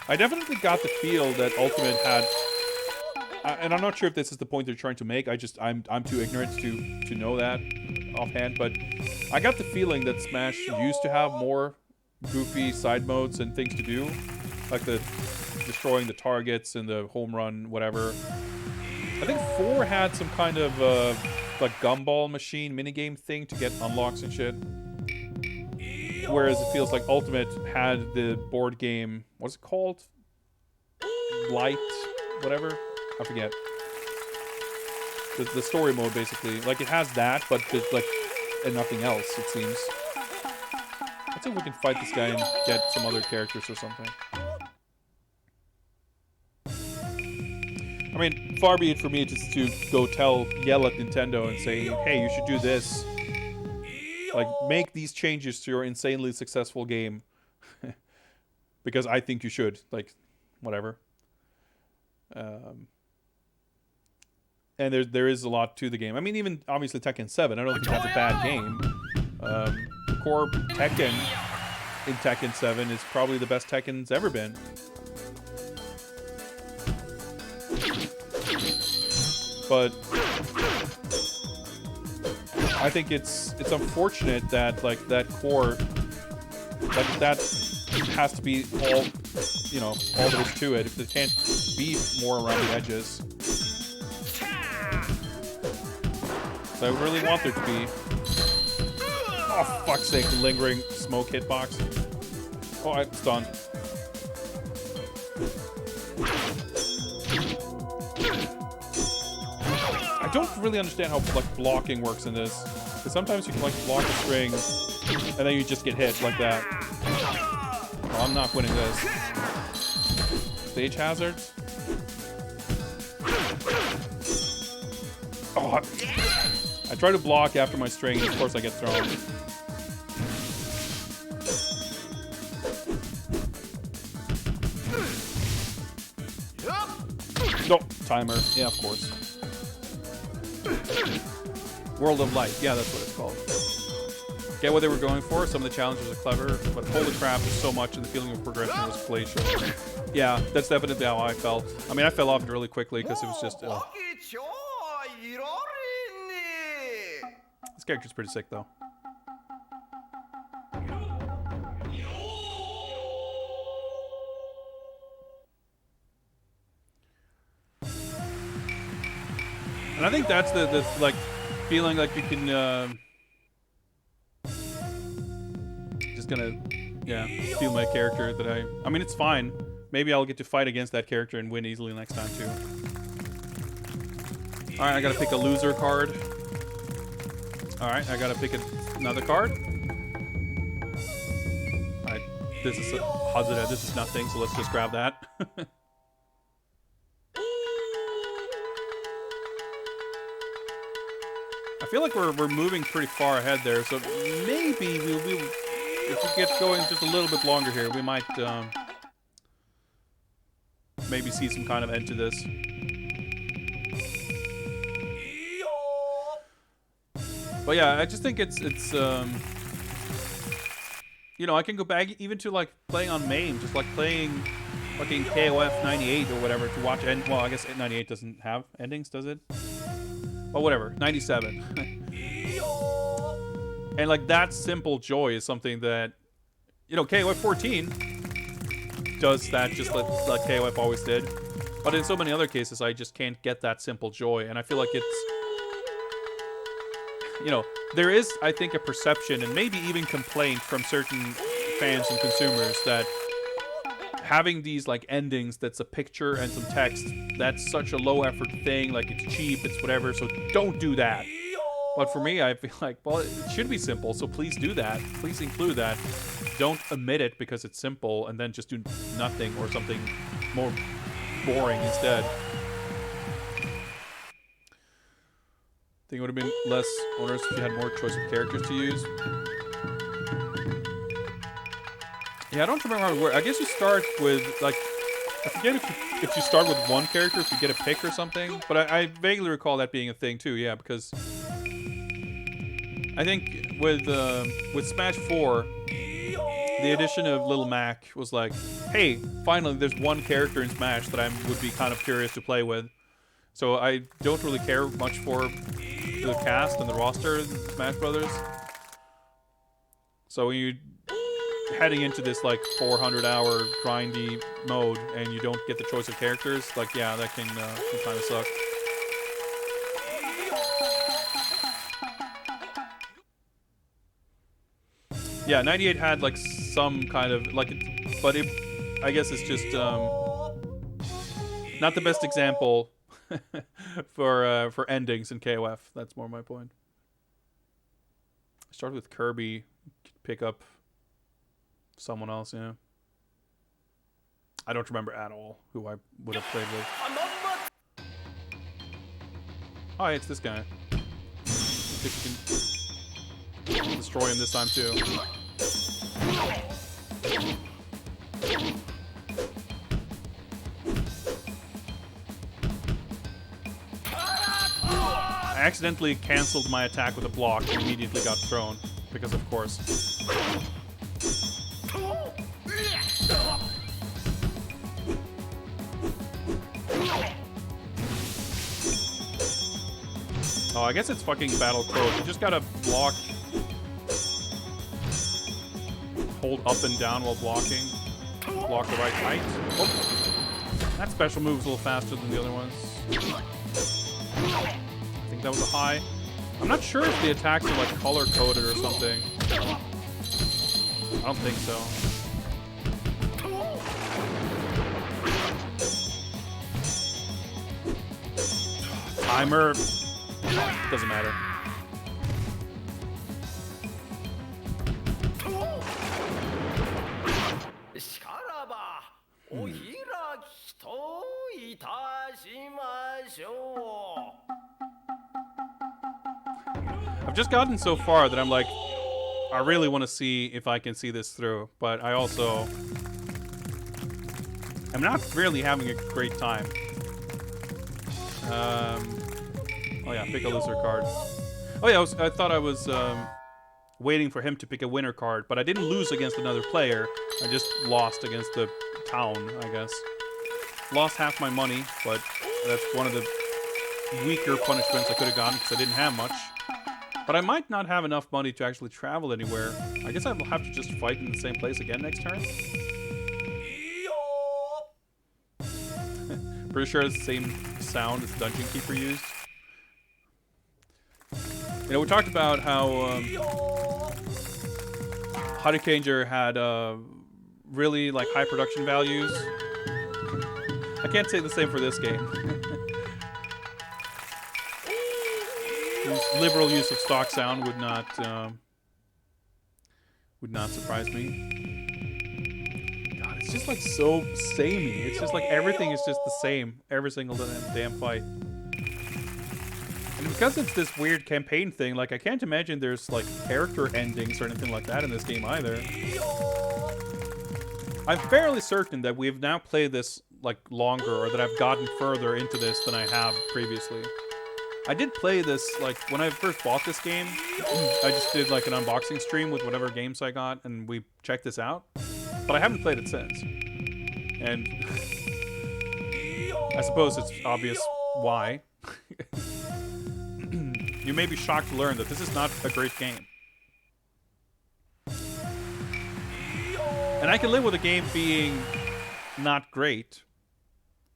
I definitely got the feel that Ultimate had... and I'm not sure if this is the point they're trying to make. I'm too ignorant to know that offhand, but I got the feeling that Smash used to have more goofy side modes and things to do, like the destroying the targets and the home run, whatever. I think 4 had some kind of like gumball machine minigame thing to get unlocks and shit. Whereas it feels like Ultimate had the board game, what's it called? Light, whatever. I forget. The story mode, basically. Like, it has that, but there's, like, and nothing else, it seems. Let's see if we can fight this guy and get some other characters or something. I mean, far be it for me just to go yell at Nintendo and say, hey, you should do this. Like, make these changes to your insanely successful game. Because I think you should. Like, whatever. And there is a lot to the game. I mean, even, obviously, Tekken 7, I don't think that's a bad game. The core Tekken in Tekken 7 is probably the best Tekken's ever been. But I think it's unfortunate that, like, that core, like, that has to be all, you know, all there is to it. If there can't be more around the edges. So I really want there to be. Oh, fuck's sake, the lingering smoke hitbox. Oh, I'm stunned. I don't really understand how, like, blocking works in this. Because sometimes you can, like, block a string and then you just get hit like that. Oh, I'm not winning this. Stage hazards. Oh, I try to block after my string, and of course I get thrown. No, timer. Yeah, of course. World of Light. Yeah, that's what it's called. Get what they were going for. Some of the challenges are clever, but holy crap, there's so much, and the feeling of progression was glacial. Yeah, that's definitely how I felt. I mean, I fell off really quickly because it was just... This character's pretty sick, though. And I think that's the like feeling like you can just gonna steal my character that I mean it's fine. Maybe I'll get to fight against that character and win easily next time too. Alright, I gotta pick a loser card. Alright, I gotta pick another card. Alright, this is Hazuda, this is nothing, so let's just grab that. I feel like we're moving pretty far ahead there, so maybe if we get going just a little bit longer here, we might maybe see some kind of end to this. But yeah, I just think it's you know, I can go back even to like playing on MAME, just like playing fucking KOF 98 or whatever to watch well, I guess 98 doesn't have endings, does it? Well, whatever, 97. And like that simple joy is something that, you know, KOF 14 does that just like KOF always did. But in so many other cases, I just can't get that simple joy. And I feel like it's, you know, there is, I think, a perception and maybe even complaint from certain fans and consumers that having these like endings that's a picture and some text, that's such a low effort thing, like it's cheap, it's whatever, so don't do that. But for me, I feel like, well, it should be simple, so please do that. Please include that. Don't omit it because it's simple and then just do nothing or something more boring instead. I think it would have been less onerous if you had more choice of characters to use. Yeah, I don't remember how it works. I guess you start with, like, I forget if you start with one character, if you get a pick or something. But I vaguely recall that being a thing too, yeah, because I think with Smash 4, the addition of Little Mac was like, hey, finally there's one character in Smash that I would be kind of curious to play with. So I don't really care much for the cast and the roster in Smash Brothers. So when you heading into this like 400-hour grindy mode and you don't get the choice of characters, like yeah, that can kind of suck. Yeah, 98 had like some kind of like, but I guess it's just not the best example for endings in KOF. That's more my point. I started with Kirby, pick up someone else, yeah. I don't remember at all who I would have played with. Oh, hey, it's this guy. See if you can destroy him this time too. I accidentally canceled my attack with a block and immediately got thrown, because of course. Oh, I guess it's fucking Battle Code. You just gotta block. Hold up and down while blocking. Block the right height. Oh. That special move's a little faster than the other ones. I think that was a high. I'm not sure if the attacks are like color coded or something. I don't think so. Timer. Doesn't matter. I've just gotten so far that I'm like, I really want to see if I can see this through, but I also am not really having a great time. Oh yeah, pick a loser card. Oh yeah, I thought I was waiting for him to pick a winner card, but I didn't lose against another player. I just lost against the town, I guess. Lost half my money, but that's one of the weaker punishments I could have gotten because I didn't have much. But I might not have enough money to actually travel anywhere. I guess I'll have to just fight in the same place again next turn. Pretty sure it's the same sound as Dungeon Keeper used. You know, we talked about how Hurricanger had really like high production values. I can't say the same for this game. This liberal use of stock sound would not surprise me. God, it's just like so samey. It's just like everything is just the same every single damn fight. And because it's this weird campaign thing, like I can't imagine there's like character endings or anything like that in this game either. I'm fairly certain that we've now played this like longer, or that I've gotten further into this than I have previously. I did play this like when I first bought this game. I just did like an unboxing stream with whatever games I got, and we checked this out. But I haven't played it since. And I suppose it's obvious why. You may be shocked to learn that this is not a great game. And I can live with a game being not great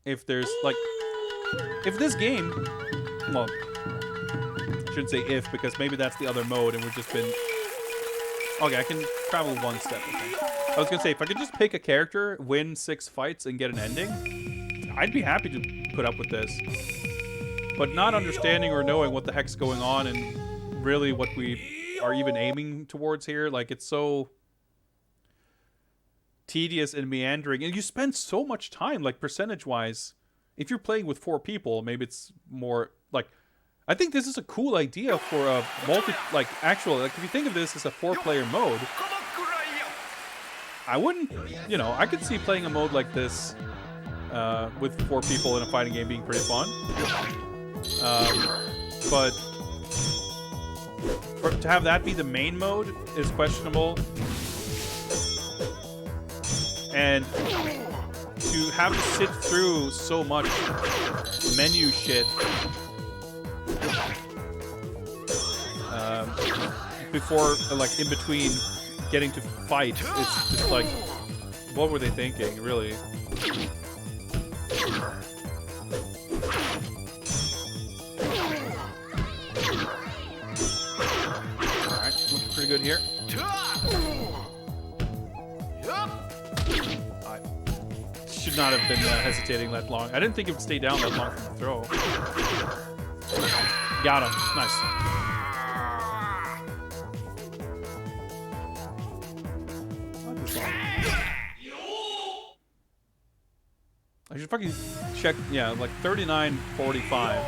if there's like, if this game, well, I shouldn't say if, because maybe that's the other mode and we've just been, okay, I can travel one step, I think. I was gonna say, if I could just pick a character, win 6 fights, and get an ending, I'd be happy to put up with this. But not understanding or knowing what the heck's going on and really what we are even aiming towards here, like it's so tedious and meandering, and you spend so much time, like percentage-wise. If you're playing with 4 people, maybe it's more like, I think this is a cool idea for a like if you think of this as a 4-player mode, I wouldn't, you know, I could see playing a mode like this with 4 people in a fighting game being pretty fun. But to have that be the main mode is questionable. And to have to sit through so much menu shit before, like, in between getting to fight, it's just like, what were they thinking, really? Alright, looking pretty good here. Should not have been hesitating that long. I didn't think it would stay down that long from the throw. Got him. Nice. I should fucking check. Yeah, like 39.45.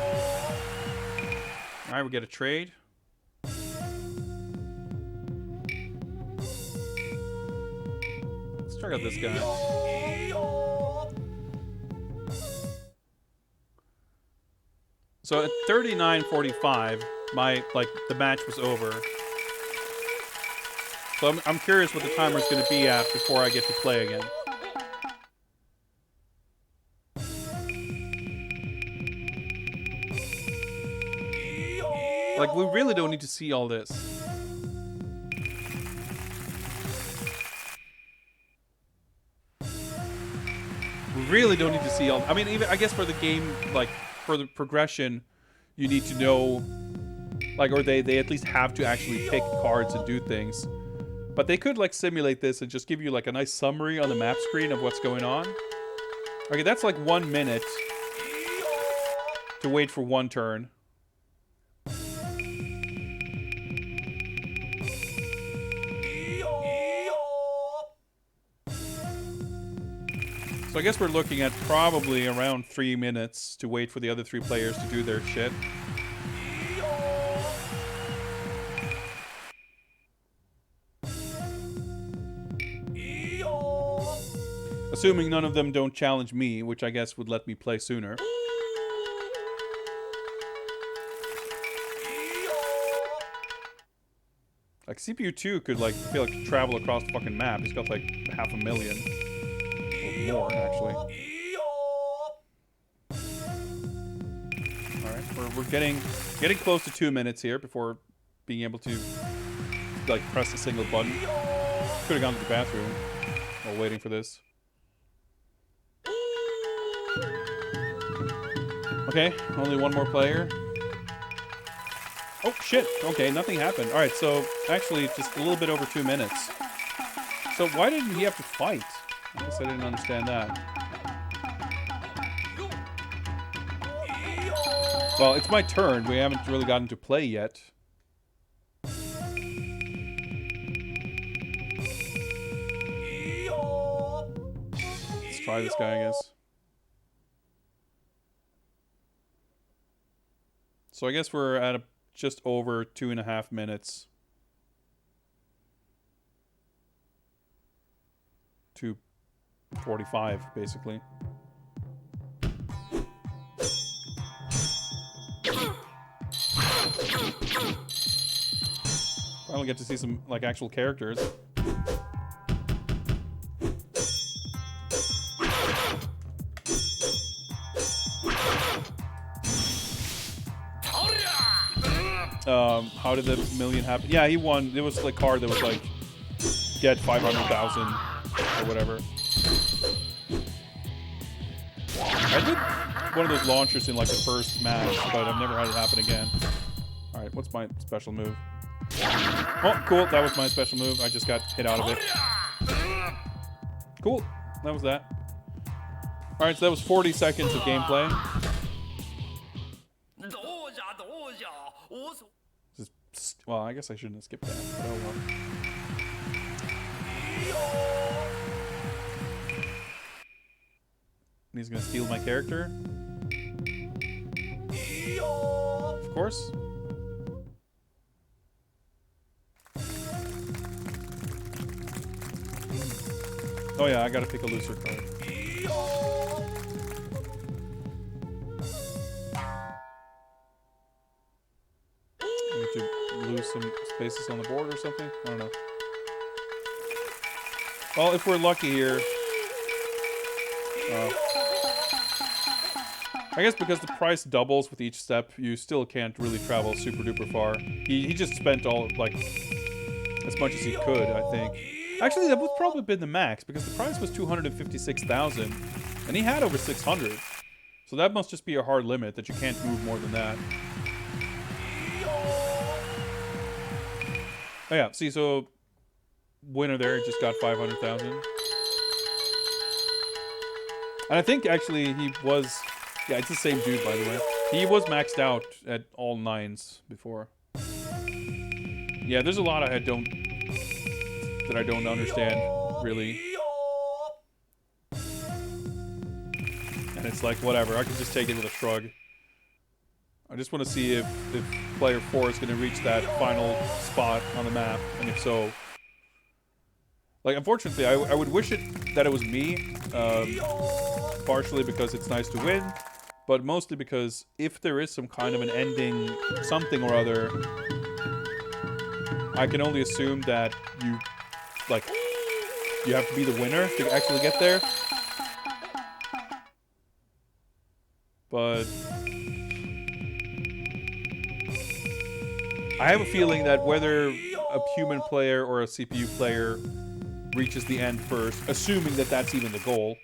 Alright, we get a trade. Let's check out this guy. So at 39.45, the match was over. So I'm curious what the timer is going to be at before I get to play again. Like, we really don't need to see all this. We really don't need to see all. I mean, even I guess for the game, like, for the progression, you need to know, like, or they at least have to actually pick cards and do things. But they could, like, simulate this and just give you, like, a nice summary on the map screen of what's going on. Okay, that's like 1 minute to wait for one turn. So I guess we're looking at probably around 3 minutes to wait for the other 3 players to do their shit. Assuming none of them don't challenge me, which I guess would let me play sooner. Like, CPU 2 could, like, feel like travel across the fucking map. He's got, like, 500,000. More, actually. Alright, we're getting close to 2 minutes here before being able to, like, press a single button. Could have gone to the bathroom while waiting for this. Okay, only one more player. Oh, shit. Okay, nothing happened. Alright, so actually just a little bit over 2 minutes. So why didn't he have to fight? I guess I didn't understand that. Well, it's my turn. We haven't really gotten to play yet. Let's try this guy, I guess. So I guess we're at just over 2.5 minutes. 2:45, basically. Finally get to see some, like, actual characters. How did the million happen? Yeah, he won. It was like a card that was like, get 500,000 or whatever. I did one of those launchers in like the first match, but I've never had it happen again. Alright, what's my special move? Oh, cool. That was my special move. I just got hit out of it. Cool. That was that. Alright, so that was 40 seconds of gameplay. Well, I guess I shouldn't have skipped that. But oh well. And he's gonna steal my character. Of course. Oh yeah, I gotta pick a looser card. I need to lose some spaces on the board or something? I don't know. Well, if we're lucky here... I guess because the price doubles with each step, you still can't really travel super duper far. He just spent all, like, as much as he could, I think. Actually, that would probably been the max, because the price was 256,000, and he had over 600. So that must just be a hard limit, that you can't move more than that. Oh yeah, see, so winner there just got 500,000. And I think actually he was, yeah, it's the same dude, by the way. He was maxed out at all 9s before. Yeah, there's a lot I don't understand, really. And it's like, whatever, I can just take it with a shrug. I just want to see if player 4 is going to reach that final spot on the map, and if so... Like, unfortunately, I would wish that it was me, partially because it's nice to win, but mostly because if there is some kind of an ending, something or other, I can only assume that you have to be the winner to actually get there. But I have a feeling that whether a human player or a CPU player reaches the end first, assuming that that's even the goal,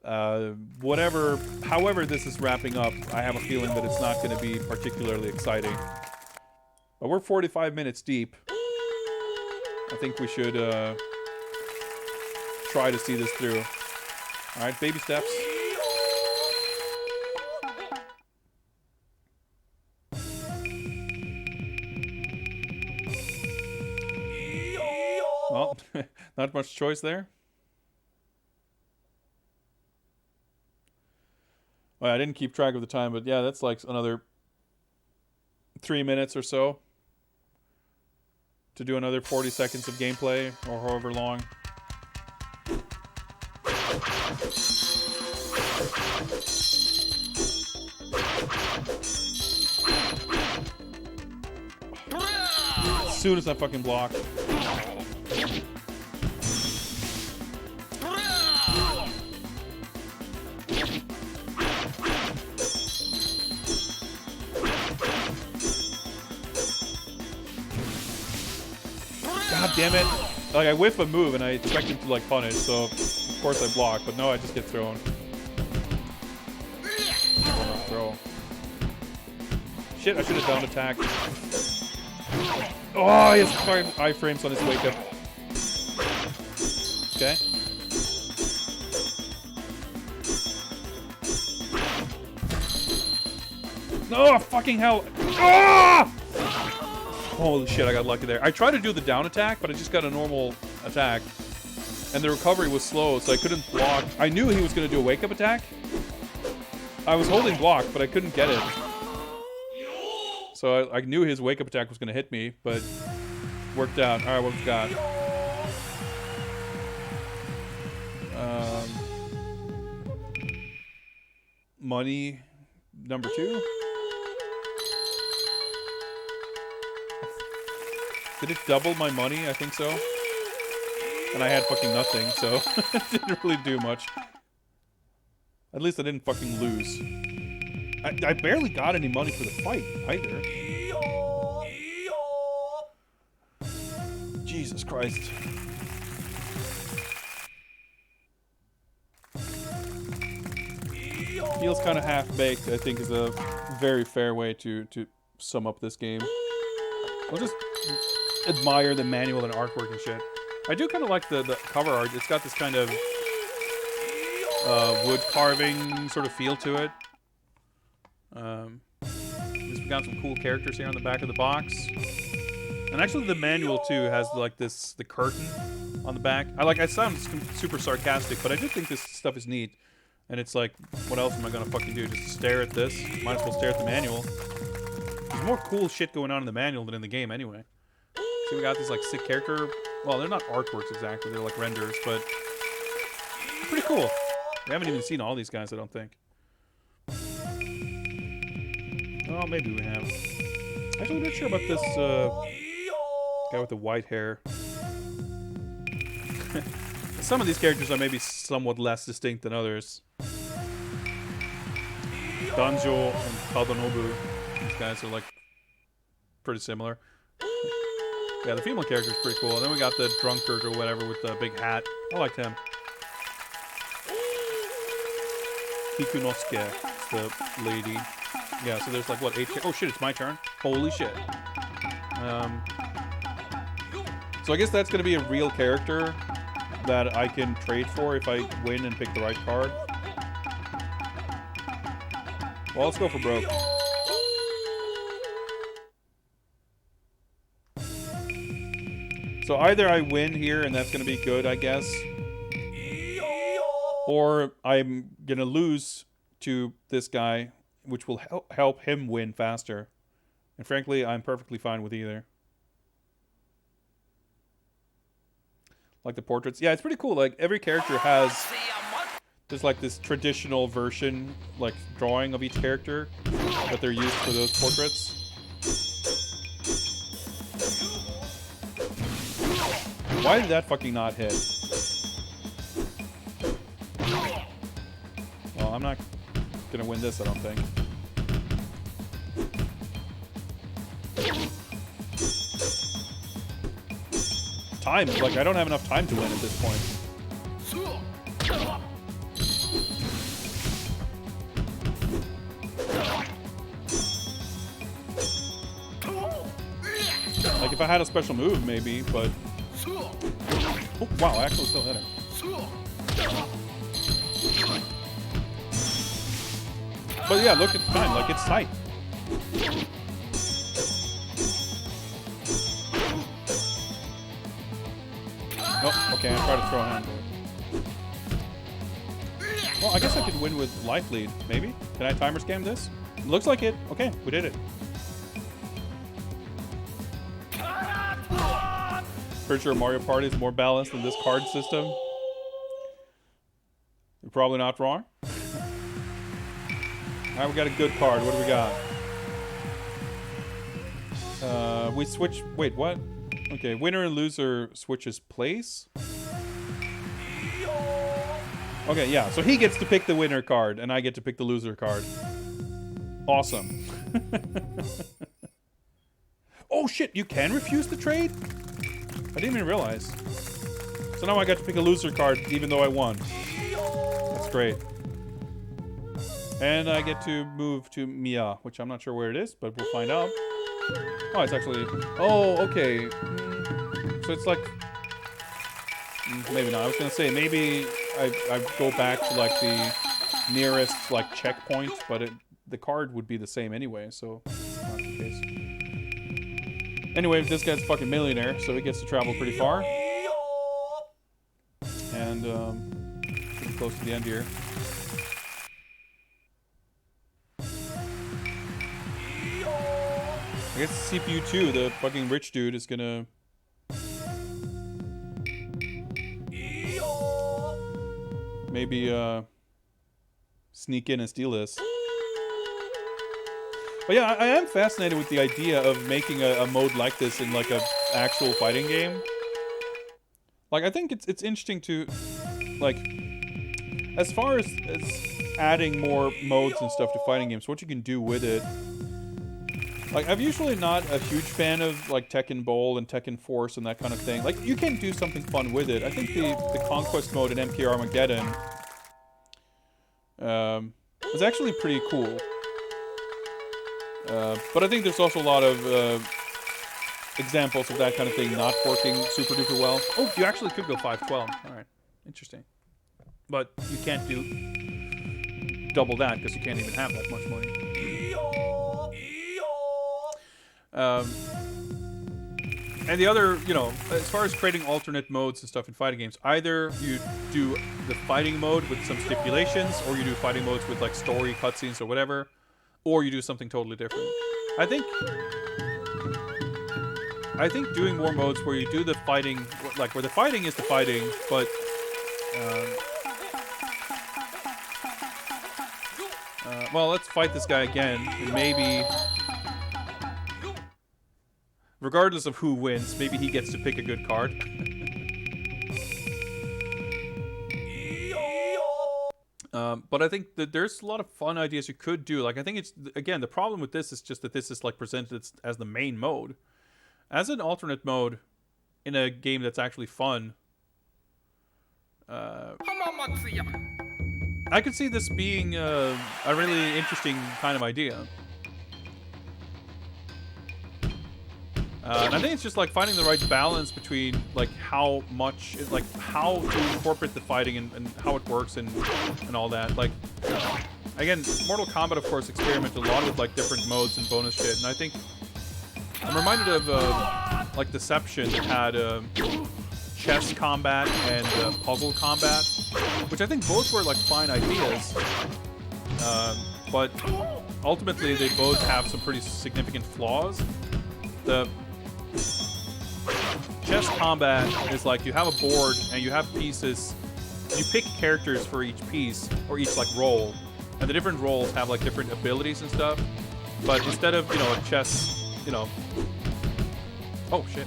however this is wrapping up, I have a feeling that it's not going to be particularly exciting. But we're 45 minutes deep. I think we should try to see this through. Alright, baby steps. Well, not much choice there. Well, I didn't keep track of the time, but yeah, that's like another 3 minutes or so to do another 40 seconds of gameplay, or however long. As soon as I fucking block. God damn it. Like, I whiff a move and I expect him to, like, punish, so of course I block, but no, I just get thrown. Throw. Shit, I should have down attack. Oh, he has 5 iframes on his wake up. Okay. Oh, fucking hell. Ah! Holy shit, I got lucky there. I tried to do the down attack, but I just got a normal attack. And the recovery was slow, so I couldn't block. I knew he was going to do a wake-up attack. I was holding block, but I couldn't get it. So I knew his wake-up attack was going to hit me, but worked out. All right, what we've got? Money number 2. Did it double my money? I think so. And I had fucking nothing, so it didn't really do much. At least I didn't fucking lose. I barely got any money for the fight, either. Jesus Christ. Feels kind of half-baked, I think is a very fair way to sum up this game. I'll just admire the manual and artwork and shit. I do kind of like the cover art. It's got this kind of wood carving sort of feel to it. We've got some cool characters here on the back of the box. And actually the manual too has like the curtain on the back. I sound super sarcastic, but I do think this stuff is neat. And it's like, what else am I gonna fucking do? Just stare at this? Might as well stare at the manual. There's more cool shit going on in the manual than in the game anyway. So we got these like sick character, well, they're not artworks exactly, they're like renders, but pretty cool. We haven't even seen all these guys, I don't think. Oh, maybe we have. Actually, I'm not sure about this guy with the white hair. Some of these characters are maybe somewhat less distinct than others. Danjo and Kadonobu, these guys are like pretty similar. Yeah, the female character is pretty cool. And then we got the drunkard or whatever with the big hat. I liked him. Kikunosuke, the lady. Yeah, so there's like, what, 8... Oh shit, it's my turn. Holy shit. So I guess that's going to be a real character that I can trade for if I win and pick the right card. Well, let's go for broke. So either I win here and that's going to be good, I guess. Or I'm going to lose to this guy, which will help him win faster. And frankly, I'm perfectly fine with either. Like the portraits. Yeah, it's pretty cool. Like, every character has... There's like this traditional version, like, drawing of each character that they're used for those portraits. Why did that fucking not hit? Well, I'm not gonna win this, I don't think. Time, like, I don't have enough time to win at this point. Like, if I had a special move, maybe, but... Oh, wow, I actually still hit him. But yeah, look at the time, like, it's tight. Oh, okay, I tried to throw a hand there. Well, I guess I could win with life lead, maybe? Can I timer scam this? Looks like it. Okay, we did it. Pretty sure Mario Party is more balanced than this card system. You're probably not wrong. Alright, we got a good card. What do we got? We switch... Wait, what? Okay, winner and loser switches place? Okay, yeah, so he gets to pick the winner card, and I get to pick the loser card. Awesome. Oh shit, you can refuse the trade? I didn't even realize. So now I got to pick a loser card, even though I won. That's great. And I get to move to Mia, which I'm not sure where it is, but we'll find out. Oh, it's actually... Oh, okay. So it's like... Maybe not. I was going to say, maybe I go back to, like, the nearest, like, checkpoint, but the card would be the same anyway, so it's not the case. Anyway, this guy's a fucking millionaire, so he gets to travel pretty far. And, pretty close to the end here. I guess CPU 2, the fucking rich dude, is gonna... maybe, sneak in and steal this. But yeah, I am fascinated with the idea of making a mode like this in, like, a actual fighting game. Like, I think it's interesting to, like, as far as adding more modes and stuff to fighting games, what you can do with it. Like, I'm usually not a huge fan of, like, Tekken Bowl and Tekken Force and that kind of thing. Like, you can do something fun with it. I think the Conquest mode in MK Armageddon was actually pretty cool. But I think there's also a lot of examples of that kind of thing not working super duper well. Oh, you actually could go 512. Alright, interesting. But you can't do double that because you can't even have that much money. And the other, you know, as far as creating alternate modes and stuff in fighting games, either you do the fighting mode with some stipulations, or you do fighting modes with, like, story cutscenes or whatever, or you do something totally different. I think doing more modes where you do the fighting, like, where the fighting is the fighting, but well, let's fight this guy again, and maybe, regardless of who wins, maybe he gets to pick a good card. But I think that there's a lot of fun ideas you could do. Like, I think it's, again, the problem with this is just that this is, like, presented as the main mode. As an alternate mode in a game that's actually fun, I could see this being a really interesting kind of idea. And I think it's just, like, finding the right balance between, like, how much, like, how to incorporate the fighting and how it works and all that. Like, again, Mortal Kombat, of course, experimented a lot with, like, different modes and bonus shit. And I think I'm reminded of, like, Deception that had chess combat and puzzle combat, which I think both were, like, fine ideas. But ultimately, they both have some pretty significant flaws. The chess combat is like you have a board and you have pieces. You pick characters for each piece or each, like, role, and the different roles have, like, different abilities and stuff. But instead of, you know, a chess, you know, oh shit,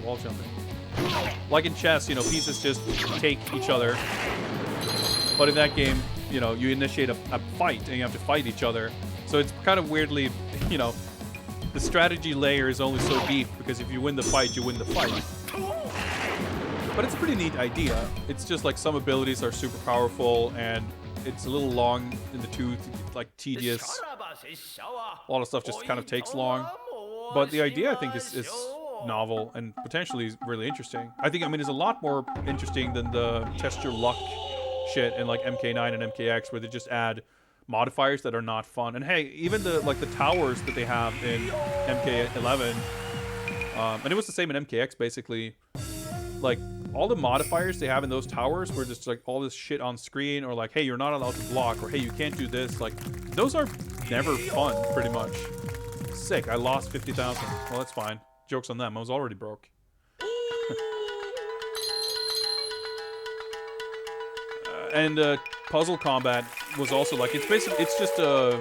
wall jumping. Like in chess, you know, pieces just take each other. But in that game, you know, you initiate a fight and you have to fight each other. So it's kind of weirdly, you know, the strategy layer is only so deep because if you win the fight, you win the fight. But it's a pretty neat idea. It's just like some abilities are super powerful and it's a little long in the tooth, like tedious. A lot of stuff just kind of takes long. But the idea, I think, is novel and potentially really interesting. I mean, it's a lot more interesting than the test your luck shit in, like, MK9 and MKX, where they just add modifiers that are not fun. And hey, even the towers that they have in MK11, and it was the same in MKX basically, like, all the modifiers they have in those towers were just, like, all this shit on screen, or like, hey, you're not allowed to block, or hey, you can't do this. Like, those are never fun, pretty much. Sick, I lost 50,000. Well, that's fine. Joke's on them, I was already broke. And puzzle combat was also, like, it's just a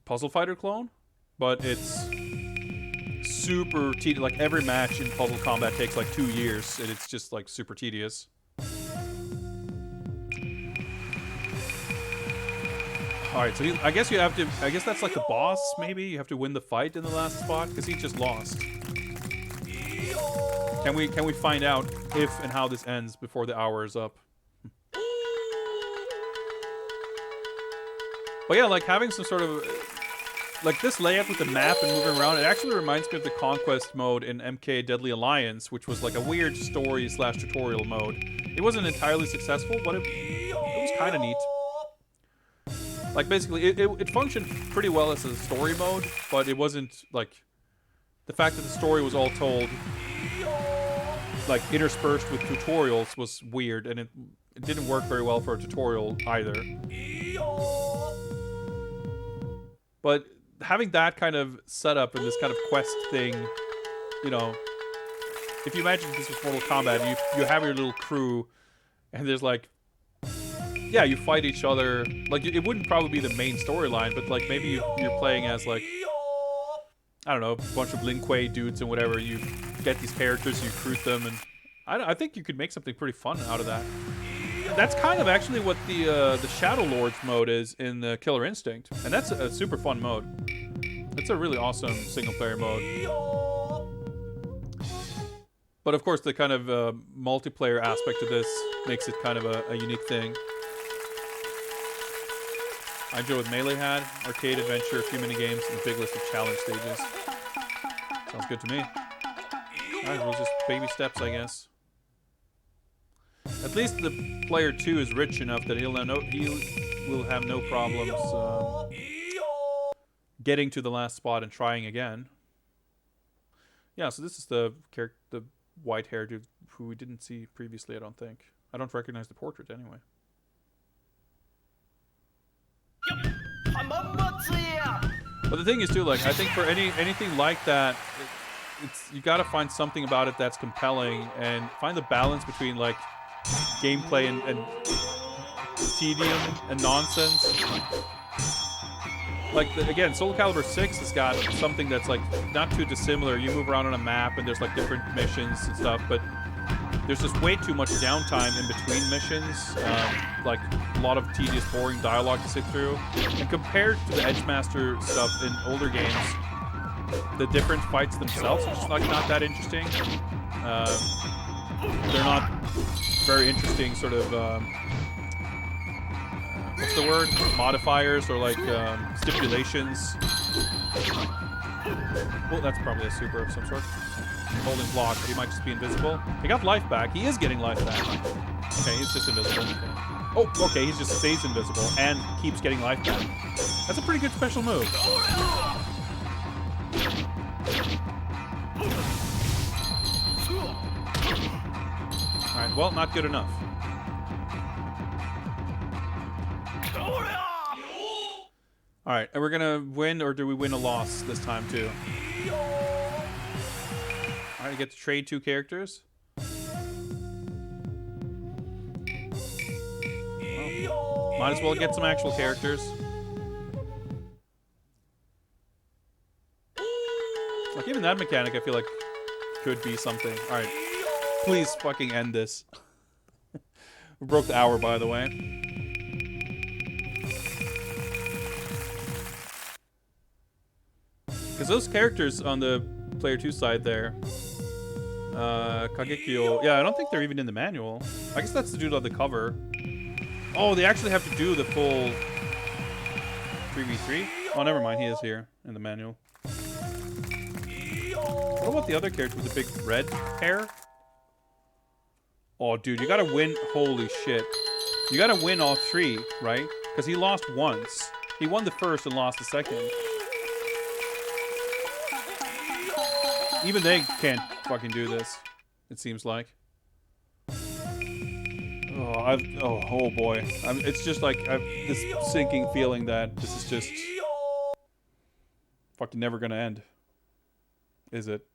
Puzzle Fighter clone, but it's super tedious. Like, every match in puzzle combat takes, like, 2 years, and it's just, like, super tedious. Alright, so I guess you have to, I guess that's like the boss, maybe? You have to win the fight in the last spot, because he just lost. Can we find out if and how this ends before the hour is up? But yeah, like having some sort of like this layout with the map and moving around, it actually reminds me of the Conquest mode in MK Deadly Alliance, which was like a weird story / tutorial mode. It wasn't entirely successful, but it was kind of neat. Like basically, it functioned pretty well as a story mode, but it wasn't like the fact that the story was all told like interspersed with tutorials was weird, and it didn't work very well for a tutorial either. But having that kind of setup and this kind of quest thing, you know, if you imagine this was Mortal Kombat, you have your little crew, and there's like, yeah, you fight each other. Like, it wouldn't probably be the main storyline, but like maybe you're playing as like, I don't know, a bunch of Lin Kuei dudes and whatever. You get these characters, you recruit them, and I think you could make something pretty fun out of that. That's kind of actually what the Shadow Lords mode is in the Killer Instinct, and that's a super fun mode. It's a really awesome single-player mode. But of course, the kind of multiplayer aspect of this makes it kind of a unique thing. I enjoy what Melee had: arcade, adventure, a few mini-games, and a big list of challenge stages. Sounds good to me. Alright, well, just baby steps, I guess. At least the player 2 is rich enough that he will have no problems getting to the last spot and trying again. Yeah, so this is the white-haired dude who we didn't see previously, I don't think. I don't recognize the portrait anyway. But the thing is too, like, I think for anything like that, it's you gotta find something about it that's compelling and find the balance between like gameplay and tedium and nonsense. Like, again, Soul Calibur 6 has got something that's like not too dissimilar. You move around on a map and there's like different missions and stuff, but there's just way too much downtime in between missions. Like a lot of tedious, boring dialogue to sit through. And compared to the Edgemaster stuff in older games, the different fights themselves are just like not that interesting. They're not very interesting sort of, what's the word? Modifiers or like stipulations. Well, that's probably a super of some sort. Holding block, but he might just be invisible. He got life back. He is getting life back. Okay, he's just invisible. Oh, okay, he just stays invisible and keeps getting life back. That's a pretty good special move. Alright, well, not good enough. Alright, and we're gonna win, or do we win a loss this time too? Alright, I get to trade 2 characters. Well, might as well get some actual characters. Like, even that mechanic I feel like could be something. Alright, please fucking end this. We broke the hour, by the way. Because those characters on the player 2 side there, Kagekyo, yeah, I don't think they're even in the manual. I guess that's the dude on the cover. Oh, they actually have to do the full 3v3? Oh, never mind, he is here in the manual. What about the other character with the big red hair? Oh, dude, you gotta win. Holy shit. You gotta win all 3, right? Because he lost once. He won the first and lost the second. Even they can't fucking do this, it seems like. Oh boy. It's just like this sinking feeling that this is just fucking never gonna end. Is it?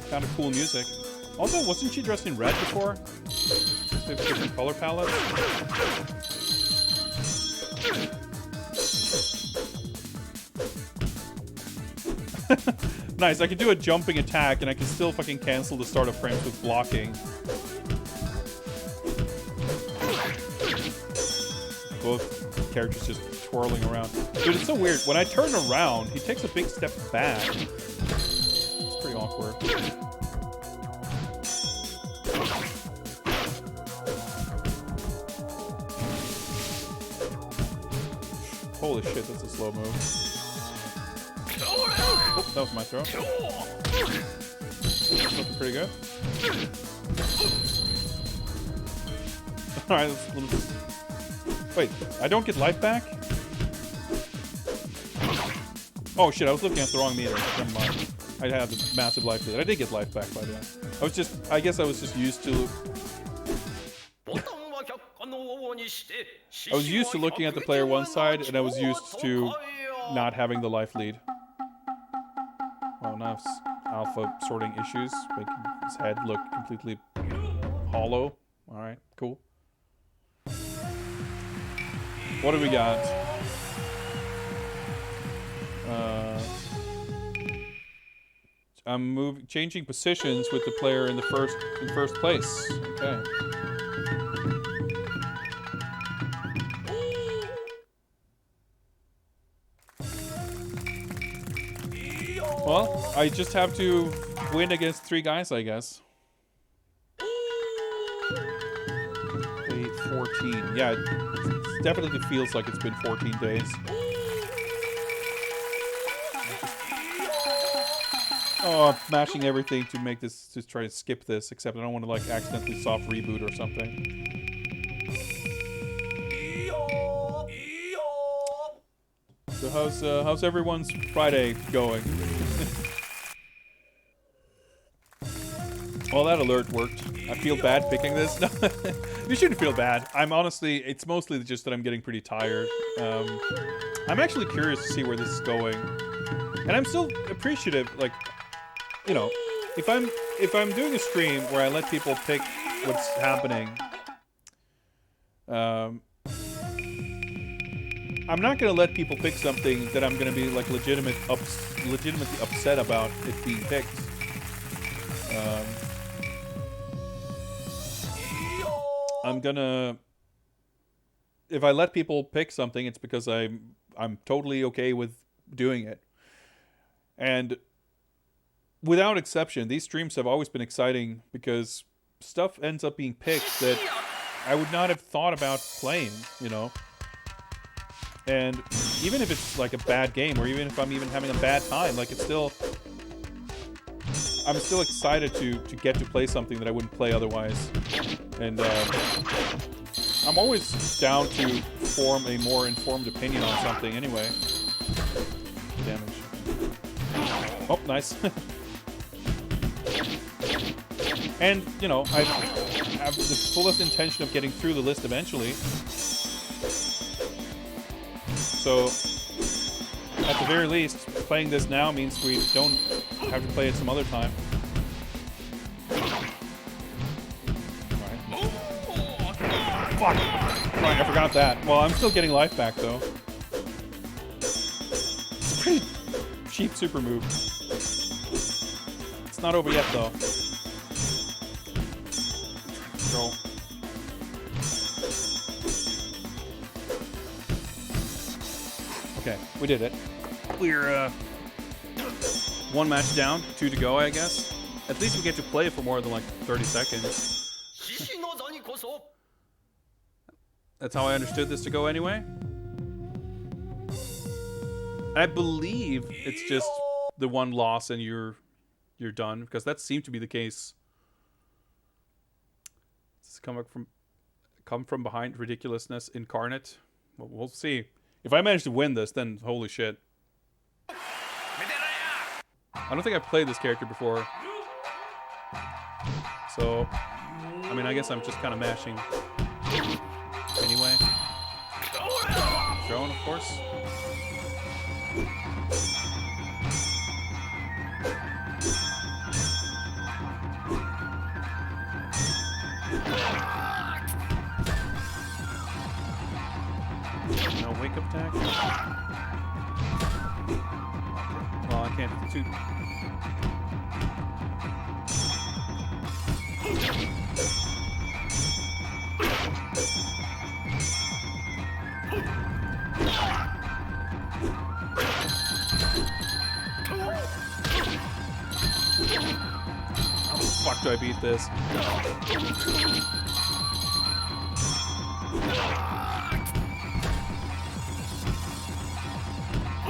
Kind of cool music. Also, wasn't she dressed in red before? Different color palette. Nice, I can do a jumping attack and I can still fucking cancel the start of frames with blocking. Both characters just twirling around. Dude, it's so weird. When I turn around, he takes a big step back. It's pretty awkward. Holy shit, that's a slow move. Oh, that was my throw. Looking pretty good. Alright, let's... Wait, I don't get life back? Oh shit, I was looking at the wrong meter. Never mind. I had the massive life lead. I did get life back by the way. I guess I was just used to... I was used to looking at the player one side, and I was used to not having the life lead. Oh, now it's alpha sorting issues, making his head look completely hollow. Alright, cool. What do we got? I'm changing positions with the player in first place. Okay. Well, I just have to win against 3 guys, I guess. 14. Yeah, it definitely feels like it's been 14 days. Oh, I'm mashing everything to make this, to try to skip this, except I don't want to like accidentally soft reboot or something. So how's everyone's Friday going? Well, that alert worked. I feel bad picking this. No, you shouldn't feel bad. I'm honestly, it's mostly just that I'm getting pretty tired. I'm actually curious to see where this is going, and I'm still appreciative. Like, you know, if I'm doing a stream where I let people pick what's happening, I'm not gonna let people pick something that I'm gonna be like legitimately upset about it being picked. I'm gonna, if I let people pick something, it's because I'm totally okay with doing it. And without exception, these streams have always been exciting because stuff ends up being picked that I would not have thought about playing, you know. And even if it's like a bad game, or even if I'm even having a bad time, like it's still, I'm still excited to get to play something that I wouldn't play otherwise. And I'm always down to form a more informed opinion on something anyway. Damage. Oh, nice. And, you know, I have the fullest intention of getting through the list eventually. So, at the very least, playing this now means we don't have to play it some other time. Fuck! Right, I forgot that. Well, I'm still getting life back, though. It's a pretty cheap super move. It's not over yet, though. Go. Okay, we did it. We're, 1 match down, 2 to go, I guess. At least we get to play for more than, like, 30 seconds. That's how I understood this to go anyway. I believe it's just the 1 loss and you're done, because that seemed to be the case. This is come from behind ridiculousness incarnate. Well, we'll see. If I manage to win this, then holy shit. I don't think I've played this character before. So, I mean, I guess I'm just kind of mashing. Anyway. Throwing, of course. No wake-up attack? Well, I can't shoot. after I beat this.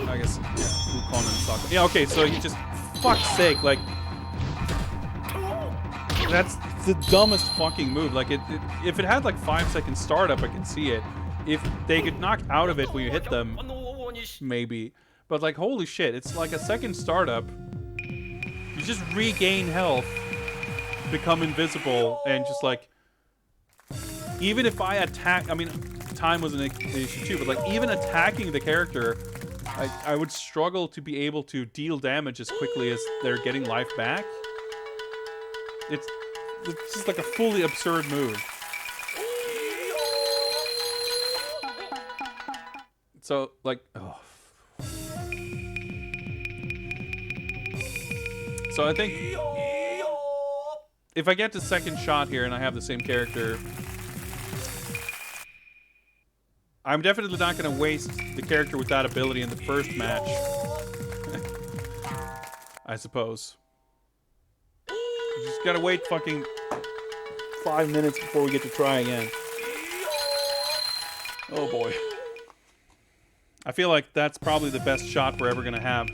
I guess, yeah, Wukong and Sakon. Yeah, okay, so he just, fuck's sake, like, that's the dumbest fucking move. Like, if it had like 5-second startup, I can see it. If they get knocked out of it when you hit them, maybe. But like, holy shit, it's like a second startup. You just regain health, become invisible, and just like, even if I attack, I mean, time was an issue too, but like, even attacking the character, I would struggle to be able to deal damage as quickly as they're getting life back. It's just like a fully absurd move. So, like, oh. So I think if I get to second shot here and I have the same character, I'm definitely not going to waste the character with that ability in the first match. I suppose. You just gotta wait fucking 5 minutes before we get to try again. Oh boy. I feel like that's probably the best shot we're ever gonna have.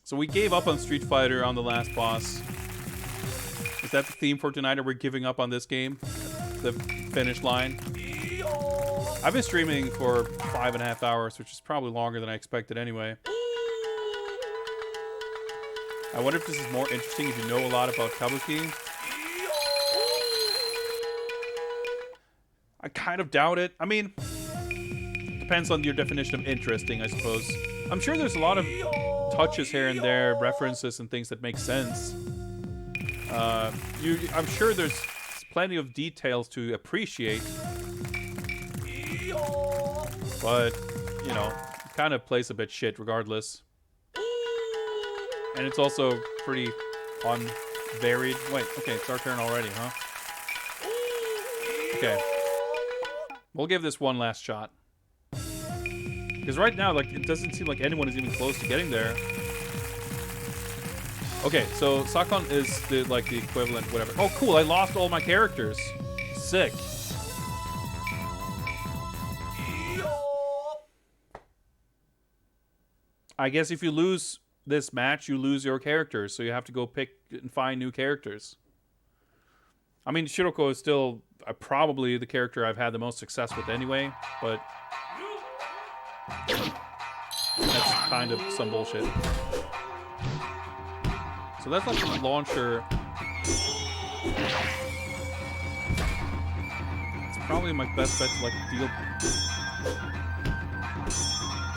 So we gave up on Street Fighter on the last boss. Is that the theme for tonight, or we're giving up on this game? The finish line? I've been streaming for 5.5 hours, which is probably longer than I expected anyway. I wonder if this is more interesting if you know a lot about Kabuki. I kind of doubt it. I mean, depends on your definition of interesting, I suppose. I'm sure there's a lot of touches here and there, references and things that make sense. I'm sure there's plenty of details to appreciate. But, you know, it kind of plays a bit shit regardless. And it's also pretty unvaried. Wait, okay, it's our turn already, huh? Okay. We'll give this one last shot. Because right now, like, it doesn't seem like anyone is even close to getting there. Okay, so Sakon is the equivalent, whatever. Oh, cool, I lost all my characters. Sick. I guess if you lose this match, you lose your characters, so you have to go pick and find new characters. I mean, Shiroko is still probably the character I've had the most success with anyway, but that's kind of some bullshit. So that's like the launcher. It's probably my best bet to like deal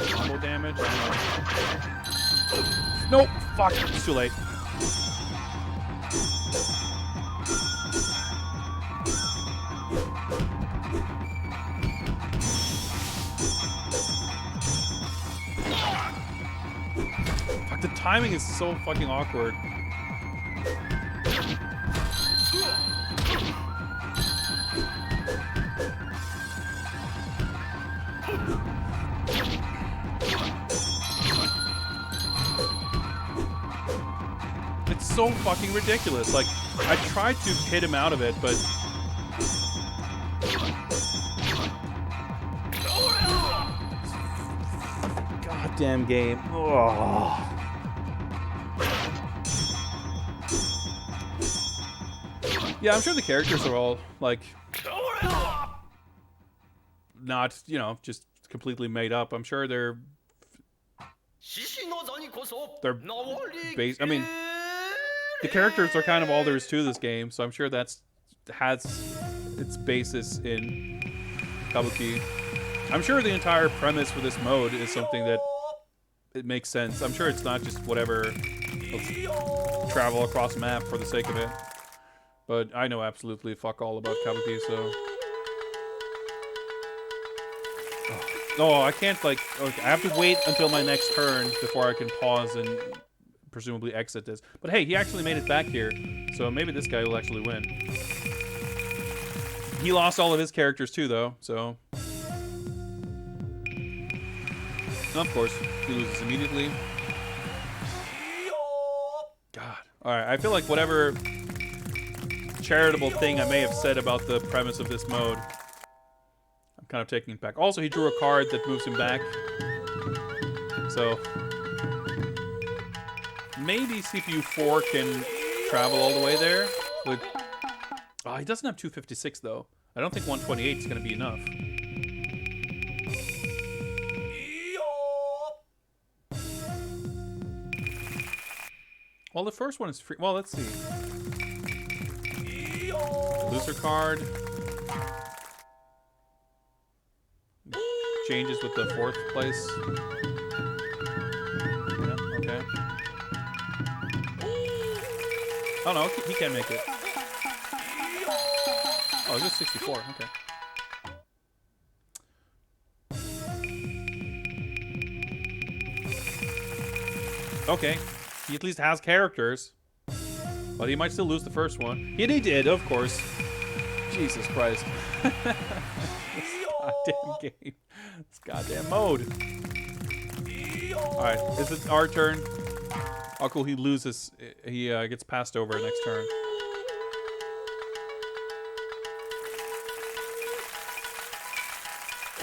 combo damage. Nope, fuck, it's too late. Fuck, the timing is so fucking awkward. It's so fucking ridiculous. Like, I tried to hit him out of it, but goddamn game. Oh. Yeah, I'm sure the characters are all like not, you know, just completely made up. I'm sure they're based. I mean, the characters are kind of all there is to this game, so I'm sure that's has its basis in Kabuki. I'm sure the entire premise for this mode is something that it makes sense. I'm sure it's not just whatever, let's travel across a map for the sake of it. But I know absolutely fuck all about Kabuki, so. Oh, I can't, like, okay, I have to wait until my next turn before I can pause and presumably exit this. But hey, he actually made it back here, so maybe this guy will actually win. He lost all of his characters too, though, so. And of course, he loses immediately. Alright, I feel like whatever charitable thing I may have said about the premise of this mode, I'm kind of taking it back. Also, he drew a card that moves him back. So, maybe CPU 4 can travel all the way there. With, oh, he doesn't have 256 though. I don't think 128 is going to be enough. Well, the first one is free. Well, let's see. Loser card. Changes with the 4th place. Yeah, okay. Oh no, he can make it. Oh, it's just 64. Okay. Okay. He at least has characters. But he might still lose the first one. And he did, of course. Jesus Christ. This goddamn game. This goddamn mode. Alright, is it our turn? Oh, cool. He loses. He gets passed over next turn.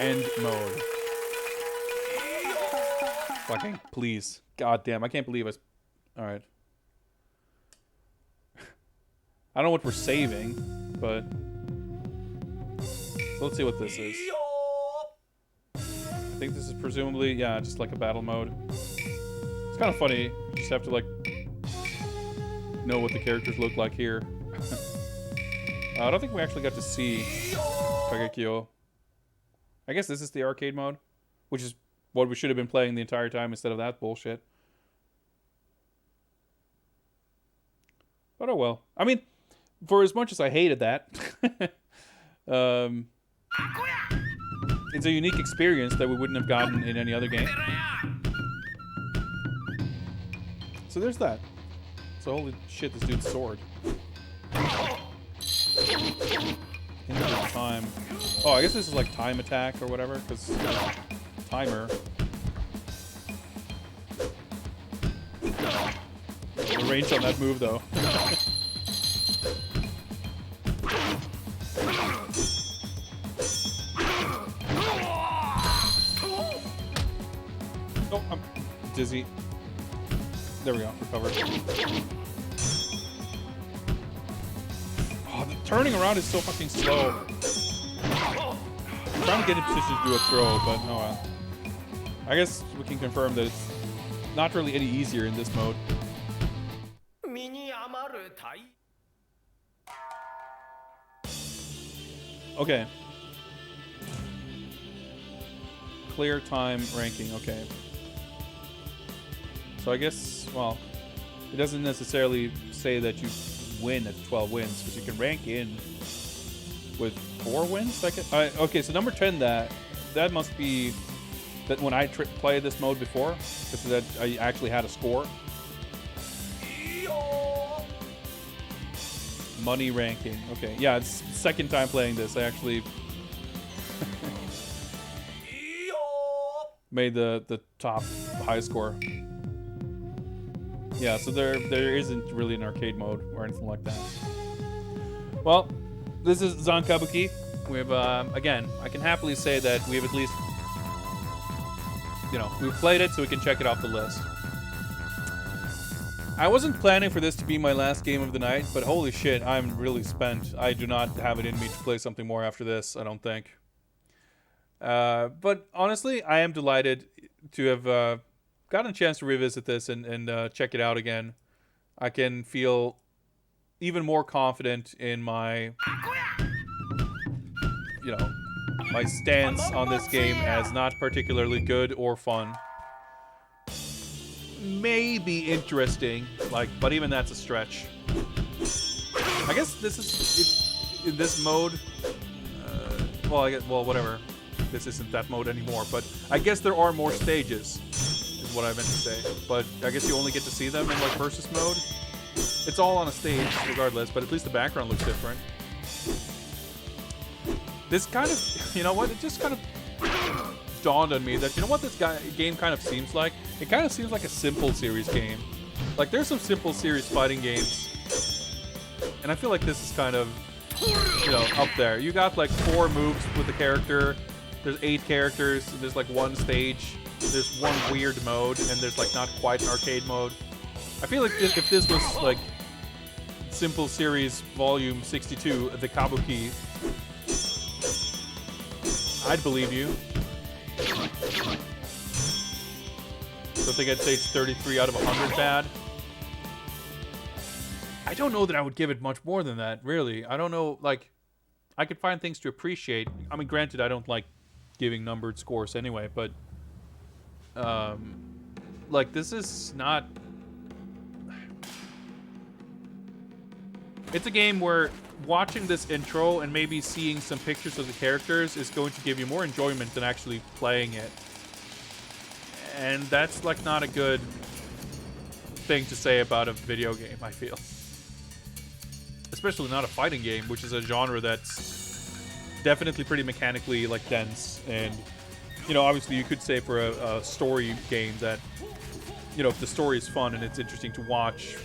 End mode. Fucking please. God damn, I can't believe us. Alright. I don't know what we're saving, but so let's see what this is. I think this is presumably, yeah, just like a battle mode. It's kind of funny. You just have to like know what the characters look like here. I don't think we actually got to see Kagekyo. I guess this is the arcade mode, which is what we should have been playing the entire time instead of that bullshit. But oh well. I mean, for as much as I hated that, it's a unique experience that we wouldn't have gotten in any other game. So there's that. So holy shit, this dude's sword. Into time. Oh, I guess this is like time attack or whatever, because timer. The range on that move, though. Oh, I'm dizzy. There we go. Recovered. Oh, the turning around is so fucking slow. I'm trying to get in position to do a throw, but oh well. I guess we can confirm that it's not really any easier in this mode. Okay. Clear time ranking, okay. So I guess, well, it doesn't necessarily say that you win at 12 wins, because you can rank in with 4 wins. Okay, so number 10, that must be that when I played this mode before, this is that I actually had a score. Money ranking. Okay, yeah, it's the second time playing this. I actually made the top high score. Yeah, so there isn't really an arcade mode or anything like that. Well, this is Zan Kabuki. We have again, I can happily say that we have at least, you know, we've played it, so we can check it off the list. I wasn't planning for this to be my last game of the night, but holy shit, I'm really spent. I do not have it in me to play something more after this, I don't think. But honestly, I am delighted to have gotten a chance to revisit this and check it out again. I can feel even more confident in my, you know, my stance on this game as not particularly good or fun. Maybe interesting, like, but even that's a stretch. I guess this is in this mode. Well, whatever. This isn't that mode anymore, but I guess there are more stages, is what I meant to say. But I guess you only get to see them in like versus mode. It's all on a stage, regardless, but at least the background looks different. This kind of, you know what? It just kind of dawned on me that, you know what this game kind of seems like? It kind of seems like a Simple Series game. Like, there's some simple series fighting games, and I feel like this is kind of, you know, up there. You got like 4 moves with the character. There's 8 characters. There's like 1 stage. There's 1 weird mode, and there's like not quite an arcade mode. I feel like if this was like Simple Series Volume 62, the Kabuki, I'd believe you. So I think I'd say it's 33 out of 100 bad. I don't know that I would give it much more than that, really. I don't know, like, I could find things to appreciate. I mean, granted, I don't like giving numbered scores anyway, but, like, this is not... It's a game where watching this intro and maybe seeing some pictures of the characters is going to give you more enjoyment than actually playing it. And that's, like, not a good thing to say about a video game, I feel. Especially not a fighting game, which is a genre that's definitely pretty mechanically, like, dense. And, you know, obviously you could say for a story game that, you know, if the story is fun and it's interesting to watch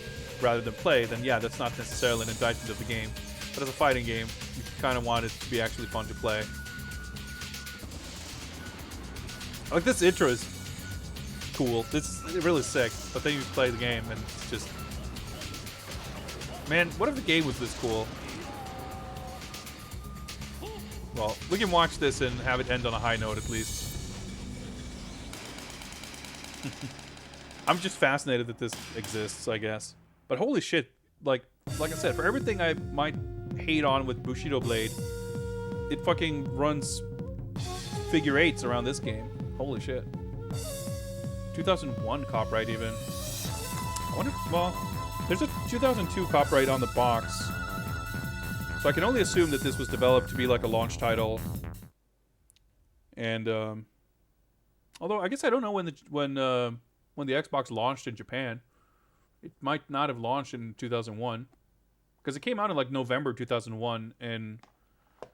rather than play, then yeah, that's not necessarily an indictment of the game. But as a fighting game, you kind of want it to be actually fun to play. Like, this intro is cool. This is really sick. But then you play the game and it's just... Man, what if the game was this cool? Well, we can watch this and have it end on a high note at least. I'm just fascinated that this exists, I guess. But holy shit, like I said, for everything I might hate on with Bushido Blade, it fucking runs figure 8s around this game. Holy shit. 2001 copyright even. I wonder, well, there's a 2002 copyright on the box. So I can only assume that this was developed to be like a launch title. And, although I guess I don't know when the Xbox launched in Japan. It might not have launched in 2001. Because it came out in like November 2001 in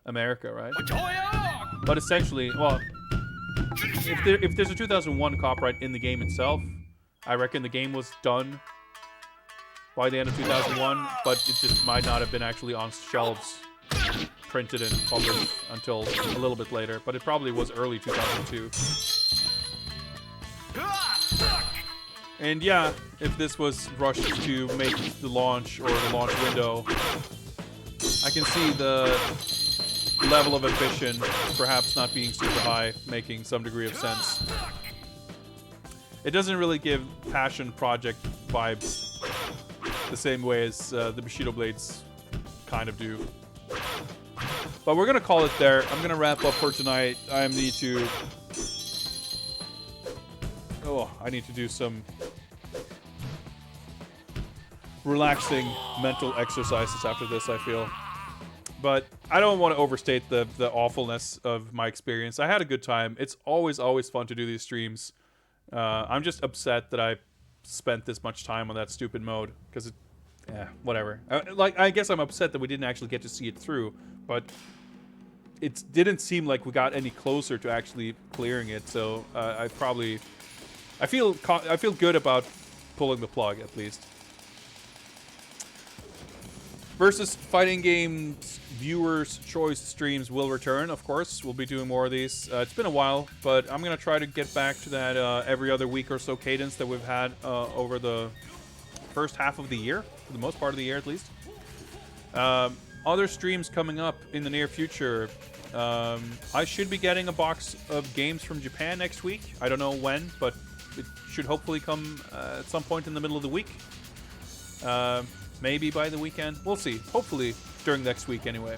America, right? But essentially, well, if there's a 2001 copyright in the game itself, I reckon the game was done by the end of 2001, but it just might not have been actually on shelves, printed and published until a little bit later. But it probably was early 2002. And yeah, if this was rushed to make the launch or the launch window, I can see the level of ambition perhaps not being super high, making some degree of sense. It doesn't really give passion project vibes the same way as the Bushido Blades kind of do. But we're gonna call it there. I'm gonna wrap up for tonight. I need to do some relaxing mental exercises after this, I feel. But I don't want to overstate the awfulness of my experience. I had a good time. It's always fun to do these streams. I'm just upset that I spent this much time on that stupid mode, because whatever. I guess I'm upset that we didn't actually get to see it through, but it didn't seem like we got any closer to actually clearing it. So I feel good about pulling the plug at least. Versus fighting games viewers' choice streams will return, of course. We'll be doing more of these. It's been a while, but I'm going to try to get back to that every other week or so cadence that we've had over the first half of the year, for the most part of the year at least. Other streams coming up in the near future. I should be getting a box of games from Japan next week. I don't know when, but it should hopefully come at some point in the middle of the week. Maybe by the weekend. We'll see. Hopefully during next week anyway.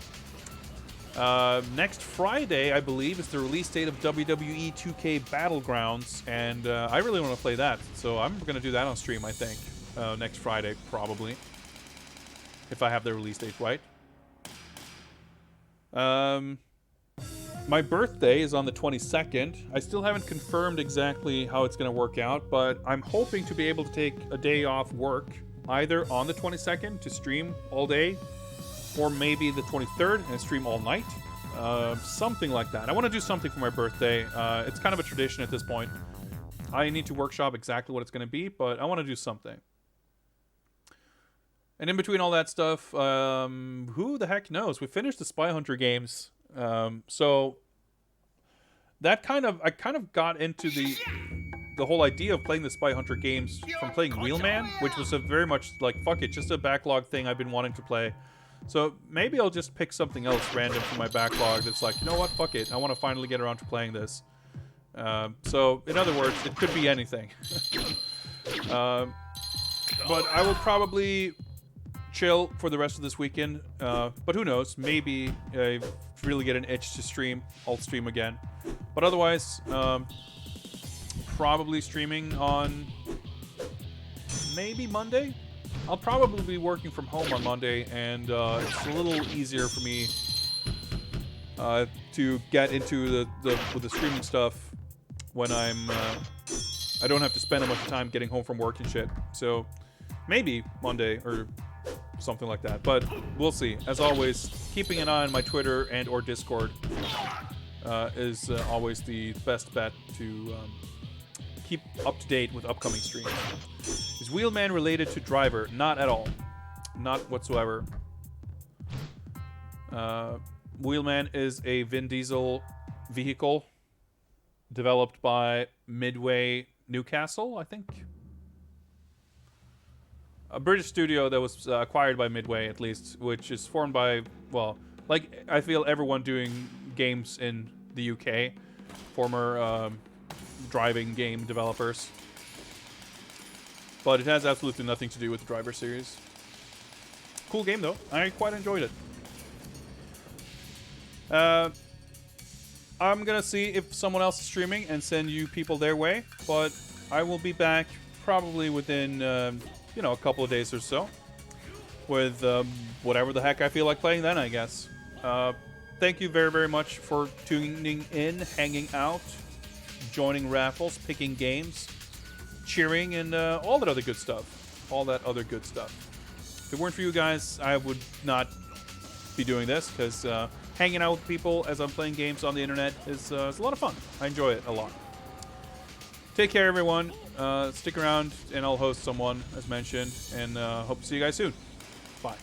Next Friday, I believe, is the release date of WWE 2K Battlegrounds, and I really want to play that. So I'm going to do that on stream, I think. Next Friday, probably. If I have the release date right. My birthday is on the 22nd. I still haven't confirmed exactly how it's going to work out, but I'm hoping to be able to take a day off work either on the 22nd to stream all day, or maybe the 23rd and stream all night. Something like that. I want to do something for my birthday. It's kind of a tradition at this point. I need to workshop exactly what it's going to be, but I want to do something. And in between all that stuff, who the heck knows? We finished the Spy Hunter games, so that I kind of got into the whole idea of playing the Spy Hunter games from playing Wheelman, which was a very much like, fuck it, just a backlog thing I've been wanting to play. So maybe I'll just pick something else random from my backlog that's like, you know what, fuck it, I want to finally get around to playing this. So, in other words, it could be anything. But I will probably chill for the rest of this weekend. But who knows? Maybe I really get an itch to stream. I'll stream again. But otherwise, probably streaming on maybe Monday. I'll probably be working from home on Monday, and it's a little easier for me to get into the streaming stuff when I don't have to spend a bunch of time getting home from work and shit. So maybe Monday or something like that, but we'll see. As always, keeping an eye on my Twitter and or Discord is always the best bet to keep up to date with upcoming streams. Is Wheelman related to Driver? Not at all. Not whatsoever. Wheelman is a Vin Diesel vehicle developed by Midway Newcastle, I think. A British studio that was acquired by Midway, at least, which is formed by, well, like, I feel everyone doing games in the UK, former driving game developers. But it has absolutely nothing to do with the Driver series. Cool game, though. I quite enjoyed it. I'm gonna see if someone else is streaming and send you people their way, but I will be back probably within, you know, a couple of days or so with whatever the heck I feel like playing then, I guess. Thank you very, very much for tuning in, hanging out, joining raffles, picking games, cheering, and all that other good stuff. All that other good stuff. If it weren't for you guys, I would not be doing this, because hanging out with people as I'm playing games on the internet is a lot of fun. I enjoy it a lot. Take care, everyone. Stick around, and I'll host someone, as mentioned, and hope to see you guys soon. Bye.